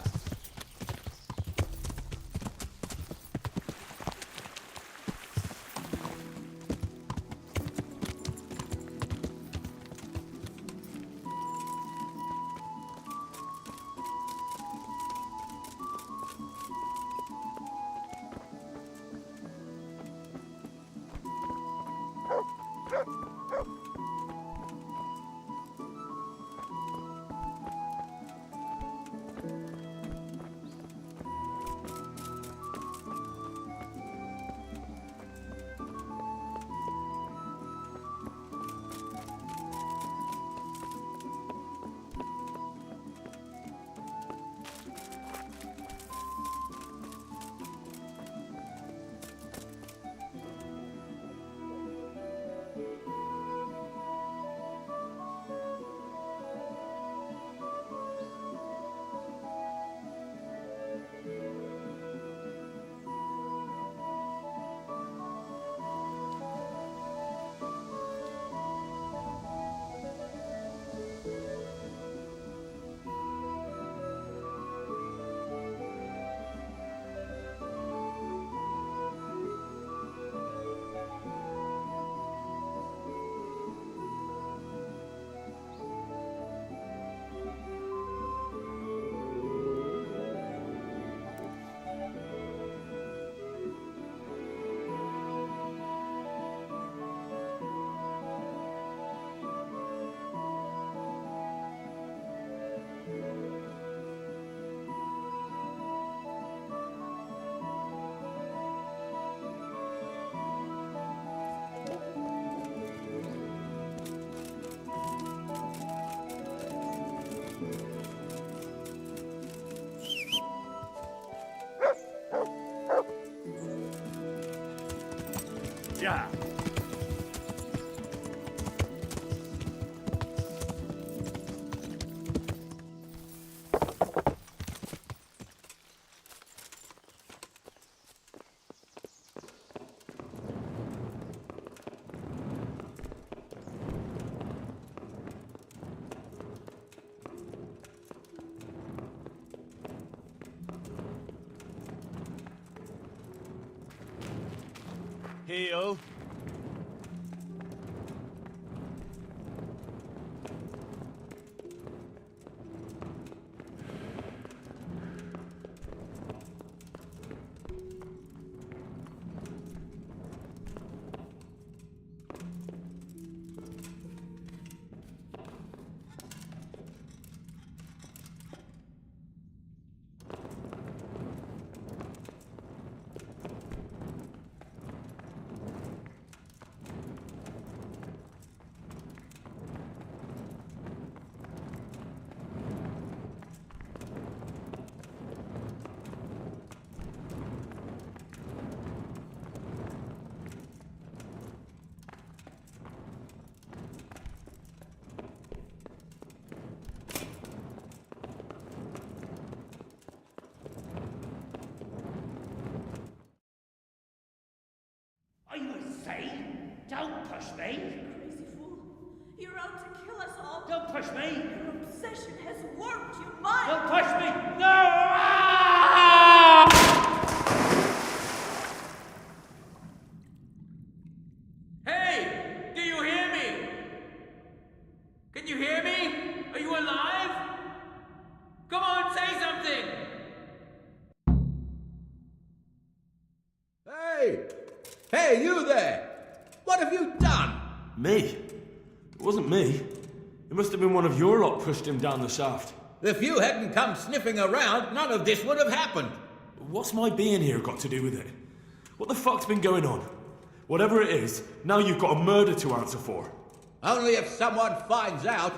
[SPEAKER 8] Yeah. Heal.
[SPEAKER 3] Are you insane? Don't push me!
[SPEAKER 2] Crazy fool. You're out to kill us all.
[SPEAKER 3] Don't push me!
[SPEAKER 2] Your obsession has warped your mind.
[SPEAKER 3] Don't push me! No!
[SPEAKER 9] Hey! Do you hear me? Can you hear me? Are you alive? Come on, say something!
[SPEAKER 17] Hey! Hey, you there! What have you done?
[SPEAKER 8] Me? It wasn't me. It must have been one of your lot pushed him down the shaft.
[SPEAKER 17] If you hadn't come sniffing around, none of this would have happened.
[SPEAKER 8] What's my being here got to do with it? What the fuck's been going on? Whatever it is, now you've got a murder to answer for.
[SPEAKER 17] Only if someone finds out.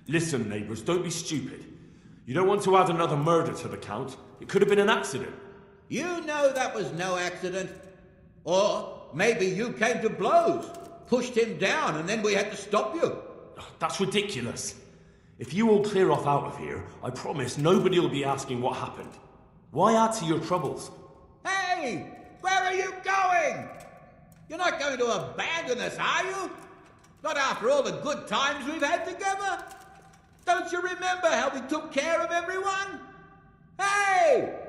[SPEAKER 8] Listen, neighbours, don't be stupid. You don't want to add another murder to the count. It could have been an accident.
[SPEAKER 17] You know that was no accident. Or maybe you came to blows, pushed him down, and then we had to stop you.
[SPEAKER 8] That's ridiculous. If you all clear off out of here, I promise nobody will be asking what happened. Why add to your troubles?
[SPEAKER 17] Hey! Where are you going? You're not going to abandon us, are you? Not after all the good times we've had together? Don't you remember how we took care of everyone? Hey!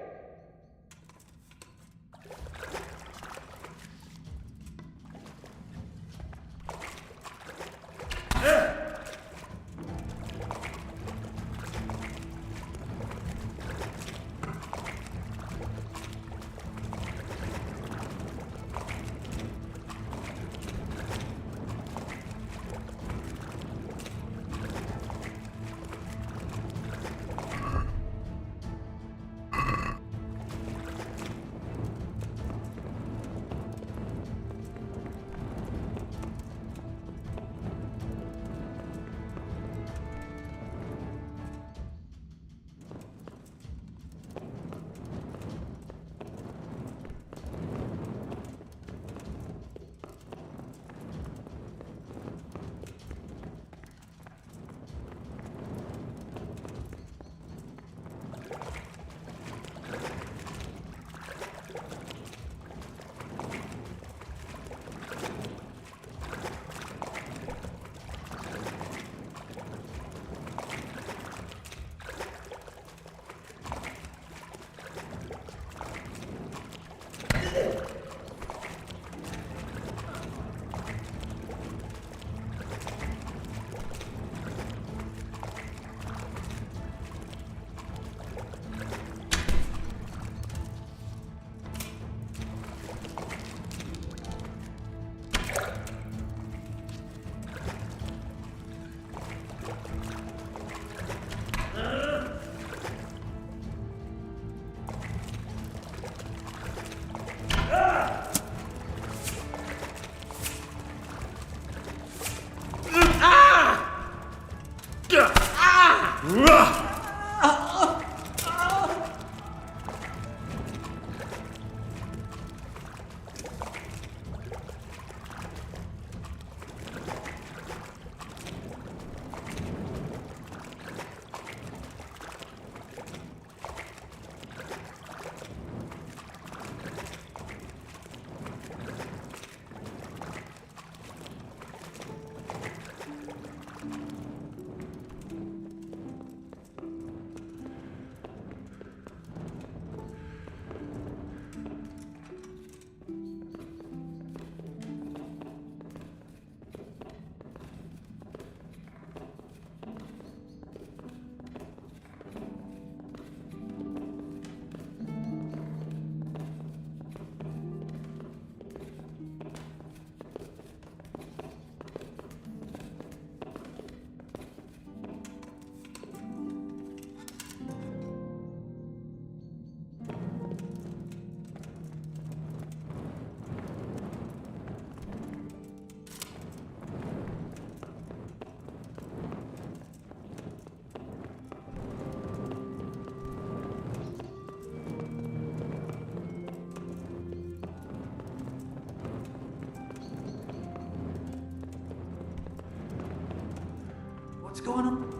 [SPEAKER 3] What's going on?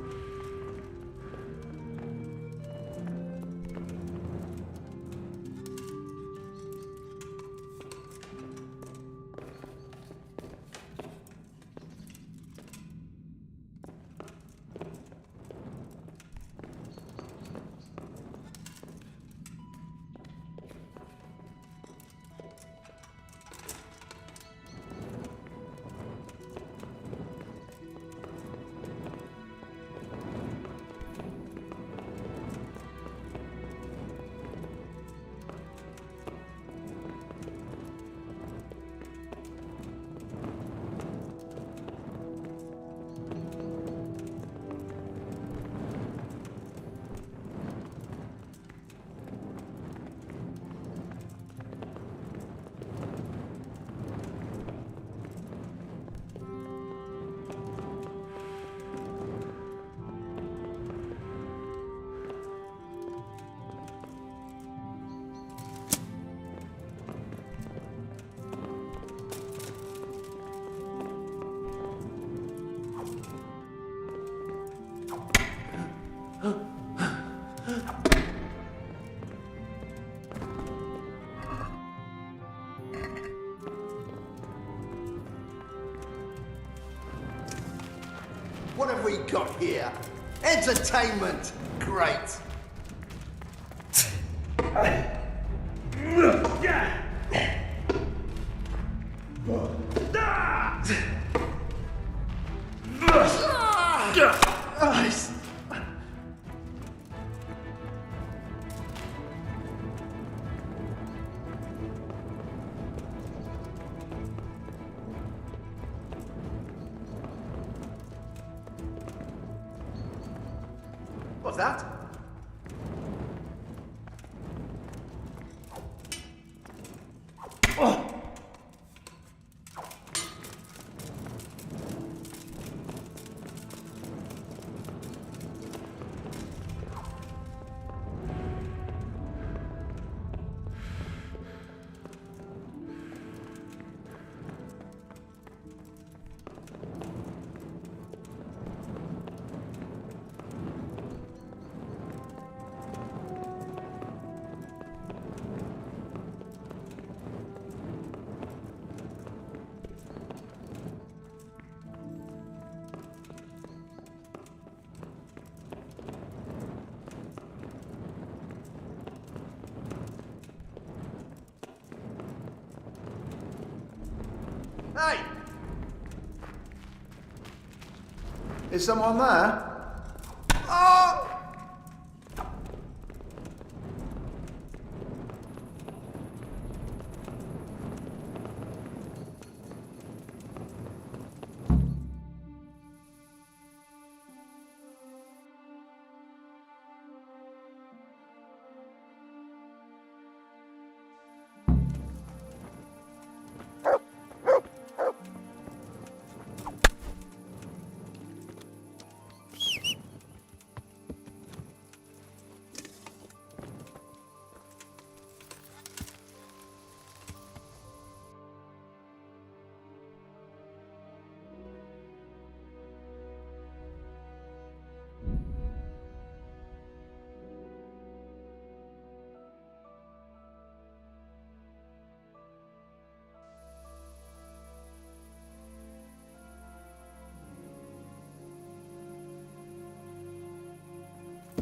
[SPEAKER 18] What have we got here? Entertainment! Great! What's that? Hey! Is someone there? Oh!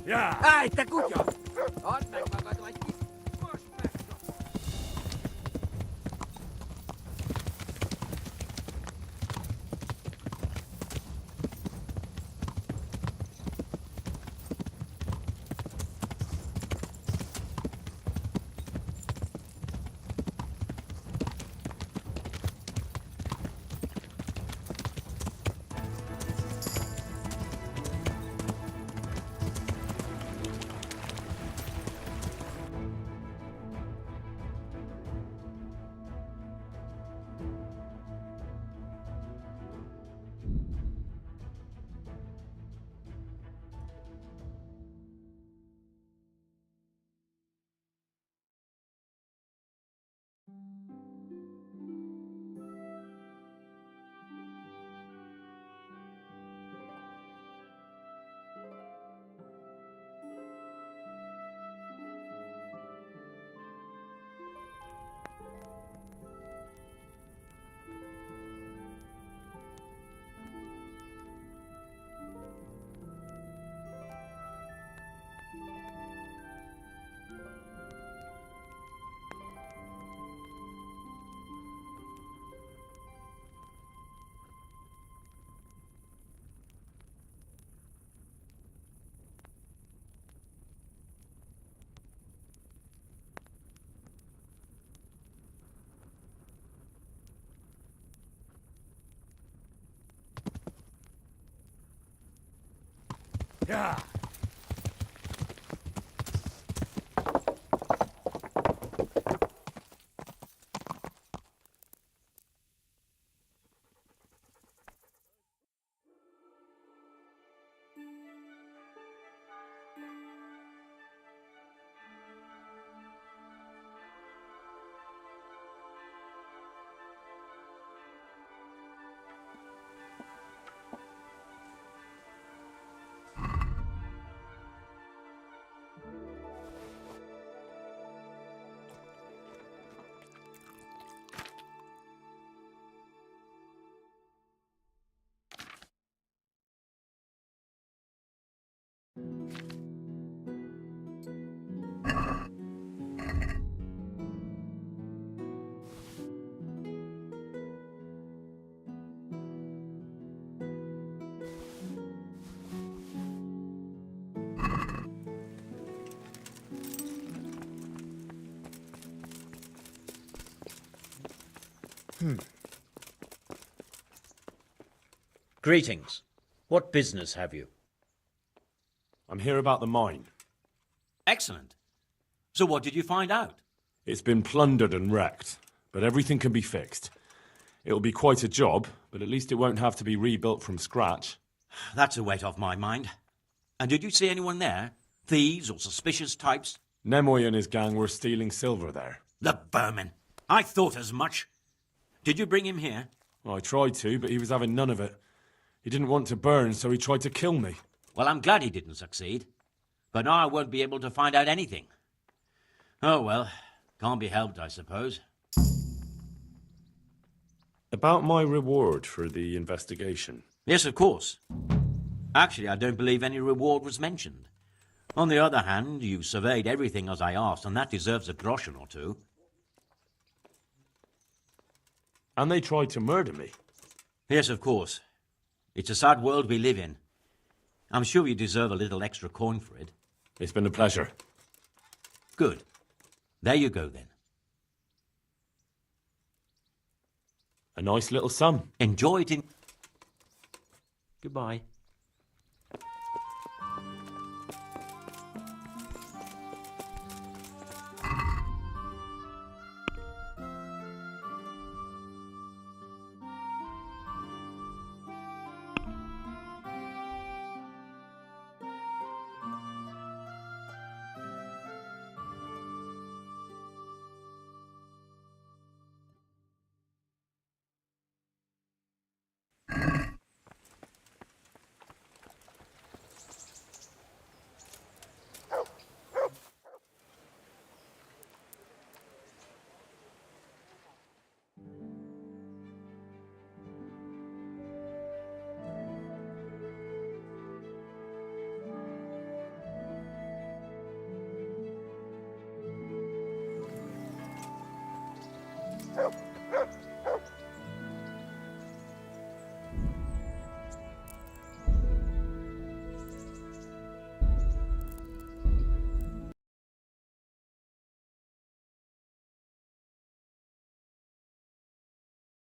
[SPEAKER 8] Yeah.
[SPEAKER 3] Ai, te kujo! Oot,
[SPEAKER 8] Yeah.
[SPEAKER 10] Greetings. What business have you?
[SPEAKER 8] I'm here about the mine.
[SPEAKER 19] Excellent. So what did you find out?
[SPEAKER 8] It's been plundered and wrecked, but everything can be fixed. It'll be quite a job, but at least it won't have to be rebuilt from scratch.
[SPEAKER 19] That's a weight off my mind. And did you see anyone there? Thieves or suspicious types?
[SPEAKER 8] Nemoy and his gang were stealing silver there.
[SPEAKER 19] The vermin. I thought as much. Did you bring him here?
[SPEAKER 8] I tried to, but he was having none of it. He didn't want to burn, so he tried to kill me.
[SPEAKER 19] Well, I'm glad he didn't succeed. But now I won't be able to find out anything. Oh, well. Can't be helped, I suppose.
[SPEAKER 8] About my reward for the investigation.
[SPEAKER 19] Yes, of course. Actually, I don't believe any reward was mentioned. On the other hand, you surveyed everything as I asked, and that deserves a groschen or two.
[SPEAKER 8] And they tried to murder me.
[SPEAKER 19] Yes, of course. It's a sad world we live in. I'm sure you deserve a little extra coin for it.
[SPEAKER 8] It's been a pleasure.
[SPEAKER 19] Good. There you go, then.
[SPEAKER 8] A nice little sum.
[SPEAKER 19] Enjoy it in... Goodbye.